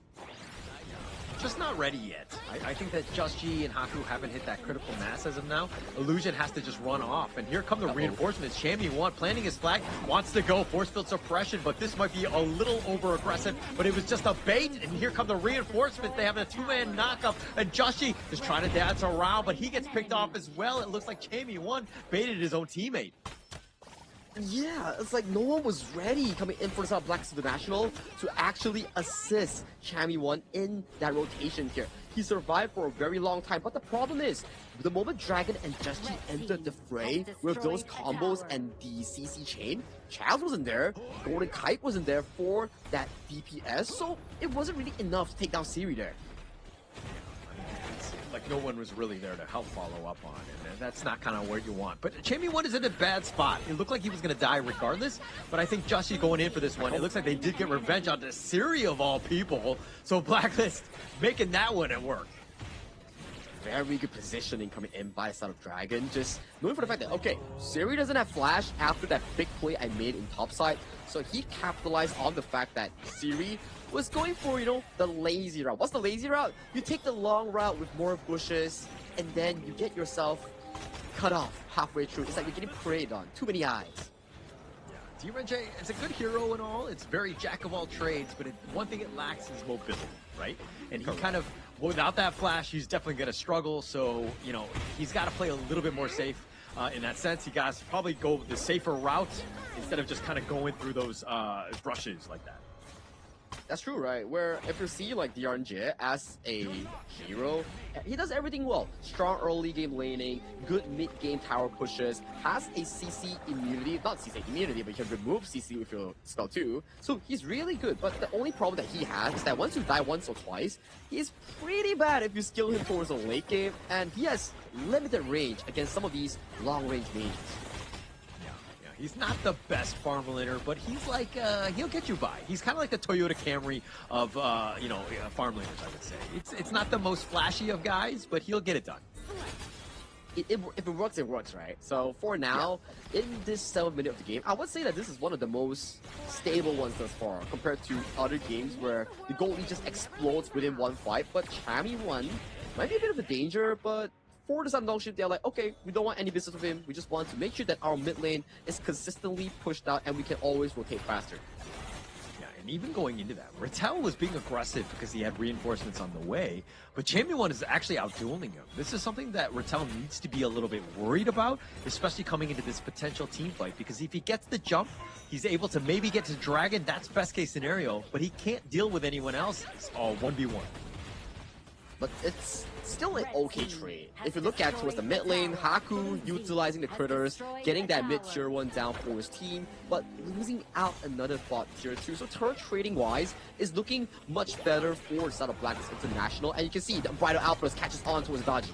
Just not ready yet. I think that Just G and Haku haven't hit that critical mass as of now. Illusion has to just run off, and here come the reinforcements. Chammy planting his flag, wants to go force field suppression, but this might be a little over aggressive, but it was just a bait, and here come the reinforcements. They have a 2-man knockup, and Just G is trying to dance around, but he gets picked off as well. It looks like Chammy baited his own teammate.
Yeah, it's like no one was ready coming in for the Blacklist International to actually assist Chammy in that rotation here. He survived for a very long time, but the problem is, the moment Dragon and Just G entered the fray with those combos and the CC chain, Chaz wasn't there, Golden Kite wasn't there for that DPS, so it wasn't really enough to take down Siri there.
Like no one was really there to help follow up on, and that's not kind of where you want. But Chammy is in a bad spot. It looked like he was going to die regardless, but I think Joshi going in for this one. It looks like they did get revenge on the Siri of all people, so Blacklist making that one at work.
Very good positioning coming in by the side of Dragon, just knowing for the fact that, okay, Siri doesn't have flash after that big play I made in topside, so he capitalized on the fact that Siri was going for, you know, the lazy route. What's the lazy route? You take the long route with more bushes, and then you get yourself cut off halfway through. It's like you're getting preyed on. Too many eyes.
DRNJ is a good hero and all. It's very jack of all trades, but one thing it lacks is mobility, right? And he kind of, without that flash, he's definitely going to struggle. So, you know, he's got to play a little bit more safe in that sense. He got to probably go the safer route instead of just kind of going through those brushes like that.
That's true, right? Where if you see like DRNJ as a hero, he does everything well. Strong early game laning, good mid game tower pushes, has a CC immunity, not CC immunity, but you can remove CC with your spell too. So he's really good, but the only problem that he has is that once you die once or twice, he's pretty bad if you skill him towards a late game, and he has limited range against some of these long range mages.
He's not the best farm laner, but he's like, he'll get you by. He's kind of like the Toyota Camry of, farm laners, I would say. It's not the most flashy of guys, but he'll get it done.
If it works, it works, right? So for now, in this 7 minute of the game, I would say that this is one of the most stable ones thus far compared to other games where the goalie just explodes within one fight. But Chami 1 might be a bit of a danger, but for the Nongshim, they're like, okay, we don't want any business with him. We just want to make sure that our mid lane is consistently pushed out and we can always rotate faster.
Yeah, and even going into that, Rattel was being aggressive because he had reinforcements on the way, but Champion 1 is actually outdueling him. This is something that Rattel needs to be a little bit worried about, especially coming into this potential team fight, because if he gets the jump, he's able to maybe get to Dragon. That's best case scenario, but he can't deal with anyone else. It's all 1v1.
But it's still an okay trade. If you look at towards the mid lane, Haku utilizing the critters, getting that mid tier 1 down for his team, but losing out another bot tier 2. So turn trading wise is looking much better for the side of Blacklist International, and you can see the Bridal Outburst catches on towards Dodgy.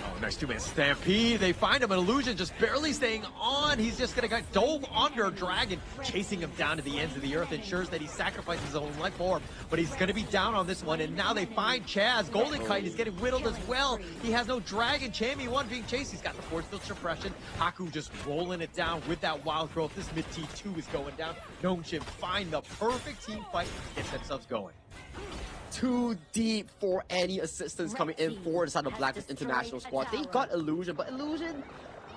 Oh, nice two-man stampede. They find him. An illusion just barely staying on. He's just going to get dove under Dragon, chasing him down to the ends of the earth. Ensures that he sacrifices his own life for him, but he's going to be down on this one. And now they find Chaz. Golden Kite is getting whittled as well. He has no Dragon. Chammy 1 being chased. He's got the force field suppression. Haku just rolling it down with that wild growth. This mid T2 is going down. Nongshim find the perfect team fight to get themselves going.
Too deep for any assistance coming in for the side of Blacklist International squad. They got Illusion, but Illusion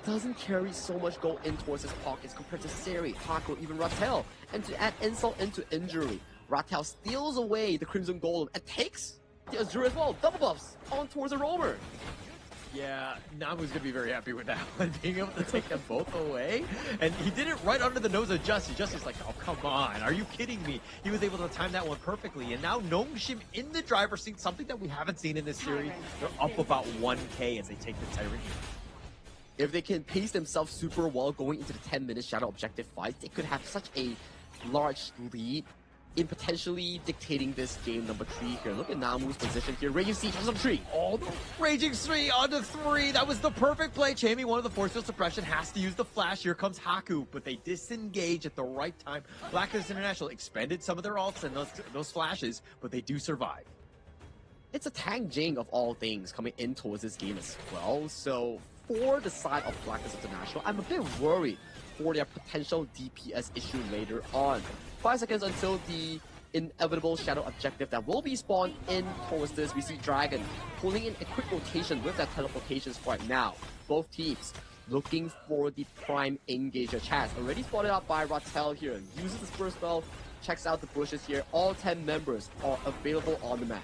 doesn't carry so much gold in towards his pockets compared to Seri, Haku, even Rattel. And to add insult into injury, Rattel steals away the Crimson Golem and takes the Azure as well. Double buffs on towards the Roamer.
Yeah, Namu's gonna be very happy with that one, being able to take them both away. And he did it right under the nose of Justy. Justy's like, oh, come on, are you kidding me? He was able to time that one perfectly. And now Nongshim in the driver's seat, something that we haven't seen in this series. They're up about 1K as they take the Tyrant.
If they can pace themselves super well going into the 10-minute Shadow Objective fight, they could have such a large lead in potentially dictating this game number 3 here. Look at Namu's position here. Raging Siege on 3.
Oh, the Raging 3 on the 3. That was the perfect play. Chammy, one of the force field suppression, has to use the flash. Here comes Haku, but they disengage at the right time. Blacklist International expended some of their ults and those flashes, but they do survive.
It's a Tang Jing of all things coming in towards this game as well. So for the side of Blacklist International, I'm a bit worried for their potential DPS issue later on. 5 seconds until the inevitable Shadow Objective that will be spawned in towards this. We see Dragon pulling in a quick rotation with that teleportation right now. Both teams looking for the prime engager. Chaz already spotted out by Rattel here. Uses his first spell, checks out the bushes here. All 10 members are available on the map.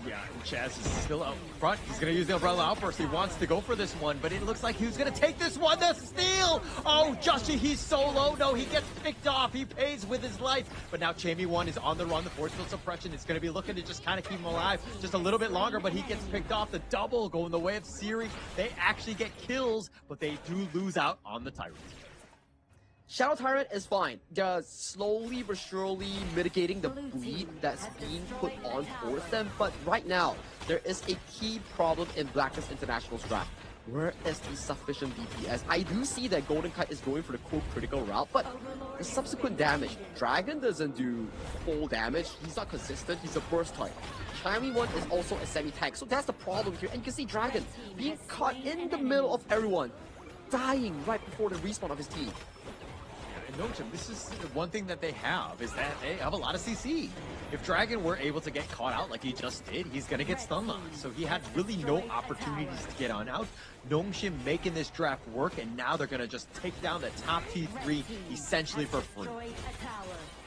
Yeah, and Chaz is still out front. He's going to use the Umbrella Outburst. He wants to go for this one, but it looks like he was going to take this one. The steal! Oh, Justy, he's so low. No, he gets picked off. He pays with his life. But now Chammy 1 is on the run. The force field suppression is going to be looking to just kind of keep him alive just a little bit longer, but he gets picked off. The double going the way of Siri. They actually get kills, but they do lose out on the Tyrant.
Shadow Tyrant is fine. They're slowly but surely mitigating the bleed that's being put on towards them. But right now, there is a key problem in Blacklist International's draft. Where is the sufficient DPS? I do see that Golden Kite is going for the core critical route, but the subsequent damage, Dragon doesn't do full damage. He's not consistent. He's a burst type. Chami 1 is also a semi-tank, so that's the problem here. And you can see Dragon being caught in the middle of everyone, dying right before the respawn of his team.
And Nongshim, this is the one thing that they have, is that they have a lot of CC. if Dragon were able to get caught out like he just did, he's going to get stun locked. So he had really no opportunities to get on out. Nongshim making this draft work, and now they're going to just take down the top T3 essentially for free.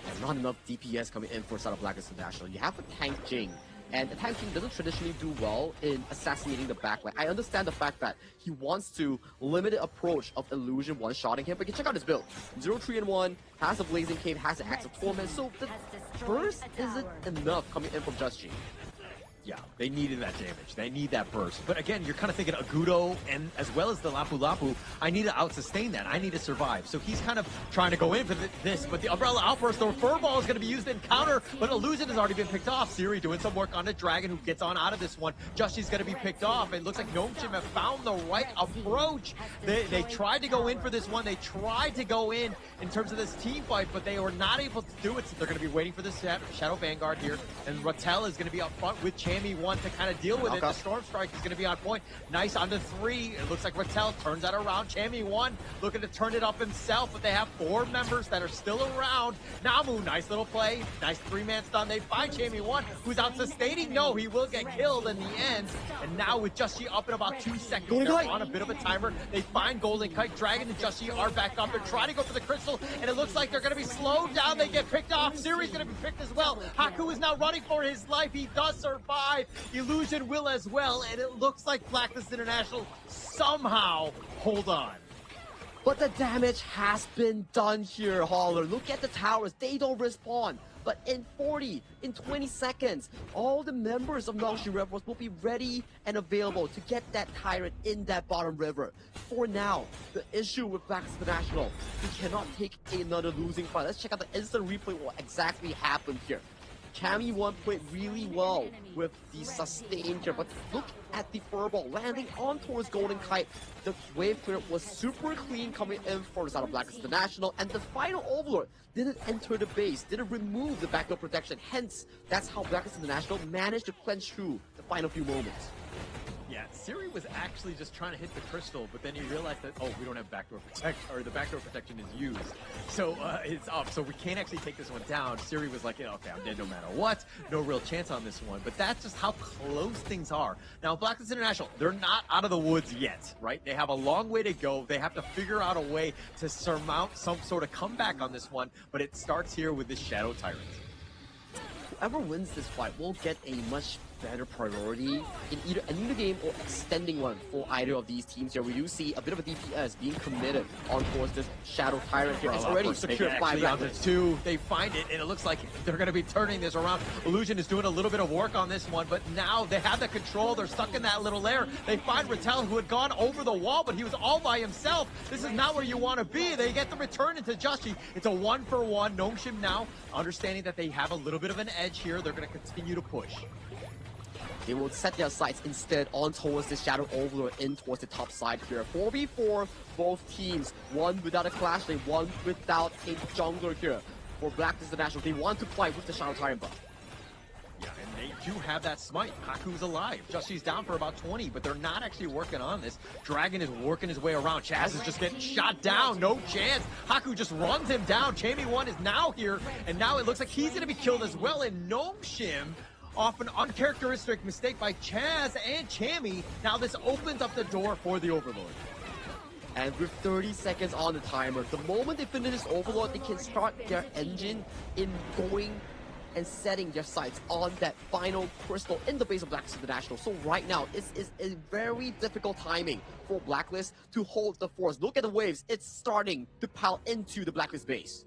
There's not enough DPS coming in for South Black International. You have a Tank Jing, and the Tank Jing doesn't traditionally do well in assassinating the backline. I understand the fact that he wants to limit the approach of Illusion one-shotting him, but you can check out his build. 0-3-1, has a Blazing Cape, has the Axe of Torment, so the burst isn't enough coming in from Just G.
Yeah, they needed that damage. They need that burst. But again, you're kind of thinking Agudo and as well as the Lapu Lapu, I need to out-sustain that. I need to survive. So he's kind of trying to go in for this, but the Umbrella Outburst, the Furball is going to be used in counter, but Illusion has already been picked off. Siri doing some work on the Dragon who gets on out of this one. Jushi's going to be picked off. It looks like Nongshim have found the right approach. They tried to go in for this one. They tried to go in terms of this team fight, but they were not able to do it. So they're going to be waiting for this Shadow Vanguard here. And Rattel is going to be up front with Chammy 1 to kind of deal with it. The Storm Strike is going to be on point. Nice on the 3. It looks like Rattel turns that around. Chammy 1 looking to turn it up himself, but they have 4 members that are still around. Namu, nice little play. Nice 3-man stun. They find Chammy 1, who's out sustaining. No, he will get killed in the end. And now with Just up in about 2 seconds, they're on a bit of a timer. They find Golden Kite. Dragon and Just are back up. They're trying to go for the crystal, and it looks like they're going to be slowed down. They get picked off. Siri's going to be picked as well. Haku is now running for his life. He does survive. Illusion will as well, and it looks like Blacklist International somehow hold on.
But the damage has been done here, Holler. Look at the towers. They don't respawn. But in 20 seconds, all the members of Nongshim Red Force will be ready and available to get that Tyrant in that bottom river. For now, the issue with Blacklist International, we cannot take another losing fight. Let's check out the instant replay what exactly happened here. Cammy 1 played really well with the sustain here, but look at the furball landing on towards Golden Kite. The wave clear was super clean coming in for the side of Blacklist International, and the final Overlord didn't enter the base, didn't remove the backdoor protection. Hence, that's how Blacklist International managed to clench through the final few moments.
Yeah, Siri was actually just trying to hit the crystal, but then he realized that, oh, we don't have backdoor protection, or the backdoor protection is used. So it's up, so we can't actually take this one down. Siri was like, okay, I'm dead no matter what. No real chance on this one, but that's just how close things are. Now, Blacklist International, they're not out of the woods yet, right? They have a long way to go. They have to figure out a way to surmount some sort of comeback on this one, but it starts here with this Shadow Tyrant.
Whoever wins this fight will get a much better priority in either ending the game or extending one for either of these teams here. We do see a bit of a DPS being committed on towards this Shadow Tyrant here. It's already secured by Blacklist.
2. They find it, and it looks like they're going to be turning this around. Illusion is doing a little bit of work on this one, but now they have the control. They're stuck in that little lair. They find Rattel, who had gone over the wall, but he was all by himself. This is not where you want to be. They get the return into Joshi. It's a 1-for-1. Nongshim now, understanding that they have a little bit of an edge here, they're going to continue to push.
They will set their sights instead on towards the Shadow Overlord in towards the top side here. 4v4, both teams. One without a clash lane, one without a jungler here. For Blacklist International, they want to fight with the Shadow Tyrant buff.
Yeah, and they do have that smite. Haku's alive. Jushi's down for about 20, but they're not actually working on this. Dragon is working his way around. Chaz is just getting shot down. No chance. Haku just runs him down. Chammy 1 is now here, and now it looks like he's going to be killed as well. And Nongshim, off an uncharacteristic mistake by Chaz and Chammy, now this opens up the door for the Overlord.
And with 30 seconds on the timer, the moment they finish this Overlord, they can start their engine in going and setting their sights on that final crystal in the base of Blacklist International. So right now, it is a very difficult timing for Blacklist to hold the force. Look at the waves. It's starting to pile into the Blacklist base.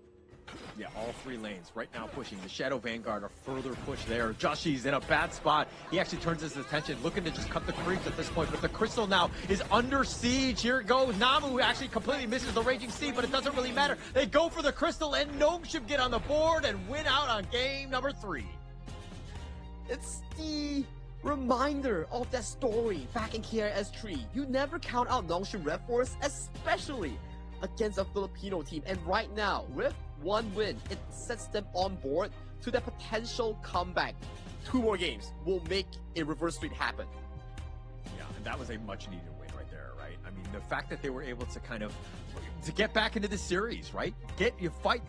Yeah, all 3 lanes right now pushing. The Shadow Vanguard, a further push there. Joshi's in a bad spot. He actually turns his attention, looking to just cut the creeps at this point. But the crystal now is under siege. Here it goes. Namu actually completely misses the Raging Sea, but it doesn't really matter. They go for the crystal, and Nongshim get on the board and win out on game number 3.
It's the reminder of that story back in KIS4. You never count out Nongshim Red Force, especially against a Filipino team. And right now, with 1 win, it sets them on board to that potential comeback. 2 more games will make a reverse sweep happen.
Yeah, and that was a much needed win right there, right? I mean, the fact that they were able to kind of to get back into the series, right? Fight,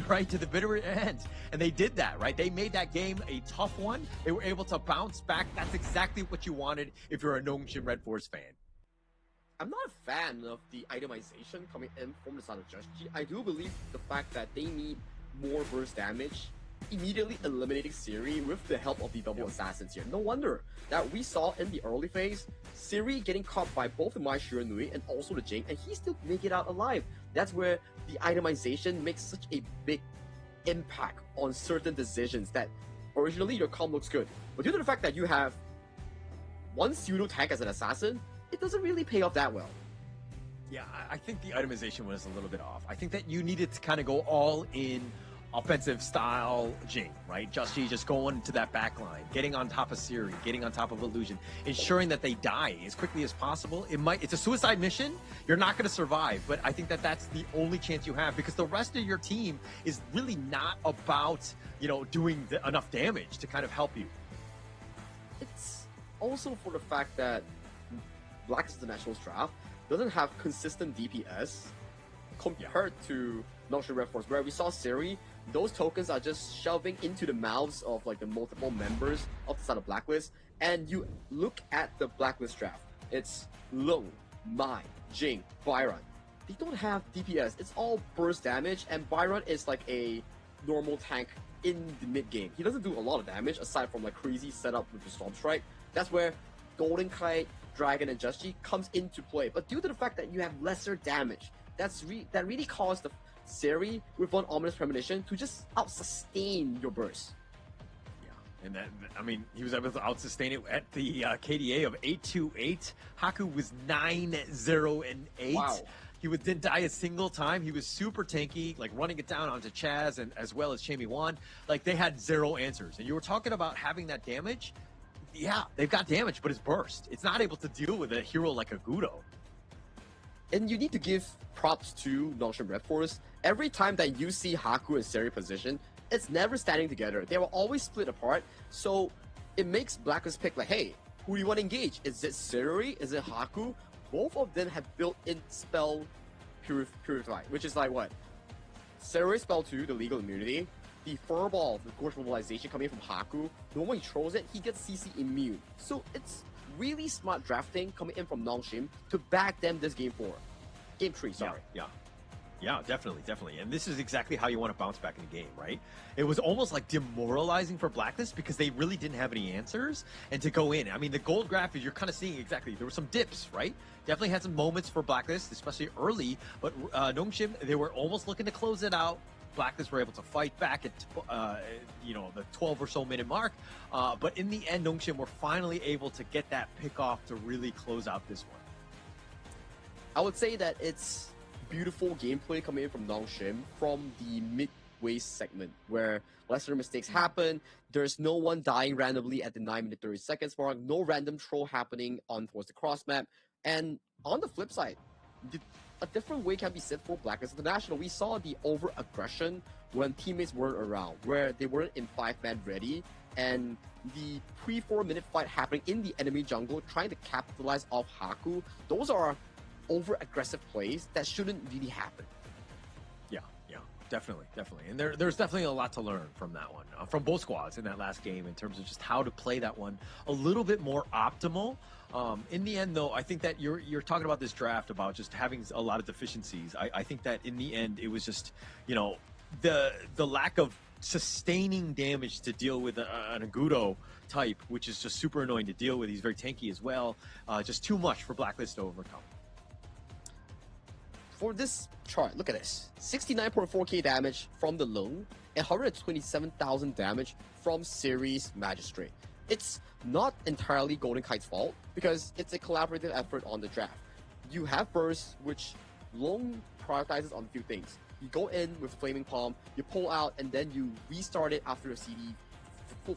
right, to the bitter end. And they did that, right? They made that game a tough one. They were able to bounce back. That's exactly what you wanted if you're a Nongshim Red Force fan.
I'm not a fan of the itemization coming in from the side of Just. I do believe the fact that they need more burst damage, immediately eliminating Siri with the help of the double assassins here. No wonder that we saw in the early phase, Siri getting caught by both the Mai Shiranui and also the Jing, and he still make it out alive. That's where the itemization makes such a big impact on certain decisions that originally your comp looks good. But due to the fact that you have one pseudo tank as an assassin, it doesn't really pay off that well.
Yeah, I think the itemization was a little bit off. I think that you needed to kind of go all in offensive style Jing, right? just going to that back line, getting on top of Siri, getting on top of Illusion, ensuring that they die as quickly as possible. It's a suicide mission. You're not going to survive, but I think that that's the only chance you have because the rest of your team is really not about, doing enough damage to kind of help you.
It's also for the fact that Black International's draft doesn't have consistent DPS compared to Nongshim Red Force, where we saw Siri, those tokens are just shoving into the mouths of like the multiple members of the side of Blacklist, and you look at the Blacklist draft, it's Lung, Mai, Jing, Byron. They don't have DPS, it's all burst damage, and Byron is like a normal tank in the mid game. He doesn't do a lot of damage aside from like crazy setup with the Storm Strike. That's where Golden Kite, Dragon, and Just comes into play. But due to the fact that you have lesser damage, that really caused the Siri with one Ominous Premonition to just out-sustain your burst.
Yeah, and he was able to out-sustain it at the KDA of 828. Haku was 9-0-8.
Wow.
He didn't die a single time. He was super tanky, like running it down onto Chaz and as well as Chamie Wan. Like they had zero answers. And you were talking about having that damage. Yeah, they've got damage, but it's burst. It's not able to deal with a hero like a Gudo.
And you need to give props to Nongshim Red Force. Every time that you see Haku and Seri position, it's never standing together. They will always split apart. So it makes Blacklist pick like, hey, who do you want to engage? Is it Seri? Is it Haku? Both of them have built-in spell purify, which is like what? Seri spell 2, the legal immunity. The Furball, the Gorge Mobilization coming from Haku. The moment he throws it, he gets CC immune. So it's really smart drafting coming in from Nongshim to back them this game 4. Game 3, sorry.
Yeah, definitely. And this is exactly how you want to bounce back in the game, right? It was almost like demoralizing for Blacklist because they really didn't have any answers. And to go in, the gold graph is you're kind of seeing exactly. There were some dips, right? Definitely had some moments for Blacklist, especially early. But Nongshim, they were almost looking to close it out. Blacklist were able to fight back at the 12 or so minute mark, but in the end, Nongshim were finally able to get that pick off to really close out this one.
I would say that it's beautiful gameplay coming in from Nongshim from the midway segment where lesser mistakes happen. There's no one dying randomly at the 9-minute 30 seconds mark. No random troll happening on towards the cross map. And on the flip side, a different way can be said for Blacklist International. We saw the over-aggression when teammates weren't around, where they weren't in 5-man ready, and the pre-4-minute fight happening in the enemy jungle, trying to capitalize off Haku. Those are over-aggressive plays that shouldn't really happen.
Yeah, definitely. And there's definitely a lot to learn from that one, from both squads in that last game in terms of just how to play that one a little bit more optimal. In the end, though, I think that you're talking about this draft about just having a lot of deficiencies. I think that in the end, it was just, the lack of sustaining damage to deal with an Agudo type, which is just super annoying to deal with. He's very tanky as well. Just too much for Blacklist to overcome.
For this chart, look at this. 69.4k damage from the Lung and 127,000 damage from Series Magistrate. It's not entirely Golden Kite's fault because it's a collaborative effort on the draft. You have bursts, which Lung prioritizes on a few things. You go in with Flaming Palm, you pull out, and then you restart it after the CD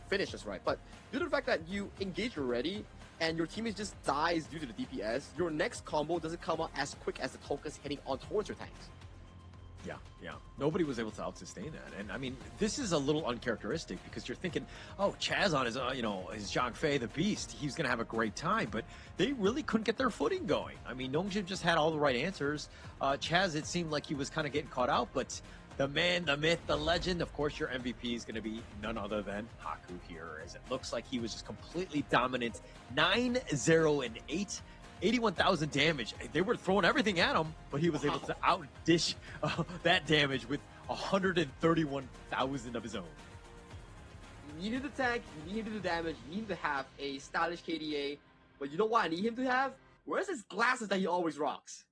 finishes, right? But due to the fact that you engage already, and your teammate just dies due to the DPS, your next combo doesn't come out as quick as the tokens heading on towards your tanks.
Yeah. Nobody was able to out-sustain that. And I mean, this is a little uncharacteristic because you're thinking, oh, Chaz on his, his Zhang Fei, the beast, he's going to have a great time. But they really couldn't get their footing going. I mean, Nongjim just had all the right answers. Chaz, it seemed like he was kind of getting caught out. But the man, the myth, the legend, of course, your MVP is going to be none other than Haku here, as it looks like he was just completely dominant. 9-0-8. 81,000 damage. They were throwing everything at him, but he was able to outdish that damage with 131,000 of his own.
You need him to tank, you need him to do damage, you need him to have a stylish KDA, but you know what I need him to have? Where's his glasses that he always rocks?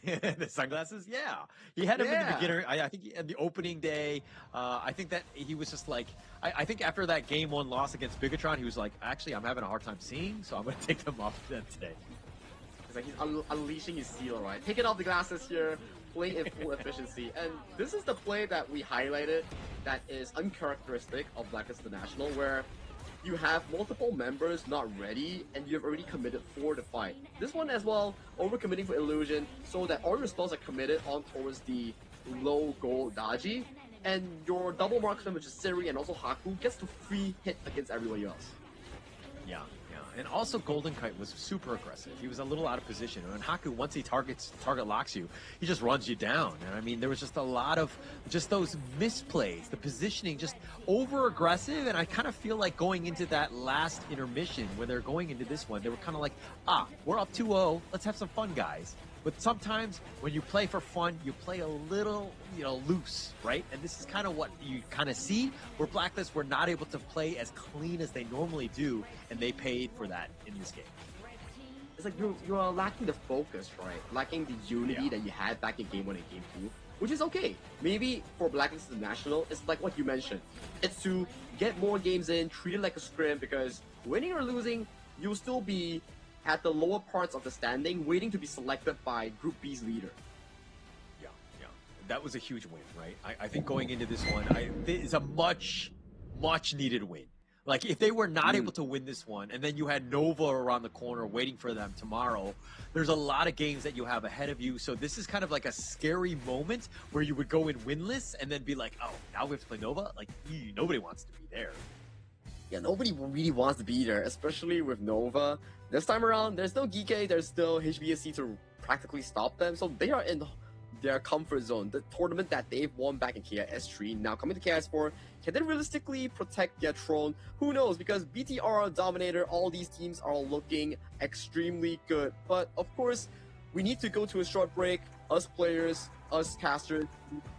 The sunglasses? Yeah. He had them in the beginner. I think in the opening day, I think that he was just like, I think after that game 1 loss against Bigatron, he was like, actually, I'm having a hard time seeing, so I'm going to take them off then today.
It's like he's unleashing his steel, right? Taking off the glasses here, playing in full efficiency. And this is the play that we highlighted that is uncharacteristic of Blacklist International, where you have multiple members not ready and you've already committed for the fight. This one as well, overcommitting for illusion so that all your spells are committed on towards the low gold Daji, and your double marksman, which is Siri and also Haku, gets to free hit against everybody else.
Yeah. And also Golden Kite was super aggressive. He was a little out of position. And Haku, once he target locks you, he just runs you down. And I mean, there was just a lot of just those misplays, the positioning, just over aggressive. And I kind of feel like going into that last intermission, when they're going into this one, they were kind of like, we're up 2-0. Let's have some fun, guys. But sometimes when you play for fun, you play a little, loose, right? And this is kind of what you kind of see, where Blacklist were not able to play as clean as they normally do, and they paid for that in this game.
It's like you're lacking the focus, right? Lacking the unity that you had back in Game 1 and Game 2, which is okay. Maybe for Blacklist International, it's like what you mentioned. It's to get more games in, treat it like a scrim, because winning or losing, you'll still be at the lower parts of the standing, waiting to be selected by Group B's leader.
Yeah. That was a huge win, right? I think going into this one, it's a much needed win. Like, if they were not able to win this one, and then you had Nova around the corner waiting for them tomorrow, there's a lot of games that you have ahead of you. So this is kind of like a scary moment where you would go in winless and then be like, oh, now we have to play Nova? Like, nobody wants to be there.
Yeah, nobody really wants to be there, especially with Nova. This time around, there's no Geekay, there's still HBSC to practically stop them, so they are in their comfort zone. The tournament that they've won back in KIS3, now coming to KIS4, can they realistically protect their throne? Who knows, because BTR, Dominator, all these teams are looking extremely good. But of course, we need to go to a short break. Us players, us casters,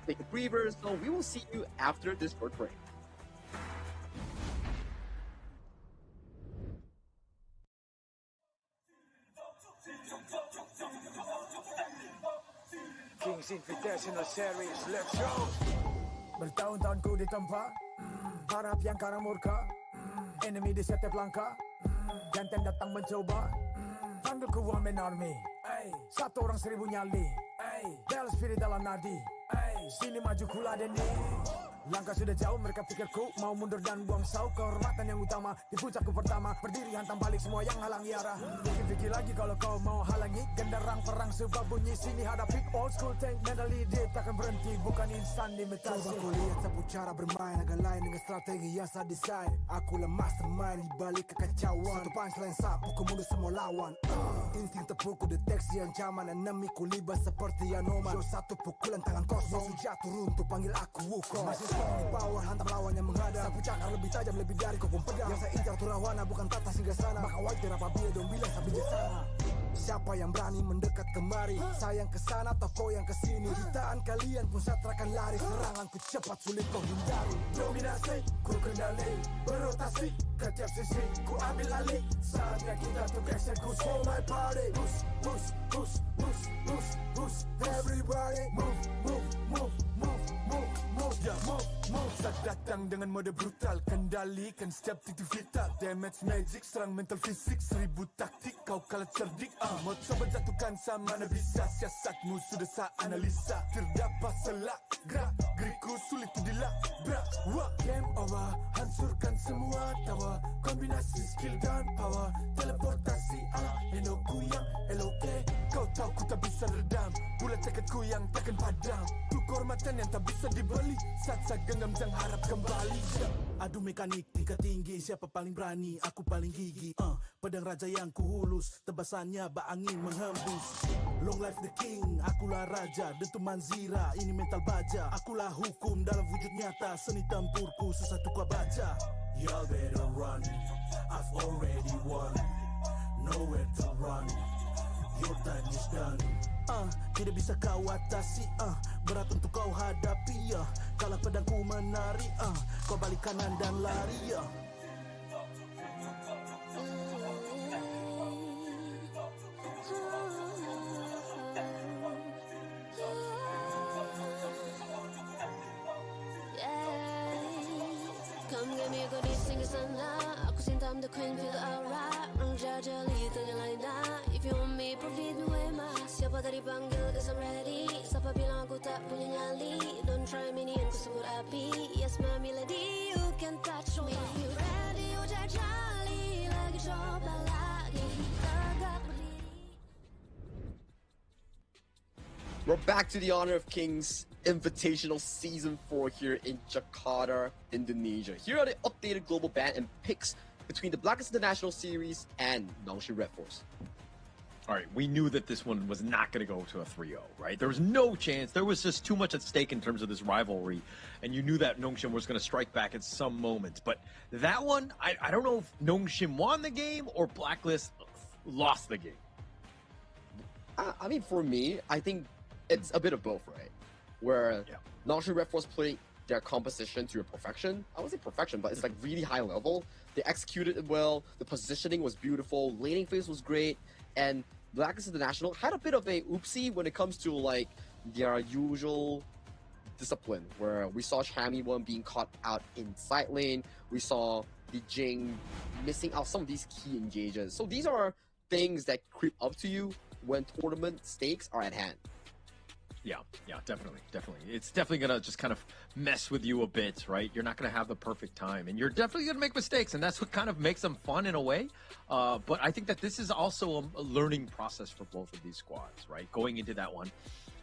take a breather, so we will see you after this short break.
Kings Invitational Series, let's go! Bertahun-tahun ku ditempa, harap yang karang murka, enemy di setiap langkah, jantan datang mencoba, panggil ku one man army, satu orang 1000 nyali, bel spirit dalam nadi, sini maju kula deni. Langkah sudah jauh, mereka pikirku mau mundur dan buang sau. Kehormatan yang utama di puncakku pertama, berdiri hantam balik semua yang halangi arah. Pikir-pikir lagi kalau kau mau halangi, genderang perang sebab bunyi sini hadapi old school tank mentally dia takkan berhenti, bukan instan imitasi. Coba kau lihat sapu cara bermain agak lain dengan strategi yang saya desain. Aku lah mastermind di balik kekacauan, satu punchline sapu ku mundur semua lawan. Insting tepukku deteksi ancaman, enemiku libas seperti Anoman. Show satu pukulan tangan kosong, jatuh runtuh panggil aku Wukong. Di power hantam lawan yang menghadap, sapu cakar lebih tajam lebih dari kokong pedang. Yang saya incar tuh rawana bukan tata singgah sana, maka wajar apabila dong bilang sampai di sana. Siapa yang berani mendekat kemari, saya yang kesana atau kau yang kesini. Jutaan kalian pun saya terakan lari, seranganku cepat sulit kau hindari. Dominasi, ku kendali, berotasi ke tiap sisi, ku ambil alih. Saatnya kita untuk eksekusi. For my party, push, push, push, push, push, push. Everybody move, move, move, move, move, move, yeah, move, move. Saat datang dengan mode brutal, kendalikan setiap titik vital. Damage magic, serang mental fisik, 1000 taktik, kau kalah cerdik. Mau coba jatuhkan sama, mana bisa siasatmu sudah saya analisa. Terdapat selak Gerak-gerikku sulit tu dilabrak. Game over, hancurkan semua tawa. Kombinasi skill dan power, teleportasi ala Endoku yang LOK. Kau tahu ku tak bisa redam, bulat tekadku yang takkan padam. Tu kehormatan yang tak bisa dibeli, saat genggam jangan harap kembali.
Adu mekanik tingkat tinggi, siapa paling berani, aku paling gigi. Pedang raja yang kuhulus, tebasannya bak angin menghembus. Long life the king, akulah raja, dentuman zira, ini mental baja. Akulah hukum dalam wujud nyata, seni tempurku susah tukar baca. Y'all better run, I've already won, nowhere to run, your time is done. Tidak bisa kau atasi, berat untuk kau hadapi, kalah pedangku menari, kau balik kanan dan lari,
Come get me, go di singgah sana. Aku cinta I'm the queen, feel alright. Orang jajali ternyalain dah. If you want me, profit me mah. Siapa tadi panggil, cause I'm ready. Siapa bilang aku tak punya nyali. Don't try me, ni aku sebut api. Yes, my milady, you can touch me. You ready, you jajali. Lagi coba lagi. Tegak berdiri.
We're back to the Honor of Kings Invitational Season 4 here in Jakarta, Indonesia. Here are the updated global ban and picks between the Blackest International Series and Nongshim Red Force.
All right, we knew that this one was not going to go to a 3-0, right? There was no chance. There was just too much at stake in terms of this rivalry, and you knew that Nongshim was going to strike back at some moment. But that one, I don't know if Nongshim won the game or Blacklist lost the game.
I mean, for me, I think it's a bit of both, right? Where Nongshim Red Force played their composition to a perfection. I wouldn't say perfection, but it's like really high level. They executed it well. The positioning was beautiful. Laning phase was great. And Blacklist International had a bit of a oopsie when it comes to like their usual discipline, where we saw Chami1 being caught out in side lane. We saw the Jing missing out some of these key engages. So these are things that creep up to you when tournament stakes are at hand.
Yeah, definitely. It's definitely going to just kind of mess with you a bit, right? You're not going to have the perfect time, and you're definitely going to make mistakes, and that's what kind of makes them fun in a way. But I think that this is also a learning process for both of these squads, right? Going into that one.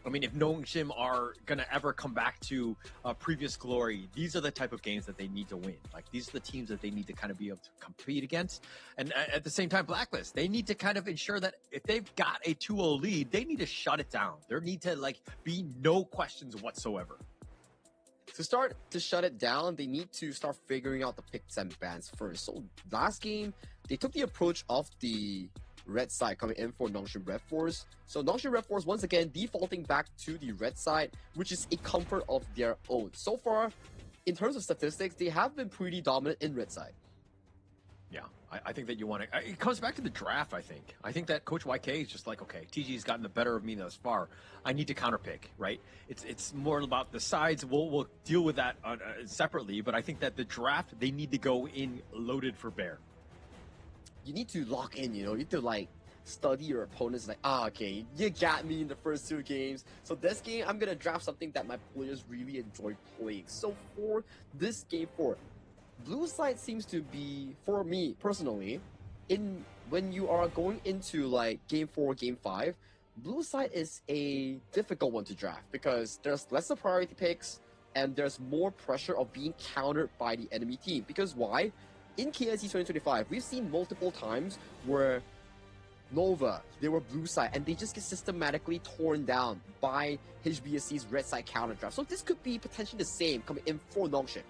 I mean, if Nongshim are going to ever come back to previous glory, these are the type of games that they need to win. Like, these are the teams that they need to kind of be able to compete against. And at the same time, Blacklist, they need to kind of ensure that if they've got a 2-0 lead, they need to shut it down. There need to, like, be no questions whatsoever.
To start to shut it down, they need to start figuring out the picks and bans first. So last game, they took the approach of the red side coming in for Nongshim Red Force. So Nongshim Red Force once again defaulting back to the red side, which is a comfort of their own. So far, in terms of statistics, they have been pretty dominant in red side.
Yeah, I think that you want to... It comes back to the draft, I think. I think that Coach YK is just like, okay, TG's gotten the better of me thus far. I need to counterpick, right? It's more about the sides. We'll deal with that separately, but I think that the draft, they need to go in loaded for bear.
You need to lock in, you need to like study your opponents, like, okay, you got me in the first two games. So this game, I'm going to draft something that my players really enjoy playing. So for this game 4, blue side seems to be, for me personally, when you are going into like game 4, game 5, blue side is a difficult one to draft because there's lesser priority picks and there's more pressure of being countered by the enemy team. Because why? In KIS4 2025, we've seen multiple times where Nova, they were blue side, and they just get systematically torn down by HBSC's red side counter draft. So this could be potentially the same coming in for Nongshim.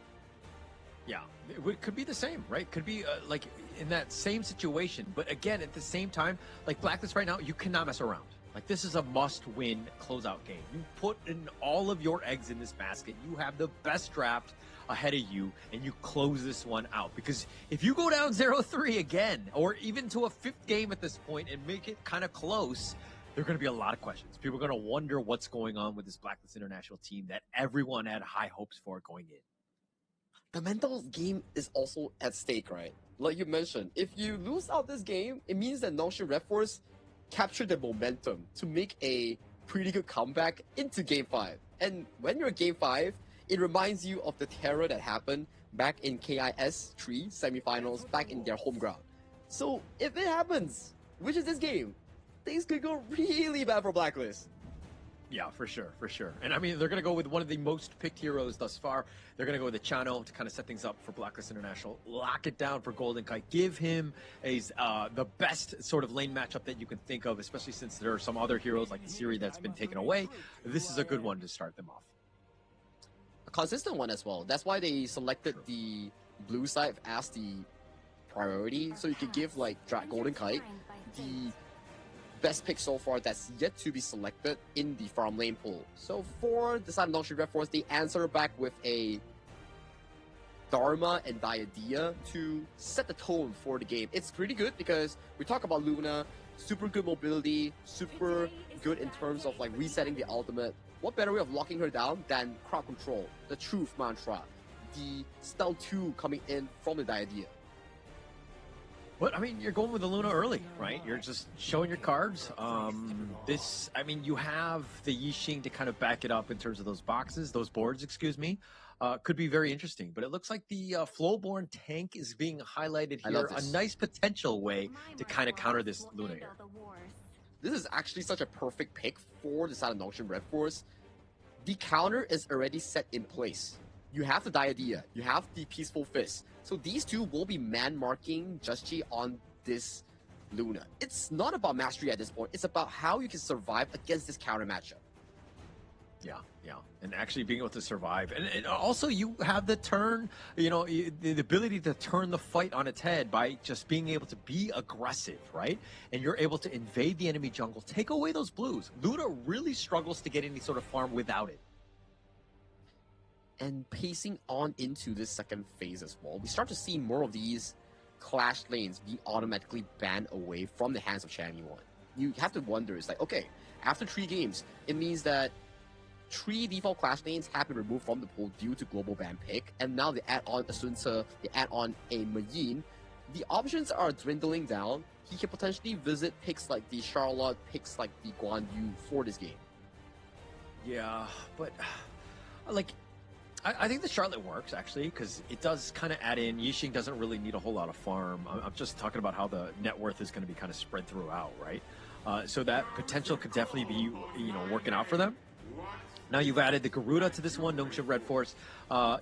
Yeah, it could be the same, right? Could be like in that same situation. But again, at the same time, like Blacklist right now, you cannot mess around. Like, this is a must-win closeout game. You put in all of your eggs in this basket. You have the best draft ahead of you, and you close this one out. Because if you go down 0-3 again, or even to a 5th game at this point and make it kind of close, there are going to be a lot of questions. People are going to wonder what's going on with this Blacklist International team that everyone had high hopes for going in.
The mental game is also at stake, right? Like you mentioned, if you lose out this game, it means that Nongshim Red Force captured the momentum to make a pretty good comeback into game 5. And when you're Game 5, it reminds you of the terror that happened back in KIS4 semifinals back in their home ground. So if it happens, which is this game, things could go really bad for Blacklist.
Yeah, for sure, for sure. And I mean, they're going to go with one of the most picked heroes thus far. They're going to go with the Chano to kind of set things up for Blacklist International. Lock it down for Golden Kite. Give him the best sort of lane matchup that you can think of, especially since there are some other heroes like the Siri that's been taken away. This is a good one to start them off.
A consistent one as well. That's why they selected the blue side as the priority. So you could give like Golden Kite the best pick so far that's yet to be selected in the farm lane pool. So for the side of Nongshim Red Force, they answer back with a Dharma and Diadea to set the tone for the game. It's pretty good because we talk about Luna, super good mobility, super good in terms of like resetting the ultimate. What better way of locking her down than crowd control, the truth mantra, the spell 2 coming in from the Diadea.
But, I mean, you're going with the Luna early, right? You're just showing your cards. I mean, you have the Yixing to kind of back it up in terms of those boards, excuse me. Could be very interesting. But it looks like the Flowborn tank is being highlighted here. A nice potential way to kind of counter this Luna here.
This is actually such a perfect pick for the side of Nongshim Red Force. The counter is already set in place. You have the Diadea, you have the Peaceful Fist. So these two will be man-marking Just on this Luna. It's not about mastery at this point, it's about how you can survive against this counter matchup.
Yeah, and actually being able to survive. And also you have the turn, the ability to turn the fight on its head by just being able to be aggressive, right? And you're able to invade the enemy jungle, take away those blues. Luna really struggles to get any sort of farm without it.
And pacing on into this second phase as well, we start to see more of these clash lanes be automatically banned away from the hands of Champion 1. You have to wonder, it's like, okay, after 3 games, it means that 3 default clash lanes have been removed from the pool due to global ban pick, and now they add on a Sunsa, they add on a Mayin. The options are dwindling down. He can potentially visit picks like the Charlotte, picks like the Guan Yu for this game.
Yeah, but like, I think the Charlotte works, actually, because it does kind of add in. Yixing doesn't really need a whole lot of farm. I'm just talking about how the net worth is going to be kind of spread throughout, right? So that potential could definitely be, working out for them. Now you've added the Garuda to this one, Nongshim Red Force.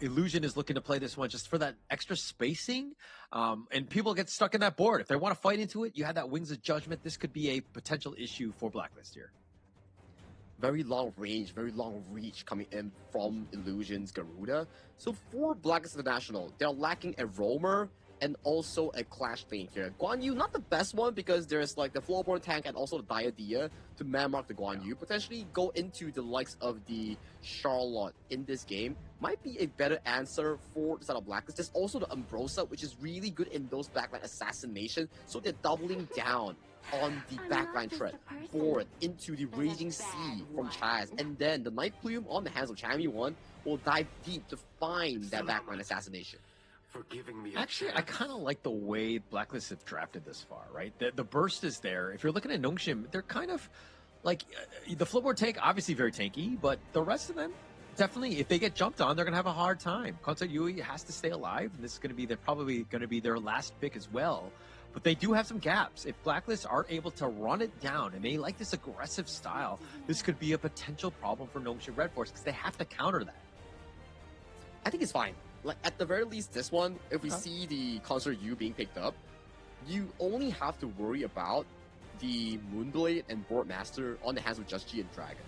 Illusion is looking to play this one just for that extra spacing. And people get stuck in that board. If they want to fight into it, you have that Wings of Judgment. This could be a potential issue for Blacklist here.
Very long range, very long reach coming in from Illusion's Garuda. So for Blacklist International, they're lacking a roamer and also a clash lane here. Guan Yu, not the best one because there's like the Flowborn tank and also the Diadea to man-mark the Guan Yu. Potentially go into the likes of the Charlotte in this game. Might be a better answer for the side of Blacklist. There's also the Ambrosia, which is really good in those backline assassination. So they're doubling down on the backline threat forward into the Raging Sea from Chaz, and then the Night Plume on the hands of Champion 1 will dive deep to find that backline assassination.
Actually, I kind of like the way Blacklist have drafted this far, right? The burst is there. If you're looking at Nongshim, they're kind of like the Flowboard tank, obviously very tanky, but the rest of them, definitely, if they get jumped on, they're going to have a hard time. Konsei Yui has to stay alive, and this is going to be probably going to be their last pick as well. But they do have some gaps. If Blacklist aren't able to run it down and they like this aggressive style, this could be a potential problem for Nongshim Red Force because they have to counter that.
I think it's fine. Like at the very least, this one, if we see the Concert U being picked up, you only have to worry about the Moonblade and Boardmaster on the hands of Just G and Dragon.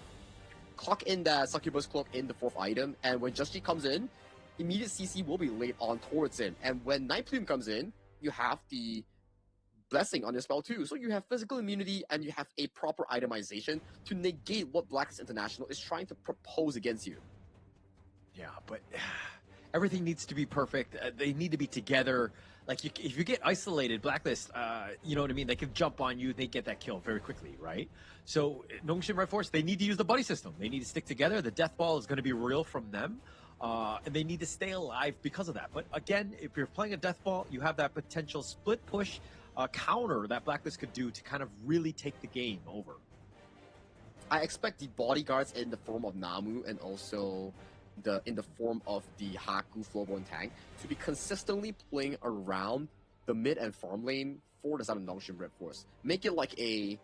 Clock in that Succubus Cloak in the 4th item, and when Just G comes in, immediate CC will be laid on towards it. And when Night Plume comes in, you have the Blessing on your spell too. So you have physical immunity and you have a proper itemization to negate what Blacklist International is trying to propose against you.
Yeah, but everything needs to be perfect. They need to be together. Like if you get isolated, Blacklist, you know what I mean? They can jump on you. They get that kill very quickly, right? So Nongshim Red Force, they need to use the buddy system. They need to stick together. The death ball is going to be real from them. And they need to stay alive because of that. But again, if you're playing a death ball, you have that potential split push counter that Blacklist could do to kind of really take the game over.
I expect the bodyguards in the form of Namu and also in the form of the Haku Flowborn tank to be consistently playing around the mid and farm lane for the side of Nongshim Red Force. Make it like a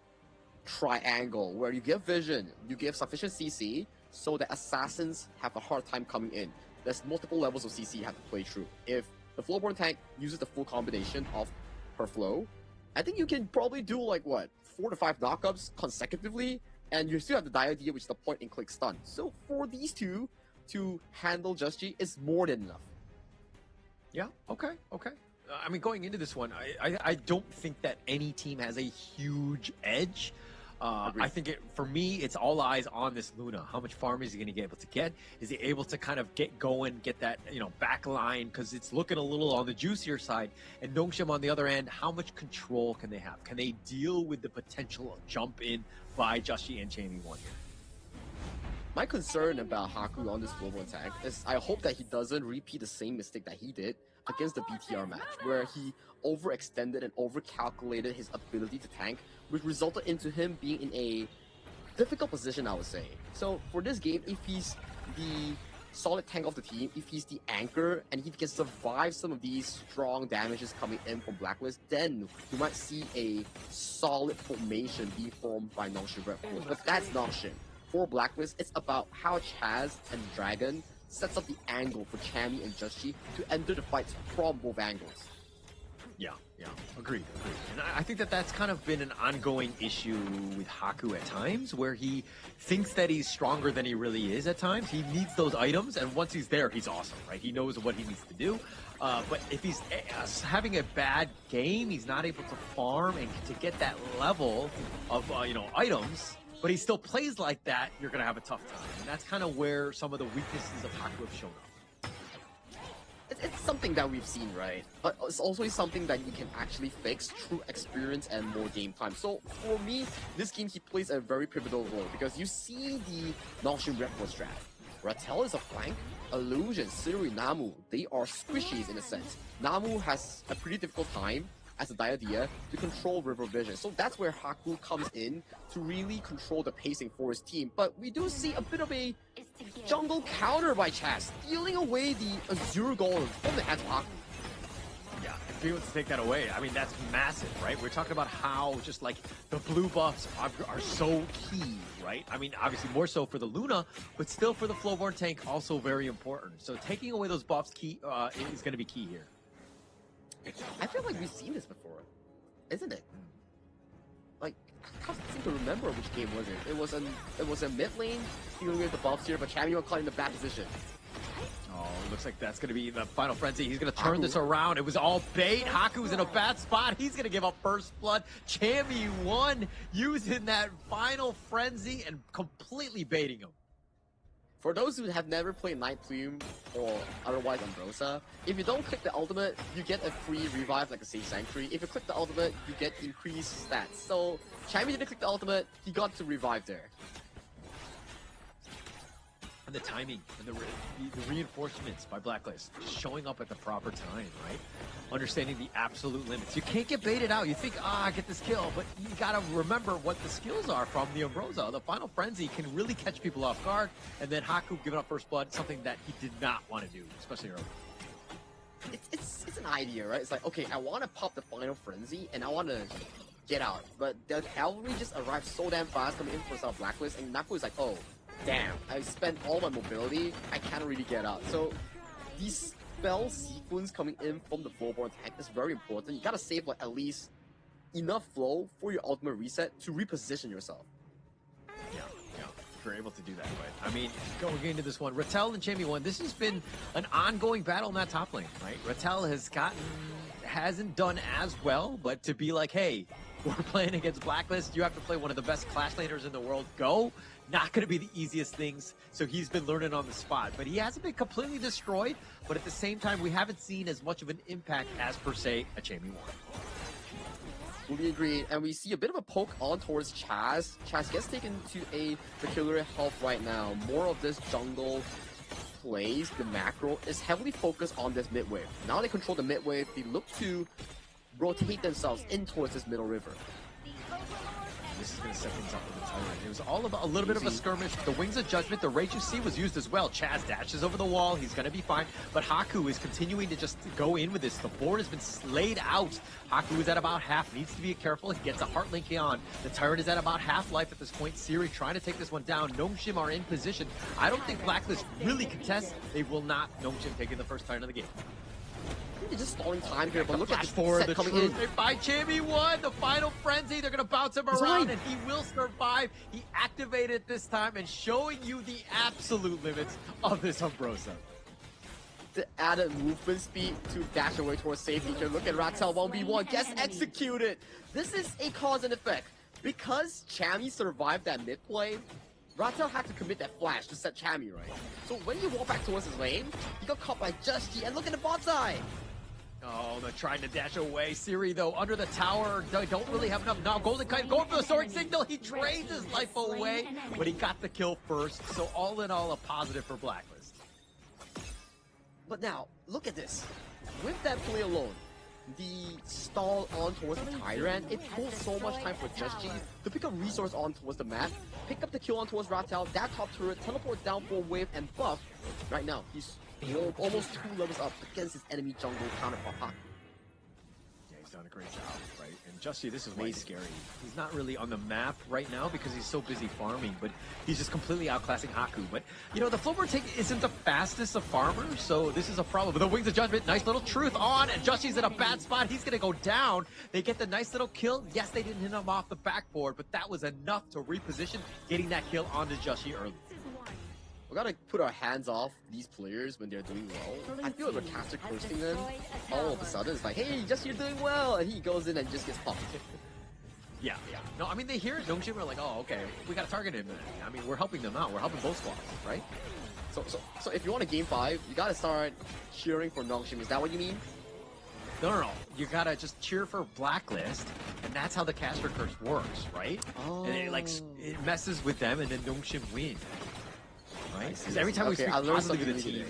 triangle where you give vision, you give sufficient CC, so that assassins have a hard time coming in. There's multiple levels of CC you have to play through. If the Flowborn tank uses the full combination of her flow, I think you can probably do like what, 4 to 5 knockups consecutively, and you still have the Diodea, which is the point and click stun. So for these two to handle Just G is more than enough.
Yeah, okay. I mean, going into this one, I don't think that any team has a huge edge. I think for me, it's all eyes on this Luna. How much farm is he going to be able to get? Is he able to kind of get going, get that, back line? Because it's looking a little on the juicier side. And Nongshim on the other end, how much control can they have? Can they deal with the potential jump in by Joshi and Jamie 1 here?
My concern about Haku on this global attack is I hope that he doesn't repeat the same mistake that he did against the BTR match, where he overextended and overcalculated his ability to tank, which resulted into him being in a difficult position, I would say. So for this game, if he's the solid tank of the team, if he's the anchor, and if he can survive some of these strong damages coming in from Blacklist, then you might see a solid formation being formed by Nongshim Red Force. But that's Nongshim. For Blacklist, it's about how Chaz and Dragon sets up the angle for Chami and Just G to enter the fight from both angles.
Yeah, agreed. And I think that that's kind of been an ongoing issue with Haku at times, where he thinks that he's stronger than he really is at times. He needs those items, and once he's there, he's awesome, right? He knows what he needs to do. But if he's having a bad game, he's not able to farm and to get that level of, items, but he still plays like that, you're going to have a tough time. And that's kind of where some of the weaknesses of Haku have shown up.
It's something that we've seen, right? But it's also something that you can actually fix through experience and more game time. So for me, this game, he plays a very pivotal role because you see the Nongshim Red Force strat. Rattel is a flank, Illusion, Siri, Namu, they are squishies in a sense. Namu has a pretty difficult time as a Diodea to control River Vision. So that's where Haku comes in to really control the pacing for his team. But we do see a bit of a jungle counter by Chaz, stealing away the Azure Golem from the hands of Haku.
Yeah, and being able to take that away, I mean, that's massive, right? We're talking about how just like the blue buffs are so key, right? I mean, obviously more so for the Luna, but still for the Flowborn tank, also very important. So taking away those buffs is going to be key here.
I feel like we've seen this before, isn't it? Like, I can't seem to remember which game was it. It was a mid lane stealing with the buffs here, but Champion caught in the bad position.
Oh, it looks like that's going to be the final frenzy. He's going to turn this around. It was all bait. Haku's in a bad spot. He's going to give up first blood. Chammy 1 using that final frenzy and completely baiting him.
For those who have never played Night Plume or otherwise Ambrosia, if you don't click the ultimate, you get a free revive like a Sage Sanctuary. If you click the ultimate, you get increased stats. So, Chammy didn't click the ultimate, he got to revive there.
And the timing and the reinforcements by Blacklist just showing up at the proper time, right? Understanding the absolute limits. You can't get baited out. You think, get this kill, but you gotta remember what the skills are from the Ambrosia. The final frenzy can really catch people off guard, and then Haku giving up first blood, something that he did not want to do, especially early.
It's an idea, right? It's like, okay, I want to pop the final frenzy, and I want to get out, but the cavalry just arrived so damn fast coming in for some Blacklist, and Naku is like, oh, damn, I spent all my mobility, I can't really get out. So these spell sequence coming in from the Flowborn tank is very important. You gotta save like at least enough flow for your ultimate reset to reposition yourself.
Yeah, if you're able to do that. But I mean, going into this one, Rattel and Chammy 1, this has been an ongoing battle in that top lane, right? Rattel hasn't done as well, but to be like, hey, we're playing against Blacklist, you have to play one of the best Clash laners in the world, go. Not going to be the easiest things, so he's been learning on the spot. But he hasn't been completely destroyed, but at the same time, we haven't seen as much of an impact as, per se, a Chammy 1.
Fully agreed, and we see a bit of a poke on towards Chaz. Chaz gets taken to a peculiar health right now. More of this jungle plays, the macro, is heavily focused on this mid wave. Now they control the mid wave, they look to rotate themselves in towards this middle river.
This is going to set things up for the Tyrant. It was all about a little bit of a skirmish. The Wings of Judgment, the Raging Sea was used as well. Chaz dashes over the wall. He's going to be fine. But Haku is continuing to just go in with this. The board has been laid out. Haku is at about half. Needs to be careful. He gets a Heart Link on. The Tyrant is at about half life at this point. Siri trying to take this one down. Gnome are in position. I don't think Blacklist really contests. They will not. Gnome taking the first Tyrant of the game.
They're just stalling time here, but look at
Flash
the
forward,
set
the
coming
truth.
in.
They find Jamie 1, the final frenzy. They're going to bounce him around, and he will survive. He activated this time and showing you the absolute limits of this Umbrosa.
The added movement speed to dash away towards safety here. Look at Ratel 1v1, gets executed. This is a cause and effect. Because Chammy survived that mid play, Ratel had to commit that flash to set Chammy, right? So when he walked back towards his lane, he got caught by Just G, and look at the bot side.
Oh, they're trying to dash away. Siri, though, under the tower, they don't really have enough. Now, Golden Kite going for the Soaring Signal. He trades his life away, but he got the kill first. So all in all, a positive for Blacklist.
But now, look at this. With that play alone, the stall on towards the Tyrant, it pulls so much time for Just G to pick up resource on towards the map, pick up the kill on towards Ratel, that top turret, teleport down for wave, and buff. Right now, he's almost 2 levels up against his enemy jungle counterpart.
Yeah, he's done a great job, right? And Justy, this is way scary. He's not really on the map right now because he's so busy farming, but he's just completely outclassing Haku. But, you know, the Flowboard take isn't the fastest of farmers, so this is a problem. But the Wings of Judgment, nice little truth on, and Justy's in a bad spot. He's going to go down. They get the nice little kill. Yes, they didn't hit him off the backboard, but that was enough to reposition, getting that kill onto Justy early.
We gotta put our hands off these players when they're doing well. I feel like we're caster cursing them. All of a sudden, it's like, hey, just you're doing well, and he goes in and just gets popped.
Yeah. No, I mean, they hear it. Don't you? We're like, oh, okay, we gotta target him then. I mean, we're helping them out. We're helping both squads, right?
So if you want a game 5, you gotta start cheering for Nongshim. Is that what you mean?
No. You gotta just cheer for Blacklist, and that's how the caster curse works, right?
Oh.
And it messes with them, and then Nongshim win. Right? Because every time we speak positively with the team,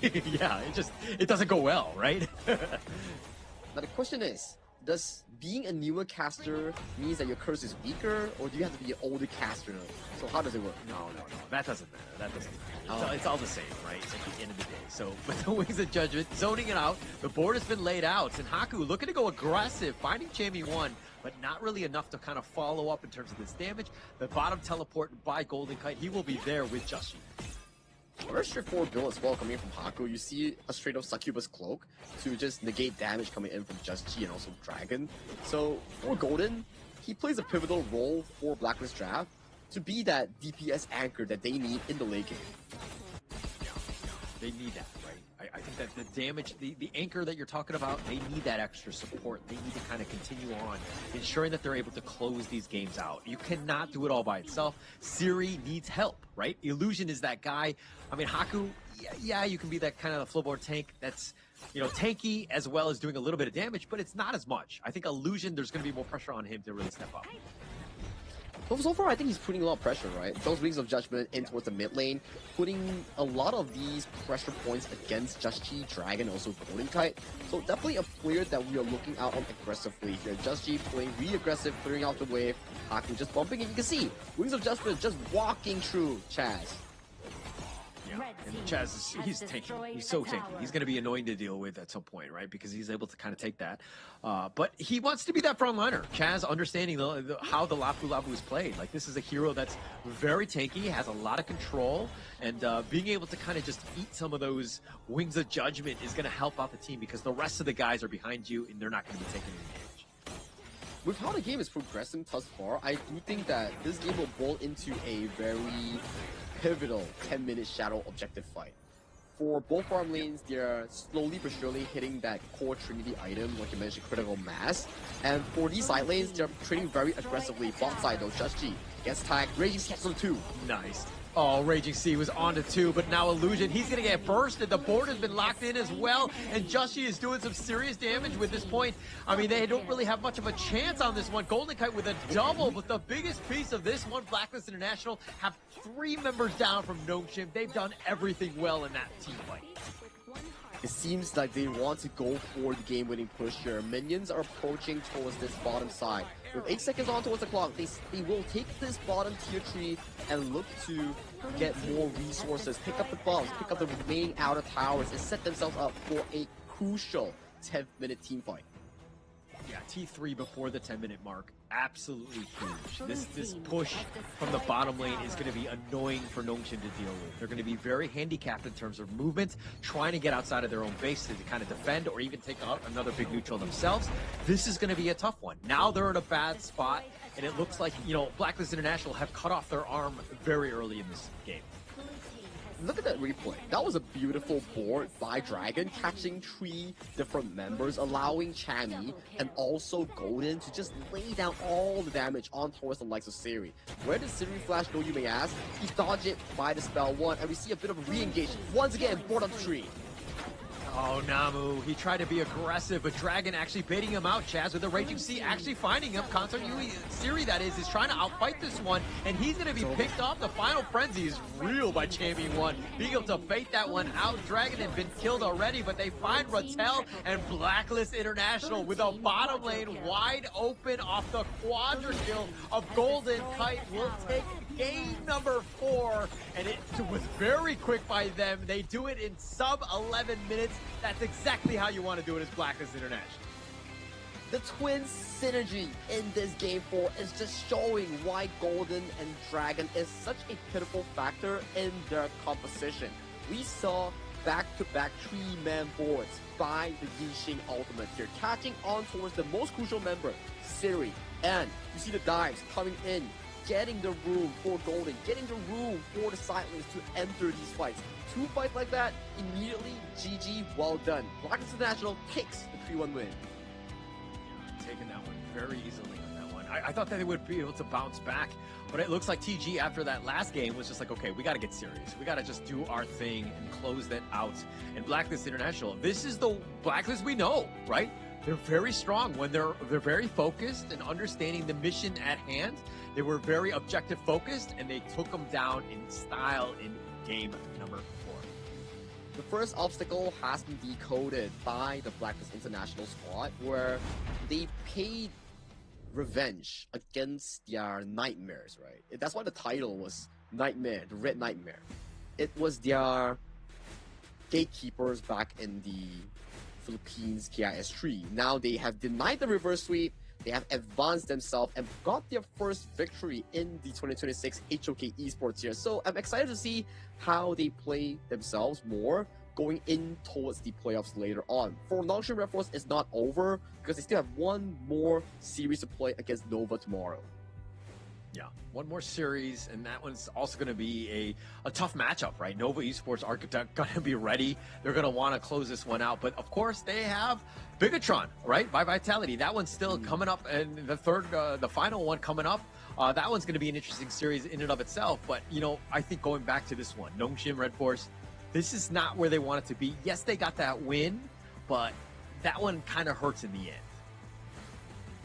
it just, it doesn't go well, right?
Now the question is, does being a newer caster means that your curse is weaker, or do you have to be an older caster? So how does it work?
No. That doesn't matter. It's all the same, right? It's at the end of the day. So with the Wings of Judgment, zoning it out, the board has been laid out, and Haku looking to go aggressive, finding Jamie 1, but not really enough to kind of follow up in terms of this damage. The bottom teleport by Golden Kite, he will be there with Justy.
Very straightforward build as well coming from Haku. You see a straight up Succubus Cloak to just negate damage coming in from Just G and also Dragon. So for Golden, he plays a pivotal role for Blacklist Draft to be that DPS anchor that they need in the late game.
They need that, right? I think that the damage, the anchor that you're talking about, they need that extra support. They need to kind of continue on, ensuring that they're able to close these games out. You cannot do it all by itself. Siri needs help, right? Illusion is that guy. I mean, Haku, yeah, you can be that kind of Flowboard tank that's, you know, tanky as well as doing a little bit of damage, but it's not as much. I think Illusion, there's going to be more pressure on him to really step up.
So far, I think he's putting a lot of pressure, right? Those Wings of Judgment in towards the mid lane, putting a lot of these pressure points against Just G, Dragon, also Golden Kite. So definitely a player that we are looking out on aggressively here. Just G playing really aggressive, clearing out the wave. Haku just bumping, and you can see Wings of Judgment just walking through Chaz.
Yeah, and Chaz, he's tanky. He's so tanky. He's going to be annoying to deal with at some point, right? Because he's able to kind of take that. But he wants to be that frontliner. Chaz understanding how the Lapu Lapu is played. Like, this is a hero that's very tanky, has a lot of control, and being able to kind of just eat some of those Wings of Judgment is going to help out the team because the rest of the guys are behind you, and they're not going to be taking any damage.
With how the game is progressing thus far, I do think that this game will boil into a very pivotal 10-minute shadow objective fight. For both farm lanes, they're slowly but surely hitting that core Trinity item, like you mentioned, critical mass. And for these side lanes, they're trading very aggressively. Bot side though, Just G gets tagged, Raging Sea on 2.
Nice. Oh, Raging Sea was on to 2, but now Illusion, he's going to get bursted. The board has been locked in as well, and Justy is doing some serious damage with this point. I mean, they don't really have much of a chance on this one. Golden Kite with a double, but the biggest piece of this one, Blacklist International, have 3 members down from Gnome. They've done everything well in that team fight.
It seems like they want to go for the game-winning push here. Minions are approaching towards this bottom side. With 8 seconds on towards the clock, they will take this bottom tier tree and look to get more resources, pick up the buffs, pick up the remaining outer towers, and set themselves up for a crucial 10th-minute team fight.
Yeah, T3 before the 10-minute mark, absolutely huge. This push from the bottom lane is going to be annoying for Nongshim to deal with. They're going to be very handicapped in terms of movement, trying to get outside of their own base to kind of defend or even take out another big neutral themselves. This is going to be a tough one. Now they're in a bad spot, and it looks like, you know, Blacklist International have cut off their arm very early in this game.
Look at that replay. That was a beautiful board by Dragon, catching 3 different members, allowing Chami and also Golden to just lay down all the damage on towards the likes of Siri. Where did Siri flash go, you may ask? He dodged it by the spell 1, and we see a bit of a re-engage. Once again, board on 3.
Oh, Namu, he tried to be aggressive, but Dragon actually baiting him out, Chaz, with the Raging Sea actually finding him. Concert Yui, Siri, that is trying to outfight this one, and he's going to be picked off. The final frenzy is real by Champion 1. Being able to bait that one out. Dragon had been killed already, but they find Rattel and Blacklist International with a bottom lane wide open off the quadra kill of Golden Kite. Will take game number 4, and it was very quick by them. They do it in sub 11 minutes. That's exactly how you want to do it as Blacklist International.
The twin synergy in this game 4 is just showing why Golden and Dragon is such a pitiful factor in their composition. We saw back-to-back 3-man boards by the Yixing ultimate here, catching on towards the most crucial member, Siri, and you see the dives coming in, getting the room for Golden, getting the room for the side lanes to enter these fights. 2 fights like that, immediately GG, well done. Blacklist International takes the 3-1 win.
Taking that one very easily on that one. I thought that they would be able to bounce back, but it looks like TG after that last game was just like, okay, we got to get serious. We got to just do our thing and close that out. And Blacklist International, this is the Blacklist we know, right? They're very strong when they're very focused and understanding the mission at hand. They were very objective focused, and they took them down in style in game number 4.
The first obstacle has been decoded by the Blacklist International squad, where they paid revenge against their nightmares, right? That's why the title was Nightmare, the Red Nightmare. It was their gatekeepers back in the Philippines KIS3. Now they have denied the reverse sweep, they have advanced themselves and got their first victory in the 2026 HOK Esports here. So I'm excited to see how they play themselves more going in towards the playoffs later on. For Nongshim Red Force, it's not over because they still have one more series to play against Nova tomorrow.
Yeah, one more series, and that one's also going to be a tough matchup, right? Nova Esports are going to be ready. They're going to want to close this one out. But, of course, they have Bigatron, right, by Vitality. That one's still coming up, and the final one coming up. That one's going to be an interesting series in and of itself. But, you know, I think going back to this one, Nongshim Red Force, this is not where they want it to be. Yes, they got that win, but that one kind of hurts in the end.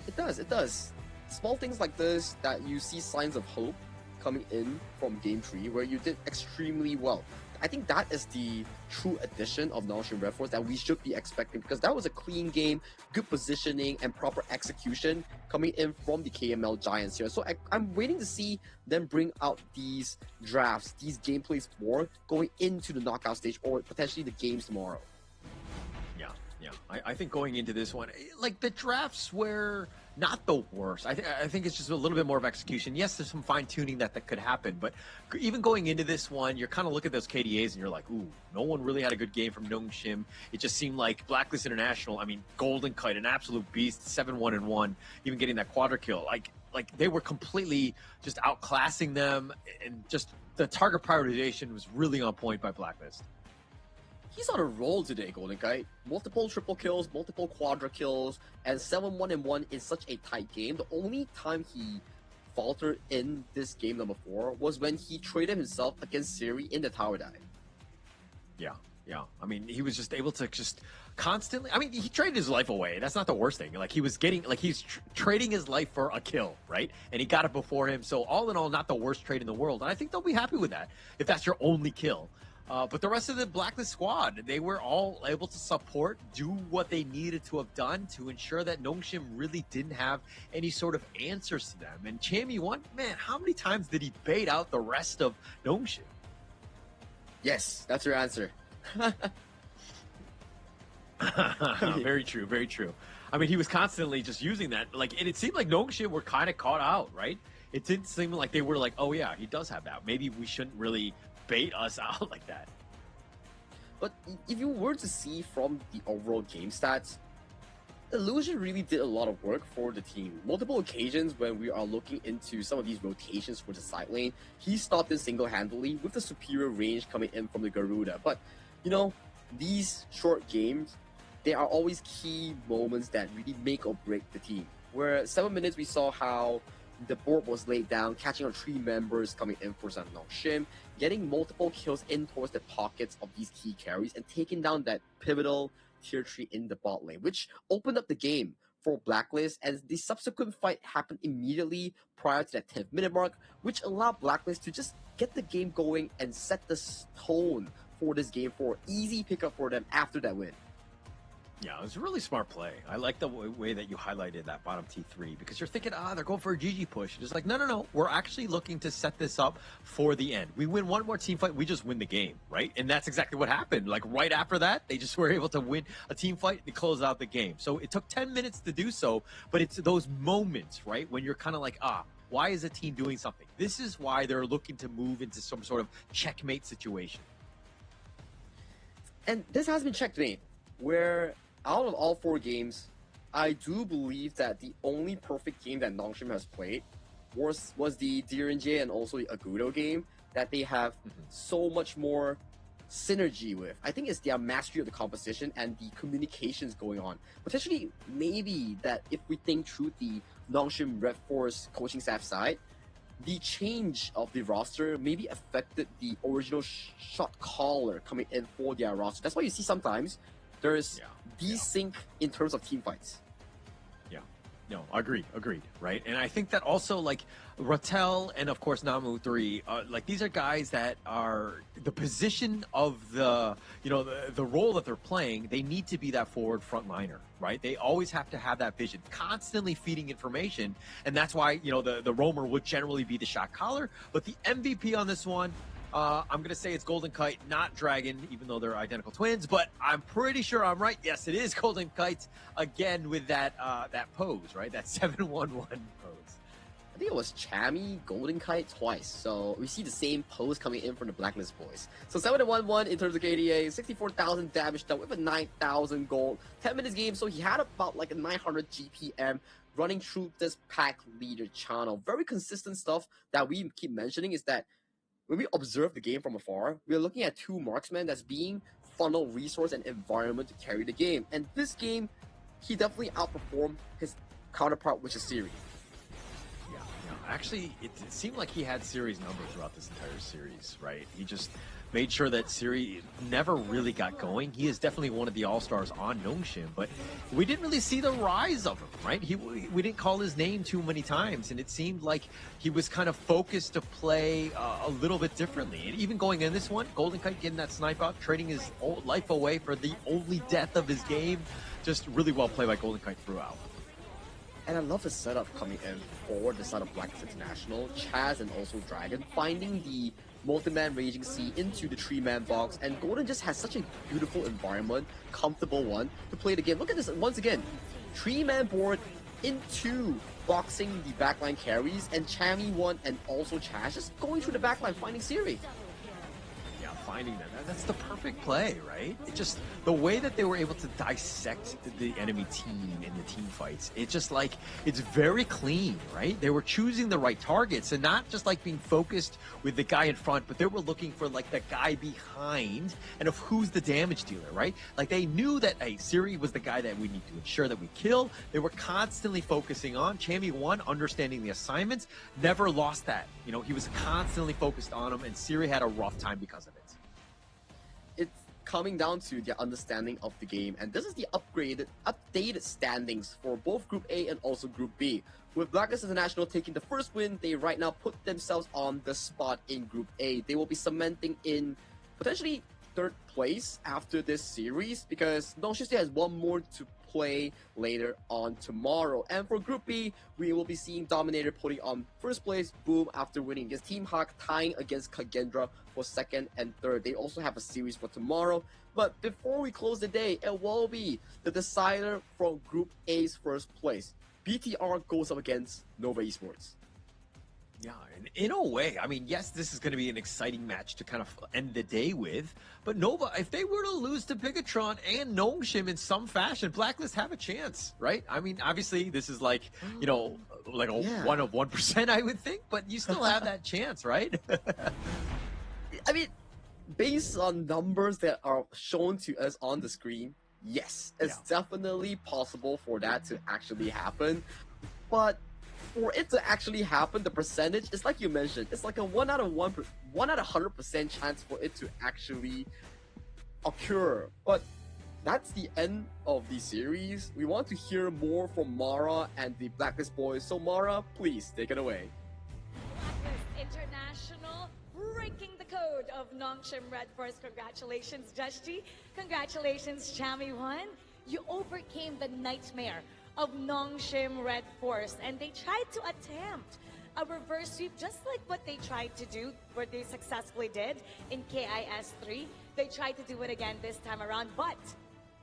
It does, it does. Small things like this that you see signs of hope coming in from Game 3 where you did extremely well. I think that is the true addition of Nongshim Red Force that we should be expecting, because that was a clean game, good positioning and proper execution coming in from the KML Giants here. So I'm waiting to see them bring out these drafts, these gameplays more going into the knockout stage or potentially the games tomorrow.
Yeah, I think going into this one, like the drafts were not the worst. I think it's just a little bit more of execution. Yes, there's some fine tuning that could happen, but even going into this one, you're kind of looking at those KDAs and you're like, ooh, no one really had a good game from Nongshim. It just seemed like Blacklist International, I mean, Golden Kite, an absolute beast, 7-1-1, even getting that quadra kill. Like they were completely just outclassing them, and just the target prioritization was really on point by Blacklist.
He's on a roll today, Golden Kite. Multiple triple kills, multiple quadra kills, and 7-1-1 in such a tight game. The only time he faltered in this game number 4 was when he traded himself against Siri in the tower dive.
Yeah. I mean, he was just able to just constantly. I mean, he traded his life away. That's not the worst thing. Like, he was getting, like, he's trading his life for a kill, right? And he got it before him. So all in all, not the worst trade in the world. And I think they'll be happy with that if that's your only kill. But the rest of the Blacklist squad, they were all able to support, do what they needed to have done to ensure that Nongshim really didn't have any sort of answers to them. And Chammy1, man, how many times did he bait out the rest of Nongshim?
Yes, that's your answer.
Very true, very true. I mean, he was constantly just using that. Like, and it seemed like Nongshim were kind of caught out, right? It didn't seem like they were like, oh yeah, he does have that. Maybe we shouldn't really bait us out like that.
But if you were to see from the overall game stats, Illusion really did a lot of work for the team. Multiple occasions when we are looking into some of these rotations for the side lane, he stopped it single-handedly with the superior range coming in from the Garuda. But, you know, these short games, there are always key moments that really make or break the team. Where 7 minutes we saw how the board was laid down, catching on 3 members coming in for San Nongshim, getting multiple kills in towards the pockets of these key carries, and taking down that pivotal tier 3 in the bot lane, which opened up the game for Blacklist, and the subsequent fight happened immediately prior to that 10th minute mark, which allowed Blacklist to just get the game going and set the tone for this game for easy pickup for them after that win.
Yeah, it was a really smart play. I like the way that you highlighted that bottom T3, because you're thinking, they're going for a GG push. It's like, no. We're actually looking to set this up for the end. We win one more team fight, we just win the game, right? And that's exactly what happened. Like, right after that, they just were able to win a team fight to close out the game. So it took 10 minutes to do so, but it's those moments, right, when you're kind of like, why is a team doing something? This is why they're looking to move into some sort of checkmate situation.
And this has been checkmate, where out of all 4 games, I do believe that the only perfect game that Nongshim has played was the Direnje and also the Agudo game that they have so much more synergy with. I think it's their mastery of the composition and the communications going on. Potentially, maybe that if we think through the Nongshim Red Force coaching staff side, the change of the roster maybe affected the original shot caller coming in for their roster. That's why you see sometimes there's desync in terms of team fights.
Yeah, no, agreed, right? And I think that also, like, Rattel and of course Namu 3, like, these are guys that are the position of the role that they're playing. They need to be that forward frontliner, right? They always have to have that vision, constantly feeding information, and that's why the roamer would generally be the shot caller. But the MVP on this one, I'm going to say it's Golden Kite, not Dragon, even though they're identical twins, but I'm pretty sure I'm right. Yes, it is Golden Kite, again with that pose, right? That 7-1-1 pose.
I think it was Chammy, Golden Kite twice, so we see the same pose coming in from the Blacklist boys. So 7-1-1 in terms of KDA, 64,000 damage done with a 9,000 gold. 10 minutes game, so he had about like a 900 GPM running through this pack leader channel. Very consistent stuff that we keep mentioning is that when we observe the game from afar, we're looking at 2 marksmen that's being funnel resource and environment to carry the game. And this game, he definitely outperformed his counterpart, which is Siri.
Yeah. Actually, it seemed like he had Siri's number throughout this entire series, right? He just made sure that Siri never really got going. He is definitely one of the all-stars on Nongshim, but we didn't really see the rise of him, right? We didn't call his name too many times, and it seemed like he was kind of focused to play a little bit differently. And even going in this one, Golden Kite getting that snipe out, trading his life away for the only death of his game. Just really well played by Golden Kite throughout.
And I love the setup coming in for the side of Blacklist International, Chaz and also Dragon, finding the multi-man Raging Sea into the 3-man box, and Golden just has such a beautiful environment, comfortable one to play the game. Look at this once again, 3-man board into boxing the backline carries, and Chammy1 and also Chaz just going through the backline finding Siri.
Yeah, finding them. That's the perfect play, right? It just, the way that they were able to dissect the enemy team in the team fights, it's just like, it's very clean, right? They were choosing the right targets and not just like being focused with the guy in front, but they were looking for like the guy behind and of who's the damage dealer, right? Like they knew that, hey, Siri was the guy that we need to ensure that we kill. They were constantly focusing on. Chammy1, understanding the assignments, never lost that. You know, he was constantly focused on him, and Siri had a rough time because of it.
It's coming down to their understanding of the game, and this is the updated standings for both Group A and also Group B. With Blacklist International taking the first win, they right now put themselves on the spot in Group A. They will be cementing in potentially third place after this series because Nongshim still has one more to play later on tomorrow. And for Group B, we will be seeing Dominator putting on first place, Boom, after winning against Team Hawk, tying against Kagendra for second and third. They also have a series for tomorrow. But before we close the day, it will be the decider from Group A's first place. BTR goes up against Nova Esports.
Yeah, and in a way, I mean, yes, this is going to be an exciting match to kind of end the day with. But Nova, if they were to lose to Pigatron and Nongshim in some fashion, Blacklist have a chance, right? I mean, obviously, this is like, you know, like a 1 of 1%, I would think, but you still have that chance, right?
I mean, based on numbers that are shown to us on the screen, yes, it's definitely possible for that to actually happen. But for it to actually happen, the percentage is like you mentioned. It's like a 1 out of 100% chance for it to actually occur. But that's the end of the series. We want to hear more from Mara and the Blacklist boys. So Mara, please take it away.
Blacklist International breaking the code of Nongshim Red Force. Congratulations, Jashti. Congratulations, Chami One. You overcame the nightmare of Nongshim Red Force, and they tried to attempt a reverse sweep just like what they tried to do, what they successfully did in KIS4. They tried to do it again this time around, but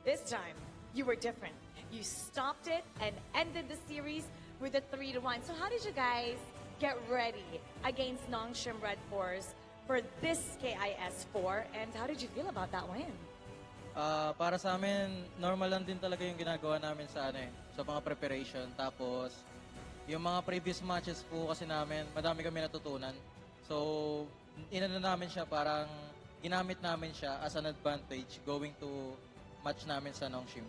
this time you were different. You stopped it and ended the series with a 3-1. So how did you guys get ready against Nongshim Red Force for this KIS4, and how did you feel about that win?
Para sa amin, normal lang din talaga yung ginagawa namin sa sa mga preparation. Tapos, yung mga previous matches po kasi namin, madami kami natutunan. So, inano namin siya, parang ginamit namin siya as an advantage going to match namin sa Nongshim.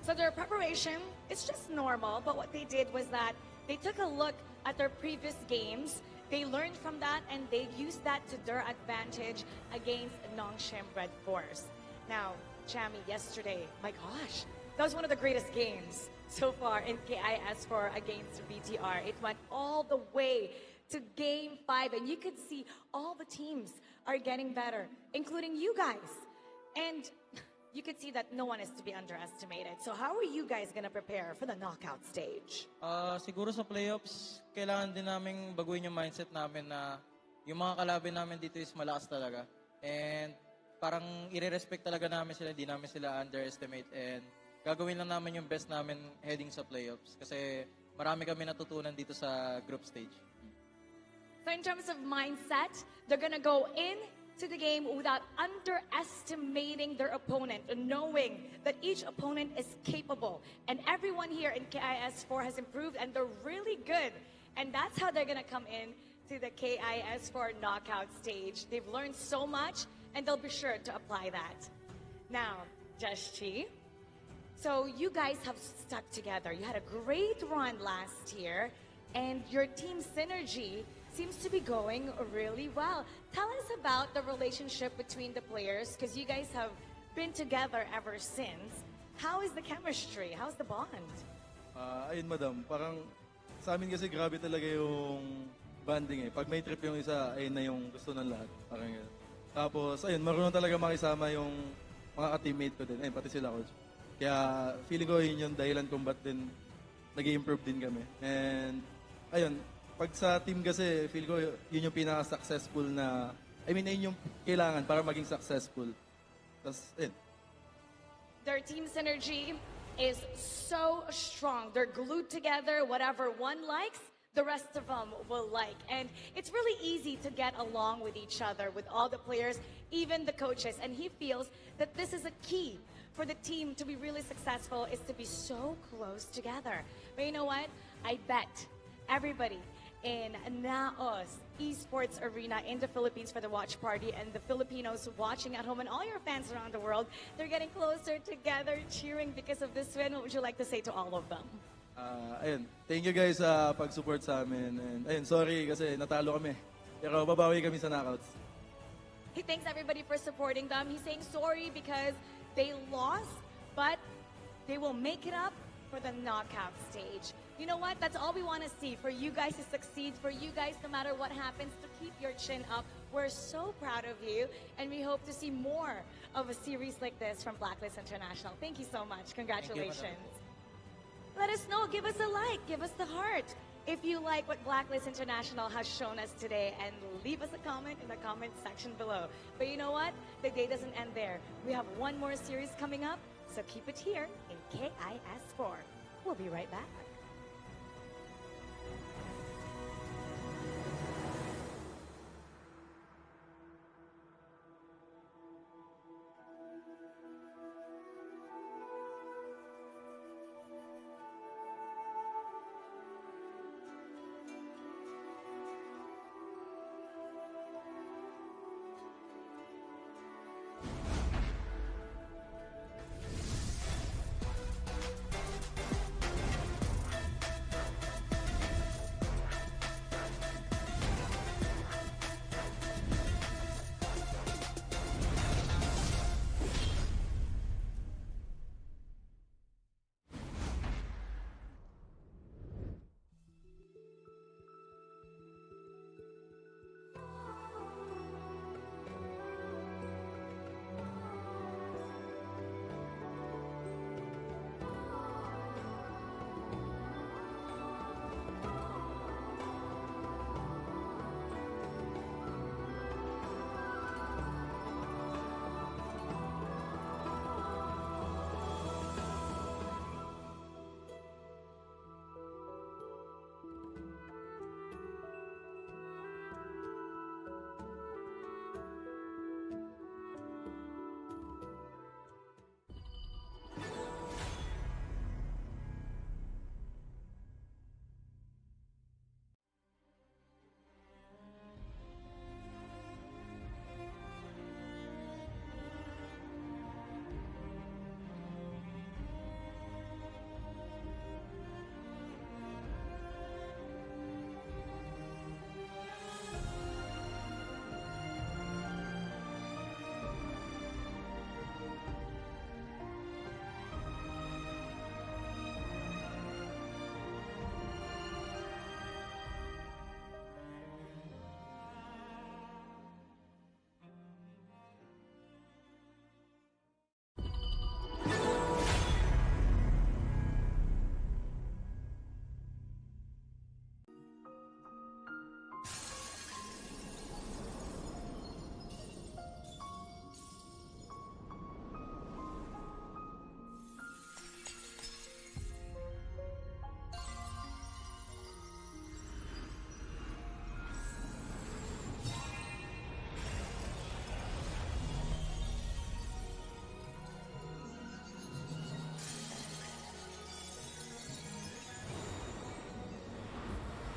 So their preparation, it's just normal, but what they did was that they took a look at their previous games, they learned from that, and they used that to their advantage against Nongshim Red Force. Now, Chami, yesterday, my gosh, that was one of the greatest games so far in KIS4 against BTR. It went all the way to Game 5, and you could see all the teams are getting better, including you guys. And you could see that no one is to be underestimated. So how are you guys gonna prepare for the knockout stage?
Siguro sa playoffs, kailangan din namin baguhin yung mindset namin na yung mga kalaban namin dito is malakas talaga. And parang i-respect talaga namin sila, hindi namin sila underestimate, and gagawin lang namin yung best namin heading sa playoffs kasi marami kami natutunan dito sa group stage.
So in terms of mindset, they're gonna go in to the game without underestimating their opponent, knowing that each opponent is capable. And everyone here in KIS4 has improved, and they're really good. And that's how they're gonna come in to the KIS4 knockout stage. They've learned so much, and they'll be sure to apply that. Now, Jashti, so you guys have stuck together. You had a great run last year, and your team synergy seems to be going really well. Tell us about the relationship between the players, because you guys have been together ever since. How is the chemistry? How's the bond?
Ayun, madam, parang sa amin kasi grabe talaga yung bonding eh. Pag may trip yung isa, ayun na yung gusto ng lahat. Parang yun. Tapos, ayun, marunong talaga makisama yung mga ka-teammate ko din. Ayun, pati sila, coach. Kaya, feeling ko yun yung dahilan kung ba't din nag-i-improve din kami. And, ayun, pag sa team kasi, feel ko yun yung pinaka-successful na, ayun yung kailangan para maging successful. Tapos, ayun.
Their team synergy is so strong. They're glued together. Whatever one likes, the rest of them will like. And it's really easy to get along with each other, with all the players, even the coaches. And he feels that this is a key for the team to be really successful, is to be so close together. But you know what? I bet everybody in Naos Esports Arena in the Philippines for the watch party, and the Filipinos watching at home, and all your fans around the world, they're getting closer together, cheering because of this win. What would you like to say to all of them?
Ayun, thank you guys sa pag-support sa amin. And ayun, sorry kasi natalo kami. Pero babawi kami sa knockouts.
He thanks everybody for supporting them. He's saying sorry because they lost, but they will make it up for the knockout stage. You know what? That's all we want to see, for you guys to succeed, for you guys, no matter what happens, to keep your chin up, We're so proud of you, and we hope to see more of a series like this from Blacklist International. Thank you so much. Congratulations. Let us know. Give us a like. Give us the heart if you like what Blacklist International has shown us today, and leave us a comment in the comment section below. But you know what? The day doesn't end there. We have one more series coming up, so keep it here in KIS4. We'll be right back.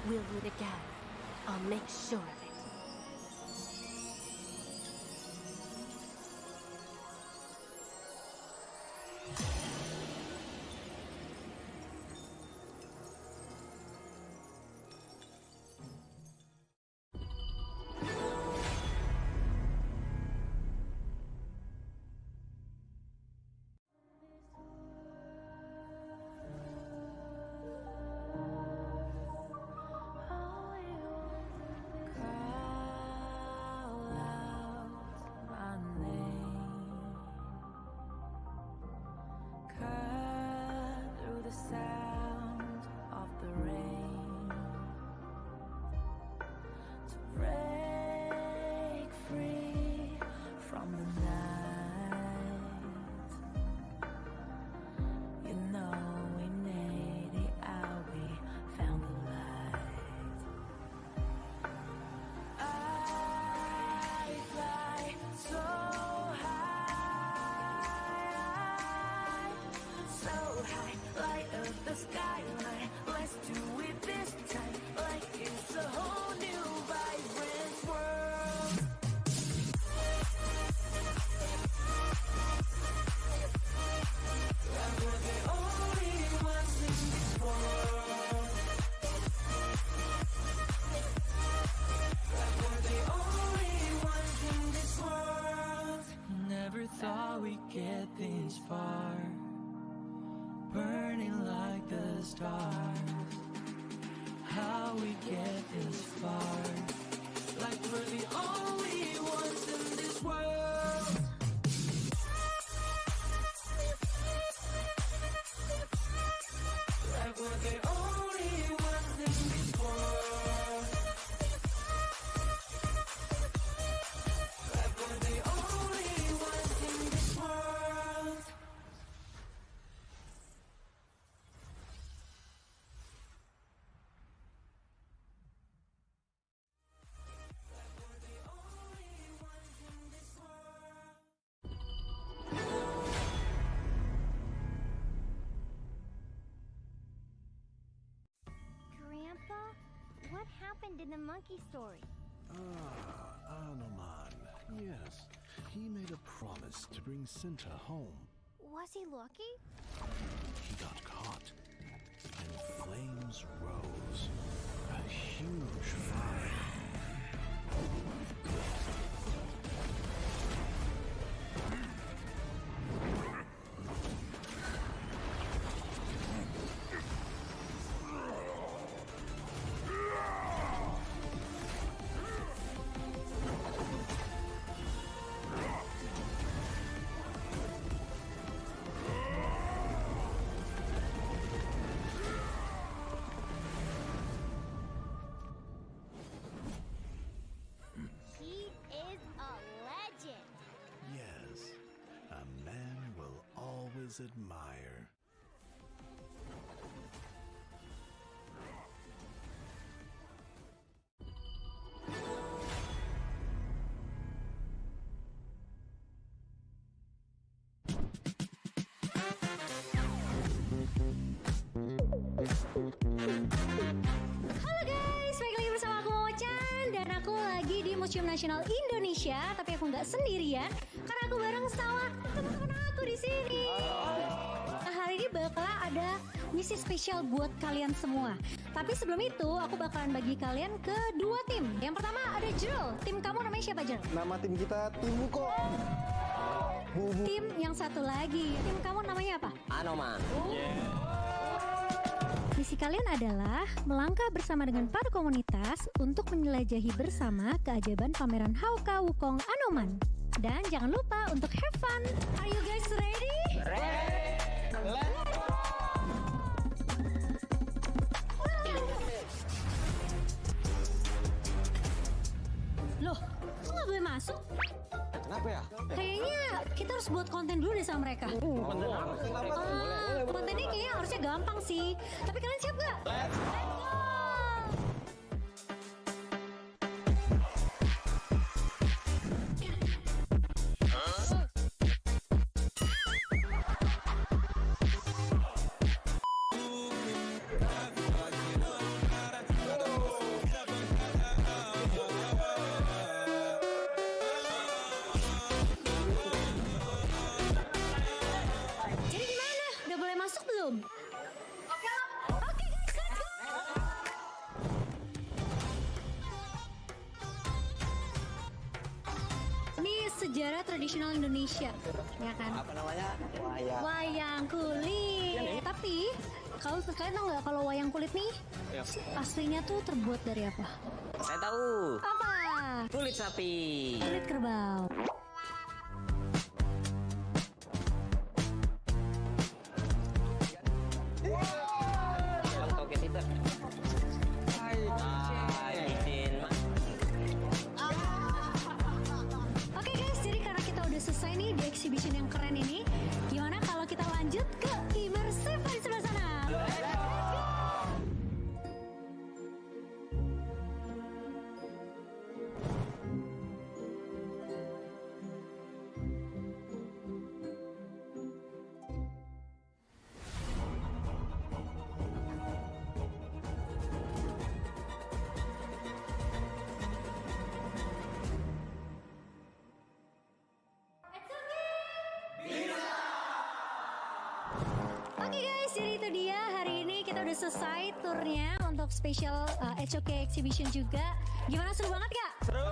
We'll meet again. I'll make sure of it.
Thought we'd get this far, burning like the stars. How we get this far? like we're the only ones in this world. Like we're the only ones in this world. Like we're the only ones in this world.
Grandpa, what happened in the monkey story?
Anoman. Yes, he made a promise to bring Cinta home.
Was he lucky?
He got caught, and flames rose. A huge fire.
He is a legend.
Yes, a man will always admire.
Halo guys, balik lagi bersama aku Mocan. Dan aku lagi di Museum Nasional Indonesia. Tapi aku nggak sendirian, karena aku bareng sama teman-teman aku di sini. Nah, hari ini bakal ada misi spesial buat kalian semua. Tapi sebelum itu, aku bakalan bagi kalian ke dua tim. Yang pertama ada Jerul. Tim kamu namanya siapa, Jerul?
Nama tim kita Tim Buko.
Tim yang satu lagi, tim kamu namanya apa?
Anoman.
Misi kalian adalah melangkah bersama dengan para komunitas untuk menjelajahi bersama keajaiban pameran Hauka Wukong Anoman. Dan jangan lupa untuk have fun. Are you guys ready? Loh, kok nggak boleh masuk?
Kenapa ya?
Kayaknya kita harus buat konten dulu deh sama mereka. Kontennya kayaknya harusnya gampang sih. Tapi kalian siap gak? Let's go! Jadi gimana? Udah boleh masuk belum? Oke guys, let's go! Ini sejarah tradisional Indonesia, ya kan?
Apa namanya?
Wayang kulit. Tapi kalau kalian tahu nggak kalau wayang kulit nih aslinya tuh terbuat dari apa?
Saya tahu.
Apa?
Kulit sapi.
Kulit kerbau.
Bang toket itu. Izin.
Oke guys, jadi karena kita udah selesai nih di exhibition yang keren ini, gimana kalau kita lanjut ke immersive di sebelah sana? Let's go! Oke guys, jadi itu dia hari ini kita udah selesai turnya untuk special HOK Exhibition juga. Gimana, seru banget gak? Seru!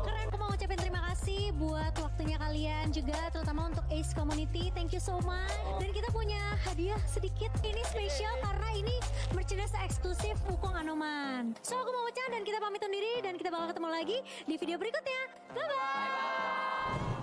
Keren, aku mau ngucapin terima kasih buat waktunya kalian kalian juga, terutama untuk Ace Community. Thank you so much. Dan kita punya hadiah sedikit. Ini spesial karena ini merchandise eksklusif Wukong Anoman. So aku mau Chan dan kita pamit undur diri dan kita bakal ketemu lagi di video berikutnya. Bye-bye.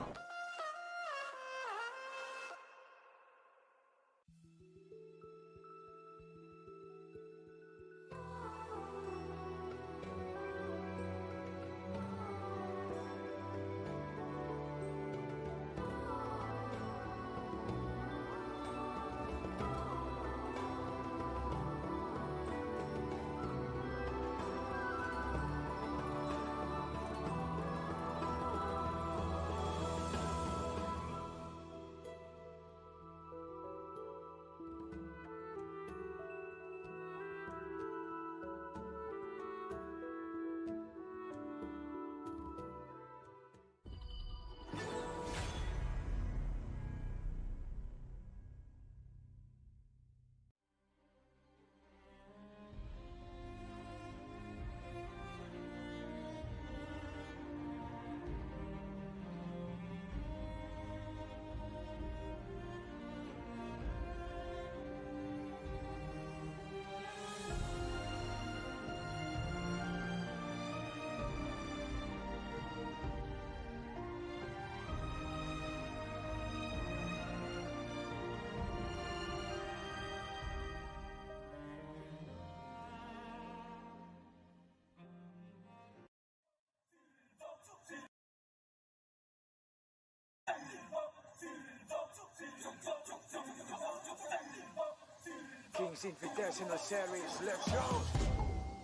Kings Invitational Series, let's go.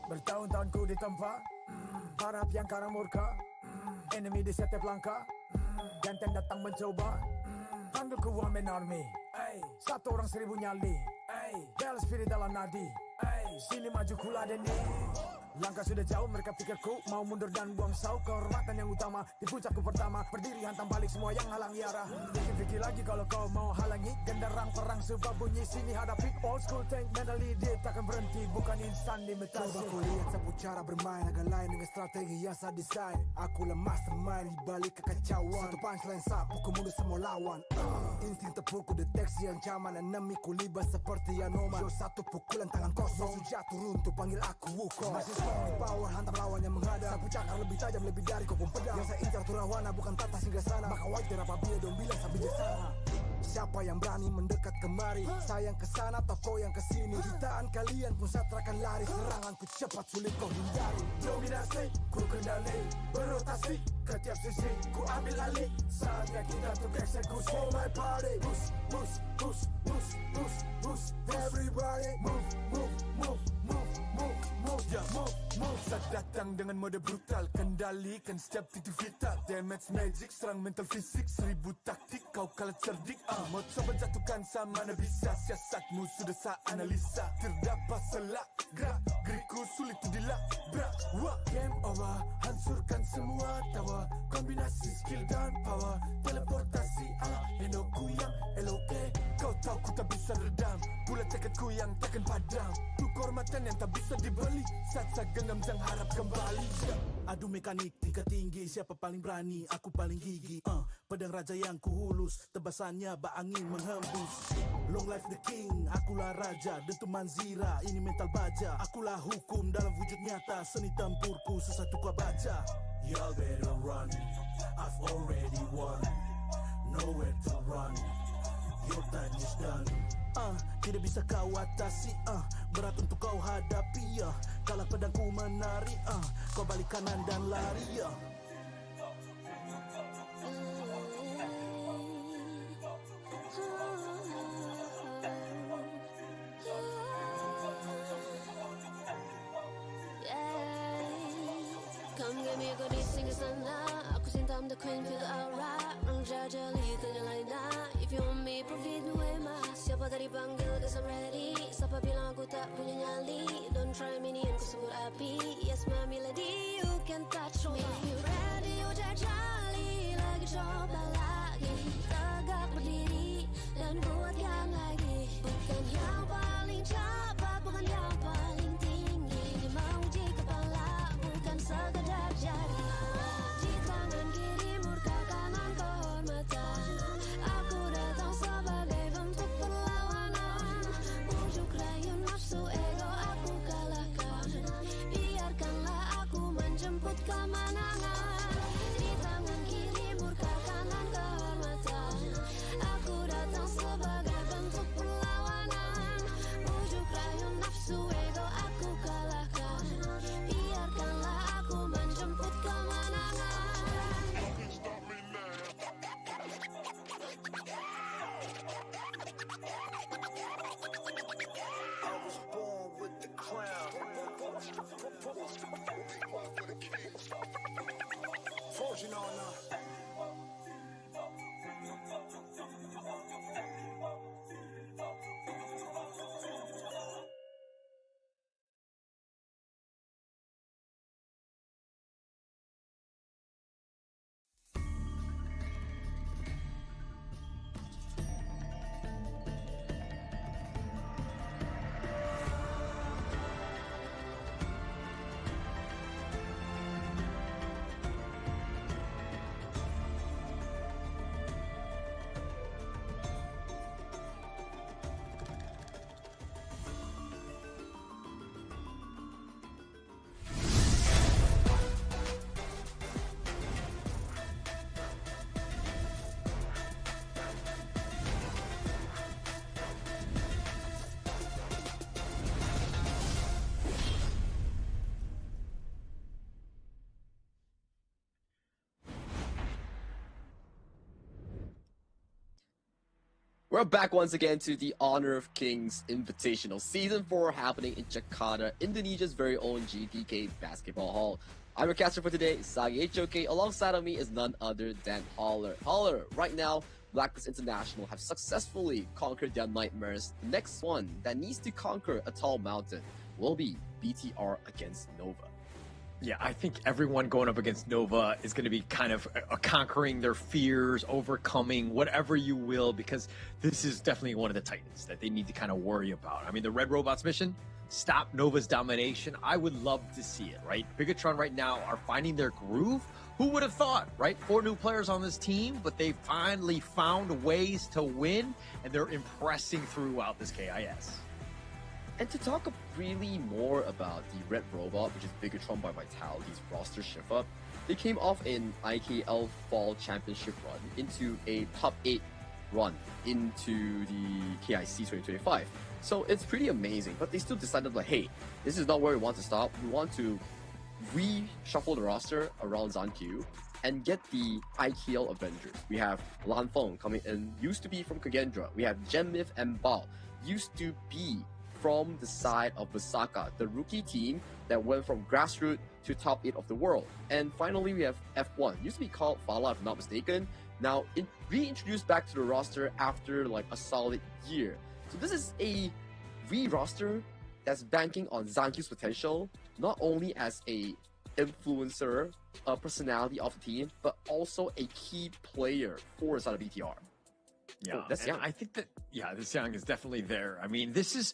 Bertahun-tahun ku ditempa, harap yang karang murka, enemy di setiap langkah, jantan datang mencoba, panggil ku Woman Army, satu orang 1000 nyali, bel spirit dalam nadi, sini maju ku ladeni. Langkah sudah jauh, mereka pikirku mau mundur dan buang sau. Kehormatan yang utama di puncakku pertama, berdiri hantam balik semua yang halangi arah. Pikir-pikir lagi kalau kau mau halangi, genderang perang sebab bunyi sini hadapi. Old school tank mentally dia takkan berhenti, bukan instan limitasi.
Coba ku lihat sapu cara bermain agak lain dengan strategi yang saya desain. Aku lah mastermind di balik kekacauan, satu punchline sapu ku mundur semua lawan. Insting tepukku deteksi ancaman, enemy ku libas seperti Anoman. Yo satu pukulan tangan kosong, jatuh runtuh panggil aku Wukong. Power hantam lawan yang menghadap, sapu cakar lebih tajam lebih dari kopong pedang. Yang saya incar turawana bukan tata singgah sana, maka wajar apabila dong bilang sambil sana. Siapa yang berani mendekat kemari, saya yang kesana atau kau yang kesini. Jutaan kalian pun saya terakan lari, seranganku cepat sulit kau hindari. Dominasi, ku kendali, berotasi ke tiap sisi, ku ambil alih. Saatnya kita untuk eksekusi. For my party, push, push, push, push, push, push. Everybody move, move, move, move, move, move, yeah, move, move. Saat datang dengan mode brutal, kendalikan setiap titik vital. Damage magic, serang mental fisik, 1000 taktik, kau kalah cerdik. Mau coba jatuhkan sama mana bisa, siasatmu sudah saya analisa. Terdapat selak, gerak, geriku sulit tu dilabrak. Game over, hancurkan semua tawa. Kombinasi skill dan power, teleportasi ala Enoku yang LOK. Kau tahu ku tak bisa redam, pula tekadku yang takkan padam. Tu kehormatan yang tak bisa dibeli, saat saya genggam jangan harap kembali. Adu mekanik tingkat tinggi, siapa paling berani, aku paling gigi. Pedang raja yang kuhulus, tebasannya bak angin menghembus. Long life the king, akulah raja, dentuman zira, ini mental baja. Akulah hukum dalam wujud nyata, seni tempurku susah tukar baca. Y'all better run, I've already won, nowhere to run, your time is done. Tidak bisa kau atasi, berat untuk kau hadapi, kalah pedangku menari, kau balik kanan dan lari,
Come get me, kau di singgah sana. Aku cinta I'm the queen, feel the aura. Orang jajali ternyalain dah. If you want me, profit me mah. Siapa tadi panggil, guess I'm ready. Siapa bilang aku tak punya nyali. Don't try me, ni aku sebut api. Yes, my melody, you can touch me. You ready, you jajali. Lagi coba lagi. Tegak berdiri dan kuatkan lagi. Bukan yang paling cepat, bukan yang paling tinggi. Ini menguji kepala, bukan sekadar jari. Di tangan kiri murka, kanan kehormatan.
We're back once again to the Honor of Kings Invitational Season 4 happening in Jakarta, Indonesia's very own GTK Basketball Hall. I'm your caster for today, Sagi HOK. Alongside of me is none other than Holler. Holler, right now, Blacklist International have successfully conquered their nightmares. The next one that needs to conquer a tall mountain will be BTR against Nova.
Yeah, I think everyone going up against Nova is going to be kind of conquering their fears, overcoming whatever you will, because this is definitely one of the titans that they need to kind of worry about. I mean, the Red Robots mission, stop Nova's domination. I would love to see it, right? Bigatron right now are finding their groove. Who would have thought, right? 4 new players on this team, but they finally found ways to win, and they're impressing throughout this KIS.
And to talk really more about the Red Robot, which is Bigatron by Vitality's roster shift up, they came off an IKL Fall Championship run into a top 8 run into the KIC 2025. So it's pretty amazing, but they still decided like, hey, this is not where we want to stop. We want to reshuffle the roster around Zankyu and get the IKL Avengers. We have Lan Feng coming in, used to be from Kagendra. We have Genmith and Bao, used to be from the side of Basaka, the rookie team that went from grassroots to top 8 of the world. And finally, we have F1, used to be called Fala if I'm not mistaken, now reintroduced back to the roster after like a solid year. So this is a re-roster that's banking on Zankyu's potential, not only as a influencer, a personality of the team, but also a key player for the side of BTR.
Yeah,
that's young.
I think that this young is definitely there. I mean, this is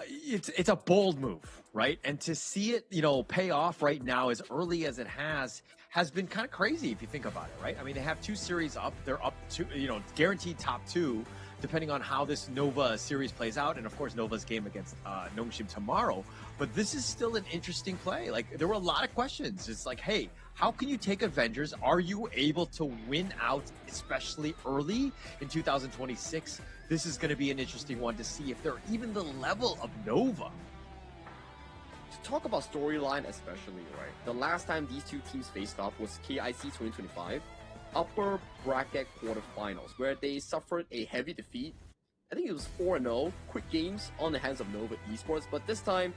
it's a bold move, right? And to see it, pay off right now as early as it has been kind of crazy if you think about it, right? I mean, they have 2 series up. They're up to guaranteed top 2, depending on how this Nova series plays out, and of course Nova's game against Nongshim tomorrow. But this is still an interesting play. Like, there were a lot of questions. It's like, hey, how can you take Avengers? Are you able to win out, especially early in 2026? This is going to be an interesting one to see if they're even the level of Nova.
To talk about storyline especially, right? The last time these 2 teams faced off was KIC 2025, upper bracket quarterfinals, where they suffered a heavy defeat. I think it was 4-0, quick games on the hands of Nova Esports, but this time,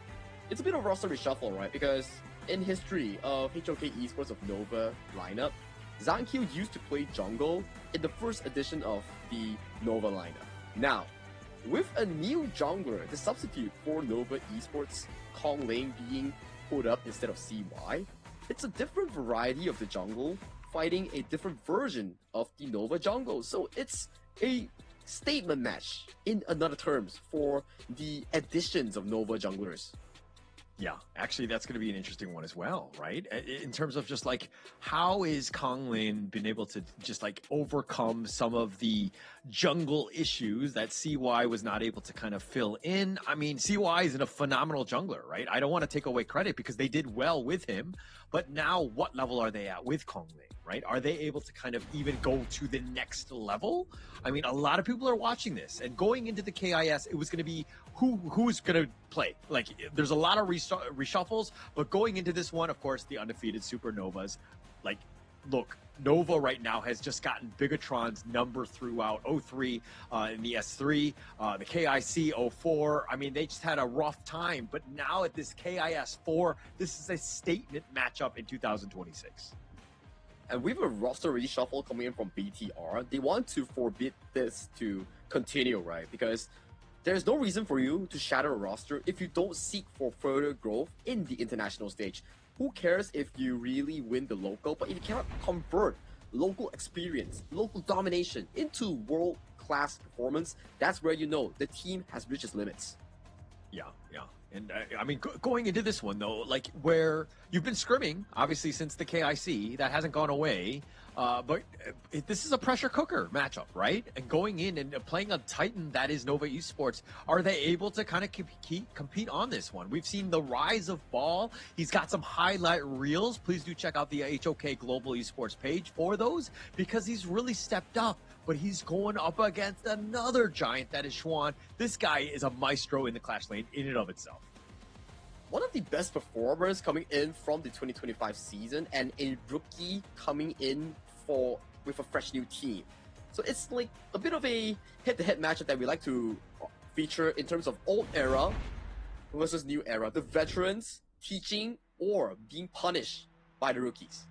it's a bit of a roster reshuffle, right? Because in history of HOK Esports of Nova lineup, Zankyu used to play jungle in the first edition of the Nova lineup. Now, with a new jungler, the substitute for Nova Esports, Kong Lane being put up instead of CY, it's a different variety of the jungle fighting a different version of the Nova jungle. So it's a statement match in another terms for the additions of Nova junglers.
Yeah, actually, that's going to be an interesting one as well, right? In terms of just like, how is Konglin been able to just like overcome some of the jungle issues that CY was not able to kind of fill in? I mean, CY is a phenomenal jungler, right? I don't want to take away credit because they did well with him, but now what level are they at with Konglin, right? Are they able to kind of even go to the next level? I mean, a lot of people are watching this, and going into the KIS, it was going to be who's going to play. Like, there's a lot of reshuffles, but going into this one, of course, the undefeated Supernovas. Like, look, Nova right now has just gotten Bigatron's number throughout 03 in the S3, the KIC 04. I mean, they just had a rough time, but now at this KIS 4, this is a statement matchup in 2026.
And with a roster reshuffle coming in from BTR, they want to forbid this to continue, right? Because there's no reason for you to shatter a roster if you don't seek for further growth in the international stage. Who cares if you really win the local, but if you cannot convert local experience, local domination into world-class performance, that's where you know the team has reached its limits.
Yeah. And I mean, going into this one, though, like where you've been scrimming, obviously, since the KIC, that hasn't gone away. But this is a pressure cooker matchup, right? And going in and playing a Titan that is Nova Esports, are they able to kind of compete on this one? We've seen the rise of Ball. He's got some highlight reels. Please do check out the HOK Global Esports page for those, because he's really stepped up. But he's going up against another giant that is Schwan. This guy is a maestro in the Clash lane in and of itself.
One of the best performers coming in from the 2025 season, and a rookie coming in with a fresh new team. So it's like a bit of a head-to-head matchup that we like to feature in terms of old era versus new era. The veterans teaching or being punished by the rookies.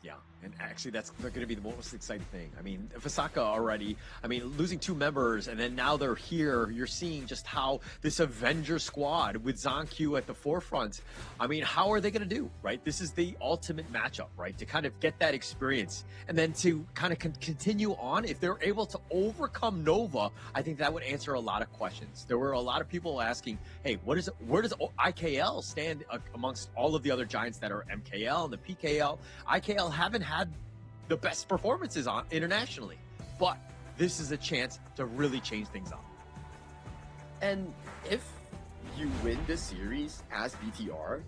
Yeah, and actually that's going to be the most exciting thing. I mean, Fasaka already, I mean, losing 2 members, and then now they're here. You're seeing just how this Avenger squad with Zankyu at the forefront, I mean, how are they going to do, right? This is the ultimate matchup, right? To kind of get that experience, and then to kind of continue on. If they're able to overcome Nova, I think that would answer a lot of questions. There were a lot of people asking, hey, where does IKL stand amongst all of the other giants that are MKL and the PKL? IKL haven't had the best performances on internationally, but this is a chance to really change things up.
And if you win this series as BTR,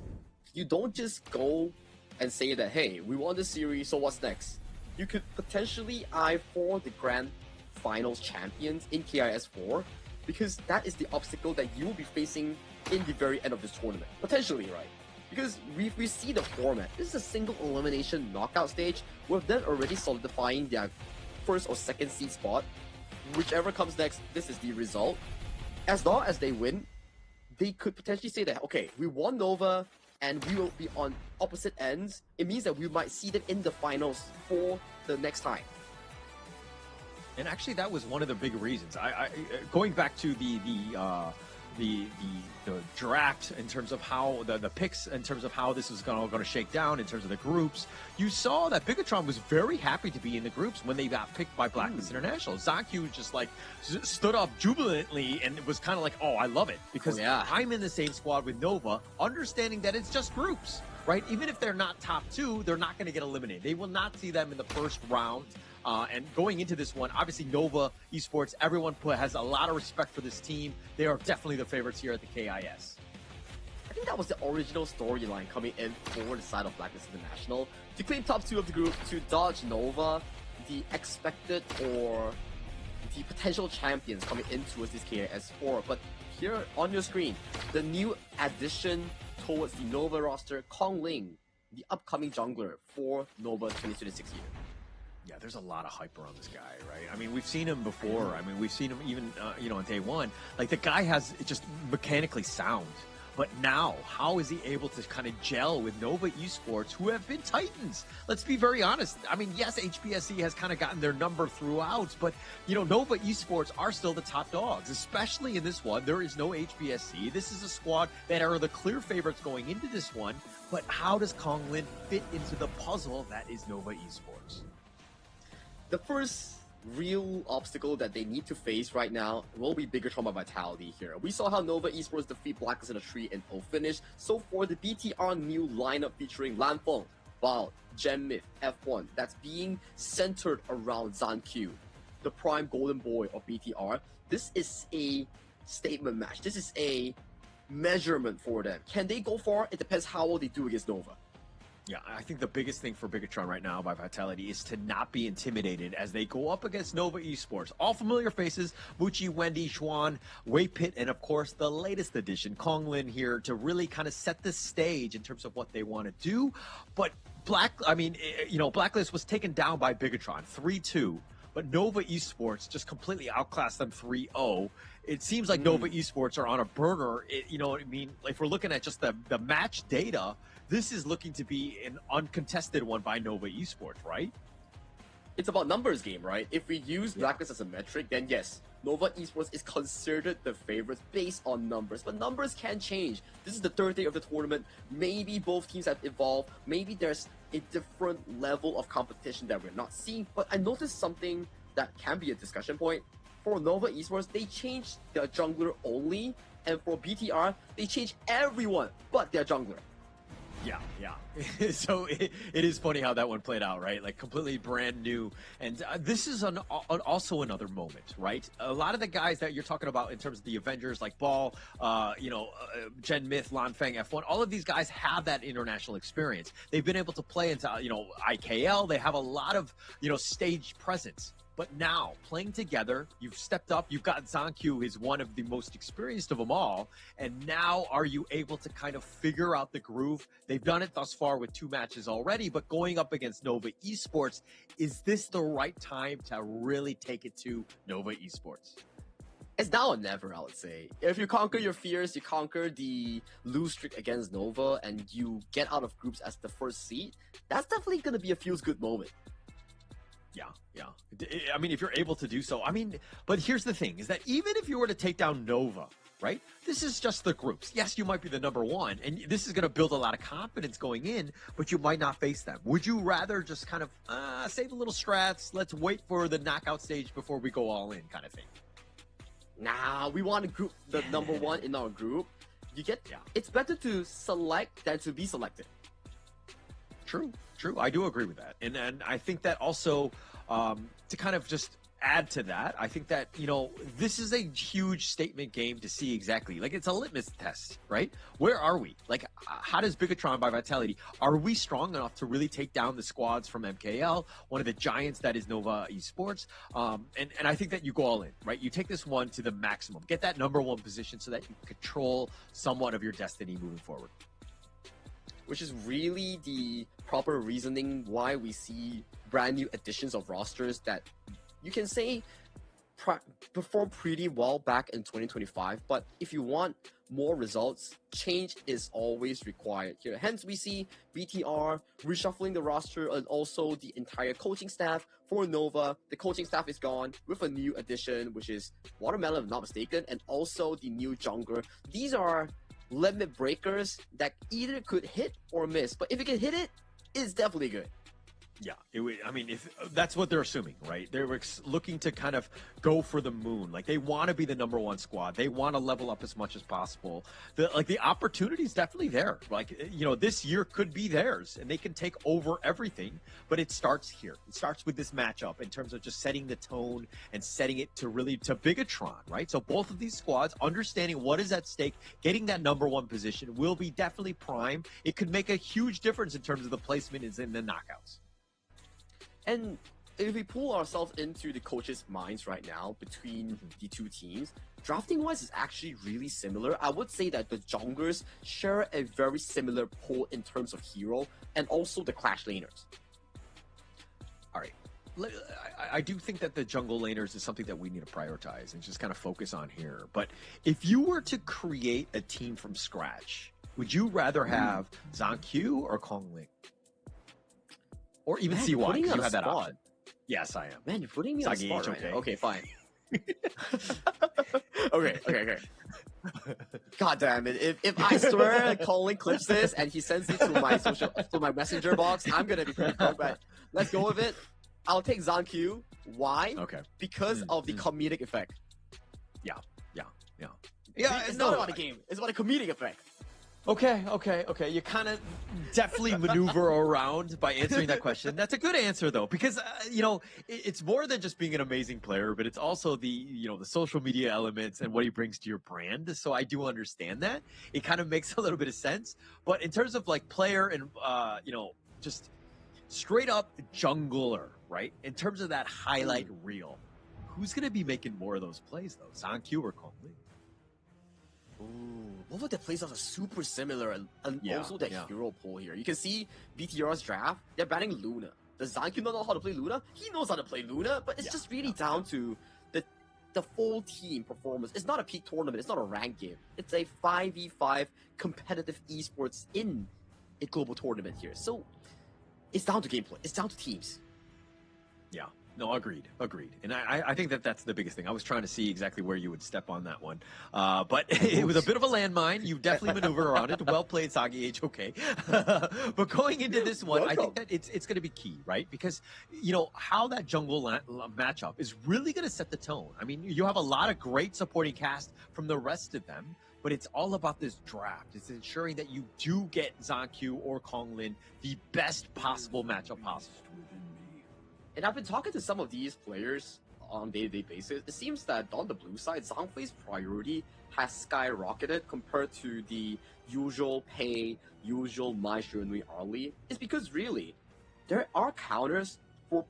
you don't just go and say that, hey, we won this series, so what's next? You could potentially eye for the grand finals champions in KIS4, because that is the obstacle that you will be facing in the very end of this tournament. Potentially, right? Because we see the format. This is a single elimination knockout stage, with them already solidifying their first or second seed spot. Whichever comes next, this is the result. As long as they win, they could potentially say that, okay, we won Nova, and we will be on opposite ends. It means that we might see them in the finals for the next time.
And actually, that was one of the big reasons. I going back to the draft in terms of how the picks in terms of how this is going to shake down in terms of the groups, you saw that Bigatron was very happy to be in the groups when they got picked by Blacklist International. Zankyu just like stood up jubilantly and it was kind of like, oh, I love it because I'm in the same squad with Nova, understanding that it's just groups, right? Even if they're not top 2, they're not going to get eliminated. They will not see them in the first round. And going into this one, obviously Nova Esports, everyone has a lot of respect for this team. They are definitely the favorites here at the KIS.
I think that was the original storyline coming in for the side of Blacklist International. To claim top 2 of the group, to dodge Nova, the expected or the potential champions coming in towards this KIS4. But here on your screen, the new addition towards the Nova roster, Kong Ling, the upcoming jungler for Nova 2026 year.
Yeah, there's a lot of hype around this guy, right? I mean, we've seen him before. I mean, we've seen him even, on day one. Like, the guy has just mechanically sound. But now, how is he able to kind of gel with Nova Esports, who have been titans? Let's be very honest. I mean, yes, HBSE has kind of gotten their number throughout, but, Nova Esports are still the top dogs, especially in this one. There is no HBSE. This is a squad that are the clear favorites going into this one. But how does Kong Lin fit into the puzzle that is Nova Esports?
The first real obstacle that they need to face right now will be bigger trauma vitality here. We saw how Nova Esports defeat Blacklist in a 3-0 finish. So for the BTR new lineup featuring Lanfeng, Val, Genmith, F1, that's being centered around Zankyu, the prime golden boy of BTR, this is a statement match. This is a measurement for them. Can they go far? It depends how well they do against Nova.
Yeah, I think the biggest thing for Bigatron right now by Vitality is to not be intimidated as they go up against Nova Esports. All familiar faces, Muchi, Wendy, Xuan, Wei Pit, and of course the latest addition, Kong Lin here to really kind of set the stage in terms of what they want to do. But Blacklist was taken down by Bigatron 3-2, but Nova Esports just completely outclassed them 3-0. It seems like Nova Esports are on a burner. You know what I mean? If we're looking at just the match data, this is looking to be an uncontested one by Nova Esports, right?
It's about numbers game, right? If we use Blacklist as a metric, then yes, Nova Esports is considered the favorites based on numbers. But numbers can change. This is the third day of the tournament. Maybe both teams have evolved. Maybe there's a different level of competition that we're not seeing. But I noticed something that can be a discussion point. For Nova Esports, they changed their jungler only. And for BTR, they changed everyone but their jungler.
Yeah. So it is funny how that one played out, right? Like completely brand new. And this is also another moment, right? A lot of the guys that you're talking about in terms of the Avengers, like Ball, Gen Myth, Lanfeng, F1, all of these guys have that international experience. They've been able to play into, IKL. They have a lot of, stage presence. But now, playing together, you've stepped up. You've got Zankyu is one of the most experienced of them all. And now are you able to kind of figure out the groove? They've done it thus far with 2 matches already, but going up against Nova Esports, is this the right time to really take it to Nova Esports?
It's now or never, I would say. If you conquer your fears, you conquer the lose streak against Nova, and you get out of groups as the first seed, that's definitely going to be a feels-good moment.
Yeah. I mean, if you're able to do so. I mean, but here's the thing, is that even if you were to take down Nova, right? This is just the groups. Yes, you might be the number 1, and this is going to build a lot of confidence going in, but you might not face them. Would you rather just kind of save a little strats, let's wait for the knockout stage before we go all in kind of thing?
Nah, we want to group the number 1 in our group. It's better to select than to be selected.
True. I do agree with that. And I think that also, to kind of just add to that, I think that, this is a huge statement game to see exactly. Like, it's a litmus test, right? Where are we? Like, how does Bigatron by Vitality, are we strong enough to really take down the squads from MKL, one of the giants that is Nova Esports? And I think that you go all in, right? You take this one to the maximum. Get that number 1 position so that you control somewhat of your destiny moving forward.
Which is really the proper reasoning why we see brand new additions of rosters that you can say perform pretty well back in 2025. But if you want more results, change is always required here. Hence, we see BTR reshuffling the roster and also the entire coaching staff for Nova. The coaching staff is gone with a new addition, which is Watermelon, if I'm not mistaken, and also the new jungler. These are limit breakers that either could hit or miss, but if you can hit it, it's definitely good.
Yeah, if that's what they're assuming, right? They're looking to kind of go for the moon. Like, they want to be the number 1 squad. They want to level up as much as possible. The opportunity is definitely there. Like, this year could be theirs, and they can take over everything. But it starts here. It starts with this matchup in terms of just setting the tone and setting it to Bigatron, right? So both of these squads understanding what is at stake, getting that number 1 position will be definitely prime. It could make a huge difference in terms of the placement in the knockouts.
And if we pull ourselves into the coaches' minds right now between the 2 teams, drafting-wise is actually really similar. I would say that the junglers share a very similar pool in terms of hero and also the clash laners.
All right. I do think that the jungle laners is something that we need to prioritize and just kind of focus on here. But if you were to create a team from scratch, would you rather have Zankyu or Konglin? Or even CY, because you have that option. Yes, I am.
Man, you're putting me on the spot right now. Okay, fine. Okay. God damn it. If I swear Colin clips this and he sends it to my messenger box, I'm going to be pretty broke, but let's go with it. I'll take Zankyu. Why?
Okay.
Because of the comedic effect.
Yeah.
It's not about a game. It's about a comedic effect.
Okay. You kind of definitely maneuver around by answering that question. That's a good answer, though, because, it's more than just being an amazing player, but it's also the social media elements and what he brings to your brand. So I do understand that. It kind of makes a little bit of sense. But in terms of, like, player and, just straight up jungler, right? In terms of that highlight reel, who's going to be making more of those plays, though? Zankyu or Konglin?
Ooh, both of the plays are super similar, and also the hero pool here. You can see BTR's draft, they're banning Luna. Does Zankyu not know how to play Luna? He knows how to play Luna, but it's just really down to the full team performance. It's not a peak tournament, it's not a ranked game. It's a 5v5 competitive esports in a global tournament here. So it's down to gameplay, it's down to teams.
Yeah. No, agreed. And I think that's the biggest thing. I was trying to see exactly where you would step on that one. But it was a bit of a landmine. You definitely maneuvered around it. Well played, Sagi H. Okay. But going into this one, I think that it's going to be key, right? Because, how that jungle matchup is really going to set the tone. I mean, you have a lot of great supporting cast from the rest of them, but it's all about this draft. It's ensuring that you do get Zankyu or Konglin the best possible matchup possible.
And I've been talking to some of these players on a day-to-day basis. It seems that on the blue side, Zhangfei's priority has skyrocketed compared to the usual Pei, usual Mai Shunui early. It's because really, there are counters for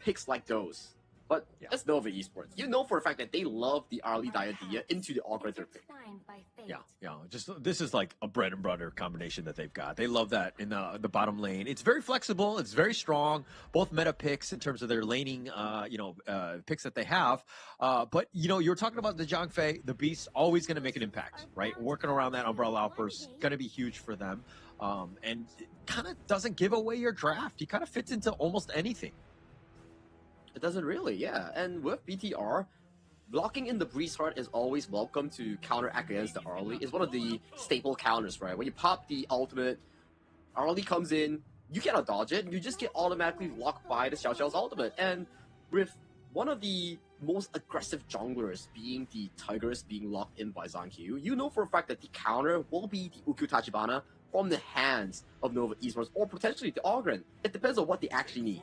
picks like those. But that's Nova Esports. You know for a fact that they love the Arlie Diadia into the Augmenter pick.
Yeah. Just this is like a bread and butter combination that they've got. They love that in the bottom lane. It's very flexible. It's very strong. Both meta picks in terms of their laning, picks that they have. But you're talking about the Zhang Fei, the Beast, always going to make an impact, right? Working around that Umbrella Outburst, going to be huge for them. And it kind of doesn't give away your draft. He kind of fits into almost anything.
It doesn't really, yeah. And with BTR, blocking in the Breeze Heart is always welcome to counteract against the Arlie. It's one of the staple counters, right? When you pop the ultimate, Arlie comes in, you cannot dodge it, you just get automatically locked by the Xiao Xiao's ultimate. And with one of the most aggressive junglers being the Tigers being locked in by Zhang Qiu, you know for a fact that the counter will be the Ukyu Tachibana from the hands of Nova Esports, or potentially the Ogren. It depends on what they actually need.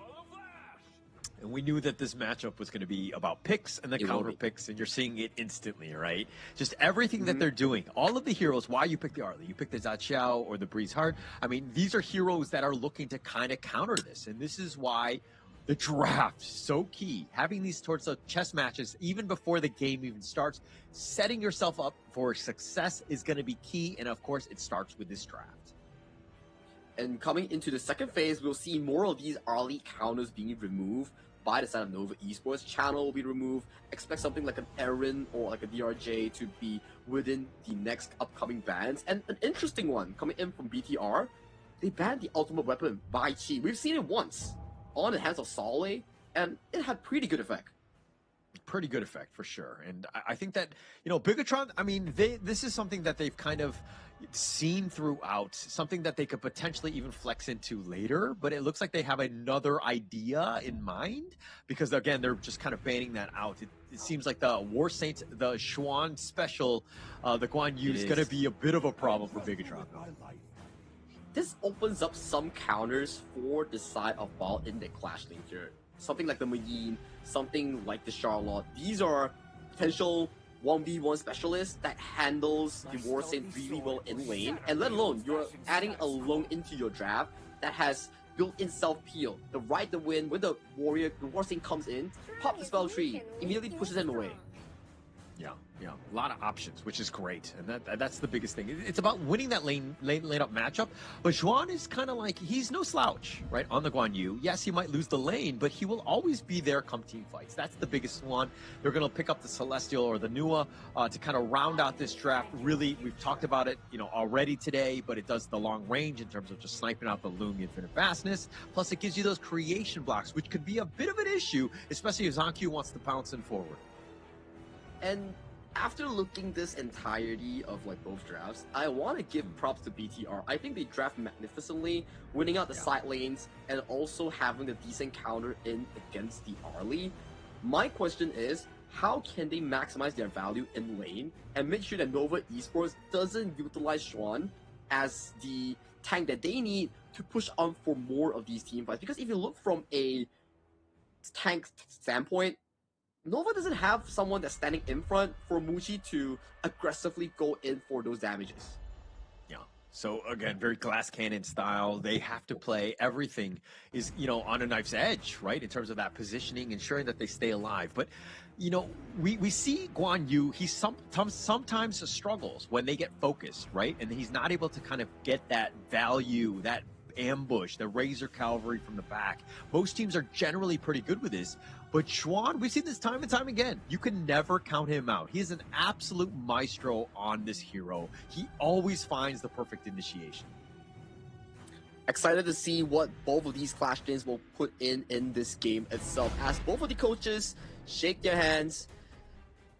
And we knew that this matchup was going to be about picks and the counter picks, and you're seeing it instantly, right? Just everything that they're doing. All of the heroes, why you pick the Arlie, you pick the Zaqiao or the Breeze Heart. I mean, these are heroes that are looking to kind of counter this, and this is why the draft is so key. Having these sorts of chess matches, even before the game even starts, setting yourself up for success is going to be key, and of course, it starts with this draft.
And coming into the second phase, we'll see more of these Arlie counters being removed by the side of Nova Esports. Channel will be removed. Expect something like an Aaron or like a DRJ to be within the next upcoming bans. And an interesting one coming in from BTR, they banned the ultimate weapon Bai Chi. We've seen it once on the hands of Soleh, and it had pretty good effect.
Pretty good effect for sure. And I think that, Bigatron, I mean, this is something that they've kind of seen throughout, something that they could potentially even flex into later, but it looks like they have another idea in mind, because again, they're just kind of banning that out. It seems like the War Saints, the Xuan special, the Guan Yu is going to be a bit of a problem for Bigatron.
This opens up some counters for the side of Ball in the Clash lane here. Something like the Mayin, something like the Charlotte. These are potential 1v1 specialists that handles the War Saint really well in lane, and let alone you're adding a Lung into your draft that has built-in self-peel. The right to win, when the War Saint comes in, pop the spell tree, immediately pushes them away.
Yeah, a lot of options, which is great, and that's the biggest thing. It's about winning that lane up matchup. But Xuan is kind of like, he's no slouch, right, on the Guan Yu. Yes, he might lose the lane, but he will always be there come team fights. That's the biggest one. They're going to pick up the Celestial or the Nua to kind of round out this draft. Really, we've talked about it, already today, but it does the long range in terms of just sniping out the Loom infinite fastness. Plus, it gives you those creation blocks, which could be a bit of an issue, especially if Zhang Qiu wants to bounce in forward.
And after looking this entirety of both drafts, I want to give props to BTR. I think they draft magnificently, winning out the side lanes and also having a decent counter in against the Arlie. My question is, how can they maximize their value in lane and make sure that Nova Esports doesn't utilize Xuan as the tank that they need to push on for more of these team fights? Because if you look from a tank standpoint, Nova doesn't have someone that's standing in front for Mushi to aggressively go in for those damages.
Yeah. So again, very glass cannon style. They have to play everything is, on a knife's edge, right? In terms of that positioning, ensuring that they stay alive. But, we see Guan Yu, he sometimes struggles when they get focused, right? And he's not able to kind of get that value, that ambush, the Razor Cavalry from the back. Most teams are generally pretty good with this, but Xuan, we've seen this time and time again. You can never count him out. He is an absolute maestro on this hero. He always finds the perfect initiation.
Excited to see what both of these Clash lanes will put in this game itself. As both of the coaches shake their hands,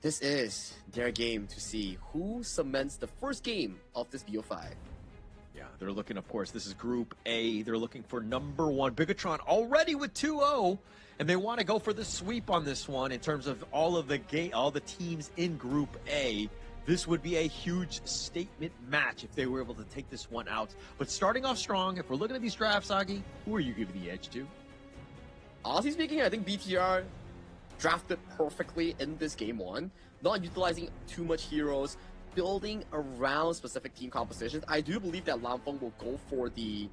this is their game to see who cements the first game of this BO5.
Yeah, they're looking, of course, this is Group A. They're looking for number one. Bigatron already with 2-0, and they want to go for the sweep on this one in terms of all the teams in Group A. This would be a huge statement match if they were able to take this one out. But starting off strong, if we're looking at these drafts, Agi, who are you giving the edge to?
Honestly speaking, I think BTR drafted perfectly in this game one, not utilizing too much heroes, building around specific team compositions. I do believe that Lamfeng will go for the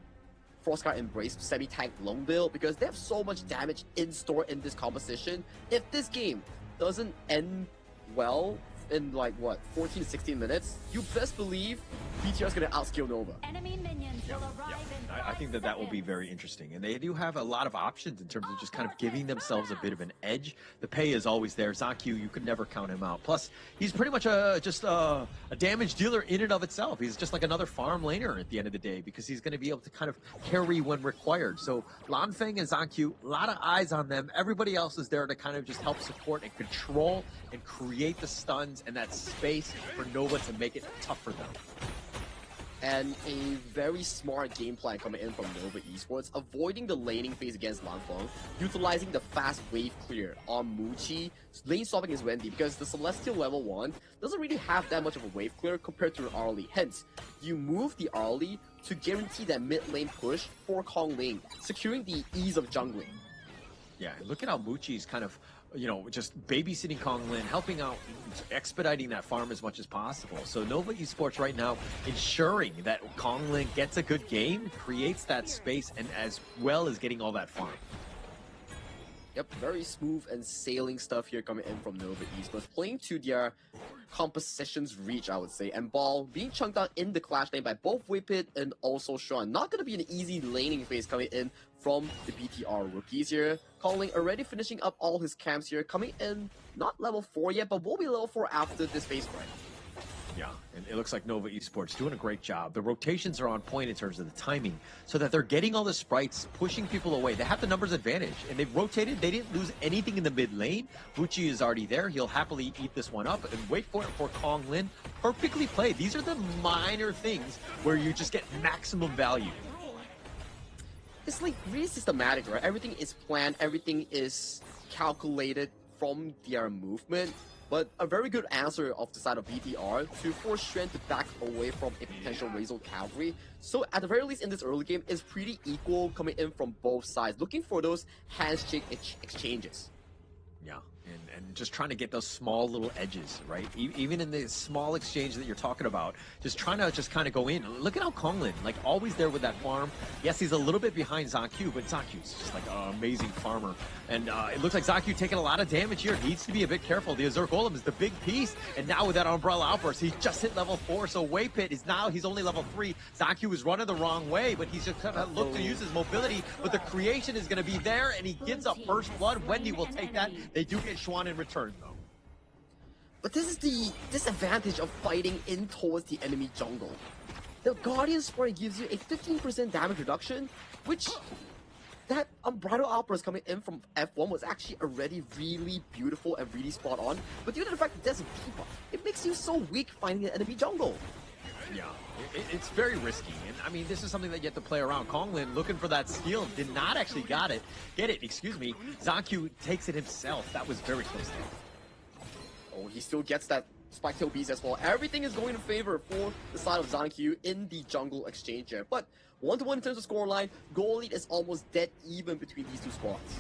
Frostguard Embrace semi-tank long build because they have so much damage in store in this composition. If this game doesn't end well in like what 14 to 16 minutes, you best believe BTR is going to outskill Nova.
Enemy minions will arrive in
I think that will be very interesting. And they do have a lot of options in terms of just kind of giving themselves a bit of an edge. The pay is always there. Zaku, you could never count him out. Plus, he's pretty much just a damage dealer in and of itself. He's just like another farm laner at the end of the day because he's going to be able to kind of carry when required. So Lanfeng and Zaku, a lot of eyes on them. Everybody else is there to kind of just help support and control and create the stuns and that space for Nova to make it tough for them.
And a very smart game plan coming in from Nova Esports, avoiding the laning phase against Lanfeng, utilizing the fast wave clear on Muchi, lane swapping his Wendy, because the Celestial level 1 doesn't really have that much of a wave clear compared to an Arlie. Hence, you move the Arlie to guarantee that mid lane push for Kong Ling, securing the ease of jungling.
Yeah, look at how Muchi's kind of, just babysitting Kong Lin, helping out, expediting that farm as much as possible. So Nova Esports right now ensuring that Kong Lin gets a good game, creates that space, and as well as getting all that farm.
Yep, very smooth and sailing stuff here coming in from Nova Esports, playing to their composition's reach, I would say. And Ball being chunked out in the clash lane by both Whippet and also Sean. Not going to be an easy laning phase coming in from the BTR rookies here. Calling already finishing up all his camps here, coming in not level 4 yet, but will be level 4 after this phase break.
Yeah, and it looks like Nova Esports doing a great job. The rotations are on point in terms of the timing, so that they're getting all the sprites, pushing people away. They have the numbers advantage, and they've rotated. They didn't lose anything in the mid lane. Bucci is already there. He'll happily eat this one up and wait for it for Kong Lin. Perfectly played. These are the minor things where you just get maximum value.
It's like really systematic, right? Everything is planned, everything is calculated from their movement. But a very good answer of the side of BTR to force Shen to back away from a potential Razor cavalry. So at the very least in this early game, it's pretty equal coming in from both sides, looking for those handshake exchanges.
Yeah, and just trying to get those small little edges, right? Even in the small exchange that you're talking about, just trying to just kind of go in. Look at how Konglin, like always there with that farm. Yes, he's a little bit behind Zaku, but Zaku's just like an amazing farmer. And it looks like Zaku taking a lot of damage here. Needs to be a bit careful. The Azure Golem is the big piece. And now with that Umbrella Outburst, he just hit level 4. So Waypit is now, he's only level 3. Zaku is running the wrong way, but he's just kind of looked to use his mobility. But the creation is going to be there, and he gives up first blood. Wendy will take that. They do get Schwan in return, though.
But this is the disadvantage of fighting in towards the enemy jungle. The Guardian Spray gives you a 15% damage reduction, which that Unbridled Outburst coming in from F1 was actually already really beautiful and really spot on. But due to the fact that there's a debuff, it makes you so weak fighting the enemy jungle.
Yeah, it's very risky, and I mean, this is something that you have to play around. Konglin looking for that steal, did not actually get it. Zaku takes it himself. That was very close there.
Oh, he still gets that Spike Tail Beast as well. Everything is going in favor for the side of Zaku in the jungle exchange here. But 1-1 in terms of scoreline, goal lead is almost dead even between these two squads.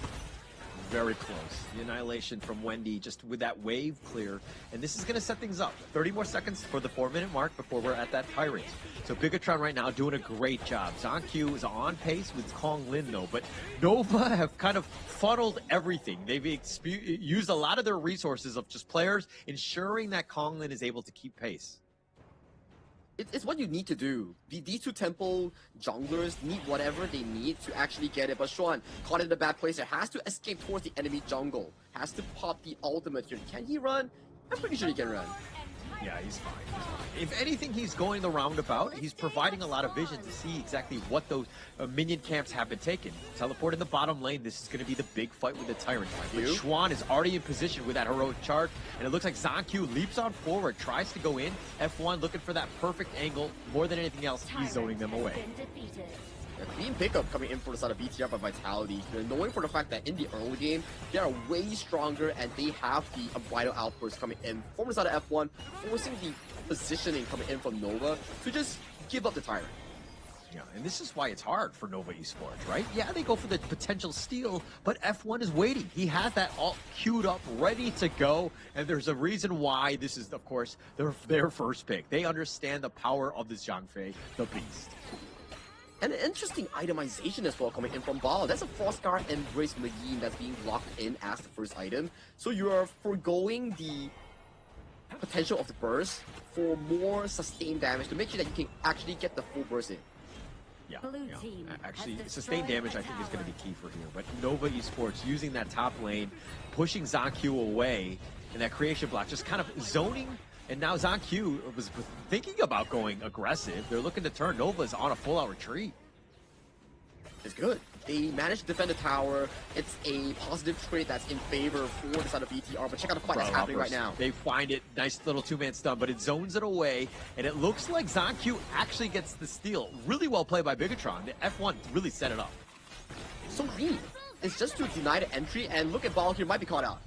Very close. The annihilation from Wendy just with that wave clear. And this is going to set things up. 30 more seconds for the 4-minute mark before we're at that Pirates. So Bigatron right now doing a great job. Zaku is on pace with Kong Lin though, but Nova have kind of funneled everything. They've used a lot of their resources of just players, ensuring that Kong Lin is able to keep pace.
It's what you need to do. These two temple junglers need whatever they need to actually get it. But Xuan, caught in a bad place here, has to escape towards the enemy jungle. Has to pop the ultimate here. Can he run? I'm pretty sure he can run.
Yeah, he's fine. If anything, he's going the roundabout. He's providing a lot of vision to see exactly what those minion camps have been taken. Teleport in the bottom lane. This is going to be the big fight with the Tyrant. But Schwan is already in position with that heroic charge, and it looks like Zaku leaps on forward, tries to go in. F1 looking for that perfect angle. More than anything else, he's zoning them away.
Clean pickup coming in for the side of BTR by Vitality. They're knowing for the fact that in the early game, they are way stronger and they have the Unbridled Outburst coming in from the side of F1, forcing the positioning coming in from Nova to just give up the Tyrant.
Yeah, and this is why it's hard for Nova Esports, right? Yeah, they go for the potential steal, but F1 is waiting. He has that all queued up, ready to go, and there's a reason why this is, of course, their first pick. They understand the power of this Zhang Fei, the Beast.
And an interesting itemization as well coming in from Ball. That's a Frostguard Embrace Magin that's being locked in as the first item. So you are foregoing the potential of the burst for more sustained damage to make sure that you can actually get the full burst in.
Yeah. Actually, sustained damage I think is going to be key for here. But Nova Esports using that top lane, pushing ZonQ away, and that creation block, just kind of zoning. And now ZonQ was thinking about going aggressive. They're looking to turn. Nova's on a full-out retreat.
It's good. They managed to defend the tower. It's a positive trade that's in favor for the side of BTR. But check out the fight that's happening right now.
They find it, nice little two-man stun, but it zones it away. And it looks like ZonQ actually gets the steal. Really well played by Bigatron. The F1 really set it up.
So green. It's just to deny the entry, and look at Ball here, might be caught out.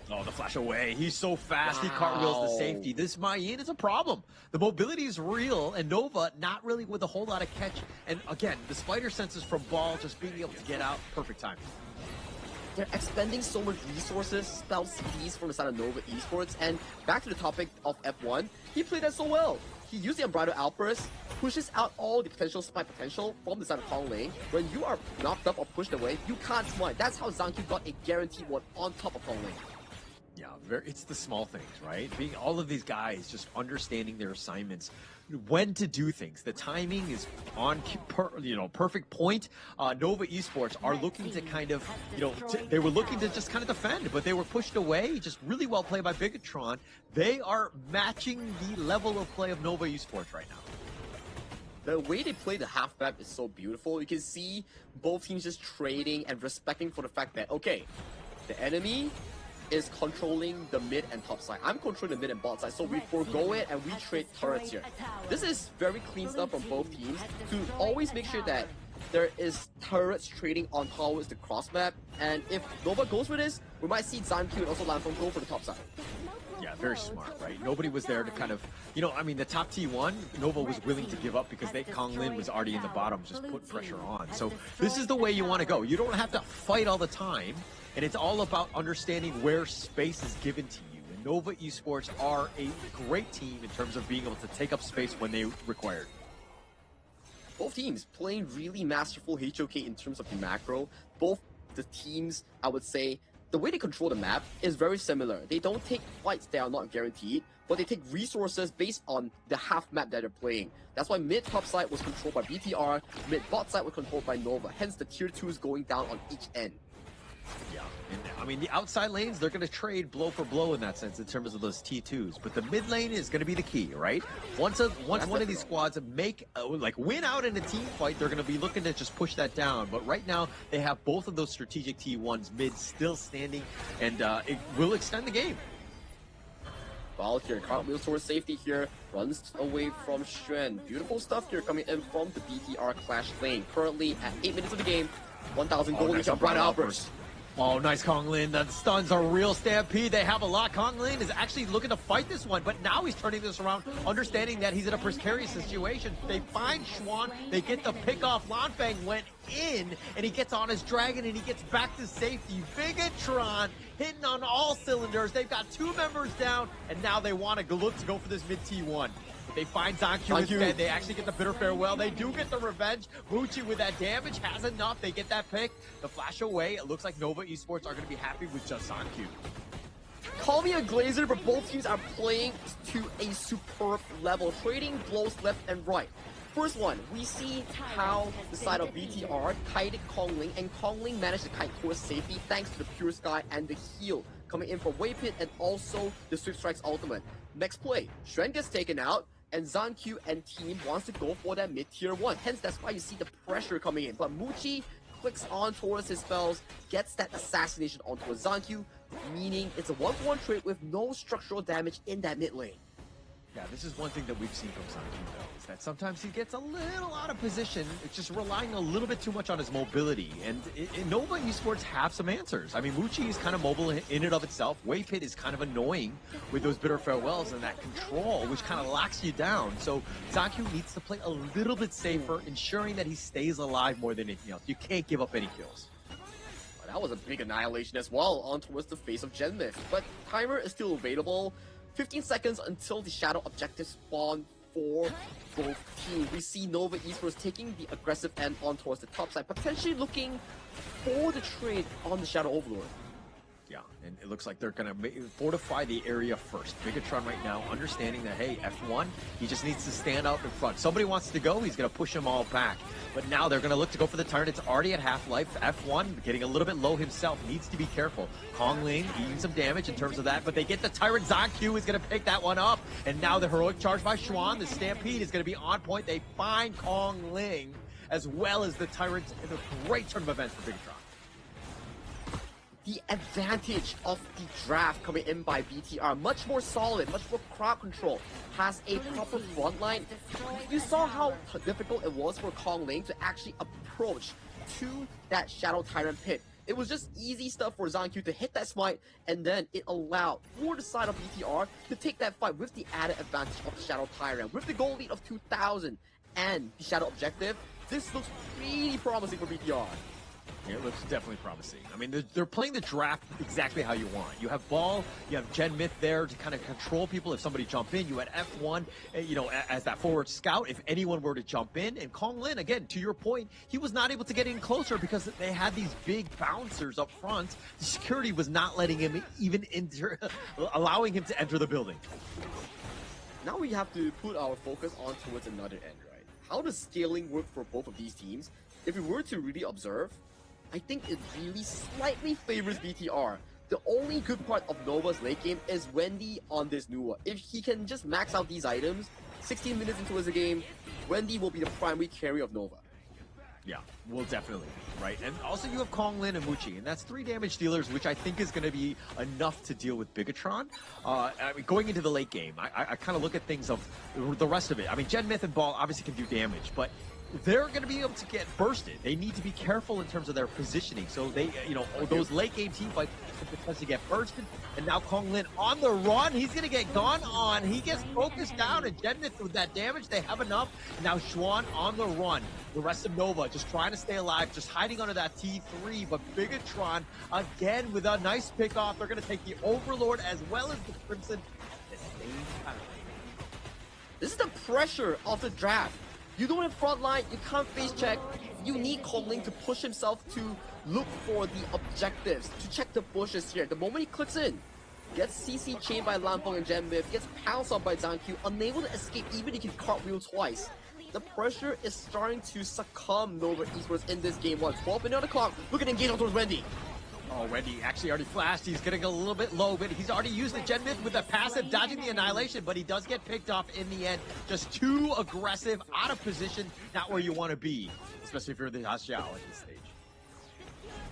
Oh, the flash away. He's so fast. Wow. He cartwheels to safety. This Mayin is a problem. The mobility is real, and Nova not really with a whole lot of catch. And again, the spider senses from Ball just being able to get out. Perfect time.
They're expending so much resources, spell CDs from the side of Nova Esports. And back to the topic of F1, he played that so well. He used the Unbridled Outburst, pushes out all the potential spike potential from the side of Kong Lane. When you are knocked up or pushed away, you can't smite. That's how ZonQ got a guaranteed one on top of Kong Lane.
Yeah, it's the small things, right? Being all of these guys just understanding their assignments, when to do things. The timing is on, perfect point. Nova Esports are looking to kind of, they were looking to just kind of defend, but they were pushed away. Just really well played by Bigatron. They are matching the level of play of Nova Esports right now.
The way they play the half map is so beautiful. You can see both teams just trading and respecting for the fact that, okay, the enemy is controlling the mid and top side. I'm controlling the mid and bot side, so we forego it and we trade turrets here. This is very clean stuff from both teams to always make sure that there is turrets trading on towards the cross map, and if Nova goes for this, we might see ZonQ and also Lanfeng go for the top side.
Yeah, very smart, right? Nobody was there to kind of, the top T1, Nova was willing to give up because Kong Lin was already in the bottom, just put pressure on. So this is the way you want to go. You don't have to fight all the time. And it's all about understanding where space is given to you. And Nova Esports are a great team in terms of being able to take up space when they required.
Both teams playing really masterful HOK in terms of the macro. Both the teams, I would say, the way they control the map is very similar. They don't take fights that are not guaranteed, but they take resources based on the half map that they're playing. That's why mid top side was controlled by BTR, mid bot side was controlled by Nova. Hence the tier 2s going down on each end.
Yeah, and the outside lanes, they're going to trade blow for blow in that sense in terms of those T2s, but the mid lane is going to be the key, right? Once one of these squads win out in a team fight, they're going to be looking to just push that down, but right now they have both of those strategic T1s mid still standing, and it will extend the game.
Ball here, cartwheels towards safety here, runs away from Xuan. Beautiful stuff here coming in from the BTR Clash lane. Currently at 8 minutes of the game, 1,000 gold each on Bright Outburst.
Oh, nice Kong Lin. The stuns are real stampede. They have a lot. Kong Lin is actually looking to fight this one, but now he's turning this around, understanding that he's in a precarious situation. They find Xuan. They get the pick off. Lanfeng went in, and he gets on his dragon, and he gets back to safety. Bigatron hitting on all cylinders. They've got 2 members down, and now they want to look to go for this mid T1. They find ZonQ instead. They actually get the bitter farewell. They do get the revenge. Muchi with that damage has enough. They get that pick. The flash away. It looks like Nova Esports are going to be happy with just ZonQ.
Call me a glazer, but both teams are playing to a superb level, trading blows left and right. First one, we see how the side of BTR kited Kong Lin, and Kong Lin managed to kite towards safety thanks to the Pure Sky and the heal coming in from Waypit and also the Swift Strike's ultimate. Next play, Xuan gets taken out, and ZonQ and team wants to go for that mid-tier 1. Hence, that's why you see the pressure coming in. But Muchi clicks on towards his spells, gets that assassination onto a ZonQ, meaning it's a 1-for-1 trade with no structural damage in that mid lane.
Yeah, this is one thing that we've seen from ZonQ, though, is that sometimes he gets a little out of position. It's just relying a little bit too much on his mobility. And Nova Esports have some answers. I mean, Muchi is kind of mobile in and of itself. Waypit is kind of annoying with those bitter farewells and that control, which kind of locks you down. So ZonQ needs to play a little bit safer, ensuring that he stays alive more than anything else. You can't give up any kills.
That was a big annihilation as well on towards the face of Genmyth. But timer is still available. 15 seconds until the shadow objectives spawn for both teams. We see Nova Esports taking the aggressive end on towards the top side, potentially looking for the trade on the Shadow Overlord.
Yeah, and it looks like they're going to fortify the area first. Bigatron right now understanding that, hey, F1, he just needs to stand out in front. Somebody wants to go, he's going to push them all back. But now they're going to look to go for the turn. It's already at half-life. F1 getting a little bit low himself, needs to be careful. Kong Ling eating some damage in terms of that, but they get the Tyrant. Zanq is going to pick that one up. And now the heroic charge by Xuan. The Stampede is going to be on point. They find Kong Ling as well as the Tyrant in a great turn of events for Bigatron.
The advantage of the draft coming in by BTR, much more solid, much more crowd control, has a proper front line. You saw how difficult it was for Kong Ling to actually approach to that Shadow Tyrant pit. It was just easy stuff for Zanq to hit that smite, and then it allowed for the side of BTR to take that fight with the added advantage of the Shadow Tyrant. With the goal lead of 2,000 and the Shadow objective, this looks pretty promising for BTR.
Yeah, it looks definitely promising. I mean, they're playing the draft exactly how you want. You have Ball, you have Gen Myth there to kind of control people if somebody jump in. You had F1, you know, as that forward scout if anyone were to jump in. And Kong Lin, again, to your point, he was not able to get in closer because they had these big bouncers up front. The security was not letting him even enter, allowing him to enter the building.
Now we have to put our focus on towards another end, right? How does scaling work for both of these teams? If we were to really observe, I think it really slightly favors BTR. The only good part of Nova's late game is Wendy on this Nuwa. If he can just max out these items, 16 minutes into the game, Wendy will be the primary carry of Nova.
Yeah, well, definitely, right? And also you have Kong Lin and Muchi, and that's 3 damage dealers, which I think is going to be enough to deal with Bigatron. I mean, going into the late game, I kind of look at things of the rest of it. I mean, Gen Myth and Ball obviously can do damage, but they're going to be able to get bursted. They need to be careful in terms of their positioning. So they, you know, those late game team fights can potentially get bursted. And now Kong Lin on the run. He's going to get gone on. He gets focused down, and Gen Myth with that damage, they have enough. Now Xuan on the run. The rest of Nova just trying to stay alive, just hiding under that T3. But Bigatron, again, with a nice pick off, they're going to take the Overlord as well as the Crimson at the same time.
This is the pressure of the draft. You don't have front line, you can't face check. You need Kong Ling to push himself to look for the objectives, to check the bushes here. The moment he clicks in, gets CC chained by Lampong and Gen Myth, gets pounced on by Zanq, unable to escape even if he can cartwheel twice. The pressure is starting to succumb Nova Esports in this game. 12 minutes on the clock, looking to engage on towards Wendy.
Oh, Wendy actually already flashed. He's getting a little bit low, but he's already used the Gen Myth with the passive, dodging the Annihilation, but he does get picked off in the end. Just too aggressive, out of position, not where you want to be, especially if you're the Xiao at this stage.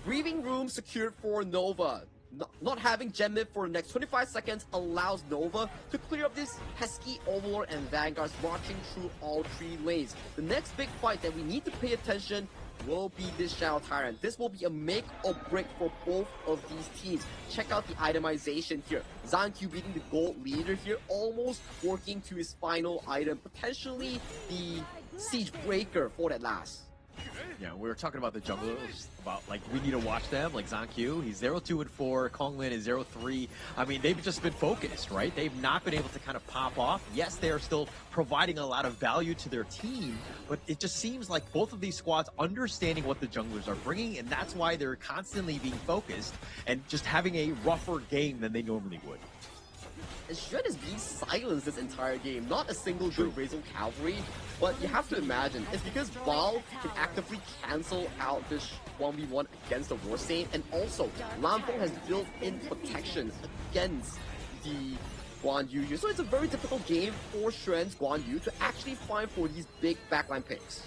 Breathing room secured for Nova. Not having Gen Myth for the next 25 seconds allows Nova to clear up this pesky Overlord and Vanguards marching through all 3 lanes. The next big fight that we need to pay attention will be this Shadow Tyrant. This will be a make or break for both of these teams. Check out the itemization here. Zanq beating the gold leader here, almost working to his final item, potentially the Siege Breaker for that last.
Yeah, we were talking about the junglers, about like we need to watch them, like Zanq. He's 0-2 and 4. Kong Lin is 0-3. I mean, they've just been focused, right? They've not been able to kind of pop off. Yes, they are still providing a lot of value to their team, but it just seems like both of these squads understanding what the junglers are bringing, and that's why they're constantly being focused and just having a rougher game than they normally would.
And Shred is being silenced this entire game. Not a single good Razor Cavalry, but you have to imagine, it's because Val can actively cancel out this 1v1 against the War Saint, and also Lampong has built-in protection against the Guan Yu here. So it's a very difficult game for Shred's Guan Yu to actually find for these big backline picks.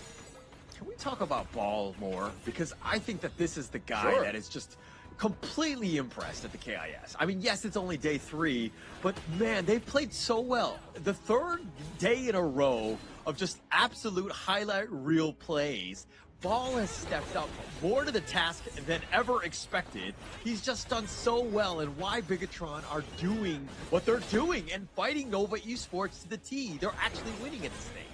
Can we talk about Ball more? Because I think that this is the guy that is just completely impressed at the KIS. I mean, yes, it's only day 3, but man, they've played so well. The 3rd day in a row of just absolute highlight reel plays. Ball has stepped up more to the task than ever expected. He's just done so well, and why Bigatron are doing what they're doing and fighting Nova Esports to the T. They're actually winning at this stage.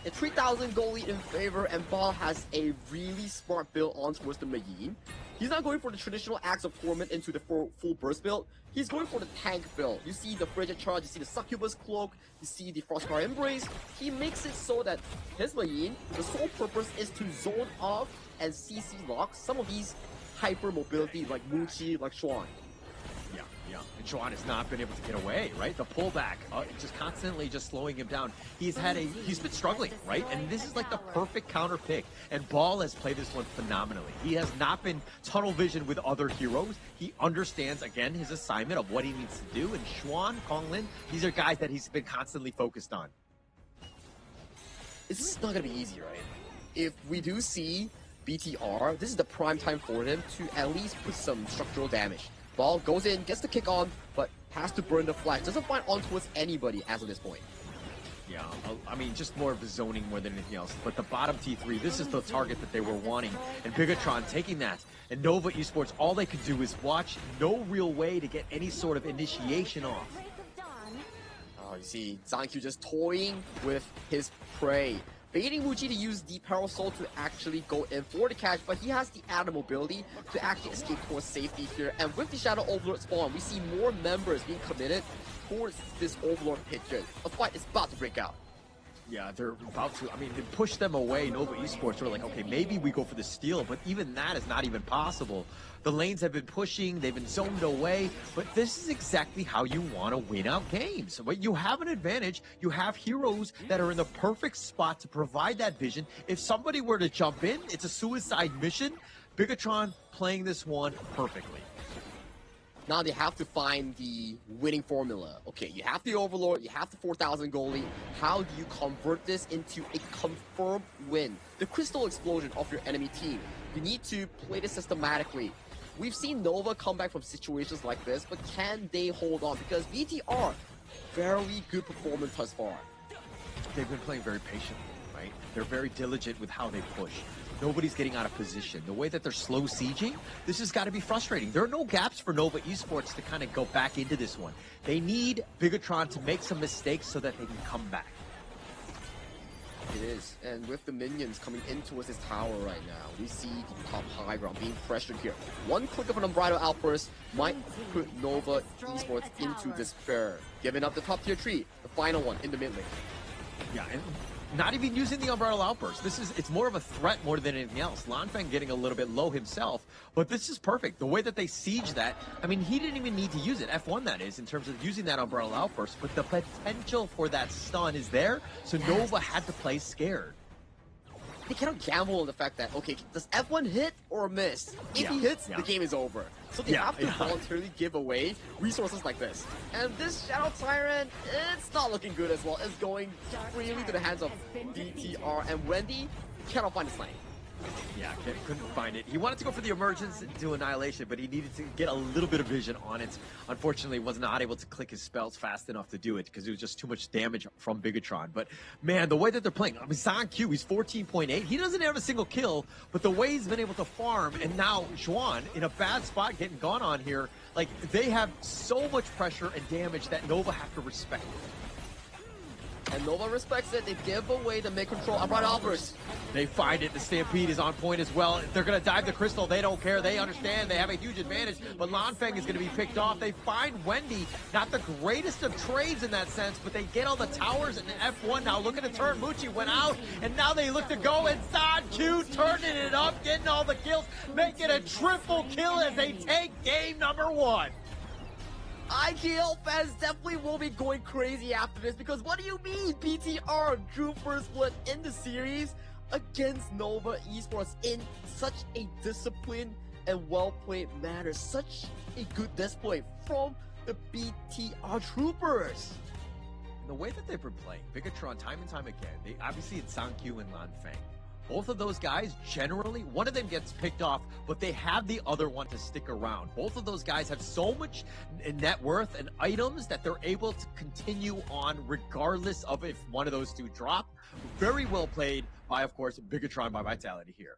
a 3,000 goal lead in favor, and Ball has a really smart build on towards the Mayin. He's not going for the traditional Axe of Torment into the full burst build. He's going for the tank build. You see the Frigid Charge, you see the Succubus Cloak, you see the Frostfire Embrace. He makes it so that his Mayin, the sole purpose is to zone off and CC lock some of these hyper mobility like Muchi, like Xuan.
Yeah. And Xuan has not been able to get away, right? The pullback, just constantly just slowing him down. He's been struggling, right? And this is like the perfect counter pick. And Ball has played this one phenomenally. He has not been tunnel vision with other heroes. He understands, again, his assignment of what he needs to do. And Xuan, Konglin, these are guys that he's been constantly focused on.
This is not going to be easy, right? If we do see BTR, this is the prime time for him to at least put some structural damage. Ball goes in, gets the kick on, but has to burn the flash. Doesn't find on towards anybody as of this point.
Yeah, I mean, just more of the zoning more than anything else. But the bottom T3, this is the target that they were wanting. And Bigatron taking that. And Nova Esports, all they could do is watch. No real way to get any sort of initiation off.
Oh, you see Zankyu just toying with his prey. Baiting Muji to use the Parasol to actually go in for the catch, but he has the added mobility to actually escape towards safety here. And with the Shadow Overlord spawn, we see more members being committed towards this Overlord pit here. A fight is about to break out.
Yeah, they're about to, I mean, they pushed them away. Nova Esports were like, okay, maybe we go for the steal, but even that is not even possible. The lanes have been pushing, they've been zoned away, but this is exactly how you want to win out games. But you have an advantage. You have heroes that are in the perfect spot to provide that vision. If somebody were to jump in, it's a suicide mission. Bigatron playing this one perfectly.
Now they have to find the winning formula. Okay, you have the Overlord, you have the 4,000 goalie. How do you convert this into a confirmed win? The crystal explosion of your enemy team. You need to play this systematically. We've seen Nova come back from situations like this, but can they hold on? Because VTR, very good performance thus far.
They've been playing very patiently, right? They're very diligent with how they push. Nobody's getting out of position. The way that they're slow sieging, this has got to be frustrating. There are no gaps for Nova Esports to kind of go back into this one. They need Bigatron to make some mistakes so that they can come back.
It is, and with the minions coming in towards this tower right now, we see the top high ground being pressured here. One click of an Umbrado outburst might put Nova Esports into despair. Giving up the top tier tree, the final one in the mid lane.
Yeah, and not even using the Umbrella Outburst. It's more of a threat more than anything else. Lanfang getting a little bit low himself, but this is perfect. The way that they siege that, I mean, he didn't even need to use it. F1 that is, in terms of using that Umbrella Outburst, but the potential for that stun is there, so Nova had to play scared.
They cannot gamble on the fact that, okay, does F1 hit or miss? If he hits, the game is over. So they have to voluntarily give away resources like this. And this Shadow Tyrant, it's not looking good as well. It's going freely to the hands of BTR, and Wendy cannot find his lane.
Yeah, couldn't find it. He wanted to go for the emergence to Annihilation, but he needed to get a little bit of vision on it. Unfortunately, was not able to click his spells fast enough to do it because it was just too much damage from Bigatron. But man, the way that they're playing, I mean, Zankyu, he's 14.8. He doesn't have a single kill, but the way he's been able to farm, and now Xuan in a bad spot getting gone on here, like they have so much pressure and damage that Nova have to respect it.
And Nova respects it. They give away the mid-control Umbrella Outburst.
They find it. The Stampede is on point as well. They're going to dive the Crystal. They don't care. They understand. They have a huge advantage. But Lanfeng is going to be picked off. They find Wendy. Not the greatest of trades in that sense, but they get all the towers and F1 now looking to turn. Muchi went out, and now they look to go. And Zankyu turning it up, getting all the kills, making a triple kill as they take game number 1.
IGL fans definitely will be going crazy after this, because what do you mean BTR drew first blood in the series against Nova Esports in such a disciplined and well-played manner? Such a good display from the BTR troopers.
And the way that they've been playing, Bigatron time and time again, they obviously it's Zankyu and Lanfeng. Both of those guys, generally, one of them gets picked off, but they have the other one to stick around. Both of those guys have so much net worth and items that they're able to continue on regardless of if one of those two drop. Very well played by, of course, Bigatron by Vitality here.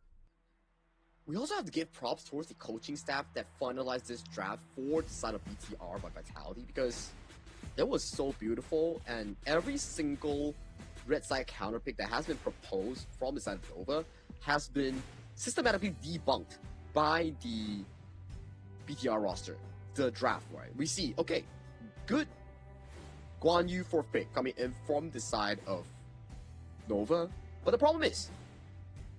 We also have to give props towards the coaching staff that finalized this draft for the side of BTR by Vitality, because it was so beautiful, and every single red side counter pick that has been proposed from the side of Nova has been systematically debunked by the BTR roster, the draft, right? We see, okay, good Guan Yu 4th pick coming in from the side of Nova, but the problem is,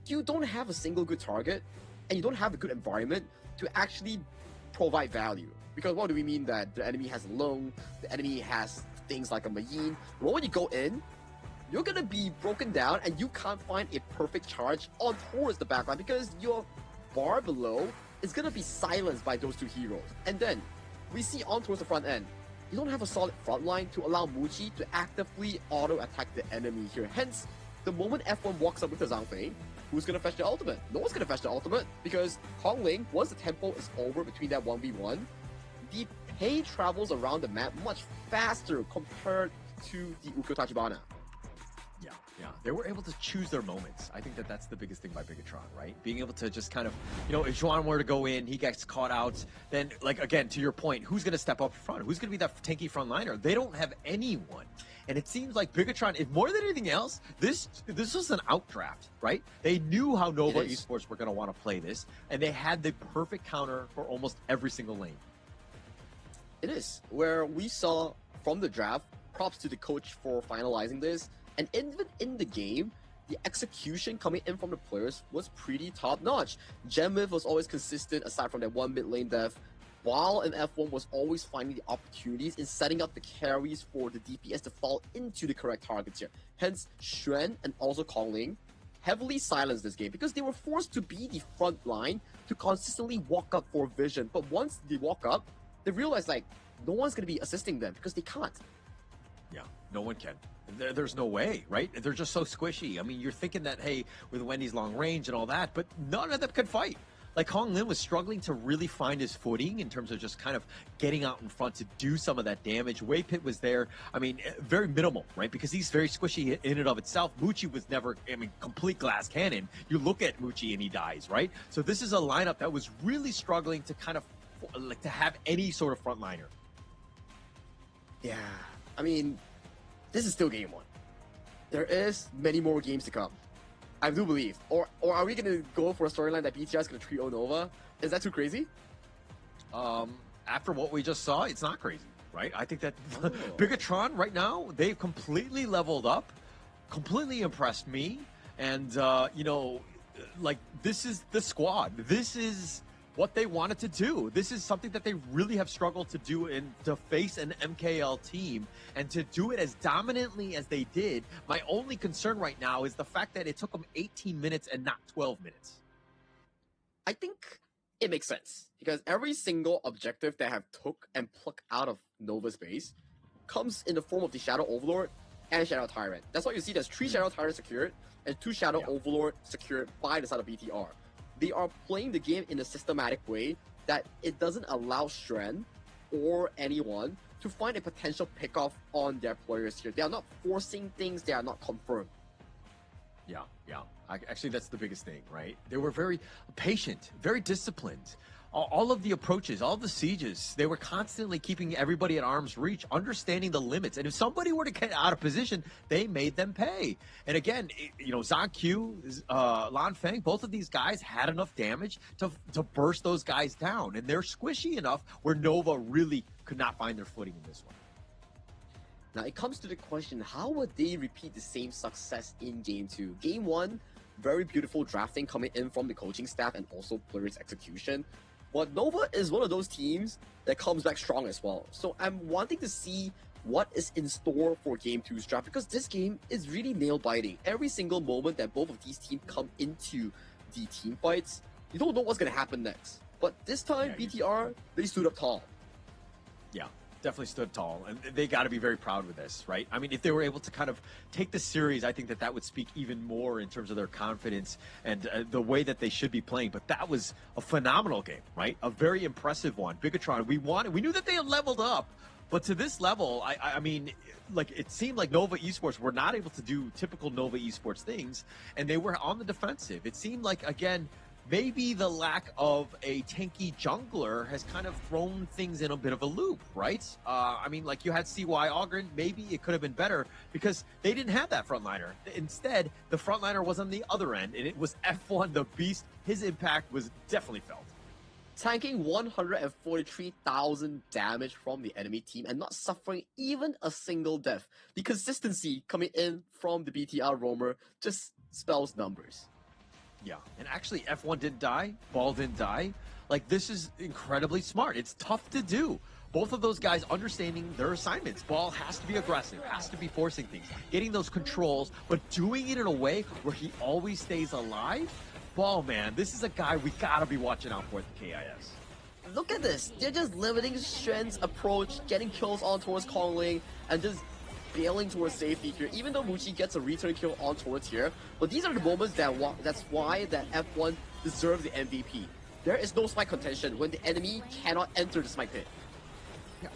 you don't have a single good target, and you don't have a good environment to actually provide value. Because what do we mean that the enemy has a Lung, the enemy has things like a Mayin? But when you go in, you're gonna be broken down and you can't find a perfect charge on towards the backline because your bar below is gonna be silenced by those two heroes. And then we see on towards the front end, you don't have a solid front line to allow Muji to actively auto-attack the enemy here. Hence, the moment F1 walks up with the Zhangfei, who's gonna fetch the ultimate? No one's gonna fetch the ultimate because Hongling, once the tempo is over between that 1v1, the Pei travels around the map much faster compared to the Ukyo Tachibana.
Yeah, they were able to choose their moments. I think that that's the biggest thing by Bigatron, right? Being able to just kind of, you know, if Juan were to go in, he gets caught out, then, like, again, to your point, who's going to step up front? Who's going to be that tanky frontliner? They don't have anyone. And it seems like Bigatron, if more than anything else, this was an outdraft, right? They knew how Nova Esports were going to want to play this, and they had the perfect counter for almost every single lane.
It is, where we saw from the draft, props to the coach for finalizing this, and even in the game, the execution coming in from the players was pretty top-notch. Gemif was always consistent aside from that one mid-lane death, while in F1 was always finding the opportunities in setting up the carries for the DPS to fall into the correct targets here. Hence, Xuan and also Kongling heavily silenced this game because they were forced to be the front line to consistently walk up for vision. But once they walk up, they realize, like, no one's going to be assisting them because they can't.
Yeah, no one can. There's no way, right? They're just so squishy. I mean, you're thinking that, hey, with Wendy's long range and all that, but none of them could fight. Like, Hong Lin was struggling to really find his footing in terms of just kind of getting out in front to do some of that damage. Wei Pit was there. I mean, very minimal, right? Because he's very squishy in and of itself. Muchi was never, I mean, complete glass cannon. You look at Muchi and he dies, right? So this is a lineup that was really struggling to kind of, like, to have any sort of frontliner.
Yeah, I mean, this is still game one. There is many more games to come. I do believe. Or are we going to go for a storyline that BTR is going to 3-0 Nova? Is that too crazy?
After what we just saw, it's not crazy, right? I think that Bigatron right now, they've completely leveled up, completely impressed me. And, you know, like, this is the squad. This is what they wanted to do. This is something that they really have struggled to do to face an MKL team and to do it as dominantly as they did. My only concern right now is the fact that it took them 18 minutes and not 12 minutes.
I think it makes sense because every single objective they have took and plucked out of Nova's base comes in the form of the Shadow Overlord and Shadow Tyrant. That's why you see there's 3 Shadow Tyrants secured and 2 Shadow Overlord secured by the side of BTR. They are playing the game in a systematic way that it doesn't allow Shren or anyone to find a potential pickoff on their players here. They are not forcing things, they are not confirmed.
Yeah. Actually, that's the biggest thing, right? They were very patient, very disciplined. All of the approaches, all of the sieges, they were constantly keeping everybody at arm's reach, understanding the limits. And if somebody were to get out of position, they made them pay. And again, you know, Zhang Q, Lan Feng, both of these guys had enough damage to burst those guys down. And they're squishy enough where Nova really could not find their footing in this one.
Now, it comes to the question, how would they repeat the same success in Game 2? Game 1, very beautiful drafting coming in from the coaching staff and also players' execution. But Nova is one of those teams that comes back strong as well. So I'm wanting to see what is in store for Game 2's draft because this game is really nail-biting. Every single moment that both of these teams come into the team fights, you don't know what's going to happen next. But this time, BTR, they stood up tall.
Yeah, definitely stood tall. And they got to be very proud with this, right? I mean, if they were able to kind of take the series, I think that would speak even more in terms of their confidence and the way that they should be playing. But that was a phenomenal game, right? A very impressive one. Bigatron, we knew that they had leveled up, but to this level, I mean, like, it seemed like Nova Esports were not able to do typical Nova Esports things, and they were on the defensive. It seemed like, again, maybe the lack of a tanky jungler has kind of thrown things in a bit of a loop, right? I mean, like you had CY Ogren, maybe it could have been better because they didn't have that frontliner. Instead, the frontliner was on the other end, and it was F1, the beast. His impact was definitely felt.
Tanking 143,000 damage from the enemy team and not suffering even a single death. The consistency coming in from the BTR roamer just spells numbers.
Yeah, and actually F1 didn't die, Ball didn't die. Like, this is incredibly smart. It's tough to do. Both of those guys understanding their assignments. Ball has to be aggressive, has to be forcing things, getting those controls, but doing it in a way where he always stays alive. Ball, man, this is a guy we gotta be watching out for at the KIS.
Look at this. They're just limiting Shen's approach, getting kills on towards Kongling, and just bailing towards safety here, even though Muchi gets a return kill on towards here. But these are the moments that's why that F1 deserves the MVP. There is no smite contention when the enemy cannot enter the smite pit.
Yeah,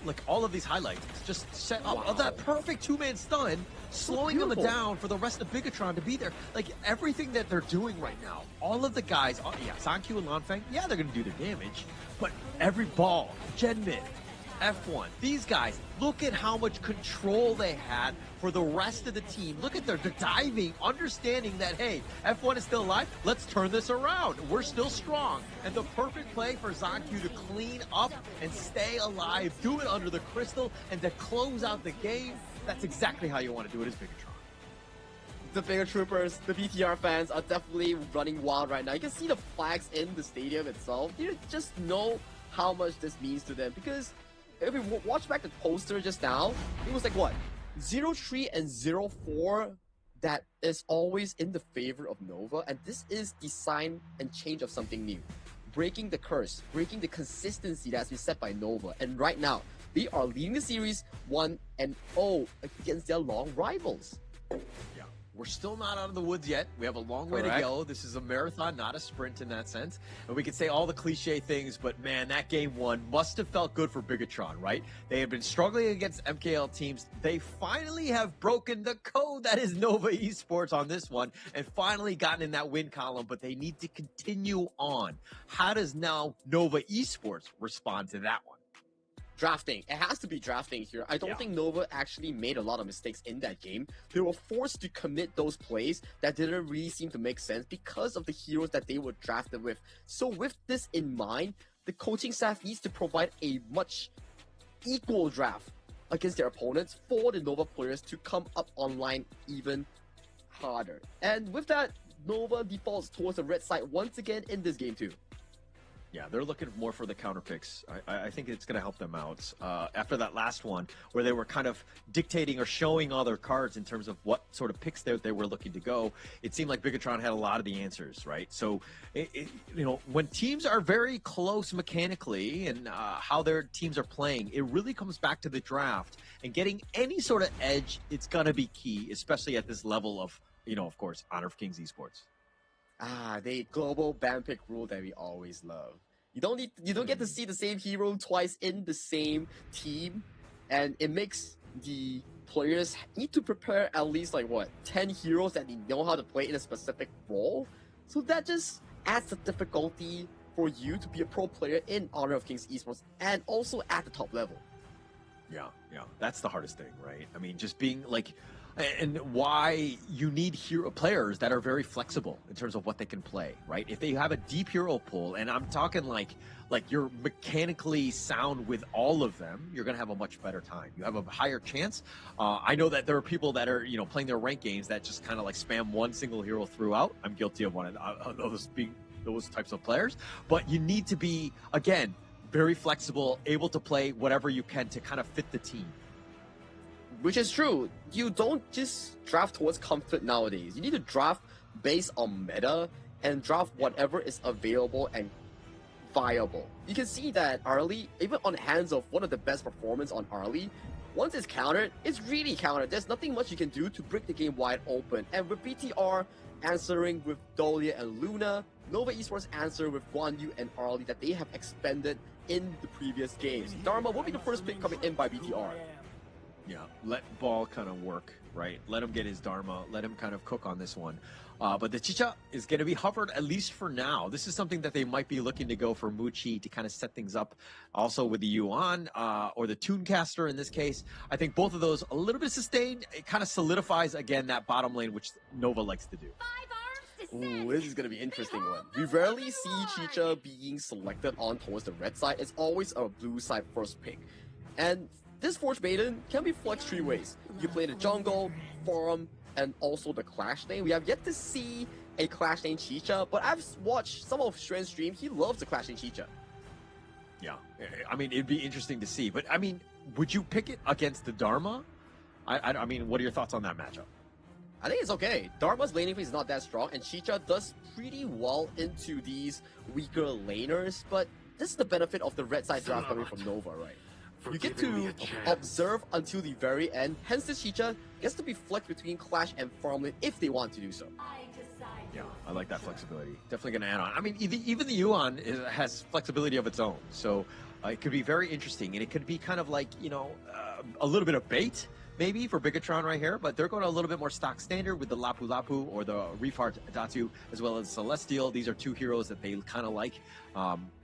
like all of these highlights just set up that perfect two-man stun, slowing them down for the rest of Bigatron to be there. Like, everything that they're doing right now, all of the guys, yeah, Sankyu and Lanfeng, yeah, they're going to do their damage, but every Ball, Genmid, F1, these guys, look at how much control they had for the rest of the team. Look at their diving, understanding that, hey, F1 is still alive. Let's turn this around. We're still strong. And the perfect play for Zanku to clean up and stay alive, do it under the crystal, and to close out the game. That's exactly how you want to do it as Bigatron.
The bigger troopers, the BTR fans are definitely running wild right now. You can see the flags in the stadium itself. You just know how much this means to them, because if we watch back the poster just now, it was like what? 0-3 and 0-4 that is always in the favor of Nova, and this is the sign and change of something new. Breaking the curse, breaking the consistency that's been set by Nova, and right now, they are leading the series 1-0 against their long rivals.
Yeah. We're still not out of the woods yet. We have a long way to go. This is a marathon, not a sprint in that sense. And we can say all the cliche things, but man, that game one must have felt good for Bigatron, right? They have been struggling against MKL teams. They finally have broken the code that is Nova Esports on this one and finally gotten in that win column, but they need to continue on. How does now Nova Esports respond to that one?
Drafting. It has to be drafting here. I don't think Nova actually made a lot of mistakes in that game. They were forced to commit those plays that didn't really seem to make sense because of the heroes that they were drafted with. So with this in mind, the coaching staff needs to provide a much equal draft against their opponents for the Nova players to come up online even harder. And with that, Nova defaults towards the red side once again in this game too.
Yeah, they're looking more for the counter picks. I think it's going to help them out. After that last one, where they were kind of dictating or showing all their cards in terms of what sort of picks they were looking to go, it seemed like Bigatron had a lot of the answers, right? So, you know, when teams are very close mechanically and how their teams are playing, it really comes back to the draft. And getting any sort of edge, it's going to be key, especially at this level of, you know, of course, Honor of Kings Esports.
The global ban pick rule that we always love. You don't get to see the same hero twice in the same team, and it makes the players need to prepare at least like 10 heroes that they know how to play in a specific role. So that just adds the difficulty for you to be a pro player in Honor of Kings Esports and also at the top level.
Yeah, that's the hardest thing, right? I mean, just being like, and why you need hero players that are very flexible in terms of what they can play, right? If they have a deep hero pool, and I'm talking like you're mechanically sound with all of them, you're going to have a much better time. You have a higher chance. I know that there are people that are, you know, playing their ranked games that just kind of like spam one single hero throughout. I'm guilty of one of those types of players, but you need to be, again, very flexible, able to play whatever you can to kind of fit the team.
Which is true. You don't just draft towards comfort nowadays. You need to draft based on meta and draft whatever is available and viable. You can see that Arlie, even on the hands of one of the best performers on Arlie, once it's countered, it's really countered. There's nothing much you can do to break the game wide open. And with BTR answering with Dolia and Luna, Nova Esports answer with Guan Yu and Arlie that they have expended in the previous games. Dharma will be the first pick coming in by BTR.
Yeah, let Ball kind of work, right? Let him get his Dharma. Let him kind of cook on this one. But the Chicha is going to be hovered, at least for now. This is something that they might be looking to go for Muchi to kind of set things up. Also with the Yuan or the Tooncaster in this case. I think both of those a little bit sustained. It kind of solidifies, again, that bottom lane, which Nova likes to do.
Ooh, this is going to be an interesting one. We rarely see Chicha being selected on towards the red side. It's always a blue side first pick. And this Forge Maiden can be flexed 3 ways. You play the jungle, farm, and also the Clash lane. We have yet to see a Clash lane Chicha, but I've watched some of Xuan's stream. He loves the Clash lane Chicha.
Yeah, I mean, it'd be interesting to see. But, I mean, would you pick it against the Dharma? I mean, what are your thoughts on that matchup?
I think it's okay. Dharma's laning phase is not that strong, and Chicha does pretty well into these weaker laners, but this is the benefit of the red side draft coming from Nova, right? You get to observe until the very end, hence this Chicha gets to be flexed between Clash and farm lane if they want to do so.
Yeah, I like that flexibility. Definitely going to add on. I mean, even the Yuan has flexibility of its own, so it could be very interesting, and it could be kind of like, you know, a little bit of bait, maybe, for Bigatron right here, but they're going a little bit more stock standard with the Lapu Lapu or the Refart Datu, as well as Celestial. These are 2 heroes that they kind of like.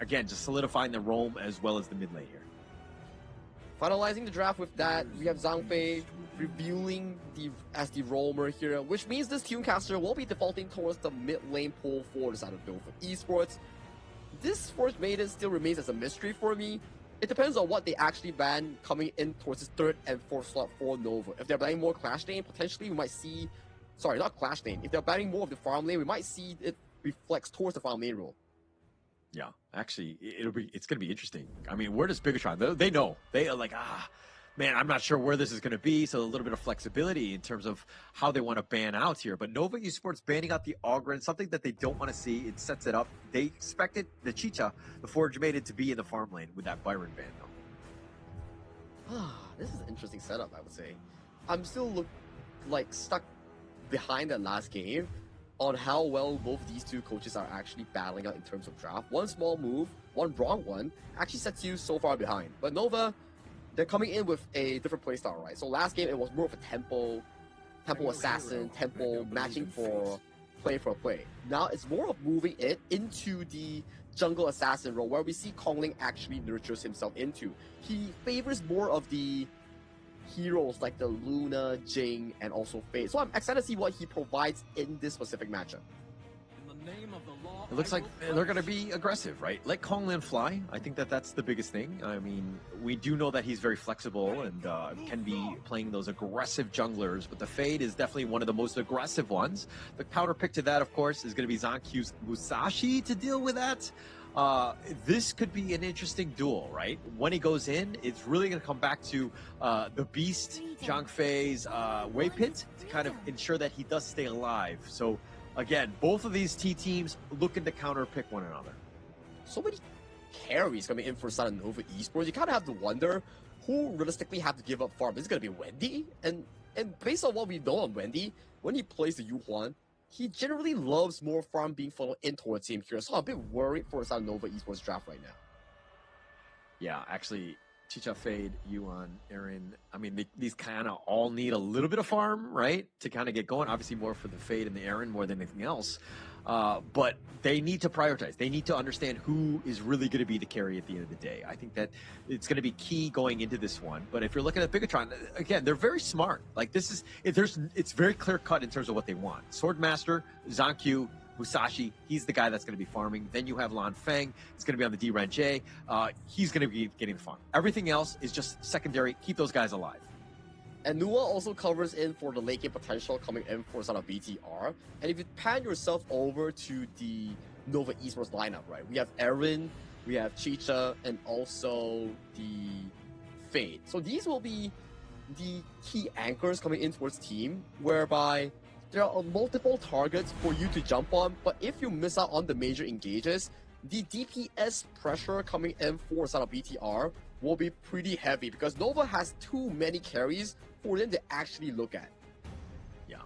Again, just solidifying the roam as well as the mid lane here.
Finalizing the draft with that, we have Zhang Fei revealing as the roamer here, which means this Tooncaster will be defaulting towards the mid lane pool for the side of build for esports. This Forge Maiden still remains as a mystery for me. It depends on what they actually ban coming in towards this 3rd and 4th slot for Nova. If they're banning more Clash lane, potentially we might see... Sorry, not Clash lane. If they're banning more of the farm lane, we might see it reflects towards the farm lane role.
Yeah, actually, it's going to be interesting. I mean, where does Bigatron... They know. They are like, man, I'm not sure where this is going to be, so a little bit of flexibility in terms of how they want to ban out here. But Nova Esports banning out the Ogren, something that they don't want to see. It sets it up. They expected the Chicha, the Forge Maiden, to be in the farm lane with that Byron ban, though.
This is an interesting setup, I would say. I'm still stuck behind that last game on how well both these 2 coaches are actually battling out in terms of draft. One small move, one wrong one, actually sets you so far behind. But Nova, they're coming in with a different playstyle, right? So last game, it was more of a tempo assassin, tempo matching for play. Now it's more of moving it into the jungle assassin role, where we see Kongling actually nurtures himself into. He favors more of the heroes like the Luna, Jing, and also Fei. So I'm excited to see what he provides in this specific matchup.
It looks like they're going to be aggressive, right? Let Konglin fly. I think that's the biggest thing. I mean, we do know that he's very flexible and can be playing those aggressive junglers, but the Fade is definitely one of the most aggressive ones. The counter pick to that, of course, is going to be Zankyu's Musashi to deal with that. This could be an interesting duel, right? When he goes in, it's really going to come back to the Beast, Zhang Fei's Way Pit to kind of ensure that he does stay alive. So, again, both of these T teams looking to counter pick one another.
So many carries coming in for side of Nova Esports. You kind of have to wonder who realistically have to give up farm. Is it going to be Wendy? And based on what we know on Wendy, when he plays the Yuhuan, he generally loves more farm being funneled in towards him here. So I'm a bit worried for the side of Nova Esports draft right now.
Yeah, actually, Chicha, Fade, Yuan, Aaron, I mean, these kind of all need a little bit of farm, right? To kind of get going. Obviously, more for the Fade and the Aaron more than anything else. But they need to prioritize. They need to understand who is really going to be the carry at the end of the day. I think that it's going to be key going into this one. But if you're looking at Bigatron, again, they're very smart. Like, it's very clear cut in terms of what they want. Swordmaster, Zankyu, Musashi, he's the guy that's going to be farming. Then you have Lan Feng. He's going to be on the D-Ren-J. He's going to be getting the farm. Everything else is just secondary. Keep those guys alive.
And Nua also covers in for the late game potential coming in for sort of BTR. And if you pan yourself over to the Nova Esports lineup, right? We have Aaron, we have Chicha, and also the Fade. So these will be the key anchors coming in towards team, whereby there are multiple targets for you to jump on, but if you miss out on the major engages, the DPS pressure coming in for sort of BTR will be pretty heavy because Nova has too many carries for them to actually look at.
Yeah.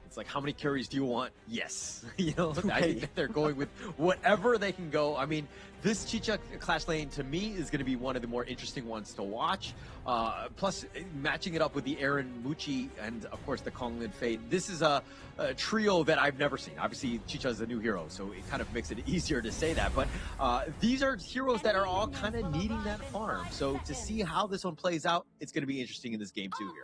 It's like, how many carries do you want? Yes. You know, I think that they're going with whatever they can go. I mean, this Chicha Clash Lane, to me, is going to be one of the more interesting ones to watch. Plus, matching it up with the Aaron Muchi and, of course, the Konglin Fade. This is a trio that I've never seen. Obviously, Chicha is a new hero, so it kind of makes it easier to say that. But these are heroes that are all kind of needing that farm. So to see how this one plays out, it's going to be interesting in this game, too, here.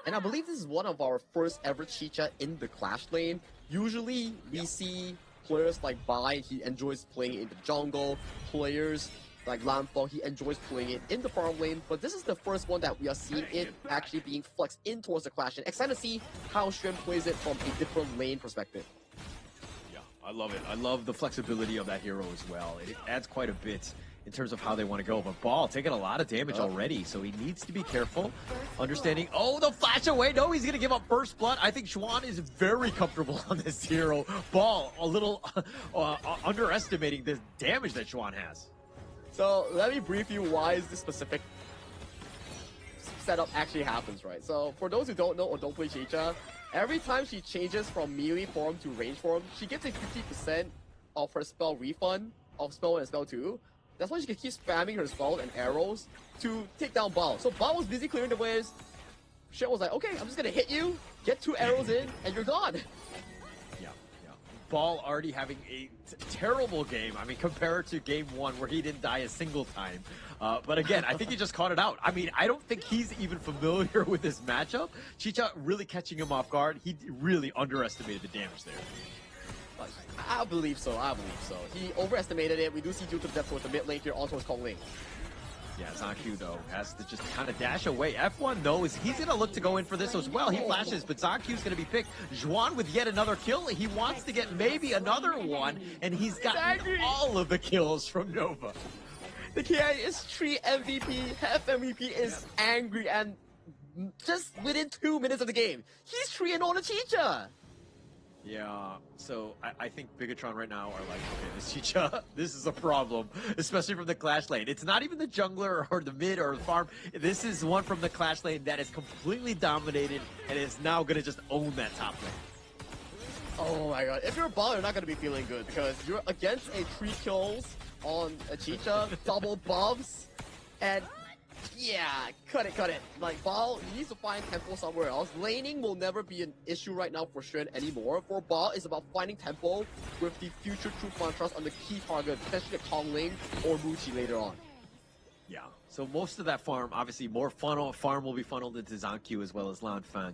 And I believe this is one of our first ever Chicha in the Clash Lane. Usually, we see players like Bai, he enjoys playing in the jungle. Players like Lanfeng, he enjoys playing it in the farm lane. But this is the first one that we are seeing it actually being flexed in towards the Clash Lane. Excited to see how Xuan plays it from a different lane perspective.
Yeah, I love it. I love the flexibility of that hero as well. It adds quite a bit in terms of how they want to go. But Ball taking a lot of damage already, so he needs to be careful. Understanding, oh, the flash away. No, he's going to give up first blood. I think Xuan is very comfortable on this hero. Ball, a little underestimating the damage that Xuan has.
So let me brief you why is this specific setup actually happens, right? So for those who don't know or don't play Chicha, every time she changes from melee form to range form, she gets a 50% of her spell refund of spell 1 and spell 2. That's why she can keep spamming her spells and arrows to take down Bao. So Bao was busy clearing the waves. Xuan was like, okay, I'm just gonna hit you, get 2 arrows in, and you're gone.
Yeah. Ball already having a terrible game. I mean, compared to game 1 where he didn't die a single time. But again, I think he just caught it out. I mean, I don't think he's even familiar with this matchup. Chicha really catching him off guard. He really underestimated the damage there.
I believe so. He overestimated it. We do see due to the depth towards the mid lane here on towards Kong Ling.
Yeah, Zancu, though, has to just kind of dash away. F1, though, he's going to look to go in for this as well. He flashes, but Zancu's going to be picked. Xuan with yet another kill. He wants to get maybe another one, and he's gotten all of the kills from Nova.
The KIS4 MVP, half MVP is angry, and just within 2 minutes of the game, he's 3-0 on a Chicha.
Yeah, so I think Bigatron right now are like, okay, this Chicha, this is a problem, especially from the Clash Lane. It's not even the jungler or the mid or the farm. This is one from the Clash Lane that is completely dominated and is now going to just own that top lane.
Oh my god, if you're a Ball, you're not going to be feeling good because you're against a 3 kills on a Chicha, double buffs, and yeah, cut it. Like, Ball, he needs to find tempo somewhere else. Laning will never be an issue right now for Xuan anymore. For Ball, it's about finding tempo with the future true contrast on the key target, especially Kong Ling or Muchi later on.
Yeah, so most of that farm, obviously more farm will be funneled into Zancu as well as Lanfeng.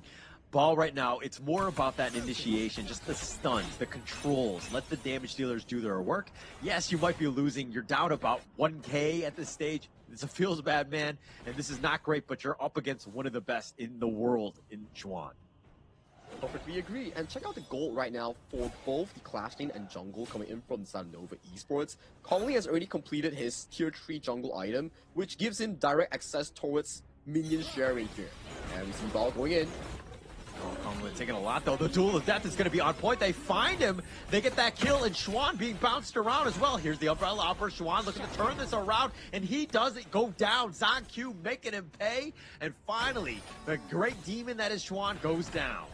Ball right now, it's more about that initiation, just the stuns, the controls, let the damage dealers do their work. Yes, you might be losing. You're down about 1K at this stage. This feels bad, man, and this is not great, but you're up against one of the best in the world in Xuan.
Perfectly agree. And check out the gold right now for both the Clash Lane and jungle coming in from Nova Esports. Kong Ling has already completed his tier 3 jungle item, which gives him direct access towards minion sharing here. And we see Ball going in.
Oh, Konglin taking a lot, though. The Duel of Death is going to be on point. They find him. They get that kill, and Xuan being bounced around as well. Here's the Umbrella Upper. Xuan looking to turn this around, and he does it go down. Zancu making him pay. And finally, the great demon that is Xuan goes down.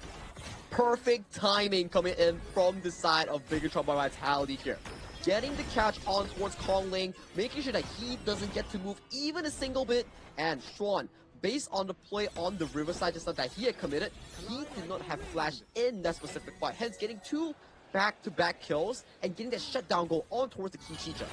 Perfect timing coming in from the side of Bigatron by Vitality here. Getting the catch on towards Kong Ling, making sure that he doesn't get to move even a single bit. And Xuan, based on the play on the Riverside just that he had committed, he did not have flash in that specific fight, hence getting 2 back-to-back kills and getting that shutdown goal on towards the key Chicha.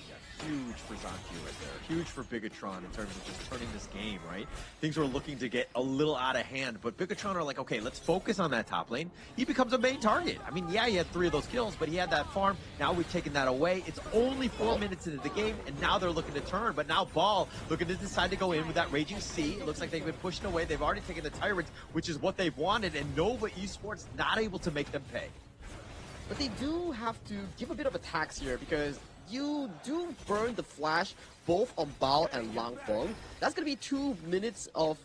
Yeah, huge for Zancu right there. Huge for Bigatron in terms of just turning this game, right? Things were looking to get a little out of hand, but Bigatron are like, okay, let's focus on that top lane. He becomes a main target. I mean, yeah, he had 3 of those kills, but he had that farm. Now we've taken that away. It's only 4 minutes into the game, and now they're looking to turn, but now Ball looking to decide to go in with that Raging Sea. It looks like they've been pushed away. They've already taken the Tyrants, which is what they've wanted, and Nova Esports not able to make them pay.
But they do have to give a bit of a tax here because you do burn the flash both on Bao and Lanfeng. That's going to be 2 minutes of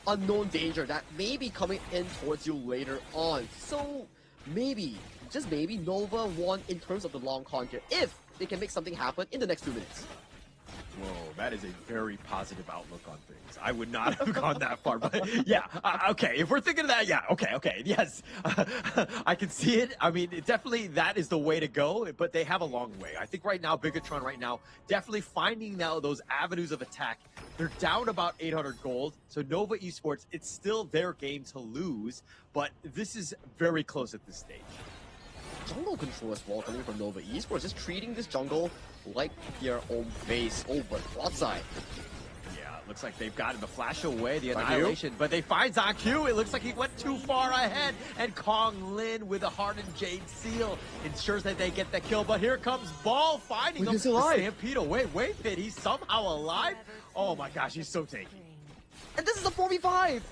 unknown danger that may be coming in towards you later on. So maybe, just maybe, Nova won in terms of the long con here if they can make something happen in the next 2 minutes.
Whoa, that is a very positive outlook on things. I would not have gone that far, but yeah, okay. If we're thinking of that, yeah, okay, yes, I can see it. I mean, definitely that is the way to go, but they have a long way. I think right now, Bigatron right now, definitely finding now those avenues of attack. They're down about 800 gold, so Nova Esports, it's still their game to lose, but this is very close at this stage.
Jungle control as well coming from Nova Esports, just treating this jungle like their own base. Oh, but bot side.
Yeah, looks like they've gotten the flash away, the annihilation, but they find ZonQ. It looks like he went too far ahead, and Kong Lin with a hardened Jade Seal ensures that they get the kill, but here comes Ball finding him. Stampede away. Wait, he's somehow alive? Oh my gosh, he's so tanky.
And this is a 4v5!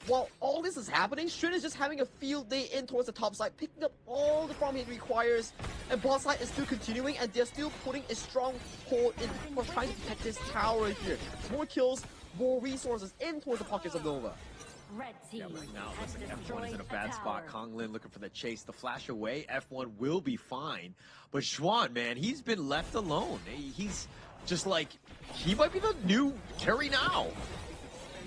While all this is happening, Shin is just having a field day in towards the top side, picking up all the farm he requires, and bot side is still continuing, and they're still putting a strong hold in for trying to protect this tower here. More kills, more resources in towards the pockets of Nova.
Red team
right now, it looks like F1's in a bad spot. Kong Lin looking for the chase, the flash away. F1 will be fine. But Xuan, man, he's been left alone. He's just like, he might be the new Terry now.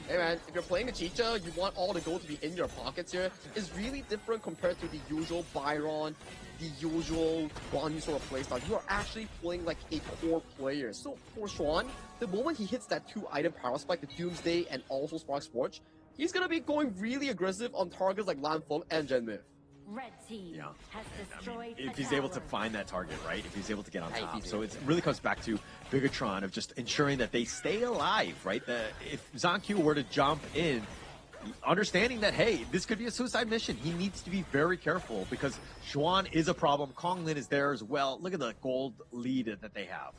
Hey man, if you're playing a Chicha, you want all the gold to be in your pockets here. It's really different compared to the usual Byron, the usual Guan sort of playstyle. You are actually playing like a core player. So for Xuan, the moment he hits that 2-item power spike, the Doomsday and also Spark Scorch, he's gonna be going really aggressive on targets like Lanfeng and Genmith.
Red team has destroyed
if he's able to find that target, right? If he's able to get on top. So it really comes back to Bigatron of just ensuring that they stay alive, right? If ZonQ were to jump in, understanding that, hey, this could be a suicide mission, he needs to be very careful because Xuan is a problem. Kong Lin is there as well. Look at the gold lead that they have.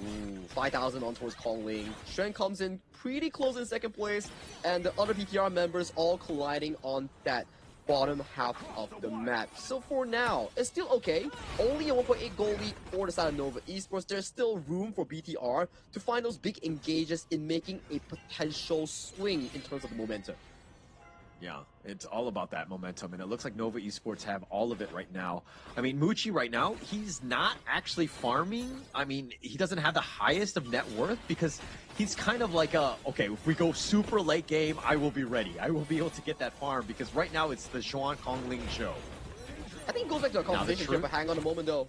Ooh, 5,000 on towards Kong Lin. Shen comes in pretty close in second place, and the other PPR members all colliding on that bottom half of the map. So for now, it's still okay. Only a 1.8 goal lead for the side of Nova Esports. There's still room for BTR to find those big engages in making a potential swing in terms of the momentum.
Yeah, it's all about that momentum, and it looks like Nova Esports have all of it right now. I mean, Muchi right now, he's not actually farming. I mean, he doesn't have the highest of net worth because he's kind of like okay, if we go super late game, I will be ready. I will be able to get that farm because right now it's the Xuan Kong Ling show.
I think it goes back to a conversation here, but hang on a moment though.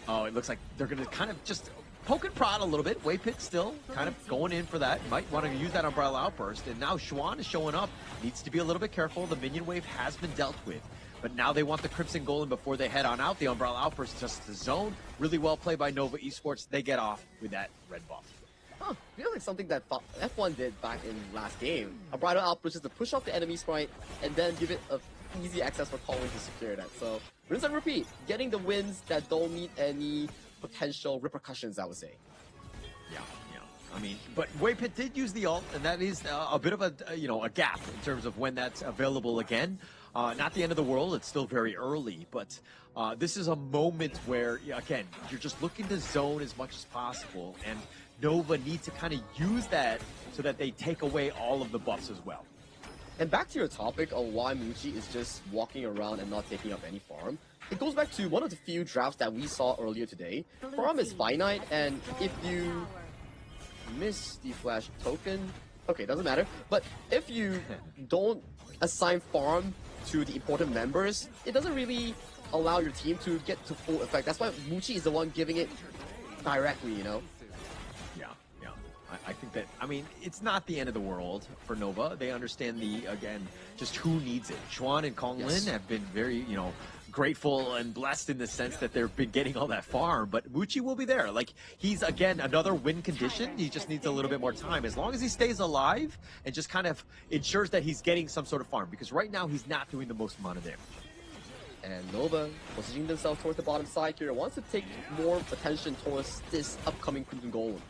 Oh, it looks like they're going to kind of just poke and prod a little bit. Waypit still kind of going in for that. Might want to use that Umbrella Outburst. And now Xuan is showing up. Needs to be a little bit careful. The minion wave has been dealt with. But now they want the Crimson Golem before they head on out. The Umbrella Outburst just the zone. Really well played by Nova Esports. They get off with that red buff.
Huh, feels like something that F1 did back in last game. Umbrella Outburst just to push off the enemy sprite and then give it a easy access for Colin to secure that. So rinse and repeat. Getting the wins that don't need any potential repercussions, I would say.
Yeah. I mean, but Waypit did use the ult, and that is a bit of a gap in terms of when that's available again. Not the end of the world. It's still very early, but this is a moment where, again, you're just looking to zone as much as possible, and Nova needs to kind of use that so that they take away all of the buffs as well.
And back to your topic on why Muchi is just walking around and not taking up any farm. It goes back to one of the few drafts that we saw earlier today. Farm is finite, and if you miss the flash token, okay, doesn't matter. But if you don't assign farm to the important members, it doesn't really allow your team to get to full effect. That's why Muchi is the one giving it directly, you know?
Yeah. I think that, I mean, it's not the end of the world for Nova. They understand again, just who needs it. Xuan and Kong Lin have been very, grateful and blessed in the sense that they've been getting all that farm, but Muchi will be there. Like, he's, again, another win condition. He just needs a little bit more time. As long as he stays alive and just kind of ensures that he's getting some sort of farm, because right now he's not doing the most amount of damage.
And Nova, positioning themselves towards the bottom side here, wants to take more attention towards this upcoming Crimson Golem.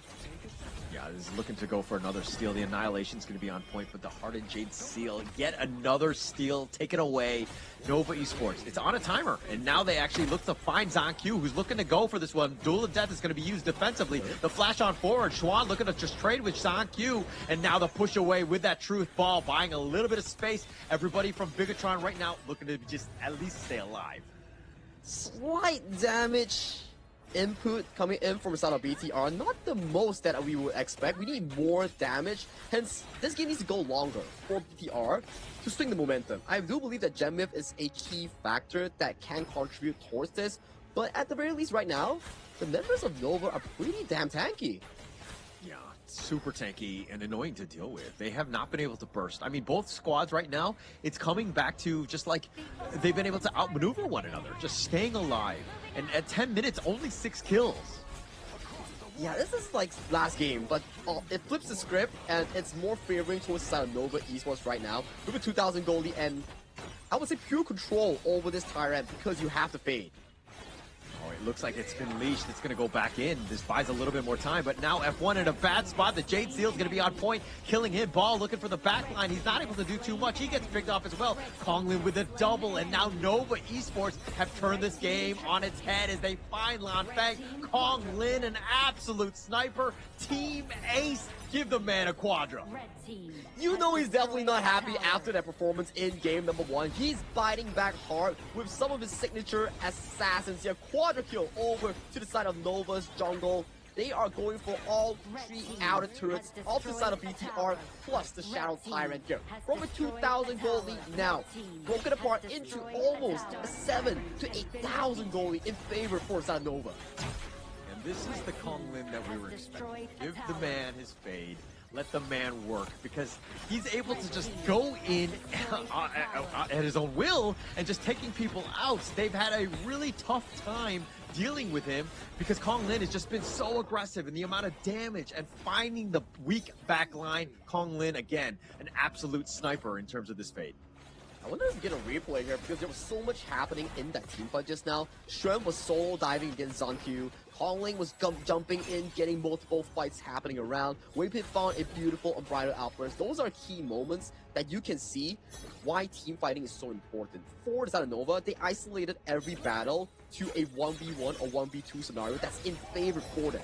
Yeah, this is looking to go for another steal. The Annihilation's going to be on point, but the Hardened Jade Seal, yet another steal taken away. Nova Esports, it's on a timer, and now they actually look to find ZonQ, who's looking to go for this one. Duel of Death is going to be used defensively. The flash on forward, Xuan looking to just trade with ZonQ, and now the push away with that Truth Ball, buying a little bit of space. Everybody from Bigatron right now looking to just at least stay alive.
Slight damage input coming in from the side of BTR, not the most that we would expect. We need more damage, hence this game needs to go longer for BTR to swing the momentum. I do believe that Gem Myth is a key factor that can contribute towards this, but at the very least right now, the members of Nova are pretty damn tanky.
Yeah, super tanky and annoying to deal with. They have not been able to burst. I mean, both squads right now, it's coming back to just like they've been able to outmaneuver one another, just staying alive. And at 10 minutes, only 6 kills.
Yeah, this is like last game, but it flips the script and it's more favoring towards the side of Nova Esports right now with a 2,000 gold lead and I would say pure control over this Tyrant because you have to fade.
Oh, it looks like it's been leashed. It's going to go back in. This buys a little bit more time, but now F1 in a bad spot. The Jade Seal's going to be on point, killing him. Ball looking for the back line. He's not able to do too much. He gets picked off as well. Konglin with a double, and now Nova Esports have turned this game on its head as they find Lan Feng. Konglin, an absolute sniper. Team Ace. Give the man a quadra.
You know he's definitely not happy after that performance in game number 1. He's biting back hard with some of his signature assassins here. Quadra kill over to the side of Nova's jungle. They are going for all 3 outer turrets off the side of BTR plus the Shadow Tyrant here. From a 2,000 gold lead now, broken apart into almost a 7 to 8,000 gold lead in favor for the side of Nova.
This is the Konglin that we were expecting. Give the man his fade. Let the man work because he's able to just go in at his own will and just taking people out. They've had a really tough time dealing with him because Konglin has just been so aggressive and the amount of damage and finding the weak backline. Konglin, again, an absolute sniper in terms of this fade.
I wonder if we get a replay here because there was so much happening in that team fight just now. Shrem was solo diving against Zanku. Konglin was jumping in, getting multiple fights happening around. Waypit found a beautiful unbridled outburst. Those are key moments that you can see why team fighting is so important. For the side of Nova, they isolated every battle to a 1v1 or 1v2 scenario that's in favor for them.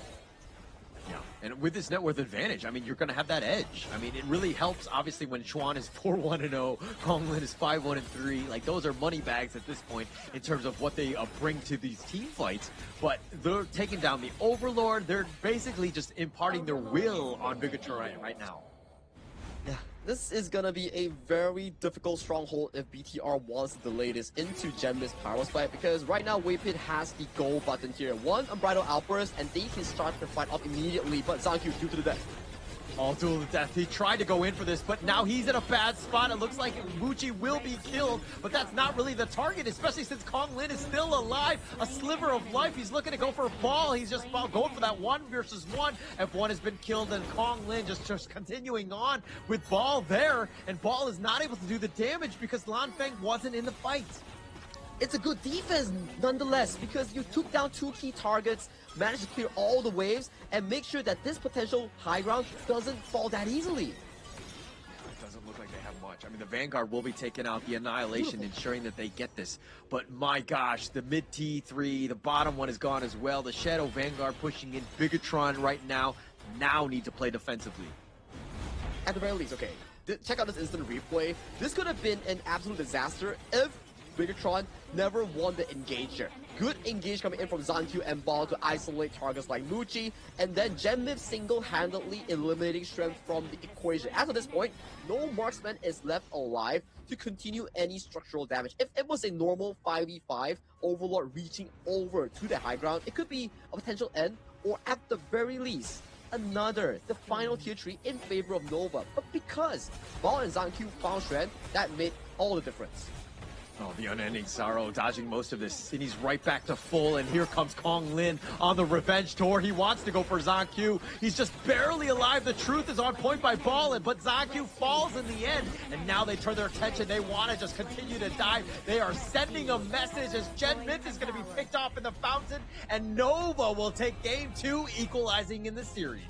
Yeah, and with this net worth advantage, I mean, you're going to have that edge. I mean, it really helps, obviously, when Chuan is 4-1-0, Konglin is 5-1-3. Like, those are money bags at this point in terms of what they bring to these team fights. But they're taking down the Overlord. They're basically just imparting their will on Bigotur right now.
Yeah, this is gonna be a very difficult stronghold if BTR wants to delay this into Gem Myth's power spike because right now Waypit has the go button here. One unbridled outburst and they can start the fight off immediately, but Zanku due to the death.
All duel to death. He tried to go in for this, but now he's in a bad spot. It looks like Muji will be killed, but that's not really the target, especially since Konglin is still alive. A sliver of life. He's looking to go for a ball. He's just going for that 1 versus 1. F1 has been killed, and Konglin just continuing on with Ball there, and Ball is not able to do the damage because Lan Feng wasn't in the fight.
It's a good defense nonetheless because you took down 2 key targets, managed to clear all the waves, and make sure that this potential high ground doesn't fall that easily.
It doesn't look like they have much. I mean, the Vanguard will be taking out the Annihilation, ensuring that they get this. But my gosh, the mid T3, the bottom one is gone as well. The Shadow Vanguard pushing in. Bigatron right now need to play defensively.
At the very least, okay, check out this instant replay. This could have been an absolute disaster if Bigatron never won the engager. Good engage coming in from Zanku and Ball to isolate targets like Muji, and then Gem Myth single-handedly eliminating strength from the equation. As of this point, no marksman is left alive to continue any structural damage. If it was a normal 5v5, Overlord reaching over to the high ground, it could be a potential end, or at the very least, the final tier 3 in favor of Nova. But because Ball and Zanku found strength, that made all the difference.
Oh, the unending sorrow, dodging most of this, and he's right back to full, and here comes Konglin on the revenge tour. He wants to go for Zanku. He's just barely alive. The truth is on point by Ball, but Zanku falls in the end, and now they turn their attention. They want to just continue to dive. They are sending a message as Gem Myth is going to be picked off in the fountain, and Nova will take game 2, equalizing in the series.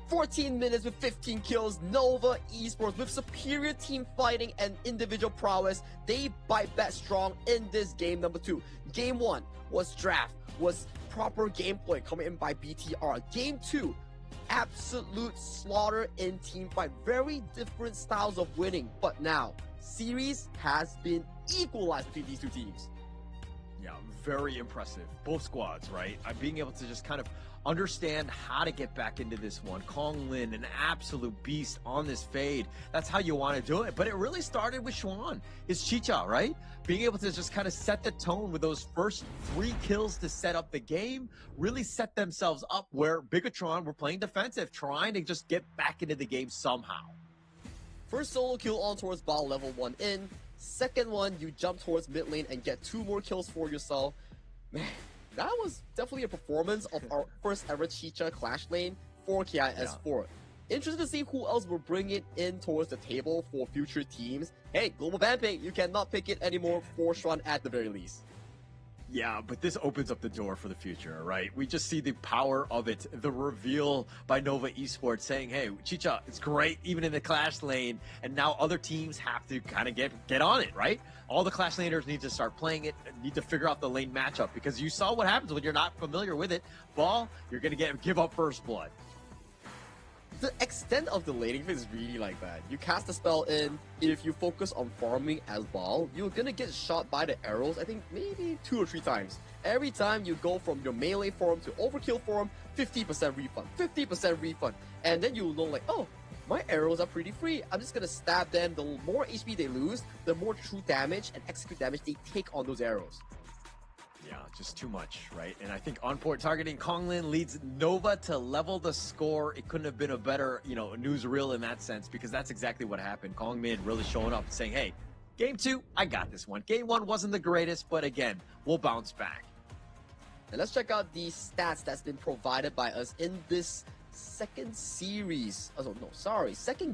14 minutes with 15 kills, Nova Esports with superior team fighting and individual prowess, they bite back strong in this game number 2. Game 1 was draft, was proper gameplay coming in by BTR. Game 2, absolute slaughter in team fight. Very different styles of winning, but now, series has been equalized between these two teams.
Yeah, very impressive. Both squads, right? Being able to just kind of understand how to get back into this one. Kong Lin, an absolute beast on this fade. That's how you want to do it. But it really started with Xuan, his Chicha, right? Being able to just kind of set the tone with those first 3 kills to set up the game, really set themselves up where Bigatron were playing defensive, trying to just get back into the game somehow.
First solo kill on towards Bao level 1 in. Second one, you jump towards mid lane and get 2 more kills for yourself. Man, that was definitely a performance of our first ever Chicha clash lane for KIS4. Interested to see who else will bring it in towards the table for future teams. Hey, Global Ban Pick, you cannot pick it anymore for Xuan at the very least.
Yeah, but this opens up the door for the future, right? We just see the power of it. The reveal by Nova Esports saying, hey, Chicha, it's great even in the Clash lane, and now other teams have to kind of get on it, right? All the Clash laners need to start playing it, need to figure out the lane matchup, because you saw what happens when you're not familiar with it. Ball, you're going to give up first blood.
The extent of the laning phase is really like that. You cast a spell in, if you focus on farming as Ball, you're gonna get shot by the arrows, I think maybe 2 or 3 times. Every time you go from your melee form to overkill form, 50% refund, 50% refund. And then you know like, oh, my arrows are pretty free. I'm just gonna stab them. The more HP they lose, the more true damage and execute damage they take on those arrows.
Yeah, just too much, right? And I think on-port targeting, Kong Lin leads Nova to level the score. It couldn't have been a better, newsreel in that sense, because that's exactly what happened. Kong Lin really showing up and saying, hey, game 2, I got this one. Game 1 wasn't the greatest, but again, we'll bounce back.
And let's check out the stats that's been provided by us in this second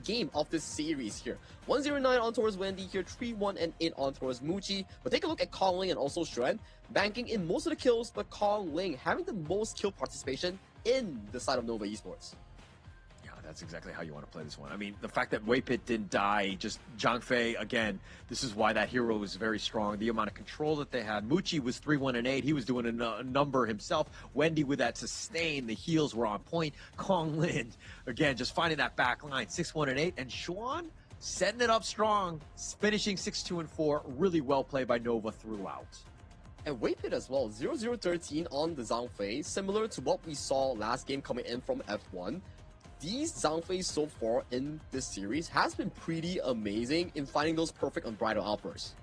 game of this series here. 109 on towards Wendy here, 3-1 and 8 on towards Muji. But take a look at Kong Ling and also Xuan, banking in most of the kills, but Kong Ling having the most kill participation in the side of Nova Esports.
Yeah, that's exactly how you want to play this one. I mean, the fact that Weipit didn't die, just Zhang Fei, again, this is why that hero was very strong. The amount of control that they had. Muchi was 3-1 and 8. He was doing a number himself. Wendy with that sustain. The heals were on point. Kong Lin, again, just finding that back line. 6-1 and 8. And Xuan setting it up strong, finishing 6-2 and 4. Really well played by Nova throughout.
And Weipit as well, 0-0-13 on the Zhang Fei, similar to what we saw last game coming in from F1. These Zhang Fei so far in this series has been pretty amazing in finding those perfect unbridled outbursts.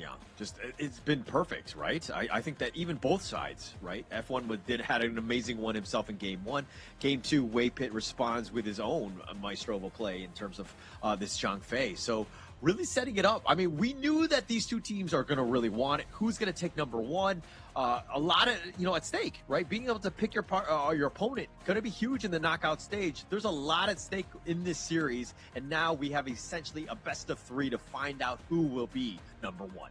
Yeah, just it's been perfect, right? I think that even both sides, right? F1 had an amazing one himself in Game 1. Game 2, Weipit responds with his own Maestro play in terms of this Zhang Fei. So really setting it up. I mean, we knew that these two teams are going to really want it. Who's going to take number 1? A lot of, at stake, right? Being able to pick your opponent, going to be huge in the knockout stage. There's a lot at stake in this series, and now we have essentially a best of 3 to find out who will be number 1.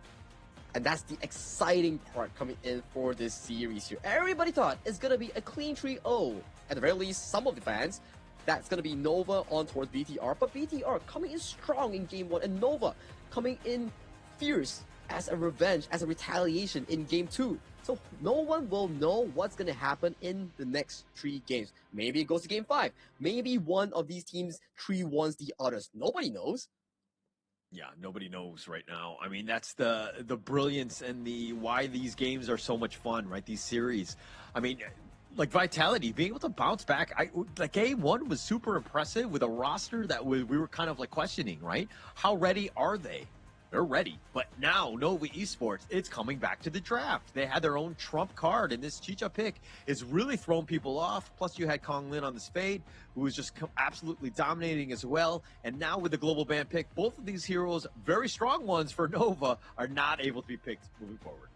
And that's the exciting part coming in for this series here. Everybody thought it's going to be a clean 3-0. At the very least, some of the fans, that's going to be Nova on towards BTR. But BTR coming in strong in Game 1, and Nova coming in fierce as a revenge, as a retaliation in Game 2. So no one will know what's going to happen in the next 3 games. Maybe it goes to Game 5. Maybe one of these teams 3-1s the others. Nobody knows.
Yeah, nobody knows right now. I mean, that's the brilliance and the why these games are so much fun, right? These series. I mean, like Vitality being able to bounce back. Like Game 1 was super impressive with a roster that we were kind of like questioning, right? How ready are they? They're ready. But now Nova Esports, it's coming back to the draft. They had their own trump card, and this Chicha pick is really throwing people off. Plus you had Kong Lin on the spade, who was just absolutely dominating as well. And now with the global ban pick, both of these heroes, very strong ones for Nova, are not able to be picked moving forward.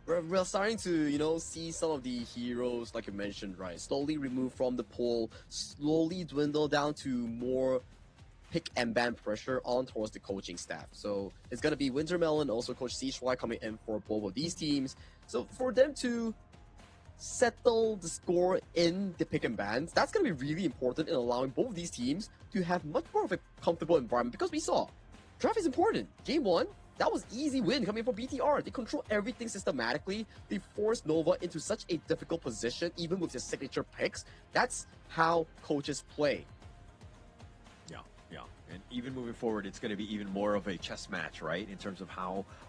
We're starting to, see some of the heroes, like you mentioned, right? Slowly removed from the pool, slowly dwindle down to more pick and ban pressure on towards the coaching staff. So it's going to be Wintermelon, also Coach Cishwai coming in for both of these teams. So for them to settle the score in the pick and bans, that's going to be really important in allowing both of these teams to have much more of a comfortable environment, because we saw draft is important. Game 1, that was easy win coming from BTR. They control everything systematically. They forced Nova into such a difficult position, even with their signature picks. That's how coaches play.
Yeah, Yeah, and even moving forward, it's going to be even more of a chess match, right? In terms of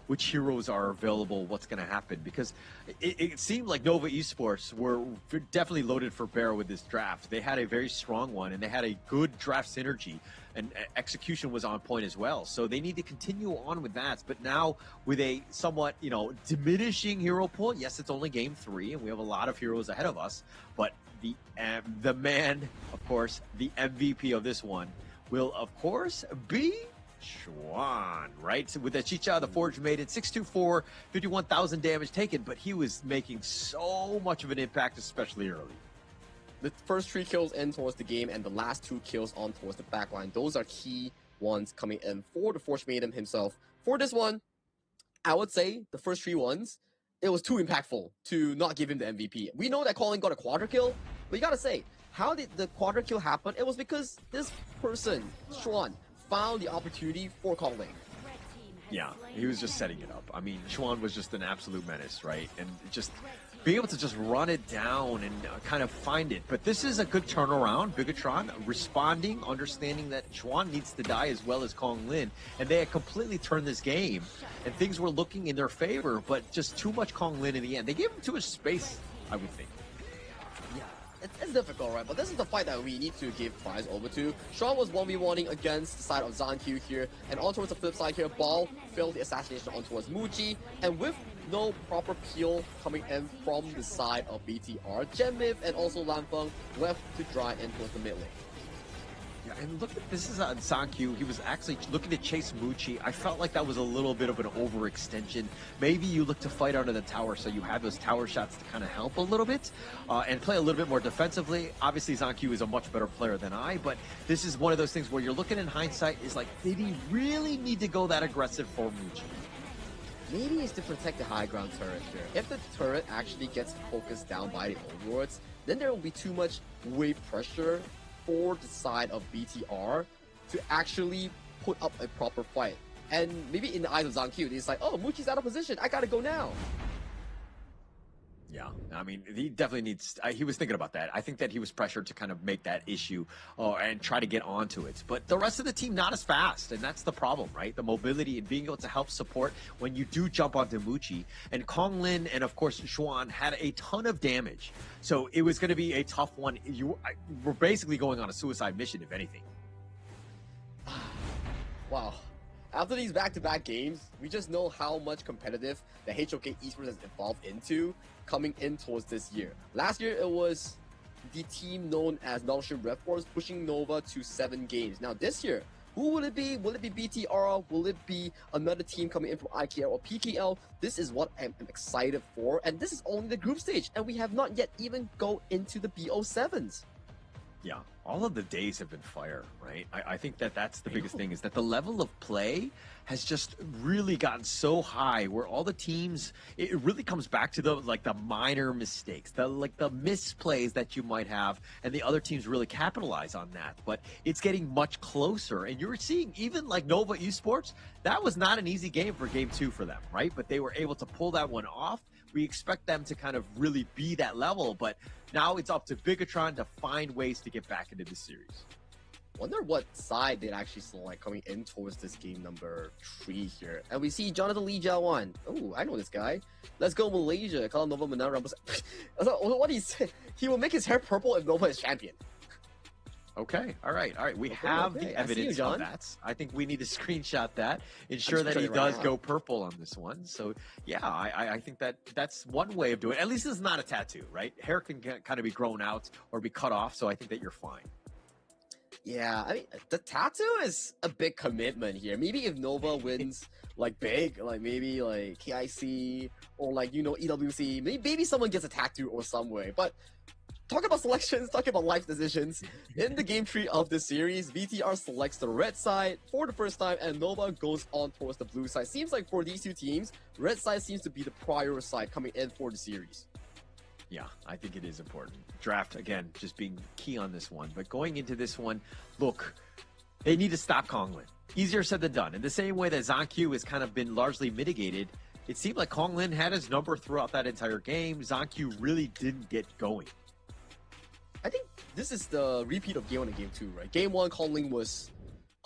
which heroes are available, what's going to happen. Because it seemed like Nova Esports were definitely loaded for bear with this draft. They had a very strong one, and they had a good draft synergy, and execution was on point as well. So they need to continue on with that. But now with a somewhat, diminishing hero pool, yes, it's only game 3, and we have a lot of heroes ahead of us. But the man, of course, the MVP of this one, will, of course, be Chuan, right? So with the Chicha, the Forge Maiden, 624, 51,000 damage taken, but he was making so much of an impact, especially early.
The first 3 kills in towards the game and the last 2 kills on towards the backline. Those are key ones coming in for the Forge Maiden himself. For this one, I would say the first 3 ones, it was too impactful to not give him the MVP. We know that Colin got a quadra kill, but you gotta say, how did the quadra kill happen? It was because this person, Chuan, found the opportunity for Colin.
Yeah, he was just setting it up. I mean, Chuan was just an absolute menace, right? And just being able to just run it down and kind of find it. But this is a good turnaround. Bigatron responding, understanding that Chuan needs to die as well as Kong Lin. And they had completely turned this game. And things were looking in their favor, but just too much Kong Lin in the end. They gave him too much space, I would think.
It's difficult, right? But this is the fight that we need to give prize over to. Sean was 1v1ing against the side of Zankyu here, and on towards the flip side here, Ball failed the assassination on towards Muji, and with no proper peel coming in from the side of BTR, Genmiv and also Lamfeng left to dry in towards the mid lane.
Yeah, and look at this is on Zankyu. He was actually looking to chase Muchi. I felt like that was a little bit of an overextension. Maybe you look to fight under the tower, so you have those tower shots to kind of help a little bit and play a little bit more defensively. Obviously, Zankyu is a much better player than I, but this is one of those things where you're looking in hindsight is like, did he really need to go that aggressive for Muchi?
Maybe it's to protect the high ground turret here. If the turret actually gets focused down by the overlords, then there will be too much wave pressure for the side of BTR to actually put up a proper fight. And maybe in the eyes of Zankyu, it's like, oh, Muchi's out of position, I gotta go now.
Yeah, I mean, he definitely needs, he was thinking about that. I think that he was pressured to kind of make that issue and try to get onto it. But the rest of the team, not as fast, and that's the problem, right? The mobility and being able to help support when you do jump onto Muchi. And Kong Lin and, of course, Xuan had a ton of damage. So it was going to be a tough one. We're basically going on a suicide mission, if anything.
Wow. After these back-to-back games, we just know how much competitive the HOK esports has evolved into coming in towards this year. Last year, it was the team known as Melship Red Force pushing Nova to 7 games. Now this year, who will it be? Will it be BTR? Will it be another team coming in from IKL or PKL? This is what I'm excited for, and this is only the group stage, and we have not yet even go into the BO7s.
Yeah, all of the days have been fire, right? I think that that's the biggest thing is that the level of play has just really gotten so high where all the teams, it really comes back to the minor mistakes, the misplays that you might have, and the other teams really capitalize on that. But it's getting much closer, and you're seeing even like Nova Esports, that was not an easy game for game 2 for them, right? But they were able to pull that one off. We expect them to kind of really be that level, but now it's up to Bigatron to find ways to get back into the series.
Wonder what side they'd actually select coming in towards this game number 3 here. And we see Jonathan Lee Jiawan. Oh, I know this guy. Let's go Malaysia. Call Nova Menara. What he said, he will make his hair purple if Nova is champion.
Okay, all right. We have the evidence of that. I think we need to screenshot that, ensure that he does go purple on this one. So, yeah, I think that's one way of doing it. At least it's not a tattoo, right? Hair can kind of be grown out or be cut off, so I think that you're fine.
Yeah, I mean, the tattoo is a big commitment here. Maybe if Nova wins, like, big, like, maybe, like, KIC or, like, EWC, maybe someone gets a tattoo or some way, but talk about selections, talking about life decisions. In the game 3 of the series, VTR selects the red side for the first time, and Nova goes on towards the blue side. Seems like for these two teams, red side seems to be the prior side coming in for the series.
Yeah, I think it is important. Draft, again, just being key on this one. But going into this one, look, they need to stop Konglin. Easier said than done. In the same way that Zankyu has kind of been largely mitigated, it seemed like Konglin had his number throughout that entire game. Zankyu really didn't get going.
I think this is the repeat of game 1 and game 2, right? Game 1, Konglin was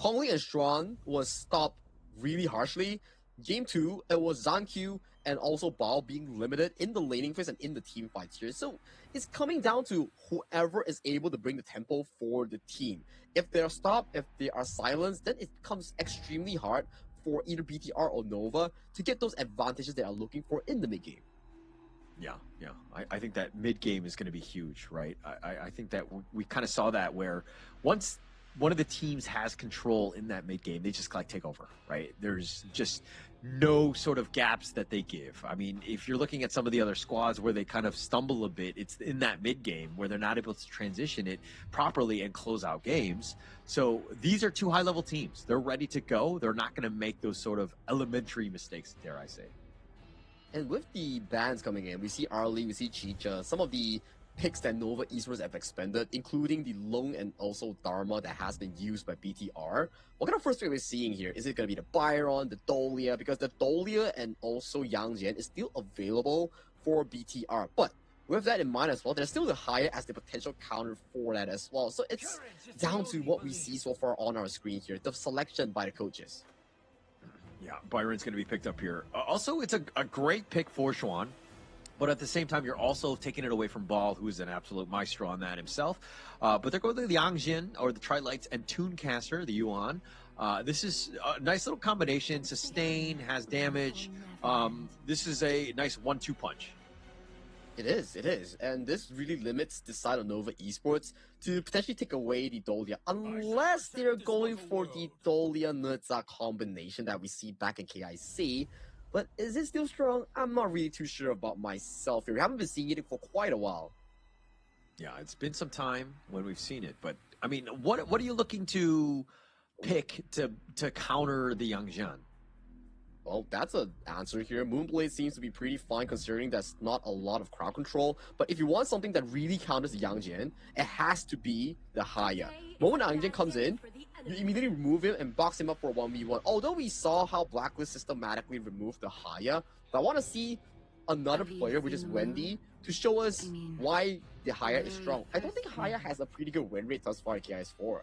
Kongli and Struan was stopped really harshly. Game 2, it was Zankyu and also Bao being limited in the laning phase and in the team fights here. So it's coming down to whoever is able to bring the tempo for the team. If they're stopped, if they are silenced, then it becomes extremely hard for either BTR or Nova to get those advantages they are looking for in the mid game.
Yeah. I think that mid game is going to be huge, right? I think that we kind of saw that where once one of the teams has control in that mid game, they just like take over, right? There's just no sort of gaps that they give. I mean, if you're looking at some of the other squads where they kind of stumble a bit, it's in that mid game where they're not able to transition it properly and close out games. So these are two high level teams. They're ready to go. They're not going to make those sort of elementary mistakes, dare I say.
And with the bans coming in, we see Arlie, we see Chicha, some of the picks that Nova Esports have expanded, including the Long and also Dharma that has been used by BTR. What kind of first pick are we seeing here? Is it going to be the Byron, the Dolia? Because the Dolia and also Yang Jian is still available for BTR. But with that in mind as well, there's still the Haya as the potential counter for that as well. So it's down to what we see so far on our screen here, the selection by the coaches.
Yeah, Byron's going to be picked up here. Also, it's a great pick for Xuan, but at the same time, you're also taking it away from Ball, who's an absolute maestro on that himself. But they're going to the Yangjin, or the Trilights, and Tooncaster, the Yuan. This is a nice little combination. Sustain, has damage. This is a nice 1-2 punch.
It is. And this really limits the side of Nova Esports to potentially take away the Dolia, unless they're going for the Dolia-Nerza combination that we see back in KIC. But is it still strong? I'm not really too sure about myself here. We haven't been seeing it for quite a while.
Yeah, it's been some time when we've seen it. But, I mean, what are you looking to pick to counter the Yangjian?
Well, that's an answer here. Moonblade seems to be pretty fine considering there's not a lot of crowd control. But if you want something that really counters the Yangjian, it has to be the Haya. Moment Yangjian comes in, you immediately remove him and box him up for 1v1. Although we saw how Blacklist systematically removed the Haya, but I want to see another player, which is Wendy, to show us why the Haya is strong. I don't think Haya has a pretty good win rate thus far at KIS4.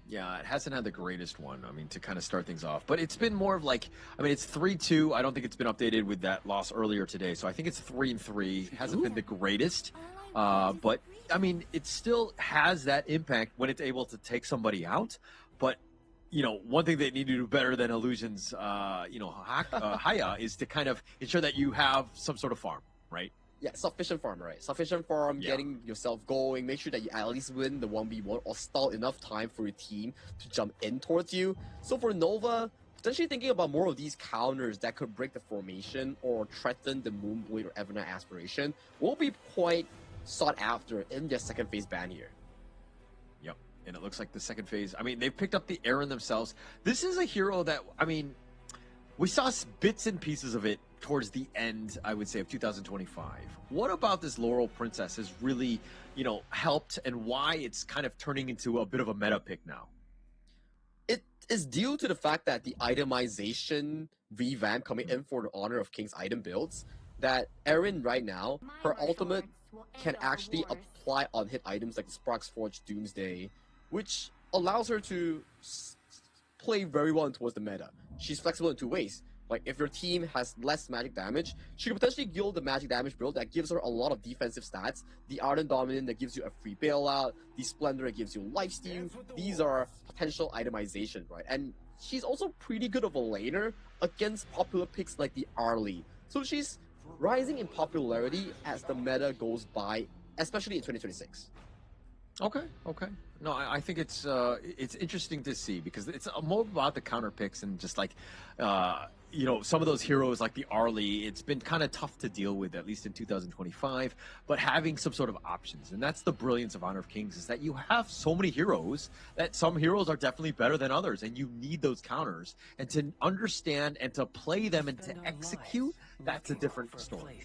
Yeah, it hasn't had the greatest one, I mean, to kind of start things off. But it's been more of like, I mean, it's 3-2. I don't think it's been updated with that loss earlier today. So I think it's 3-3. It hasn't been the greatest. But, I mean, it still has that impact when it's able to take somebody out. But, you know, one thing they need to do better than Illusion's, Haya is to kind of ensure that you have some sort of farm, right?
Yeah, sufficient farm, right? Sufficient farm, getting yourself going, make sure that you at least win the 1v1 or stall enough time for your team to jump in towards you. So for Nova, potentially thinking about more of these counters that could break the formation or threaten the Moonblade or Evernight aspiration will be quite sought after in their second phase ban here.
Yep, and it looks like the second phase, I mean, they've picked up the Aaron themselves. This is a hero that, I mean, we saw bits and pieces of it towards the end, I would say, of 2025. What about this Laurel Princess has really, you know, helped, and why it's kind of turning into a bit of a meta pick now?
It is due to the fact that the itemization revamp coming in for the Honor of Kings item builds, that Erin right now, her ultimate can actually apply on hit items like the Sparks Forge Doomsday, which allows her to play very well towards the meta. She's flexible in two ways. Like, if your team has less magic damage, she can potentially guild the magic damage build that gives her a lot of defensive stats. The Ardent Dominant that gives you a free bailout, the Splendor that gives you lifesteal. These are potential itemization, right? And she's also pretty good of a laner against popular picks like the Arlie. So she's rising in popularity as the meta goes by, especially in 2026.
Okay. No, I think it's interesting to see because it's more about the counter picks and just like, you know, some of those heroes like the Arlie, it's been kind of tough to deal with, at least in 2025, but having some sort of options. And that's the brilliance of Honor of Kings, is that you have so many heroes that some heroes are definitely better than others, and you need those counters. And to understand and to play them and to execute, that's a different story.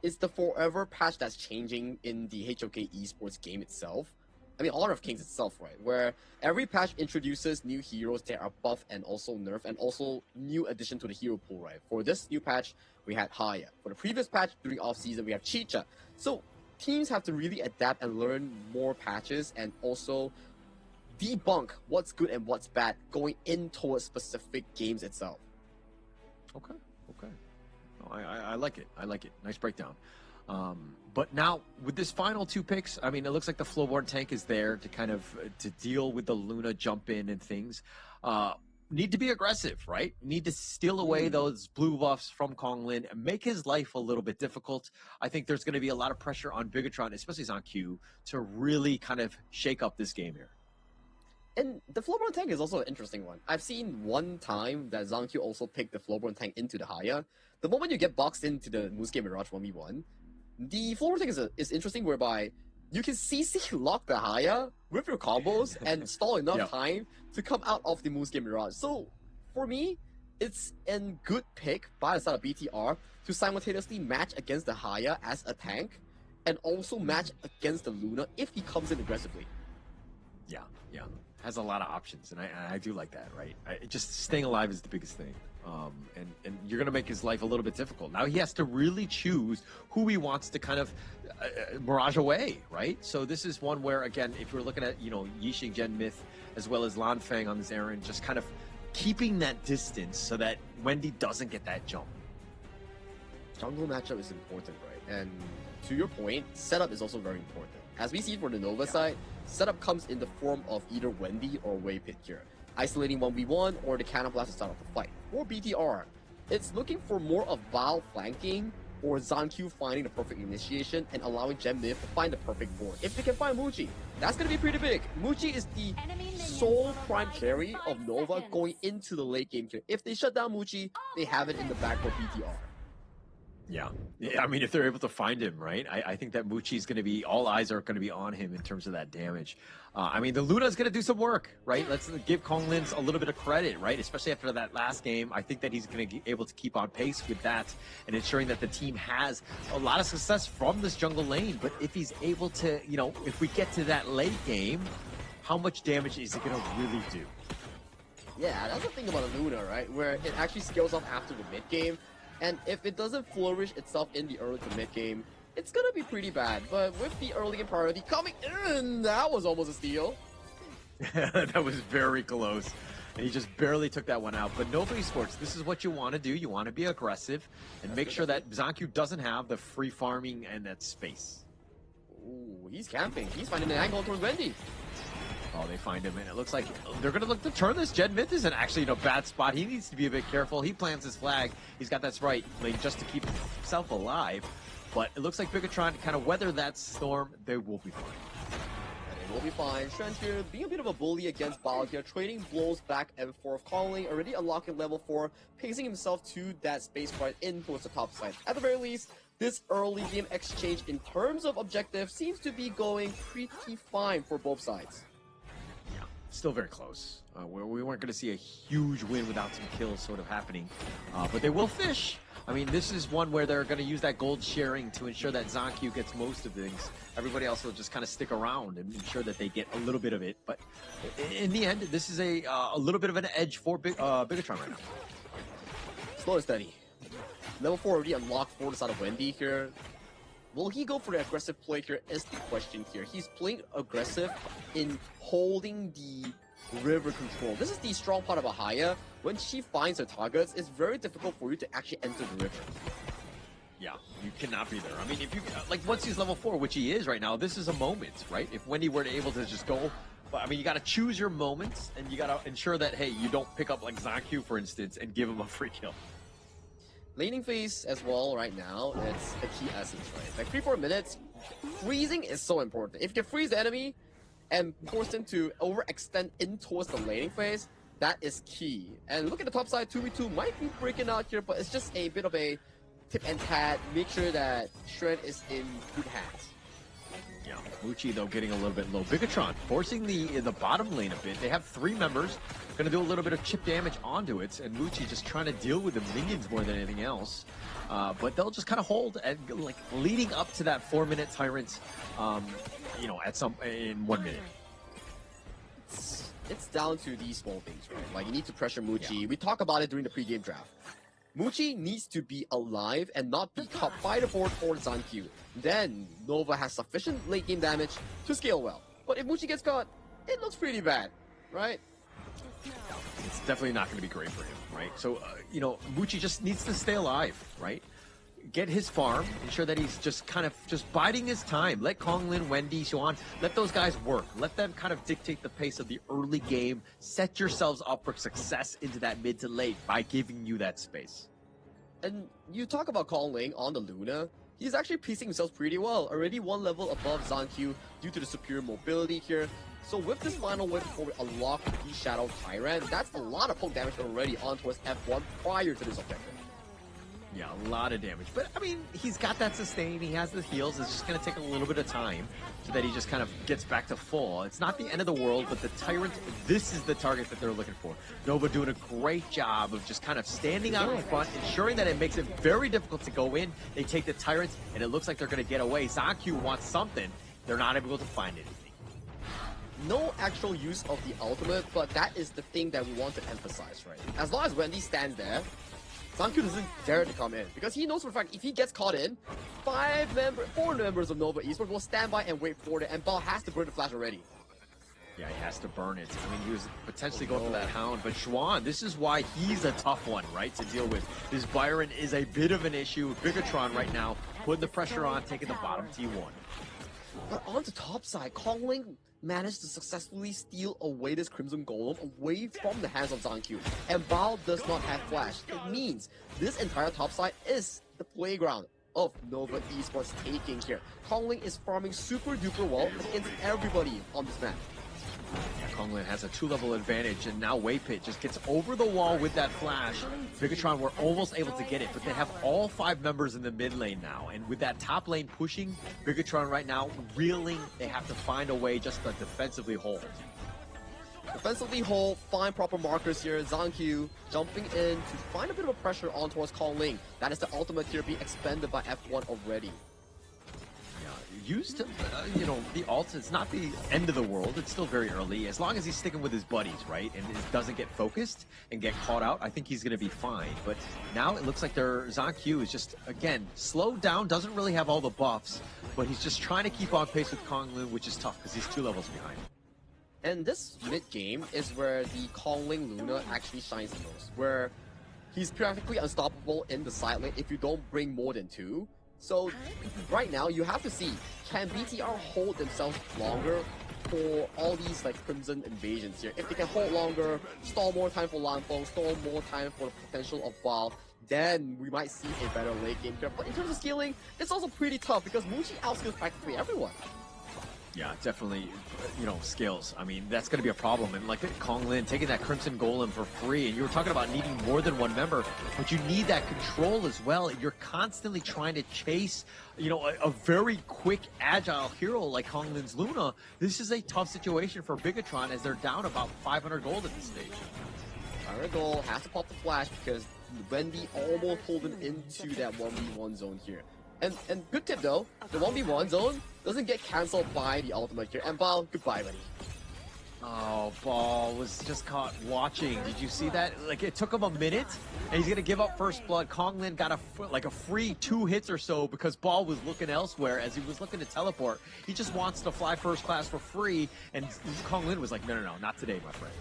It's the forever patch that's changing in the HOK esports game itself. I mean, Honor of Kings itself, right? Where every patch introduces new heroes that are buff and also nerf, and also new addition to the hero pool, right? For this new patch, we had Haya. For the previous patch, during off-season, we have Chicha. So teams have to really adapt and learn more patches and also debunk what's good and what's bad going in towards specific games itself.
Okay. Oh, I like it. I like it. Nice breakdown. But now with this final 2 picks, I mean, it looks like the Flowborn tank is there to kind of to deal with the Luna jump in and things. Need to be aggressive, right? Need to steal away those blue buffs from Konglin and make his life a little bit difficult. I think there's going to be a lot of pressure on Bigatron, especially ZonQ, to really kind of shake up this game here.
And the Flowborn tank is also an interesting one. I've seen one time that ZonQ also picked the Flowborn tank into the Haya. The moment you get boxed into the Moonskate Mirage 1v1, the Flowborn tank is interesting, whereby you can CC lock the Haya with your combos and stall enough time to come out of the Moonskate Mirage. So, for me, it's a good pick by the side of BTR to simultaneously match against the Haya as a tank, and also match against the Luna if he comes in aggressively.
Yeah. Has a lot of options, and I do like that, right? Just staying alive is the biggest thing. And you're going to make his life a little bit difficult. Now he has to really choose who he wants to kind of mirage away, right? So this is one where, again, if we're looking at, Yixing Gen Myth as well as Lan Feng on this errand, just kind of keeping that distance so that Wendy doesn't get that jump.
Jungle matchup is important, right? And to your point, setup is also very important. As we see for the Nova side, setup comes in the form of either Wendy or Wave Pit here, isolating 1v1 or the Cannon Blast to start off the fight. For BTR, it's looking for more of Bao flanking or ZonQ finding the perfect initiation and allowing Gen Myth to find the perfect board. If they can find Muji, that's going to be pretty big. Muji is the sole prime carry of Nova going into the late game here. If they shut down Muji, they have it in the back for BTR.
Yeah, I mean, if they're able to find him, right? I think that Muchi is going to be, all eyes are going to be on him in terms of that damage. I mean, the Luna is going to do some work, right? Let's give Konglin a little bit of credit, right? Especially after that last game. I think that he's going to be able to keep on pace with that and ensuring that the team has a lot of success from this jungle lane. But if he's able to, if we get to that late game, how much damage is it going to really do?
Yeah, that's the thing about a Luna, right? Where it actually scales off after the mid game. And if it doesn't flourish itself in the early to mid game, it's gonna be pretty bad. But with the early game priority coming in, that was almost a steal.
That was very close. And he just barely took that one out. But Nova Esports, this is what you want to do. You want to be aggressive and make sure that ZonQ doesn't have the free farming and that space.
Ooh, he's camping. He's finding an angle towards Wendy.
Oh, they find him, and it looks like they're going to look to turn this. Gen Myth isn't actually in a bad spot. He needs to be a bit careful. He plants his flag. He's got that Sprite lane just to keep himself alive. But it looks like Bigatron to kind of weather that storm. They will be fine.
They will be fine. Strength here being a bit of a bully against Bao here, trading blows back and forth, calling, already unlocking level 4, pacing himself to that space right in towards the top side. At the very least, this early game exchange in terms of objective seems to be going pretty fine for both sides.
Still very close. We weren't going to see a huge win without some kills sort of happening. But they will fish. I mean, this is one where they're going to use that gold sharing to ensure that ZonQ gets most of things. Everybody else will just kind of stick around and ensure that they get a little bit of it. But in the end, this is a little bit of an edge for Bigatron right now.
Slow and steady. Level 4 already unlocked for the side of Wendy here. Will he go for the aggressive play here is the question here. He's playing aggressive in holding the river control. This is the strong part of a Haya. When she finds her targets, it's very difficult for you to actually enter the river.
Yeah, you cannot be there. I mean, if you, once he's level 4, which he is right now, this is a moment, right? If Wendy were to able to just go, I mean, you got to choose your moments, and you got to ensure that, hey, you don't pick up like ZonQ, for instance, and give him a free kill.
Laning phase as well right now, it's a key essence, right? Like 3-4 minutes, freezing is so important. If you can freeze the enemy and force him to overextend in towards the laning phase, that is key. And look at the top side, 2v2 might be breaking out here, but it's just a bit of a tip and tat. Make sure that Shred is in good hands.
Yeah, Muchi though getting a little bit low. Bigatron forcing the bottom lane a bit. They have 3 members, gonna do a little bit of chip damage onto it, and Muchi just trying to deal with the minions more than anything else. But they'll just kind of hold and like leading up to that 4-minute tyrant, in 1 minute.
It's down to these small things, right? Like you need to pressure Muchi. Yeah. We talked about it during the pre-game draft. Muchi needs to be alive and not be caught by the board or ZonQ. Then Nova has sufficient late game damage to scale well. But if Muchi gets caught, it looks pretty bad, right?
It's definitely not going to be great for him, right? So, Muchi just needs to stay alive, right? Get his farm, ensure that he's just kind of just biding his time. Let Konglin, Wendy, Xuan, let those guys work. Let them kind of dictate the pace of the early game. Set yourselves up for success into that mid to late by giving you that space.
And you talk about Konglin on the Luna. He's actually piecing himself pretty well. Already one level above Zankyu due to the superior mobility here. So with this final wave before we unlock the Shadow Tyrant, that's a lot of poke damage already on towards F1 prior to this objective.
Yeah, a lot of damage. But, I mean, he's got that sustain. He has the heals. It's just going to take a little bit of time so that he just kind of gets back to full. It's not the end of the world, but the Tyrant, this is the target that they're looking for. Nova doing a great job of just kind of standing out in front, ensuring that it makes it very difficult to go in. They take the Tyrant, and it looks like they're going to get away. Zankyu wants something. They're not able to find anything.
No actual use of the ultimate, but that is the thing that we want to emphasize, right? As long as Wendy stands there, Zankyu doesn't dare to come in because he knows for a fact if he gets caught in, 4 members of Nova Esports will stand by and wait for it, and Ball has to burn the flash already.
Yeah, he has to burn it. I mean, he was potentially going for that Hound, but Xuan, this is why he's a tough one, right, to deal with. This Byron is a bit of an issue. Bigatron right now, putting the pressure on, taking the bottom T1.
But on the top side, Konglin managed to successfully steal away this Crimson Golem away from the hands of Zankyu. And Bao does not have flash. It means this entire top side is the playground of Nova Esports taking here. Konglin is farming super duper well against everybody on this map.
Yeah, Konglin has a 2-level advantage, and now Waypit just gets over the wall with that flash. Bigatron were almost able to get it, but they have all 5 members in the mid lane now, and with that top lane pushing, Bigatron right now reeling, they have to find a way just to defensively hold.
Defensively hold, find proper markers here. Zankyu jumping in to find a bit of a pressure on towards Konglin. That is the ultimate here being expended by F1 already.
Used to, the ult, it's not the end of the world. It's still very early. As long as he's sticking with his buddies, right, and it doesn't get focused and get caught out, I think he's going to be fine. But now it looks like their Zankyu is just, again, slowed down, doesn't really have all the buffs, but he's just trying to keep on pace with Konglin, which is tough because he's 2 levels behind.
And this mid-game is where the Konglin Luna actually shines the most, where he's practically unstoppable in the side lane if you don't bring more than 2. So right now you have to see, can BTR hold themselves longer for all these like Crimson invasions here? If they can hold longer, stall more time for Lanfeng, stall more time for the potential of Bao, then we might see a better late game here. But in terms of scaling, it's also pretty tough because Muchi outskills practically everyone.
Yeah, definitely, skills. I mean, that's going to be a problem. And like Konglin taking that Crimson Golem for free, and you were talking about needing more than 1 member, but you need that control as well. You're constantly trying to chase, a very quick, agile hero like Konglin's Luna. This is a tough situation for Bigatron as they're down about 500 gold at this stage.
500 gold, has to pop the flash because Wendy almost pulled him into that 1v1 zone here. And good tip though, the 1v1 zone doesn't get cancelled by the ultimate here. And Bao, goodbye, buddy.
Oh, Ball was just caught watching. Did you see that? Like, it took him a minute, and he's going to give up first blood. Konglin got a free 2 hits or so because Ball was looking elsewhere as he was looking to teleport. He just wants to fly first class for free, and Konglin was like, no, not today, my friend.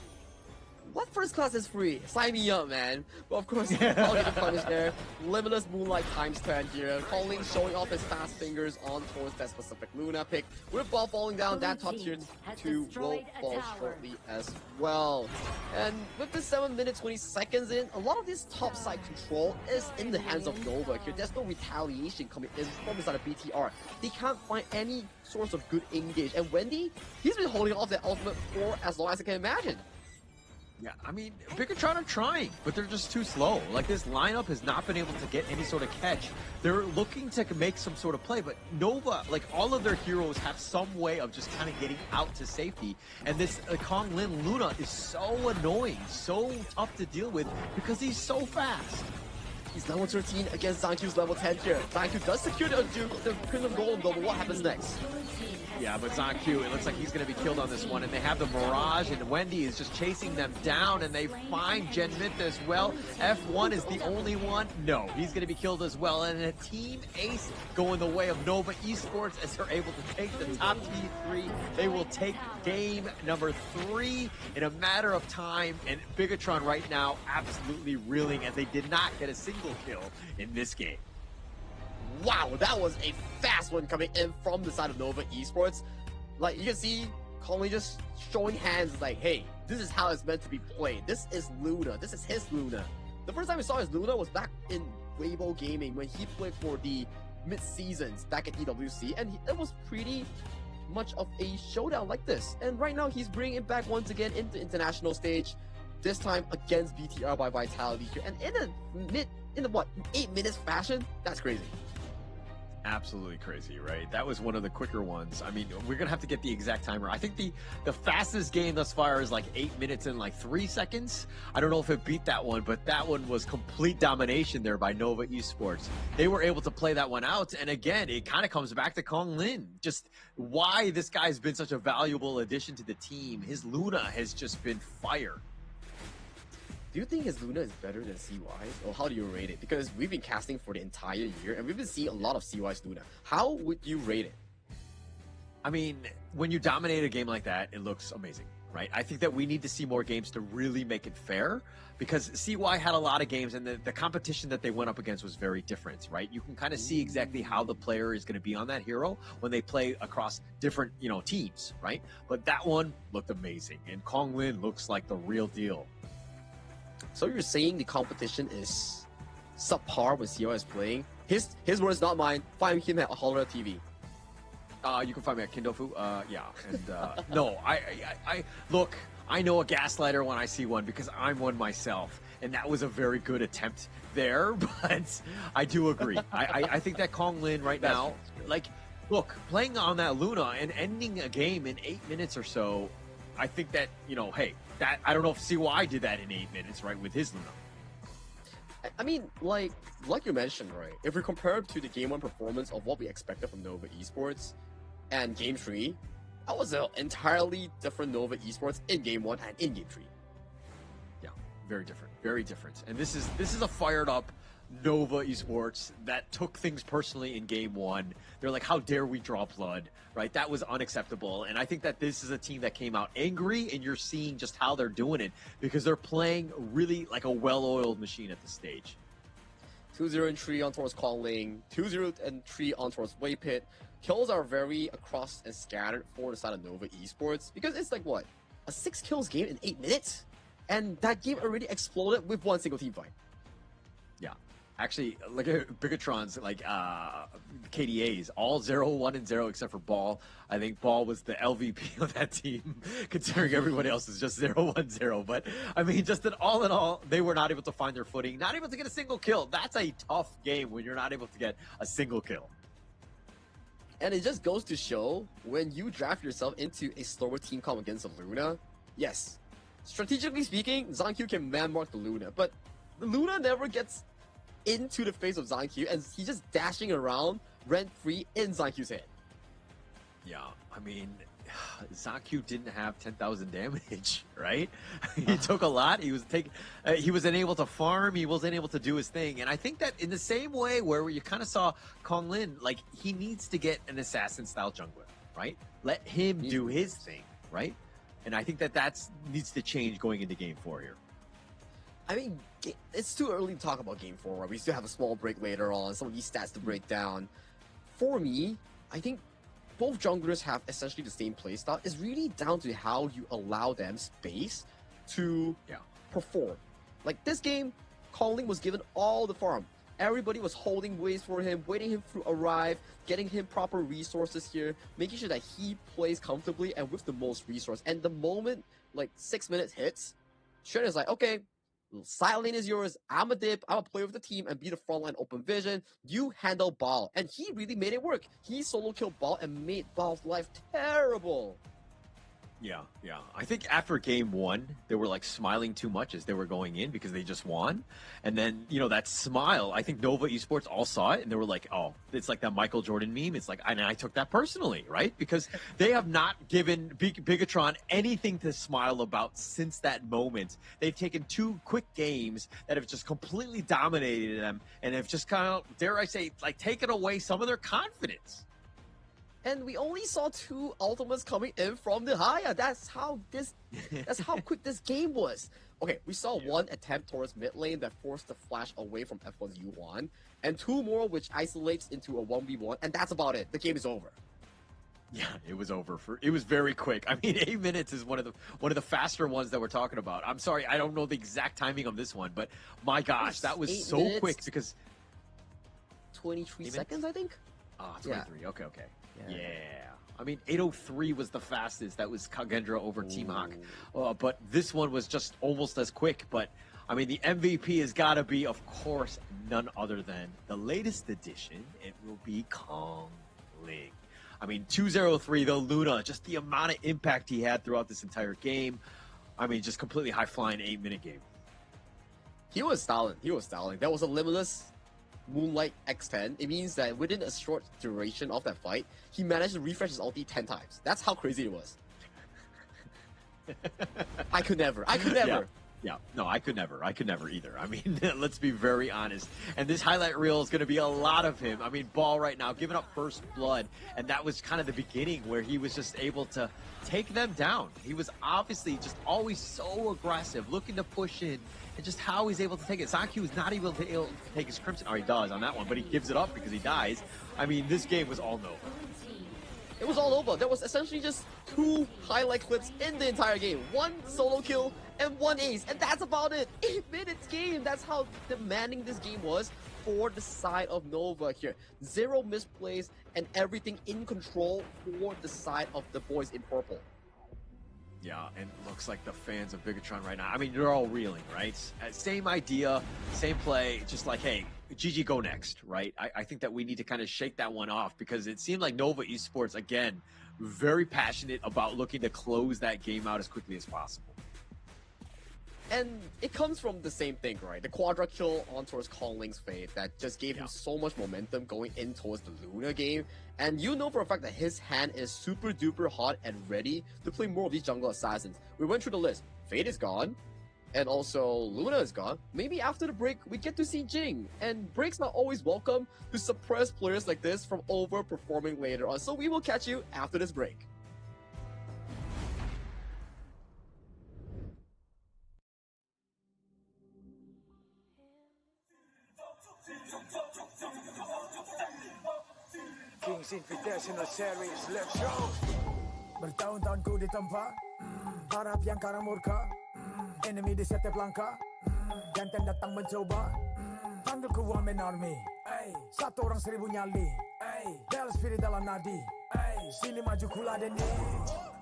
What first class is free? Sign me up, man. But of course, I'll get punished there. Limitless Moonlight times 10 here. Konglin showing off his fast fingers on towards that specific Luna pick. With Ball falling down, that top tier 2 will fall shortly as well. And with the 7 minutes 20 seconds in, a lot of this top side control is in the hands of Nova here. There's no retaliation coming in from the side of BTR. They can't find any source of good engage. And Wendy, he's been holding off that ultimate for as long as I can imagine.
Yeah, I mean, Bigatron are trying, but they're just too slow. Like, this lineup has not been able to get any sort of catch. They're looking to make some sort of play, but Nova, like, all of their heroes have some way of just kind of getting out to safety. And this Konglin Luna is so annoying, so tough to deal with, because he's so fast.
He's level 13 against Zankyu's level 10 here. Zankyu does secure the Crimson Golem though, but what happens next?
Yeah, but Zankyu, it looks like he's going to be killed on this one. And they have the Mirage, and Wendy is just chasing them down, and they find Gen Myth as well. F1 is the only one. No, he's going to be killed as well. And a Team Ace going the way of Nova Esports as they're able to take the top T3. They will take game number 3 in a matter of time. And Bigatron right now absolutely reeling as they did not get a single kill in this game.
Wow, that was a fast one coming in from the side of Nova Esports. Like, you can see Conley just showing hands like, hey, this is how it's meant to be played. This is Luna. This is his Luna. The first time we saw his Luna was back in Weibo Gaming when he played for the mid-seasons back at EWC, and it was pretty much of a showdown like this. And right now, he's bringing it back once again into international stage, this time against BTR by Vitality here. And in a 8 minutes fashion? That's crazy.
Absolutely crazy, right? That was one of the quicker ones. I mean, we're gonna have to get the exact timer. I think the fastest game thus far is like 8 minutes and like 3 seconds. I don't know if it beat that one, but that one was complete domination there by Nova Esports. They were able to play that one out, and again, it kind of comes back to Kong Lin. Just why this guy's been such a valuable addition to the team. His Luna has just been fire.
Do you think his Luna is better than CY's? Or how do you rate it? Because we've been casting for the entire year and we've been seeing a lot of CY's Luna. How would you rate it?
I mean, when you dominate a game like that, it looks amazing, right? I think that we need to see more games to really make it fair, because CY had a lot of games and the competition that they went up against was very different, right? You can kind of see exactly how the player is going to be on that hero when they play across different, teams, right? But that one looked amazing, and Kong Lin looks like the real deal.
So you're saying the competition is subpar when CY is playing? His words, not mine. Find him at Holler TV.
You can find me at Kindofu. Yeah, and no, I look. I know a gaslighter when I see one because I'm one myself, and that was a very good attempt there. But I do agree. I think that Kong Lin right now, like, look, playing on that Luna and ending a game in 8 minutes or so, I think that hey. That I don't know if CY did that in 8 minutes, right, with his Luna.
I mean, like you mentioned, right? If we compare to the Game 1 performance of what we expected from Nova Esports and Game 3, that was an entirely different Nova Esports in Game 1 and in Game 3.
Yeah, very different, very different. And this is a fired up Nova Esports that took things personally in Game 1. They're like, how dare we draw blood, right? That was unacceptable. And I think that this is a team that came out angry, and you're seeing just how they're doing it because they're playing really like a well-oiled machine at this stage.
2-0 and 3 on towards Calling, 2-0 and 3 on towards Waypit. Kills are very across and scattered for the side of Nova Esports because it's like what? A 6 kills game in 8 minutes? And that game already exploded with one single team fight.
Yeah. Actually, look at Bigatron's KDAs, all 0, 1, and 0 except for Ball. I think Ball was the LVP of that team, considering everybody else is just 0, 1, 0. But I mean, just all in all, they were not able to find their footing, not able to get a single kill. That's a tough game when you're not able to get a single kill.
And it just goes to show when you draft yourself into a slower team comp against a Luna, yes, strategically speaking, Zankyu can man-mark the Luna, but the Luna never gets into the face of Zankyu, and he's just dashing around rent-free in Zankyu's head.
Yeah, I mean, Zankyu didn't have 10,000 damage, right? He took a lot. He was unable to farm. He wasn't able to do his thing. And I think that in the same way where you kind of saw Kong Lin, like, he needs to get an assassin-style jungler, right? Let him do his thing, right? And I think that needs to change going into Game 4 here.
I mean, it's too early to talk about Game 4, right? We still have a small break later on, some of these stats to break down. For me, I think both junglers have essentially the same playstyle. It's really down to how you allow them space to perform. Like this game, Calling was given all the farm. Everybody was holding waves for him, waiting him to arrive, getting him proper resources here, making sure that he plays comfortably and with the most resource. And the moment, like, 6 minutes hits, Shen is like, okay, side lane is yours. I'm a dip. I'm a play with the team and be the frontline open vision. You handle Ball. And he really made it work. He solo killed Ball and made Ball's life terrible.
Yeah. I think after game one, they were like smiling too much as they were going in because they just won. And then, that smile, I think Nova Esports all saw it and they were like, oh, it's like that Michael Jordan meme. It's like, and I took that personally, right? Because they have not given Bigatron anything to smile about since that moment. They've taken 2 quick games that have just completely dominated them and have just kind of, dare I say, like taken away some of their confidence.
And we only saw 2 ultimates coming in from the Haya. That's how quick this game was. Okay, we saw one attempt towards mid lane that forced the flash away from F1's Yuan, and 2 more which isolates into a 1v1, and that's about it. The game is over.
Yeah, it was over. It was very quick. I mean, 8 minutes is one of the faster ones that we're talking about. I'm sorry, I don't know the exact timing of this one, but my gosh, that was so
minutes,
quick because
23 seconds, I think.
23. Yeah. Okay. Yeah. I mean, 8:03 was the fastest. That was Kagendra over Team Hawk. But this one was just almost as quick. But, I mean, the MVP has got to be, of course, none other than the latest edition. It will be Kong Ling. I mean, 203, though, Luna, just the amount of impact he had throughout this entire game. I mean, just completely high-flying 8-minute game.
He was styling. That was a limitless Moonlight X10. It means that within a short duration of that fight, he managed to refresh his ulti 10 times. That's how crazy it was. I could never.
Yeah, no, I could never either. I mean, let's be very honest. And this highlight reel is going to be a lot of him. I mean, Ball right now giving up first blood, and that was kind of the beginning where he was just able to take them down. He was obviously just always so aggressive, looking to push in, and just how he's able to take it. Sanky was not able to take his Crimson. Or he does on that one, but he gives it up because he dies. I mean, this game was all Nova.
It was all over. There was essentially just 2 highlight clips in the entire game. 1 solo kill and 1 ace, and that's about it. 8 minutes game. That's how demanding this game was for the side of Nova here. 0 misplays and everything in control for the side of the boys in purple.
Yeah, and it looks like the fans of Bigatron right now, I mean, they're all reeling, right? Same idea, same play, just like, hey, GG, go next, right? I think that we need to kind of shake that one off because it seemed like Nova Esports, again, very passionate about looking to close that game out as quickly as possible.
And it comes from the same thing, right? The quadra kill on towards Kong Ling's fate that just gave him so much momentum going in towards the Luna game. And you know for a fact that his hand is super duper hot and ready to play more of these jungle assassins. We went through the list. Fate is gone. And also Luna is gone. Maybe after the break, we get to see Jing. And breaks not always welcome to suppress players like this from overperforming later on. So we will catch you after this break.
Kings Invitational Series, let's go. Bertahun-tahun ku ditempa, harap yang karang murka, enemy di setiap langkah, jantan datang mencoba, panggil ku Woman Army, satu orang 1000 nyali, Bell spirit dalam nadi, sini maju ku ladeni.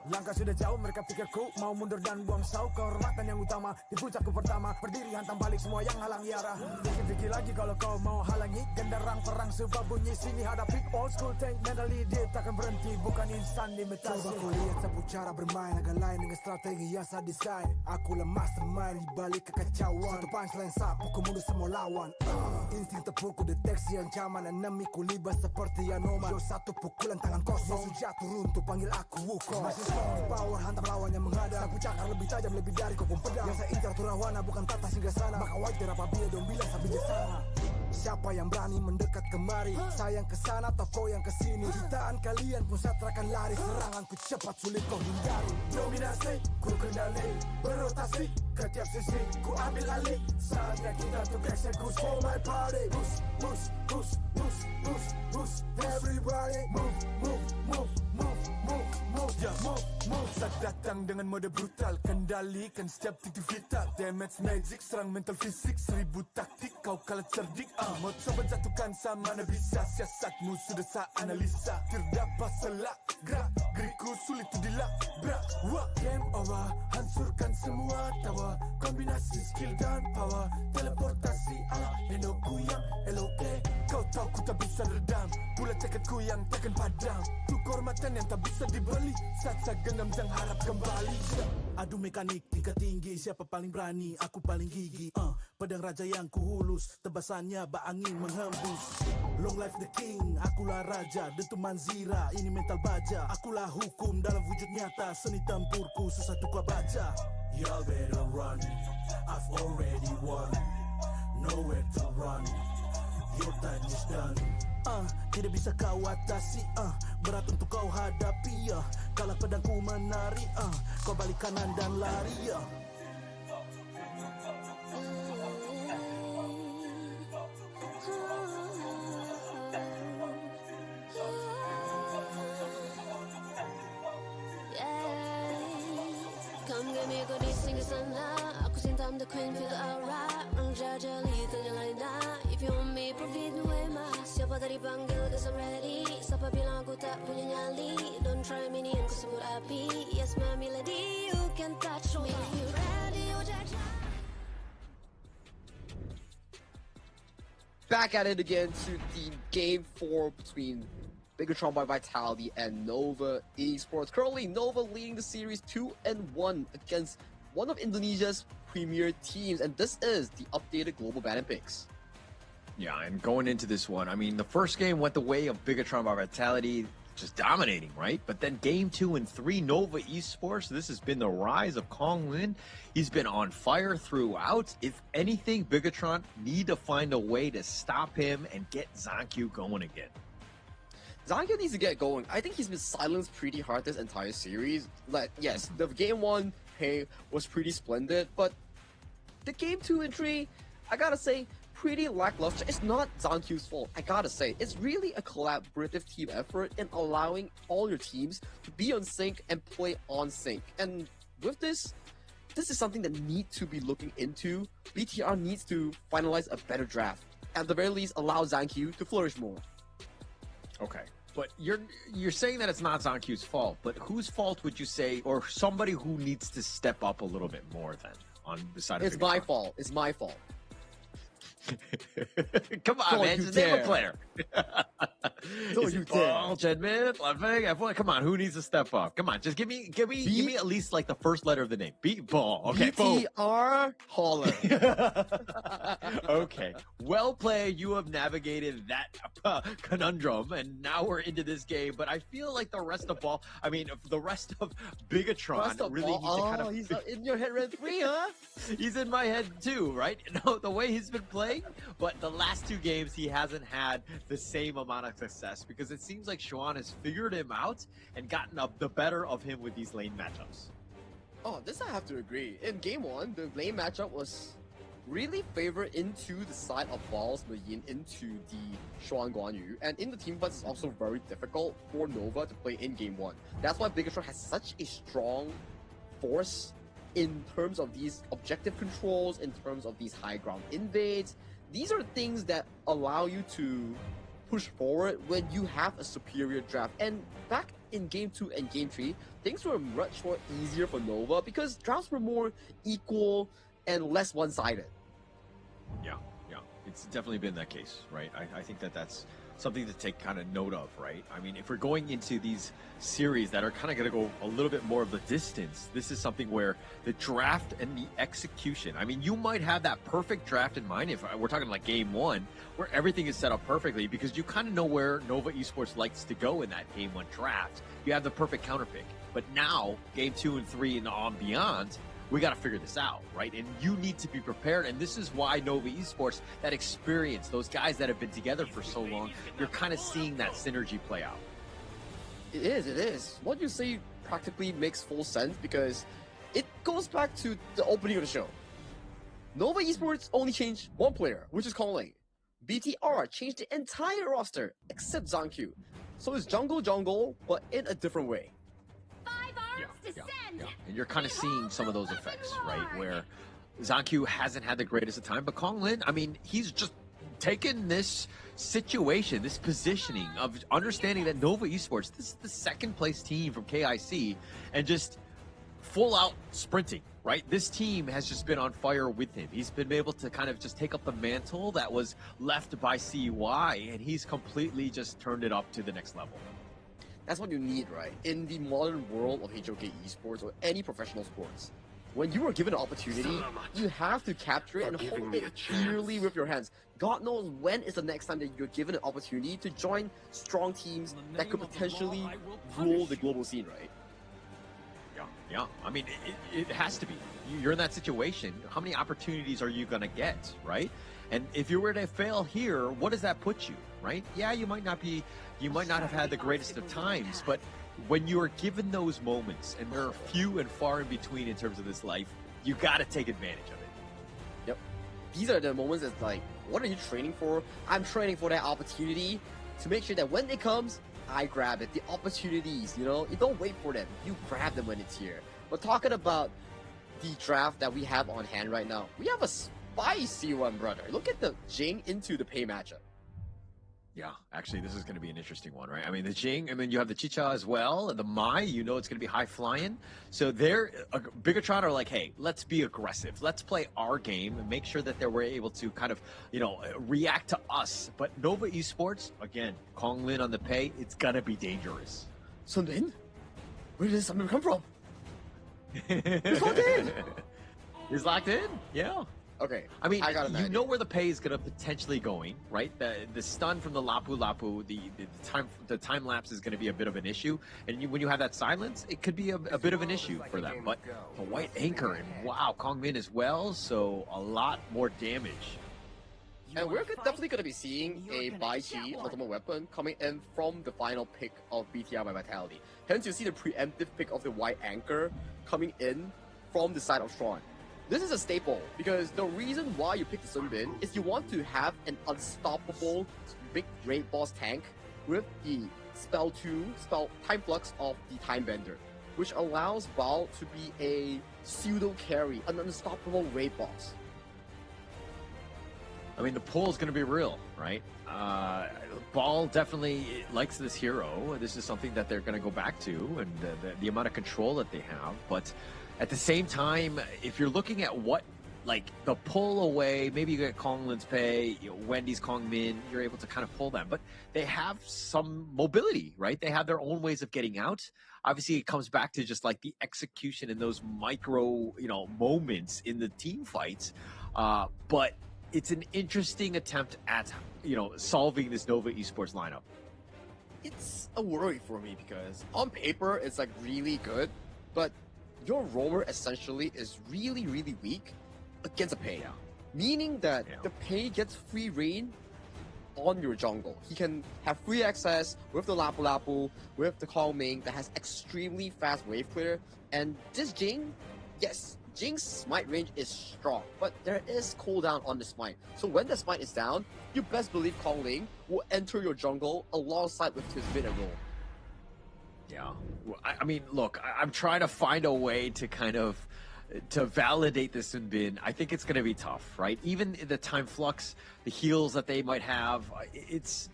Langkah sudah jauh, mereka pikirku mau mundur dan buang sau. Kehormatan yang utama, di puncakku pertama, berdiri hantam balik semua yang halang yara. Pikir-pikir lagi kalau kau mau halangi, genderang perang sebab bunyi sini hadapi. Old school tank mentally dia takkan berhenti, bukan instan limitasi. Coba ku lihat sapu cara bermain agak lain dengan strategi yang saya desain. Aku lemah mastermind di balik kekacauan. Satu punchline sapu ku mundur semua lawan. Insting tepuku deteksi ancaman, enemiku libas seperti Anoman. Yo satu pukulan tangan kosong, musuh jatuh runtuh panggil aku Wukong. Power hantam lawan yang menghadap. Sapu cakar lebih tajam lebih dari kopong pedang. Yang saya incar turawana bukan tata singgah sana. Maka wajar apabila dong bilang saya bijaksana. Siapa yang berani mendekat kemari? Saya yang kesana atau kau yang kesini? Jutaan kalian pun saya terakan lari. Seranganku cepat sulit kau hindari. Dominasi ku kendali, berotasi ke tiap sisi ku ambil alih. Saatnya kita untuk eksekusi for my party. Push, push, push, push, push, push. Everybody move, move, move, move, move, move, move, move. Saat datang dengan mode brutal, kendalikan setiap titik vital. Damage magic, serang mental fisik, 1000 taktik kau kalah cerdik. Mau coba jatuhkan sama mana bisa, siasatmu sudah saya analisa. Terdapat selak, gerak, geriku sulit tu dilabrak. Wah, game over, hancurkan semua tawa. Kombinasi skill dan power, teleportasi ala Enoku yang LOK. Kau tahu ku tak bisa redam, bulat ceketku yang takkan padam, tuk kehormatan yang tak bisa dibeli, saat genggam dan harap kembali.
Adu mekanik tingkat tinggi, siapa paling berani, aku paling gigi. Pedang raja yang kuhulus, tebasannya bak angin menghembus. Long life the king, akulah raja, dentuman zira, ini mental baja. Akulah hukum dalam wujud nyata, seni tempurku susah tuh kau baca. Y'all better run, I've already won, nowhere to run, your time is done. Tidak bisa kau atasi, berat untuk kau hadapi, Kalah pedangku menari, kau balik kanan dan lari,
Come get me, go this sing sana. Aku cinta I'm the queen, feel the aura. Menjajali terjalai dah. If you want me, profit me way mas. Siapa tadi panggil, cause I'm ready. Siapa bilang aku tak punya nyali. Don't try me, ni aku sebut api. Yes, my melody, you can touch me. You ready, you jaja.
Back at it again to the Game 4 between Bigatron by Vitality and Nova Esports. Currently, Nova leading the series 2-1 against one of Indonesia's premier teams, and this is the updated global banner picks.
Yeah, and going into this one, I mean, the first game went the way of Bigatron by Vitality, just dominating, right? But then game 2 and 3, Nova Esports, this has been the rise of Kong Lin. He's been on fire throughout. If anything, Bigatron need to find a way to stop him and get Zankyu going again.
Zankyu needs to get going. I think he's been silenced pretty hard this entire series. Like, yes, the game 1, hey, was pretty splendid, but the game 2 and 3, I gotta say, pretty lackluster. It's not Zankyu's fault, I gotta say. It's really a collaborative team effort in allowing all your teams to be on sync and play on sync. And with this is something that needs to be looking into. BTR needs to finalize a better draft. At the very least, allow Zankyu to flourish more.
Okay. But you're saying that it's not Zankyu's fault, but whose fault would you say, or somebody who needs to step up a little bit more then on the side of
It's my fault. It's my fault.
Come on, man. Just name a player.
Don't
Is
you
it
dare.
Paul, Jedman? Come on, who needs to step up? Come on, just give me at least like the first letter of the name. Paul. Okay, boom.
BTR Holler.
Okay. Well played. You have navigated that conundrum, and now we're into this game. But I feel like the rest of Bigatron really needs to kind of.
He's in your head rent free, huh?
He's in my head too, right? No, the way he's been playing, but the last 2 games he hasn't had the same amount of success because it seems like Xuan has figured him out and gotten up the better of him with these lane matchups.
Oh, this I have to agree. In game 1, the lane matchup was really favored into the side of Balls Mayin into the Xuan Guanyu. And in the team fights, it's also very difficult for Nova to play in game 1. That's why Bigatron has such a strong force in terms of these objective controls, in terms of these high ground invades. These are things that allow you to push forward when you have a superior draft. And back in game 2 and game 3, things were much more easier for Nova because drafts were more equal and less one-sided.
Yeah. It's definitely been that case, right? I think that's something to take kind of note of, right? I mean, if we're going into these series that are kind of going to go a little bit more of the distance, this is something where the draft and the execution, I mean, you might have that perfect draft in mind if we're talking like game 1, where everything is set up perfectly because you kind of know where Nova Esports likes to go in that game 1 draft. You have the perfect counter pick. But now, game 2 and 3 and on beyond, we got to figure this out, right? And you need to be prepared. And this is why Nova Esports, that experience, those guys that have been together for so long, you're kind of seeing that synergy play out.
It is. What you say practically makes full sense because it goes back to the opening of the show. Nova Esports only changed one player, which is Kong. BTR changed the entire roster except Zankyu. So it's jungle, but in a different way.
Yeah. And you're kind of seeing some of those effects, right? Where Zankyu hasn't had the greatest of time, but Kong Lin, I mean, he's just taken this situation, this positioning of understanding that Nova Esports, this is the second place team from KIC, and just full out sprinting, right? This team has just been on fire with him. He's been able to kind of just take up the mantle that was left by CY, and he's completely just turned it up to the next level.
That's what you need, right? In the modern world of HOK esports or any professional sports, when you are given an opportunity, you have to capture it and hold it dearly with your hands. God knows when is the next time that you're given an opportunity to join strong teams that could potentially rule the global scene, right?
Yeah. I mean, it has to be. You're in that situation. How many opportunities are you going to get, right? And if you were to fail here, what does that put you, right? Yeah, you might not have had the greatest of times, but when you are given those moments, and there are few and far in between in terms of this life, you got to take advantage of it.
Yep. These are the moments that's like, what are you training for? I'm training for that opportunity to make sure that when it comes, I grab it. The opportunities, you know, you don't wait for them. You grab them when it's here. But talking about the draft that we have on hand right now, we have a spicy one, brother. Look at the Jing into the Pei matchup.
Yeah, actually, this is going to be an interesting one, right? I mean, the Jing, and then you have the Chicha as well, the Mai, you know it's going to be high flying. So they're, Bigatron are like, hey, let's be aggressive. Let's play our game and make sure that they were able to kind of, you know, react to us. But Nova Esports, again, Kong Lin on the Pei, it's going to be dangerous.
Sun Lin? Where did this number come from? He's locked in!
He's locked in? Yeah.
Okay,
I mean,
you
know where the Pei is going to potentially going, right? The stun from the Lapu Lapu, the time lapse is going to be a bit of an issue, and when you have that silence, it could be a bit of an issue for them. But the white anchor, and wow, Kong Min as well, so a lot more damage.
And we're definitely going to be seeing a Bai Chi ultimate weapon coming in from the final pick of BTR by Vitality. Hence, you see the preemptive pick of the white anchor coming in from the side of Tron. This is a staple, because the reason why you pick the Sun Bin is you want to have an unstoppable big raid boss tank with the spell time flux of the Time Bender, which allows Bao to be a pseudo carry, an unstoppable raid boss.
I mean, the pull is going to be real, right? Ball definitely likes this hero. This is something that they're going to go back to, and the amount of control that they have, but at the same time, if you're looking at what, like, the pull away, maybe you get Kong Lin's Pei, you know, Wendy's Kong Min, you're able to kind of pull them. But they have some mobility, right? They have their own ways of getting out. Obviously, it comes back to just, like, the execution in those micro, you know, moments in the team fights. But it's an interesting attempt at, you know, solving this Nova Esports lineup.
It's a worry for me, because on paper, it's, like, really good, but your roamer essentially is really, really weak against a Pei. Meaning that the Pei gets free reign on your jungle. He can have free access with the Lapu Lapu, with the Kong Ming that has extremely fast wave clear. And this Jing, yes, Jing's smite range is strong, but there is cooldown on the smite. So when the smite is down, you best believe Kong Ling will enter your jungle alongside with his mid and roll.
Yeah, I mean, look, I'm trying to find a way to kind of to validate this Sun Bin. I think it's going to be tough, right? Even the time flux, the heals that they might have, it's,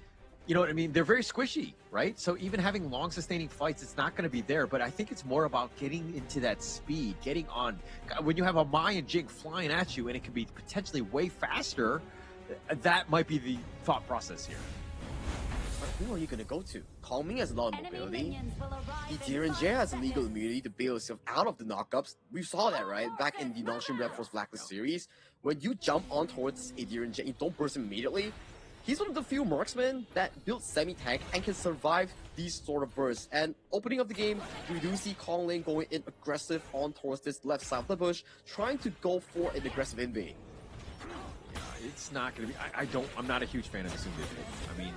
you know what I mean? They're very squishy, right? So even having long sustaining fights, it's not going to be there. But I think it's more about getting into that speed, getting on. When you have a Mai and Jing flying at you, and it can be potentially way faster, that might be the thought process here.
But who are you going to go to? Kong Ming has a lot of mobility. The Direnjie has a legal immunity to bail yourself out of the knockups. We saw that, right? Back in the non-stream Red Force Blacklist series. When you jump on towards a Direnjie, you don't burst him immediately. He's one of the few marksmen that build semi-tank and can survive these sort of bursts. And opening up the game, we do see Kong Ling going in aggressive on towards this left side of the bush, trying to go for an aggressive invade.
It's not going to be... I'm not a huge fan of this invade. I mean...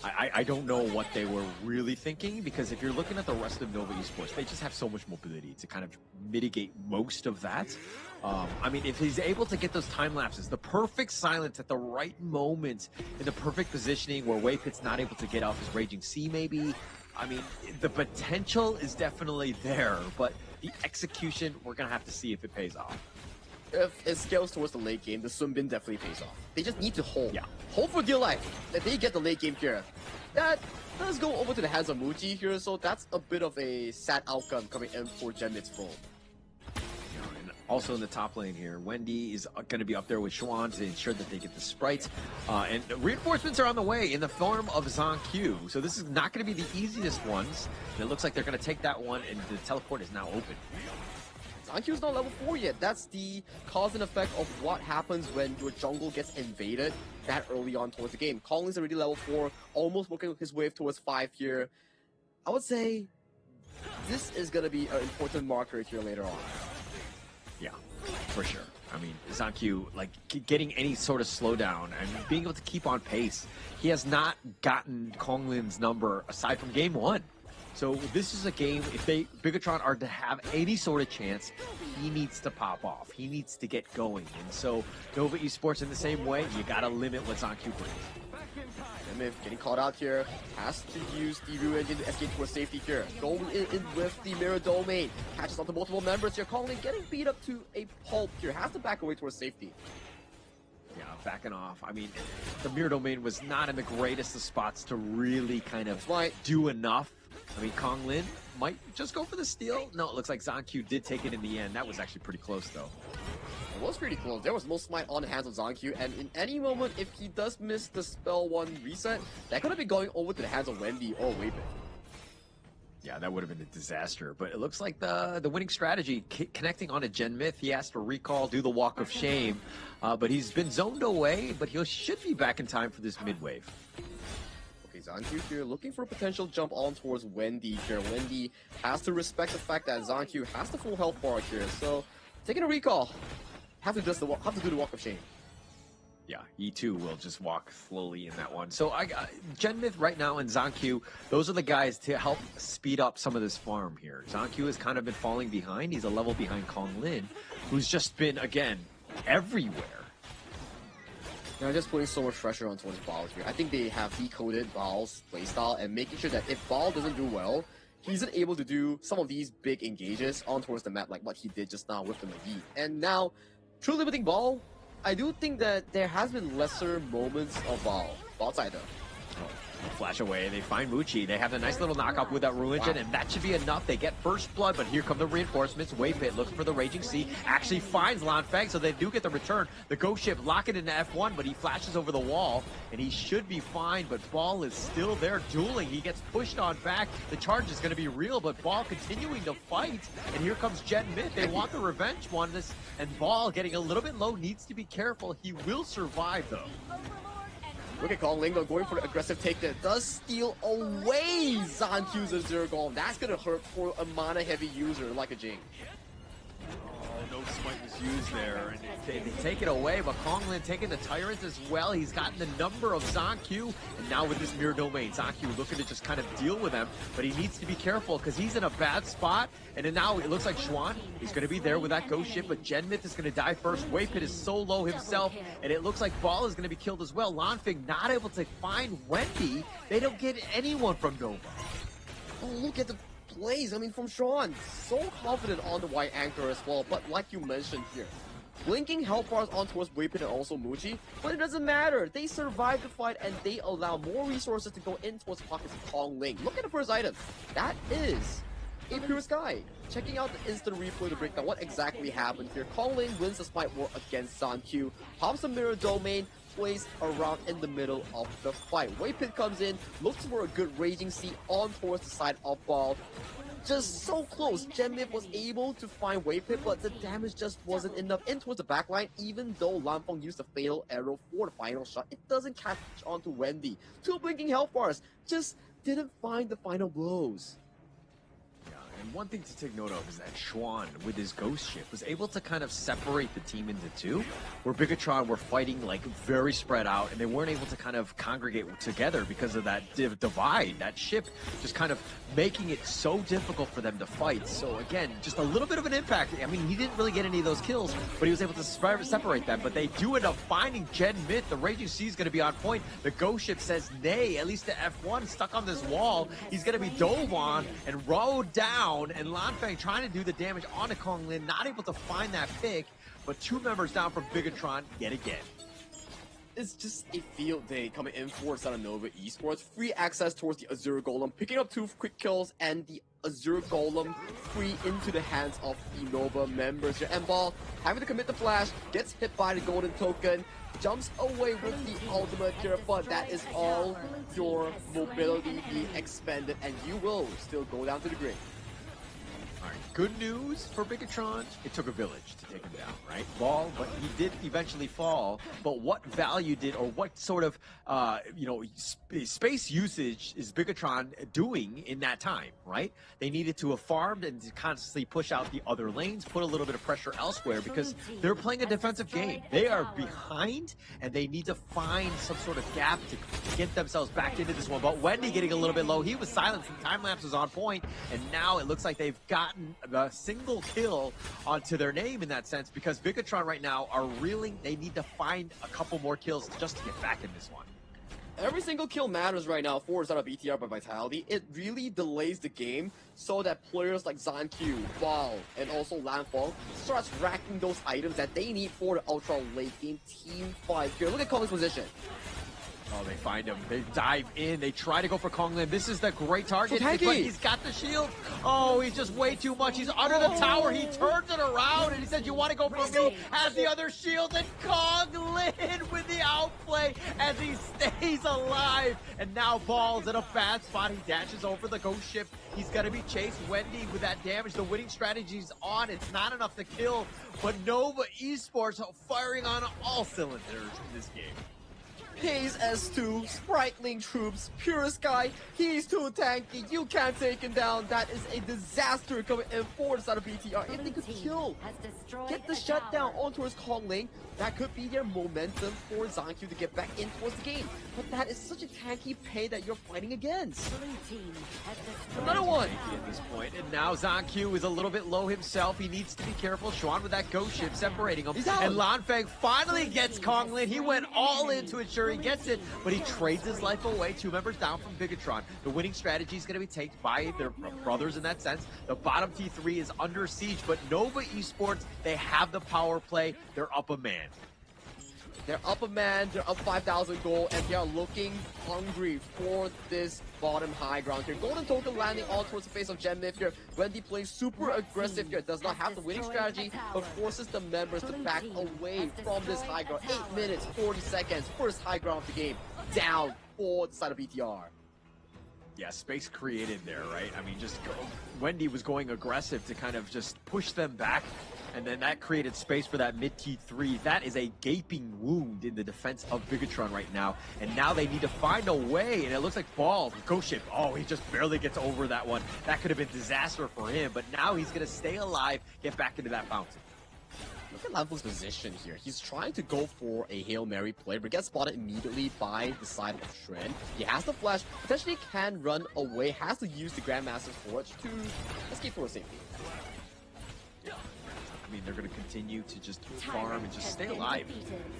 I don't know what they were really thinking, because if you're looking at the rest of Nova Esports, they just have so much mobility to kind of mitigate most of that. I mean, if he's able to get those time lapses, the perfect silence at the right moment, in the perfect positioning where Waypit's not able to get off his Raging Sea maybe, I mean, the potential is definitely there, but the execution, we're going to have to see if it pays off.
If it scales towards the late game, the Sun Bin definitely pays off. They just need to hold. Yeah. Hold for dear life. That they get the late game here. That does go over to the hands of Muji here, so that's a bit of a sad outcome coming in for Genmit's full.
Also in the top lane here, Wendy is going to be up there with Schwan to ensure that they get the sprites. And reinforcements are on the way in the form of Zonq. So this is not going to be the easiest ones. And it looks like they're going to take that one, and the teleport is now open.
Zonq's not level 4 yet. That's the cause and effect of what happens when your jungle gets invaded that early on towards the game. Collins already level 4, almost working his way towards 5 here. I would say this is going to be an important marker here later on.
Yeah, for sure. I mean, Zonq, like, getting any sort of slowdown and being able to keep on pace. He has not gotten Konglin's number aside from game 1. So this is a game, if Bigatron are to have any sort of chance, he needs to pop off. He needs to get going. And so Nova Esports in the same way, you got to limit what Zonq brings.
Myth getting called out here, has to use the Rue Engine to escape towards safety here. Going in with the Mirror Domain, catches onto multiple members here. Conley getting beat up to a pulp here, has to back away towards safety.
Yeah, backing off. I mean, the Mirror Domain was not in the greatest of spots to really kind of do enough. I mean, Konglin might just go for the steal. No, it looks like Zonq did take it in the end. That was actually pretty close, though.
It was pretty close. There was no smite on the hands of Zonq, and in any moment, if he does miss the spell 1 reset, that could have been going over to the hands of Wendy or Weipit.
Yeah, that would have been a disaster. But it looks like the winning strategy, connecting on a Gen Myth. He has to recall, do the Walk of Shame. But he's been zoned away, but he should be back in time for this mid-wave.
Okay, Zonq here looking for a potential jump on towards Wendy here. Wendy has to respect the fact that Zonq has the full health bar here. So, taking a recall. Have to do the Walk of Shame.
Yeah, E2 will just walk slowly in that one. So Gen Myth right now and Zonq, those are the guys to help speed up some of this farm here. Zonq has kind of been falling behind. He's a level behind Konglin, who's just been, again, everywhere.
They're just putting so much pressure on towards Baal here. I think they have decoded Baal's playstyle and making sure that if Baal doesn't do well, he isn't able to do some of these big engages on towards the map like what he did just now with the McGee. And now, true limiting Baal, I do think that there has been lesser moments of Baal. Baal side though.
Flash away, they find Muchi. They have a nice little knockup with that Rue Engine, and that should be enough. They get first blood, but here come the reinforcements. Weipit looking for the Raging Sea, actually finds Lan Feng, so they do get the return. The Ghost Ship lock it into F1, but he flashes over the wall, and he should be fine, but Ball is still there dueling. He gets pushed on back. The charge is going to be real, but Ball continuing to fight, and here comes Gen Myth. They want the revenge on this, and Ball getting a little bit low, needs to be careful. He will survive, though.
Look at Konglingo going for the aggressive take that does steal away Zonq's Zero Golem. That's going to hurt for a mana-heavy user like a Jing.
No smite was used there, and they take it away, but Konglin taking the Tyrant as well. He's gotten the number of Zonq, and now with this Mirror Domain, Zonq looking to just kind of deal with him, but he needs to be careful because he's in a bad spot, and then now it looks like Schwan, he's going to be there with that Ghost Ship, but Gen Myth is going to die first. Weipit is so low himself, and it looks like Ball is going to be killed as well. Lanfeng not able to find Wendy. They don't get anyone from Nova.
Oh, look at the plays, I mean, from Sean. So confident on the white anchor as well, but like you mentioned here, blinking health bars on towards Weipit and also Muji, but it doesn't matter. They survive the fight and they allow more resources to go in towards pockets of Kongling. Look at the first item. That is a Pure Sky. Checking out the instant replay to break down what exactly happened here. Kongling wins the Smite War against Zonq, pops the Mirror Domain, plays around in the middle of the fight. Weipit comes in, looks for a good Raging Sea on towards the side of Ball. Just so close. Gen Myth was able to find Weipit, but the damage just wasn't enough in towards the backline. Even though Lanfeng used the fatal arrow for the final shot, it doesn't catch onto Wendy. 2 blinking health bars, just didn't find the final blows.
And one thing to take note of is that Schwan, with his Ghost Ship, was able to kind of separate the team into 2, where Bigatron were fighting like very spread out, and they weren't able to kind of congregate together because of that divide, that ship just kind of making it so difficult for them to fight. So again, just a little bit of an impact. I mean, he didn't really get any of those kills, but he was able to separate them. But they do end up finding Gen Myth. The Raging Sea is going to be on point. The Ghost Ship says nay, at least to F1, stuck on this wall. He's going to be dove on and rowed down. And Lanfeng trying to do the damage onto Konglin, not able to find that pick, but 2 members down from Bigatron yet again.
It's just a field day coming in for Nova Esports. Free access towards the Azure Golem, picking up 2 quick kills and the Azure Golem free into the hands of the Nova members here. And Ball, having to commit the flash, gets hit by the golden token, jumps away with the ultimate here, but that is all your mobility being expended, and you will still go down to the grave.
All right, good news for Bigatron. It took a village to take him down, right? Ball, but he did eventually fall. But what value did, or what sort of, space usage is Bigatron doing in that time, right? They needed to have farmed and to constantly push out the other lanes, put a little bit of pressure elsewhere because they're playing a defensive game. They are behind, and they need to find some sort of gap to get themselves back into this one. But Wendy getting a little bit low. He was silenced, and time lapse was on point, and now it looks like they've gotten the single kill onto their name in that sense, because Bigatron right now are reeling. They need to find a couple more kills just to get back in this one.
Every single kill matters right now for Zara BTR by Vitality. It really delays the game so that players like Zanq, Ball, and also Landfall starts racking those items that they need for the ultra late game team fight here. Look at Kong's position.
Oh, they find him. They dive in. They try to go for Konglin. This is the great target, but he's got the shield. Oh, he's just way too much. He's under the tower. He turns it around, and he says, you want to go for me? Has the other shield, and Konglin with the outplay as he stays alive. And now Ball's in a bad spot. He dashes over the ghost ship. He's going to be chased. Wendy with that damage. The winning strategy's on. It's not enough to kill, but Nova Esports firing on all cylinders in this game.
Haze S2, Spriteling troops, Pure Sky, he's too tanky, you can't take him down. That is a disaster coming in for the side of BTR. If they could kill, get the shutdown on towards Konglin, that could be their momentum for Zanq to get back in towards the game. But that is such a tanky pay that you're fighting against. Another one!
At this point, and now Zanq is a little bit low himself. He needs to be careful. Xuan with that ghost ship separating him. And Lanfeng finally gets Konglin. He went all in to ensure he gets it, but he trades his life away. 2 members down from Bigatron. The winning strategy is going to be taken by their brothers in that sense. The bottom T3 is under siege, but Nova Esports, they have the power play. They're up a man.
They're up a man, they're up 5,000 gold, and they are looking hungry for this bottom high ground here. Golden token landing all towards the face of Gen Myth here. Wendy playing super aggressive here, does not have the winning strategy, but forces the members to back away from this high ground. 8 minutes, 40 seconds, first high ground of the game, down for the side of BTR.
Yeah, space created there, right? I mean, Wendy was going aggressive to kind of just push them back, and then that created space for that mid T3. That is a gaping wound in the defense of Bigatron right now, and now they need to find a way, and it looks like Ball, Ghost Ship, oh, he just barely gets over that one. That could have been disaster for him, but now he's going to stay alive, get back into that fountain.
Look at Landfall's position here. He's trying to go for a Hail Mary play, but gets spotted immediately by the side of Shren. He has the flash, potentially can run away, has to use the Grandmaster's Forge to escape for a safety.
I mean, they're going to continue to just farm and just stay alive.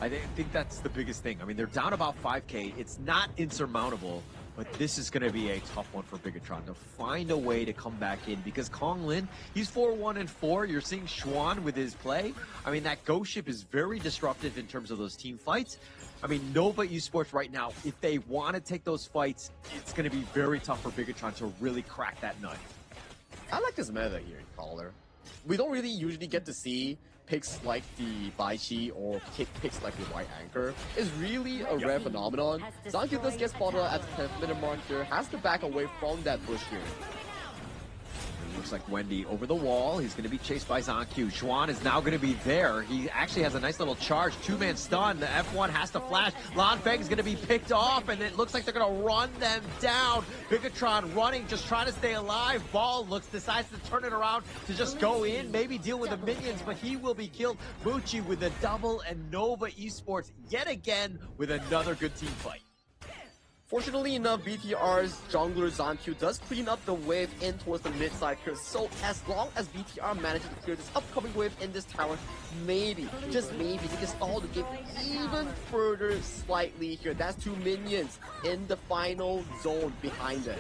I think that's the biggest thing. I mean, they're down about 5K. It's not insurmountable, but this is going to be a tough one for Bigatron to find a way to come back in, because Konglin, he's 4-1-4. You're seeing Xuan with his play. I mean, that ghost ship is very disruptive in terms of those team fights. I mean, Nova Esports right now, if they want to take those fights, it's going to be very tough for Bigatron to really crack that nut.
I like this meta here, Caller. We don't really usually get to see picks like the Baichi or picks like the White Anchor. It's really a rare phenomenon. Zanq does get spotted at the 10th minute mark here, has to back away from that bush here.
Looks like Wendy over the wall. He's going to be chased by Zanq. Xuan is now going to be there. He actually has a nice little charge. 2-man stun. The F1 has to flash. Lanfeng is going to be picked off, and it looks like they're going to run them down. Bigatron running, just trying to stay alive. Ball decides to turn it around to just go in, maybe deal with the minions, but he will be killed. Muchi with the double, and Nova Esports yet again with another good team fight.
Fortunately enough, BTR's jungler Zanq does clean up the wave in towards the mid side here. So as long as BTR manages to clear this upcoming wave in this tower, maybe, just maybe, they can stall the game even further slightly here. That's 2 minions in the final zone behind it.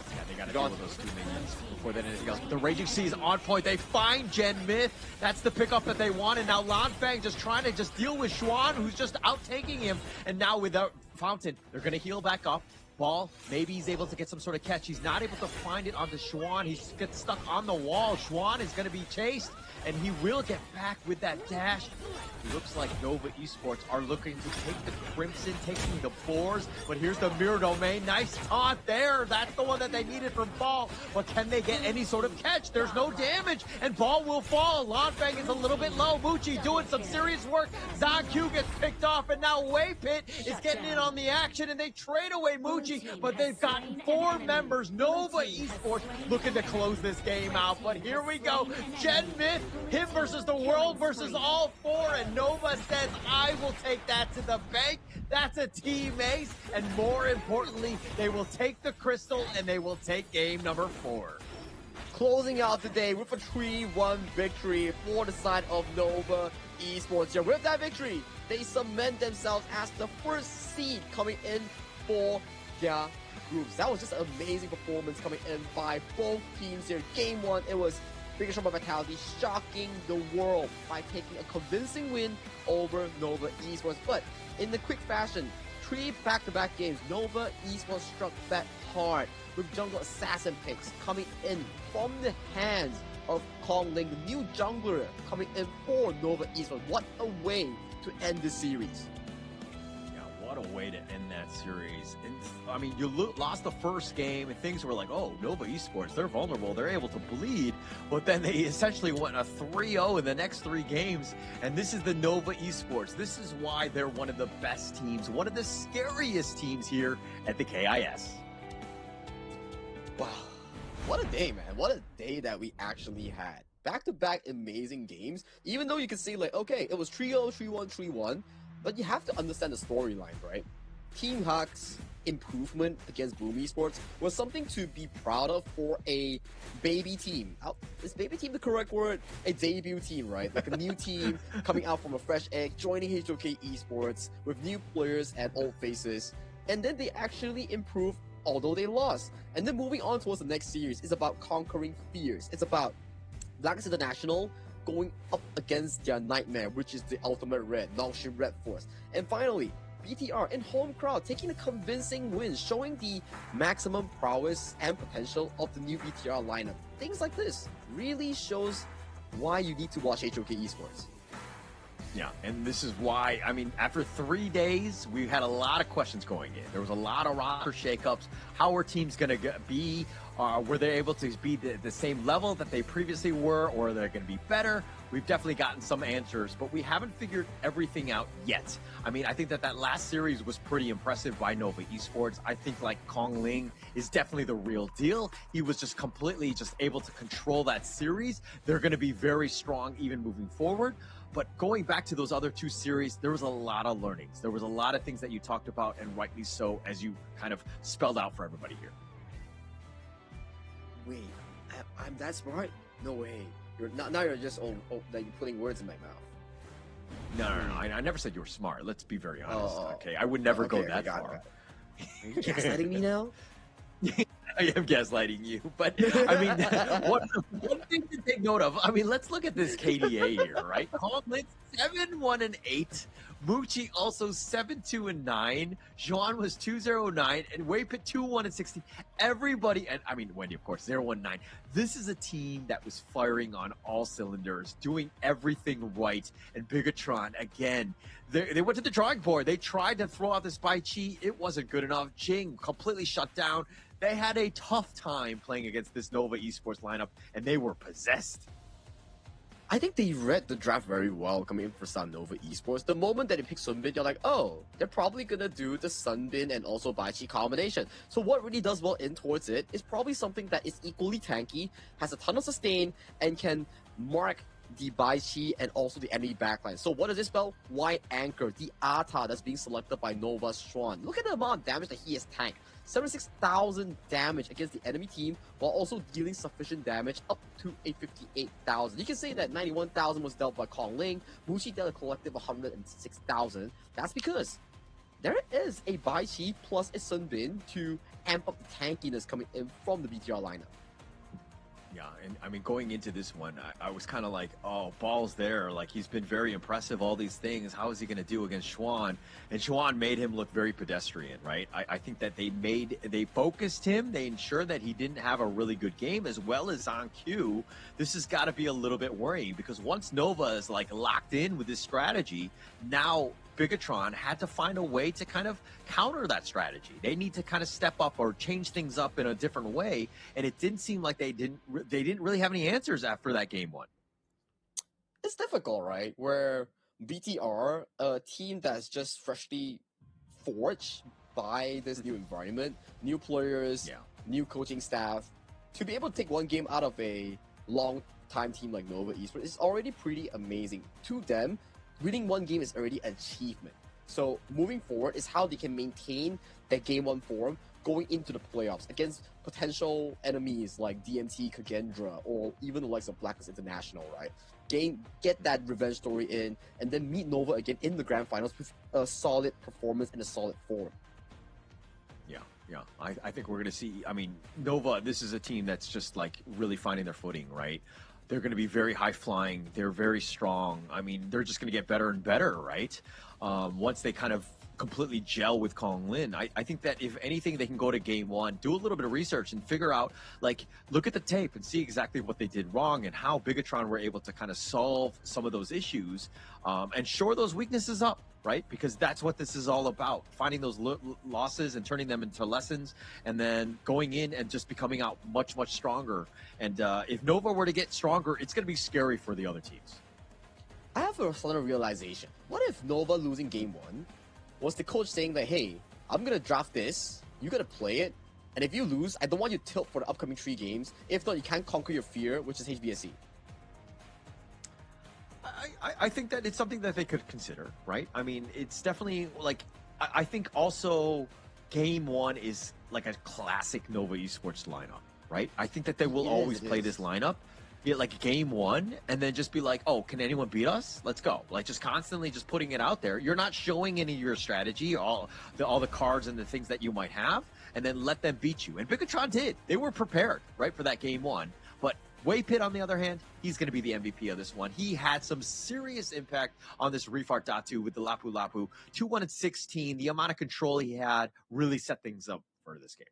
Yeah, they got to deal with those 2 minions before then anything else. But the Raging Sea is on point. They find Gen Myth. That's the pickup that they wanted. Now Lanfeng just trying to deal with Xuan, who's just out-taking him. And now with the Fountain, they're going to heal back up. Ball, maybe he's able to get some sort of catch. He's not able to find it onto Schwan. He gets stuck on the wall. Schwan is going to be chased, and he will get back with that dash. It looks like Nova Esports are looking to take the Crimson, taking the Boars, but here's the Mirror Domain. Nice taunt there. That's the one that they needed from Ball, but can they get any sort of catch? There's no damage, and Ball will fall. Lanfang is a little bit low. Mucci doing some serious work. Zanq gets picked off, and now Waypit is getting in on the action, and they trade away Mucci, but they've gotten 4 members. Nova Esports looking to close this game out, but here we go. Gen Myth, him versus the world versus all 4, and Nova says, I will take that to the bank. That's a team ace, and more importantly, they will take the crystal, and they will take game number 4.
Closing out today with a 3-1 victory for the side of Nova Esports. Yeah, with that victory, they cement themselves as the first seed coming in for their groups. That was just an amazing performance coming in by both teams here. Game 1, it was Big Strong Vitality shocking the world by taking a convincing win over Nova Esports. But in the quick fashion, 3 back-to-back games, Nova Esports struck back hard with jungle assassin picks coming in from the hands of Kong Ling, the new jungler coming in for Nova Esports. What a way to end the series.
What a way to end that series. And I mean, you lost the first game and things were like, oh, Nova Esports, they're vulnerable, they're able to bleed, but then they essentially went a 3-0 in the next 3 games, and this is the Nova Esports. This is why they're one of the best teams, one of the scariest teams here at the KIS.
Wow, what a day, man. What a day that we actually had. Back-to-back amazing games, even though you could say like, okay, it was 3-0, 3-1, 3-1, but you have to understand the storyline, right? Team Huck's improvement against Boom Esports was something to be proud of for a baby team. Is baby team the correct word? A debut team, right? Like a new team coming out from a fresh egg, joining HOK Esports with new players and old faces. And then they actually improved, although they lost. And then moving on towards the next series is about conquering fears. It's about Kings International going up against their nightmare, which is the Ultimate Red, Nongshim Red Force. And finally, BTR in home crowd taking a convincing win, showing the maximum prowess and potential of the new BTR lineup. Things like this really shows why you need to watch HOK Esports.
Yeah, and this is why, I mean, after 3 days, we had a lot of questions going in. There was a lot of roster shakeups. How are teams going to be? Were they able to be the same level that they previously were, or are they going to be better? We've definitely gotten some answers, but we haven't figured everything out yet. I mean, I think that last series was pretty impressive by Nova Esports. I think like Kong Ling is definitely the real deal. He was just completely able to control that series. They're going to be very strong even moving forward. But going back to those other 2 series, there was a lot of learnings. There was a lot of things that you talked about, and rightly so, as you kind of spelled out for everybody here.
Wait, I'm that smart? No way. Now you're just like you're putting words in my mouth.
No. I never said you were smart. Let's be very honest. Okay, I would never go that far.
Are you gaslighting me now?
I am gaslighting you, but I mean, one thing to take note of. I mean, let's look at this KDA here, right? Konglit 7-1-8, Mucci also 7-2-9, Jean was 2-0-9, and Waypit 2-1-16. Everybody, and I mean Wendy, of course, 0-1-9. This is a team that was firing on all cylinders, doing everything right. And Bigatron again. They went to the drawing board. They tried to throw out this Bai Chi. It wasn't good enough. Jing completely shut down. They had a tough time playing against this Nova Esports lineup, and they were possessed.
I think they read the draft very well coming in for Sun Nova Esports. The moment that they picked Sunbin, you're like, oh, they're probably going to do the Sunbin and also Baichi combination. So what really does well in towards it is probably something that is equally tanky, has a ton of sustain, and can mark the Baichi and also the enemy backline. So what does this spell? White Anchor, the Ata that's being selected by Nova Swan. Look at the amount of damage that he has tanked. 76,000 damage against the enemy team while also dealing sufficient damage up to a 58,000. You can say that 91,000 was dealt by Kong Ling. Mushi dealt a collective 106,000. That's because there is a Bai Chi plus a Sunbin to amp up the tankiness coming in from the BTR lineup.
Yeah, and I mean, going into this one, I was kind of like, oh, Ball's there. Like, he's been very impressive, all these things. How is he going to do against Schwan? And Schwan made him look very pedestrian, right? I think that they focused him. They ensured that he didn't have a really good game, as well as on cue. This has got to be a little bit worrying, because once Nova is like locked in with this strategy, now Bigatron had to find a way to kind of counter that strategy. They need to kind of step up or change things up in a different way, and it didn't seem like they didn't really have any answers after that game one.
It's difficult, right? Where BTR, a team that's just freshly forged by this new environment, new players, new coaching staff, to be able to take one game out of a long-time team like Nova Esports is already pretty amazing. To them, winning one game is already an achievement. So moving forward is how they can maintain their game one form going into the playoffs against potential enemies like DMT, Kagendra, or even the likes of Blacklist International, right? Get that revenge story in, and then meet Nova again in the grand finals with a solid performance and a solid form.
Yeah, I think we're going to see, I mean, Nova, this is a team that's just like really finding their footing, right? They're going to be very high flying. They're very strong. I mean, they're just going to get better and better, right? Once they kind of completely gel with Kong Lin. I think that if anything, they can go to game one, do a little bit of research and figure out, like, look at the tape and see exactly what they did wrong and how Bigatron were able to kind of solve some of those issues and shore those weaknesses up, right? Because that's what this is all about, finding those losses and turning them into lessons, and then going in and just becoming out much, much stronger. And if Nova were to get stronger, it's going to be scary for the other teams.
I have a sudden realization. What if Nova losing game one was the coach saying that, hey, I'm going to draft this, you got to play it, and if you lose, I don't want you to tilt for the upcoming 3 games. If not, you can't conquer your fear, which is HBSC.
I think that it's something that they could consider, right? I mean, it's definitely like, I think also game one is like a classic Nova Esports lineup, right? I think that they will always play this lineup. Yeah, like game one, and then just be like, oh, can anyone beat us? Let's go. Like, just constantly just putting it out there. You're not showing any of your strategy, all the cards and the things that you might have, and then let them beat you. And Bigatron did. They were prepared, right, for that game one. But Waypit, on the other hand, he's going to be the MVP of this one. He had some serious impact on this Refart Datu with the Lapu Lapu. 2-1-16, the amount of control he had really set things up for this game.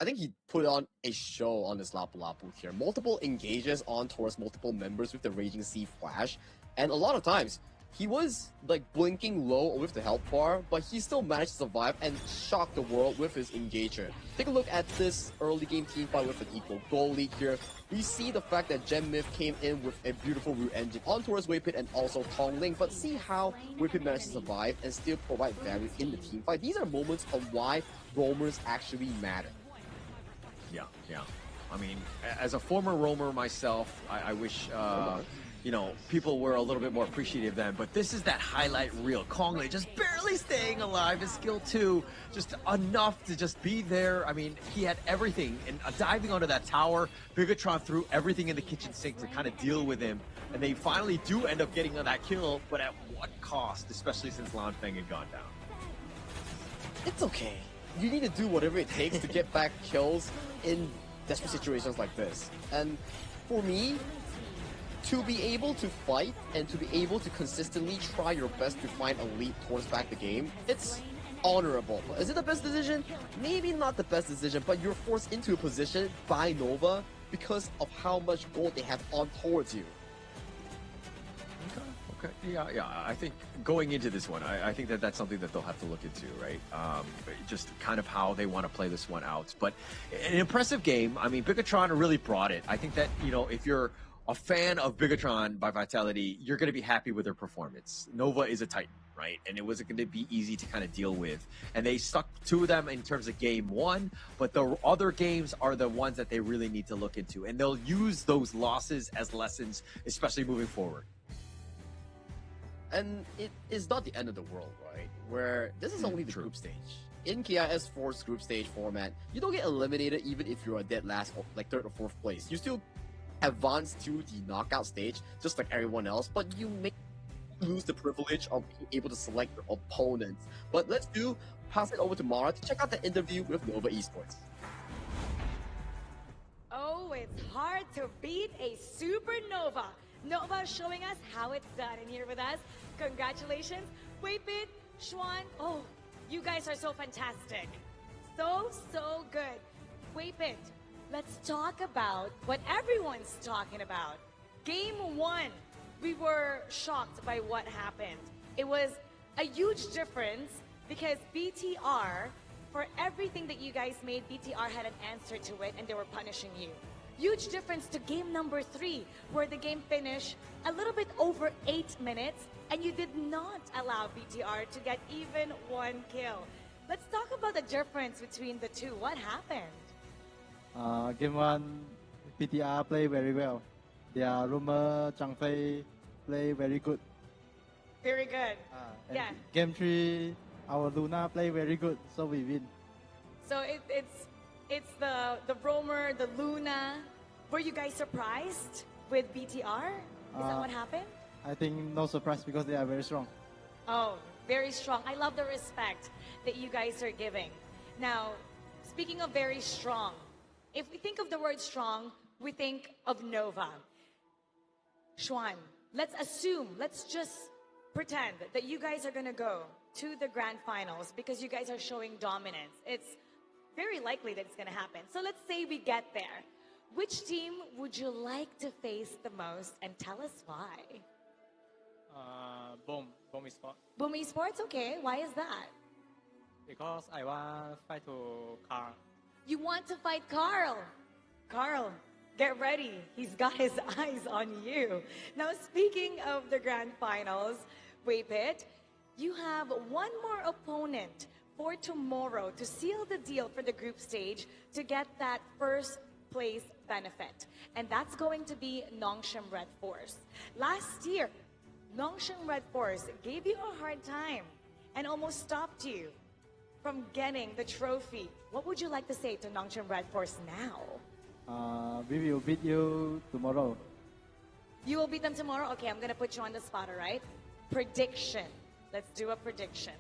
I think he put on a show on this Lapu Lapu here. Multiple engages on towards multiple members with the Raging Sea Flash. And a lot of times, he was like blinking low with the health bar, but he still managed to survive and shock the world with his engager. Take a look at this early game team fight with an equal goal lead here. We see the fact that Gem Myth came in with a beautiful root engine on towards Waypit and also Tong Ling, but see how Waypit managed to survive and still provide value in the team fight. These are moments of why roamers actually matter.
Yeah. I mean, as a former roamer myself, I wish, you know, people were a little bit more appreciative then. But this is that highlight reel. Kongley just barely staying alive. His skill 2, just enough to just be there. I mean, he had everything. And diving onto that tower, Bigatron threw everything in the kitchen sink to kind of deal with him. And they finally do end up getting that kill, but at what cost, especially since Lanfeng had gone down?
It's okay. You need to do whatever it takes to get back kills in desperate situations like this. And for me, to be able to fight and to be able to consistently try your best to find a lead towards back the game, it's honorable. Is it the best decision? Maybe not the best decision, but you're forced into a position by Nova because of how much gold they have on towards you.
Okay. Yeah. I think going into this one, I think that that's something that they'll have to look into, right? Just kind of how they want to play this one out. But an impressive game. I mean, Bigatron really brought it. I think that, you know, if you're a fan of Bigatron by Vitality, you're going to be happy with their performance. Nova is a Titan, right? And it wasn't going to be easy to kind of deal with. And they stuck to them in terms of game one, but the other games are the ones that they really need to look into. And they'll use those losses as lessons, especially moving forward.
And it is not the end of the world, right? Where this is only the group stage. In KIS4's group stage format, you don't get eliminated even if you're a dead last or like 3rd or 4th place. You still advance to the knockout stage, just like everyone else, but you may lose the privilege of being able to select your opponents. But let's pass it over to Mara to check out the interview with Nova Esports.
Oh, with it's hard to beat a supernova. Nova showing us how it's done. And here with us, congratulations, Weipit, Xuan. Oh, you guys are so fantastic. So good. Weipit, let's talk about what everyone's talking about. Game 1, we were shocked by what happened. It was a huge difference because BTR, for everything that you guys made, BTR had an answer to it and they were punishing you. Huge difference to game number 3, where the game finished a little bit over 8 minutes and you did not allow BTR to get even 1 kill. Let's talk about the difference between the two. What happened?
Game 1, BTR play very well. Their rumor Changfei play very good.
Very good. Yeah.
Game 3, our Luna play very good, so we win.
So it's the Roamer, the Luna. Were you guys surprised with BTR? Is that what happened?
I think no surprise because they are very strong.
Oh, very strong. I love the respect that you guys are giving. Now, speaking of very strong, if we think of the word strong, we think of Nova. Xuan, let's just pretend that you guys are going to go to the grand finals because you guys are showing dominance. It's very likely that it's going to happen. So let's say we get there. Which team would you like to face the most, and tell us why?
Boom Esports.
Boom Esports, okay. Why is that?
Because I want to fight to Carl.
You want to fight Carl. Carl, get ready. He's got his eyes on you. Now, speaking of the grand finals, Weipit, you have one more opponent for tomorrow to seal the deal for the group stage to get that first place benefit. And that's going to be Nongshim Red Force. Last year, Nongshim Red Force gave you a hard time and almost stopped you from getting the trophy. What would you like to say to Nongshim Red Force now?
We will beat you tomorrow.
You will beat them tomorrow? Okay, I'm going to put you on the spot, all right? Prediction. Let's do a prediction.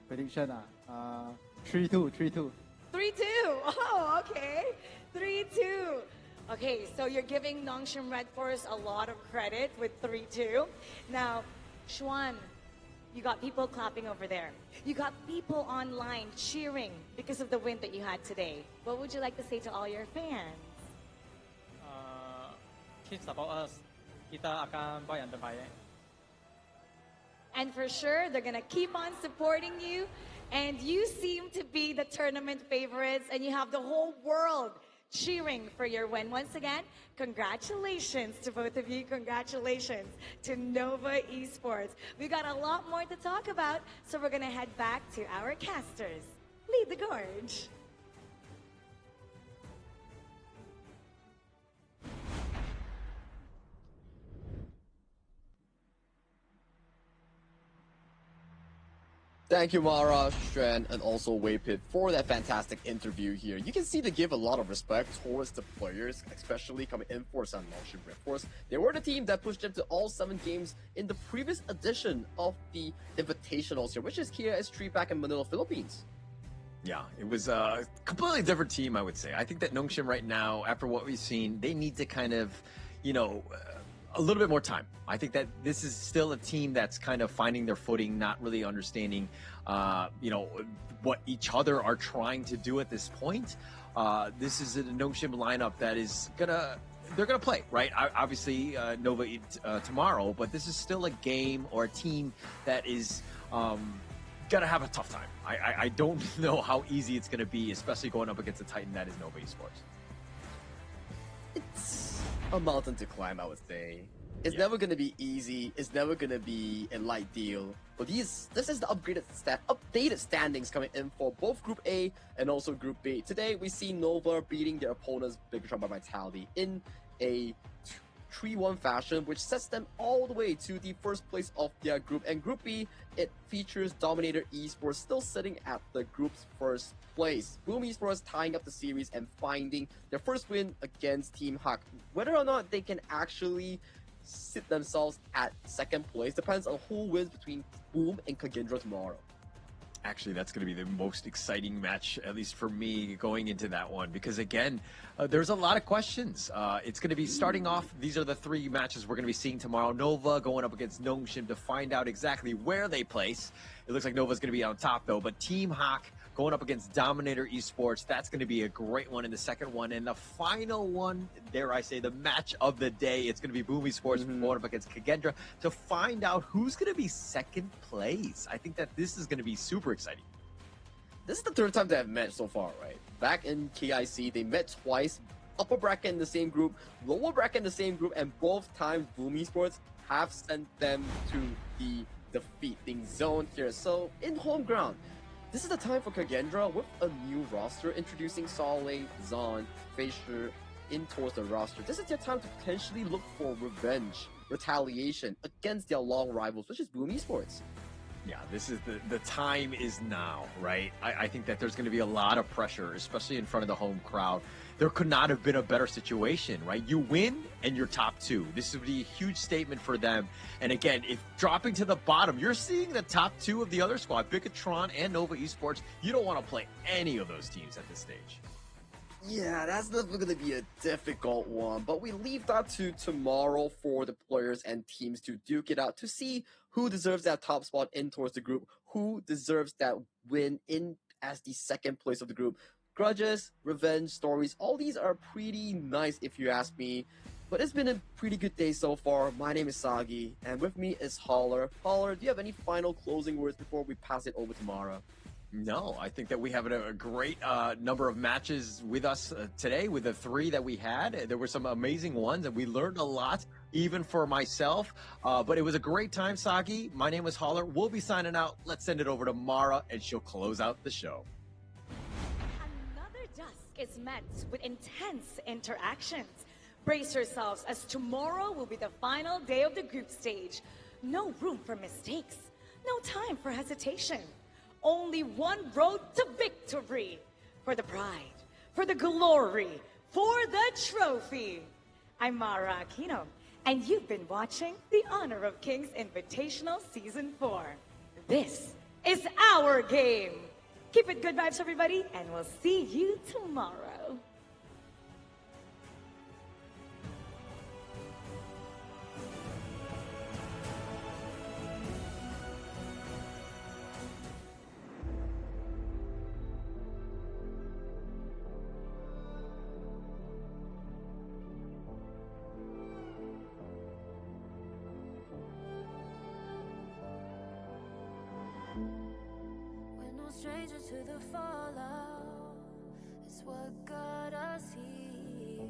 Prediction 3-2, 3-2.
3-2. Oh, okay. 3-2. Okay, so you're giving Nongshim Red Force a lot of credit with 3-2. Now, Xuan, you got people clapping over there. You got people online cheering because of the win that you had today. What would you like to say to all your fans?
Keep support us. Kita akan buy and buy.
And for sure, they're going to keep on supporting you. And you seem to be the tournament favorites, and you have the whole world cheering for your win. Once again, congratulations to both of you. Congratulations to Nova Esports. We got a lot more to talk about, so we're going to head back to our casters. Lead the gorge.
Thank you, Mara, Xuan, and also Weipit for that fantastic interview here. You can see they give a lot of respect towards the players, especially coming in for Sun Nongshim Red Force. They were the team that pushed them to all 7 games in the previous edition of the Invitationals here, which is KIS4 back in Manila, Philippines.
Yeah, it was a completely different team, I would say. I think that Nongshim right now, after what we've seen, they need to kind of, a little bit more time. I think that this is still a team that's kind of finding their footing, not really understanding, what each other are trying to do at this point. This is a Nongshim lineup that is they're gonna play, right? Obviously, Nova tomorrow, but this is still a game or a team that is gonna have a tough time. I don't know how easy it's gonna be, especially going up against a Titan that is Nova Esports.
It's a mountain to climb, I would say. It's never going to be easy. It's never going to be a light deal. But this is the updated standings coming in for both Group A and also Group B. Today, we see Nova beating their opponents, Bigatron by Vitality, in a 3-1 fashion, which sets them all the way to the first place of their group. And Group B, it features Dominator Esports still sitting at the group's first place. Boom Esports tying up the series and finding their first win against Team Huck. Whether or not they can actually sit themselves at second place depends on who wins between Boom and Kagindra tomorrow.
Actually, that's going to be the most exciting match, at least for me, going into that one. Because, again, there's a lot of questions. It's going to be starting off. These are the three matches we're going to be seeing tomorrow. Nova going up against Nongshim to find out exactly where they place. It looks like Nova's going to be on top, though. But Team Hawk going up against Dominator Esports. That's going to be a great one in the second one. And the final one, dare I say, the match of the day, it's going to be Boom Esports going up against Kagendra to find out who's going to be second place. I think that this is going to be super exciting.
This is the third time they have met so far, right? Back in KIC, they met twice. Upper bracket in the same group, lower bracket in the same group, and both times Boom Esports have sent them to the defeating zone here. So, in home ground, this is the time for Kagendra with a new roster, introducing Saleh, Zahn, Fisher in towards the roster. This is their time to potentially look for revenge, retaliation against their long rivals, which is Boom Esports.
Yeah, this is the time is now, right? I think that there's going to be a lot of pressure, especially in front of the home crowd. There could not have been a better situation, right? You win and you're top two. This would be a huge statement for them. And again, if dropping to the bottom, you're seeing the top two of the other squad, Bicatron and Nova Esports. You don't want to play any of those teams at this stage.
Yeah, that's definitely going to be a difficult one, but we leave that to tomorrow for the players and teams to duke it out to see who deserves that top spot in towards the group, who deserves that win in as the second place of the group. Grudges, revenge stories, all these are pretty nice if you ask me, but it's been a pretty good day so far. My name is Sagi, and with me is Holler. Holler, do you have any final closing words before we pass it over to Mara?
No, I think that we have a great number of matches with us today with the three that we had. There were some amazing ones, and we learned a lot, even for myself. But it was a great time, Sagi. My name is Holler. We'll be signing out. Let's send it over to Mara, and she'll close out the show.
Another dusk is met with intense interactions. Brace yourselves, as tomorrow will be the final day of the group stage. No room for mistakes. No time for hesitation. Only one road to victory. For the pride, for the glory, for the trophy. I'm Mara Aquino, and you've been watching the Honor of Kings Invitational Season 4. This is our game. Keep it good vibes, everybody, and we'll see you tomorrow.
Stranger to the fallout, it's what got us here.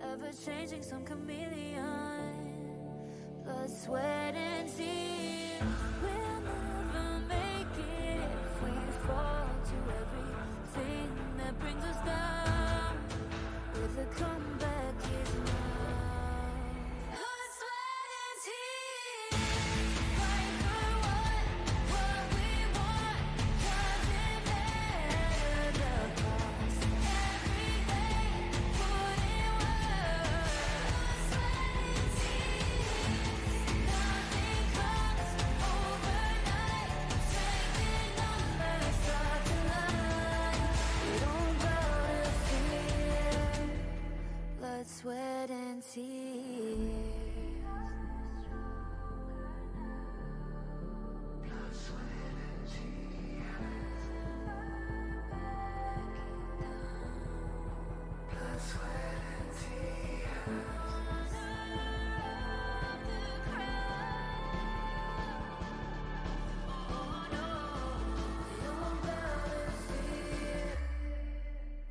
Ever changing, some chameleon, blood, sweat, and tears. We'll never make it if we fall to everything that brings us down. With a comeback is now. Blood, sweat, and tears. Fight for what we want. Doesn't matter the cost. Every day, put in work. Blood, sweat, and tears. Nothing comes overnight. Strength in numbers start to line. We don't bow to fear. Blood, sweat, and tears.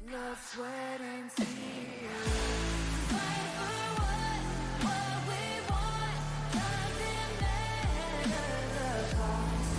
Blood, sweat, and tears. Fight for what we want. Doesn't matter the cost.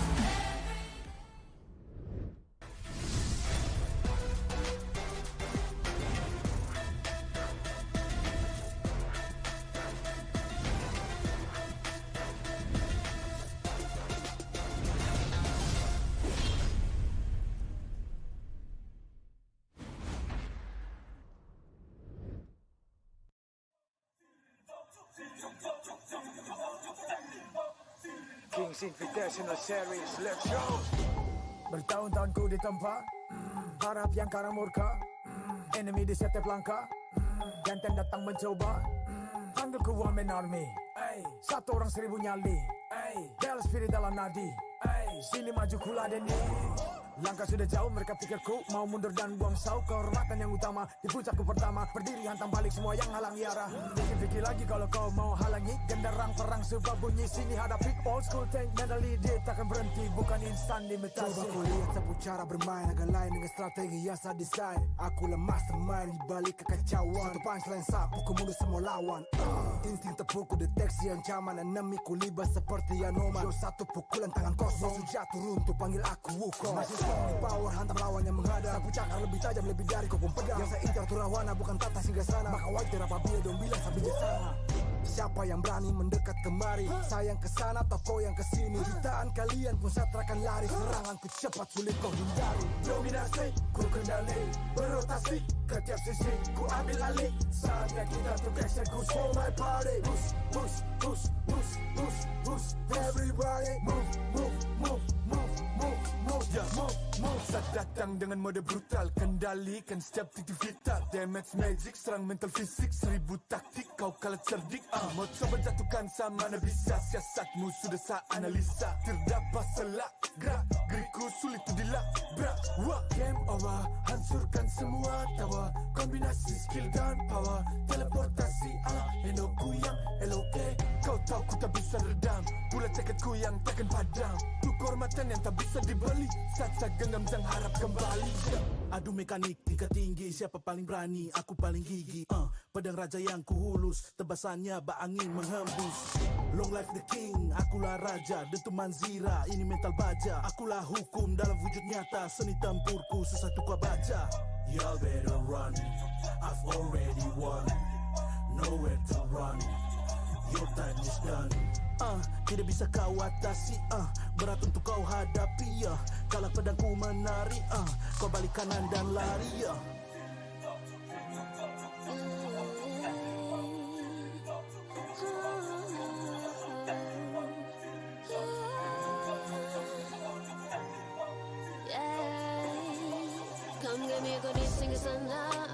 Kings Invitational Series, let's go! Bertahun-tahun ku ditempa, harap yang karang murka, enemy di setiap langkah, jantan datang mencoba, panggil ku one man army, satu orang 1000 nyali, bela spirit dalam nadi, sini maju ku ladeni. Langkah sudah jauh, mereka pikirku mau mundur dan buang sau. Kehormatan yang utama di puncakku pertama, berdiri hantam balik semua yang halangi arah. Fikir lagi kalau kau mau halangi, genderang perang sebab bunyi sini hadapi. Old school tank mentally, dia takkan berhenti, bukan instan imitasi.
Coba ku lihat sapu cara bermain agak lain dengan strategi yang saya desain. Aku lemah mastermind di balik kekacauan. Satu punchline sapu ku mundur semua lawan. Insting tepuku deteksi ancaman, enemy ku libas seperti anoman. Yo satu pukulan tangan kosong, musuh jatuh runtuh panggil aku Wukong. Di power hantam lawan yang menghadap, sapu cakar lebih tajam lebih dari kau pun pedang. Yang saya incar turawana bukan tata singgah sana, maka wajar apabila dong bilang sampai jasana. Siapa yang berani mendekat kemari, saya yang kesana atau kau yang kesini. Jutaan kalian pun saya terakan lari, seranganku cepat sulit kau hindari. Dominasi ku kendali, berotasi ke tiap sisi ku ambil alih. Saatnya kita untuk eksekusi for my party. Push, push, push, push, push, push. Everybody move, move, move, move, move, move, yeah, move, move. Saat datang dengan mode brutal, kendalikan setiap titik vital. Damage magic, serang mental fisik, 1000 taktik, kau kalah cerdik. Mau coba jatuhkan sama mana bisa, siasatmu sudah saya analisa. Terdapat selak, gerak, geriku sulit tu dilabrak. Wah, game over, hancurkan semua tawa. Kombinasi skill dan power, teleportasi ala Enoku yang LOK. Kau tahu ku tak bisa redam, pula tekadku yang takkan padam. Tuh kehormatan yang tak bisa dibeli, saat saya genggam jangan harap kembali. Adu mekanik tingkat tinggi, siapa paling berani, aku paling gigi. Pedang raja yang kuhulus, tebasannya bak angin menghembus. Long life the king, akulah raja, dentuman zira, ini mental baja. Akulah hukum dalam wujud nyata, seni tempurku susah tuh kau baca. Y'all better run, I've already won, nowhere to run, your time is done. Tidak bisa kau atasi, berat untuk kau hadapi, kalau pedangku menari, kau balik kanan dan lari,
Come get me, go this thing is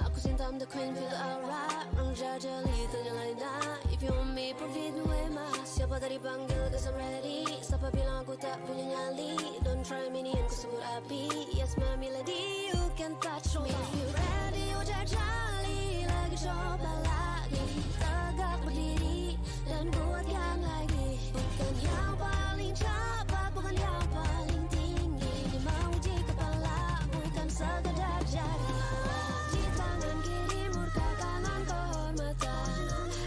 aku cinta I'm the queen, feel the aura. Orang jajali ternyalain dah. If you want me, provide me way mas. Siapa tadi panggil, cause I'm ready. Siapa bilang aku tak punya nyali. Don't try me, ni yang kusebut api. Yes, my melody, you can touch me. You ready, you jajali. Lagi coba lagi. Tegak berdiri dan kuatkan lagi. Bukan yang paling cepat, bukan yang paling tinggi. Dia mau uji kepala, bukan sekadar jadi. Di tangan kiri murka, kanan kehormatan.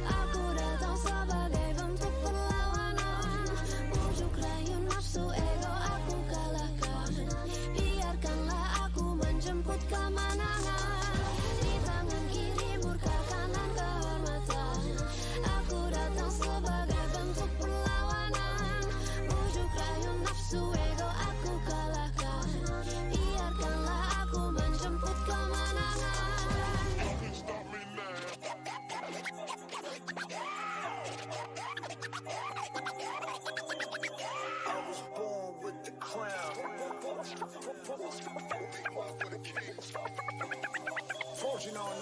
Aku datang sebagai bentuk perlawanan. Bujuk rayu nafsu ego aku kalahkan. Biarkanlah aku menjemput kemenangan. Di tangan kiri murka, kanan kehormatan. Aku datang sebagai bentuk perlawanan. Bujuk rayu nafsu ego aku kalahkan. Biarkanlah aku menjemput kemenangan.
I was born with the crown. Fortune on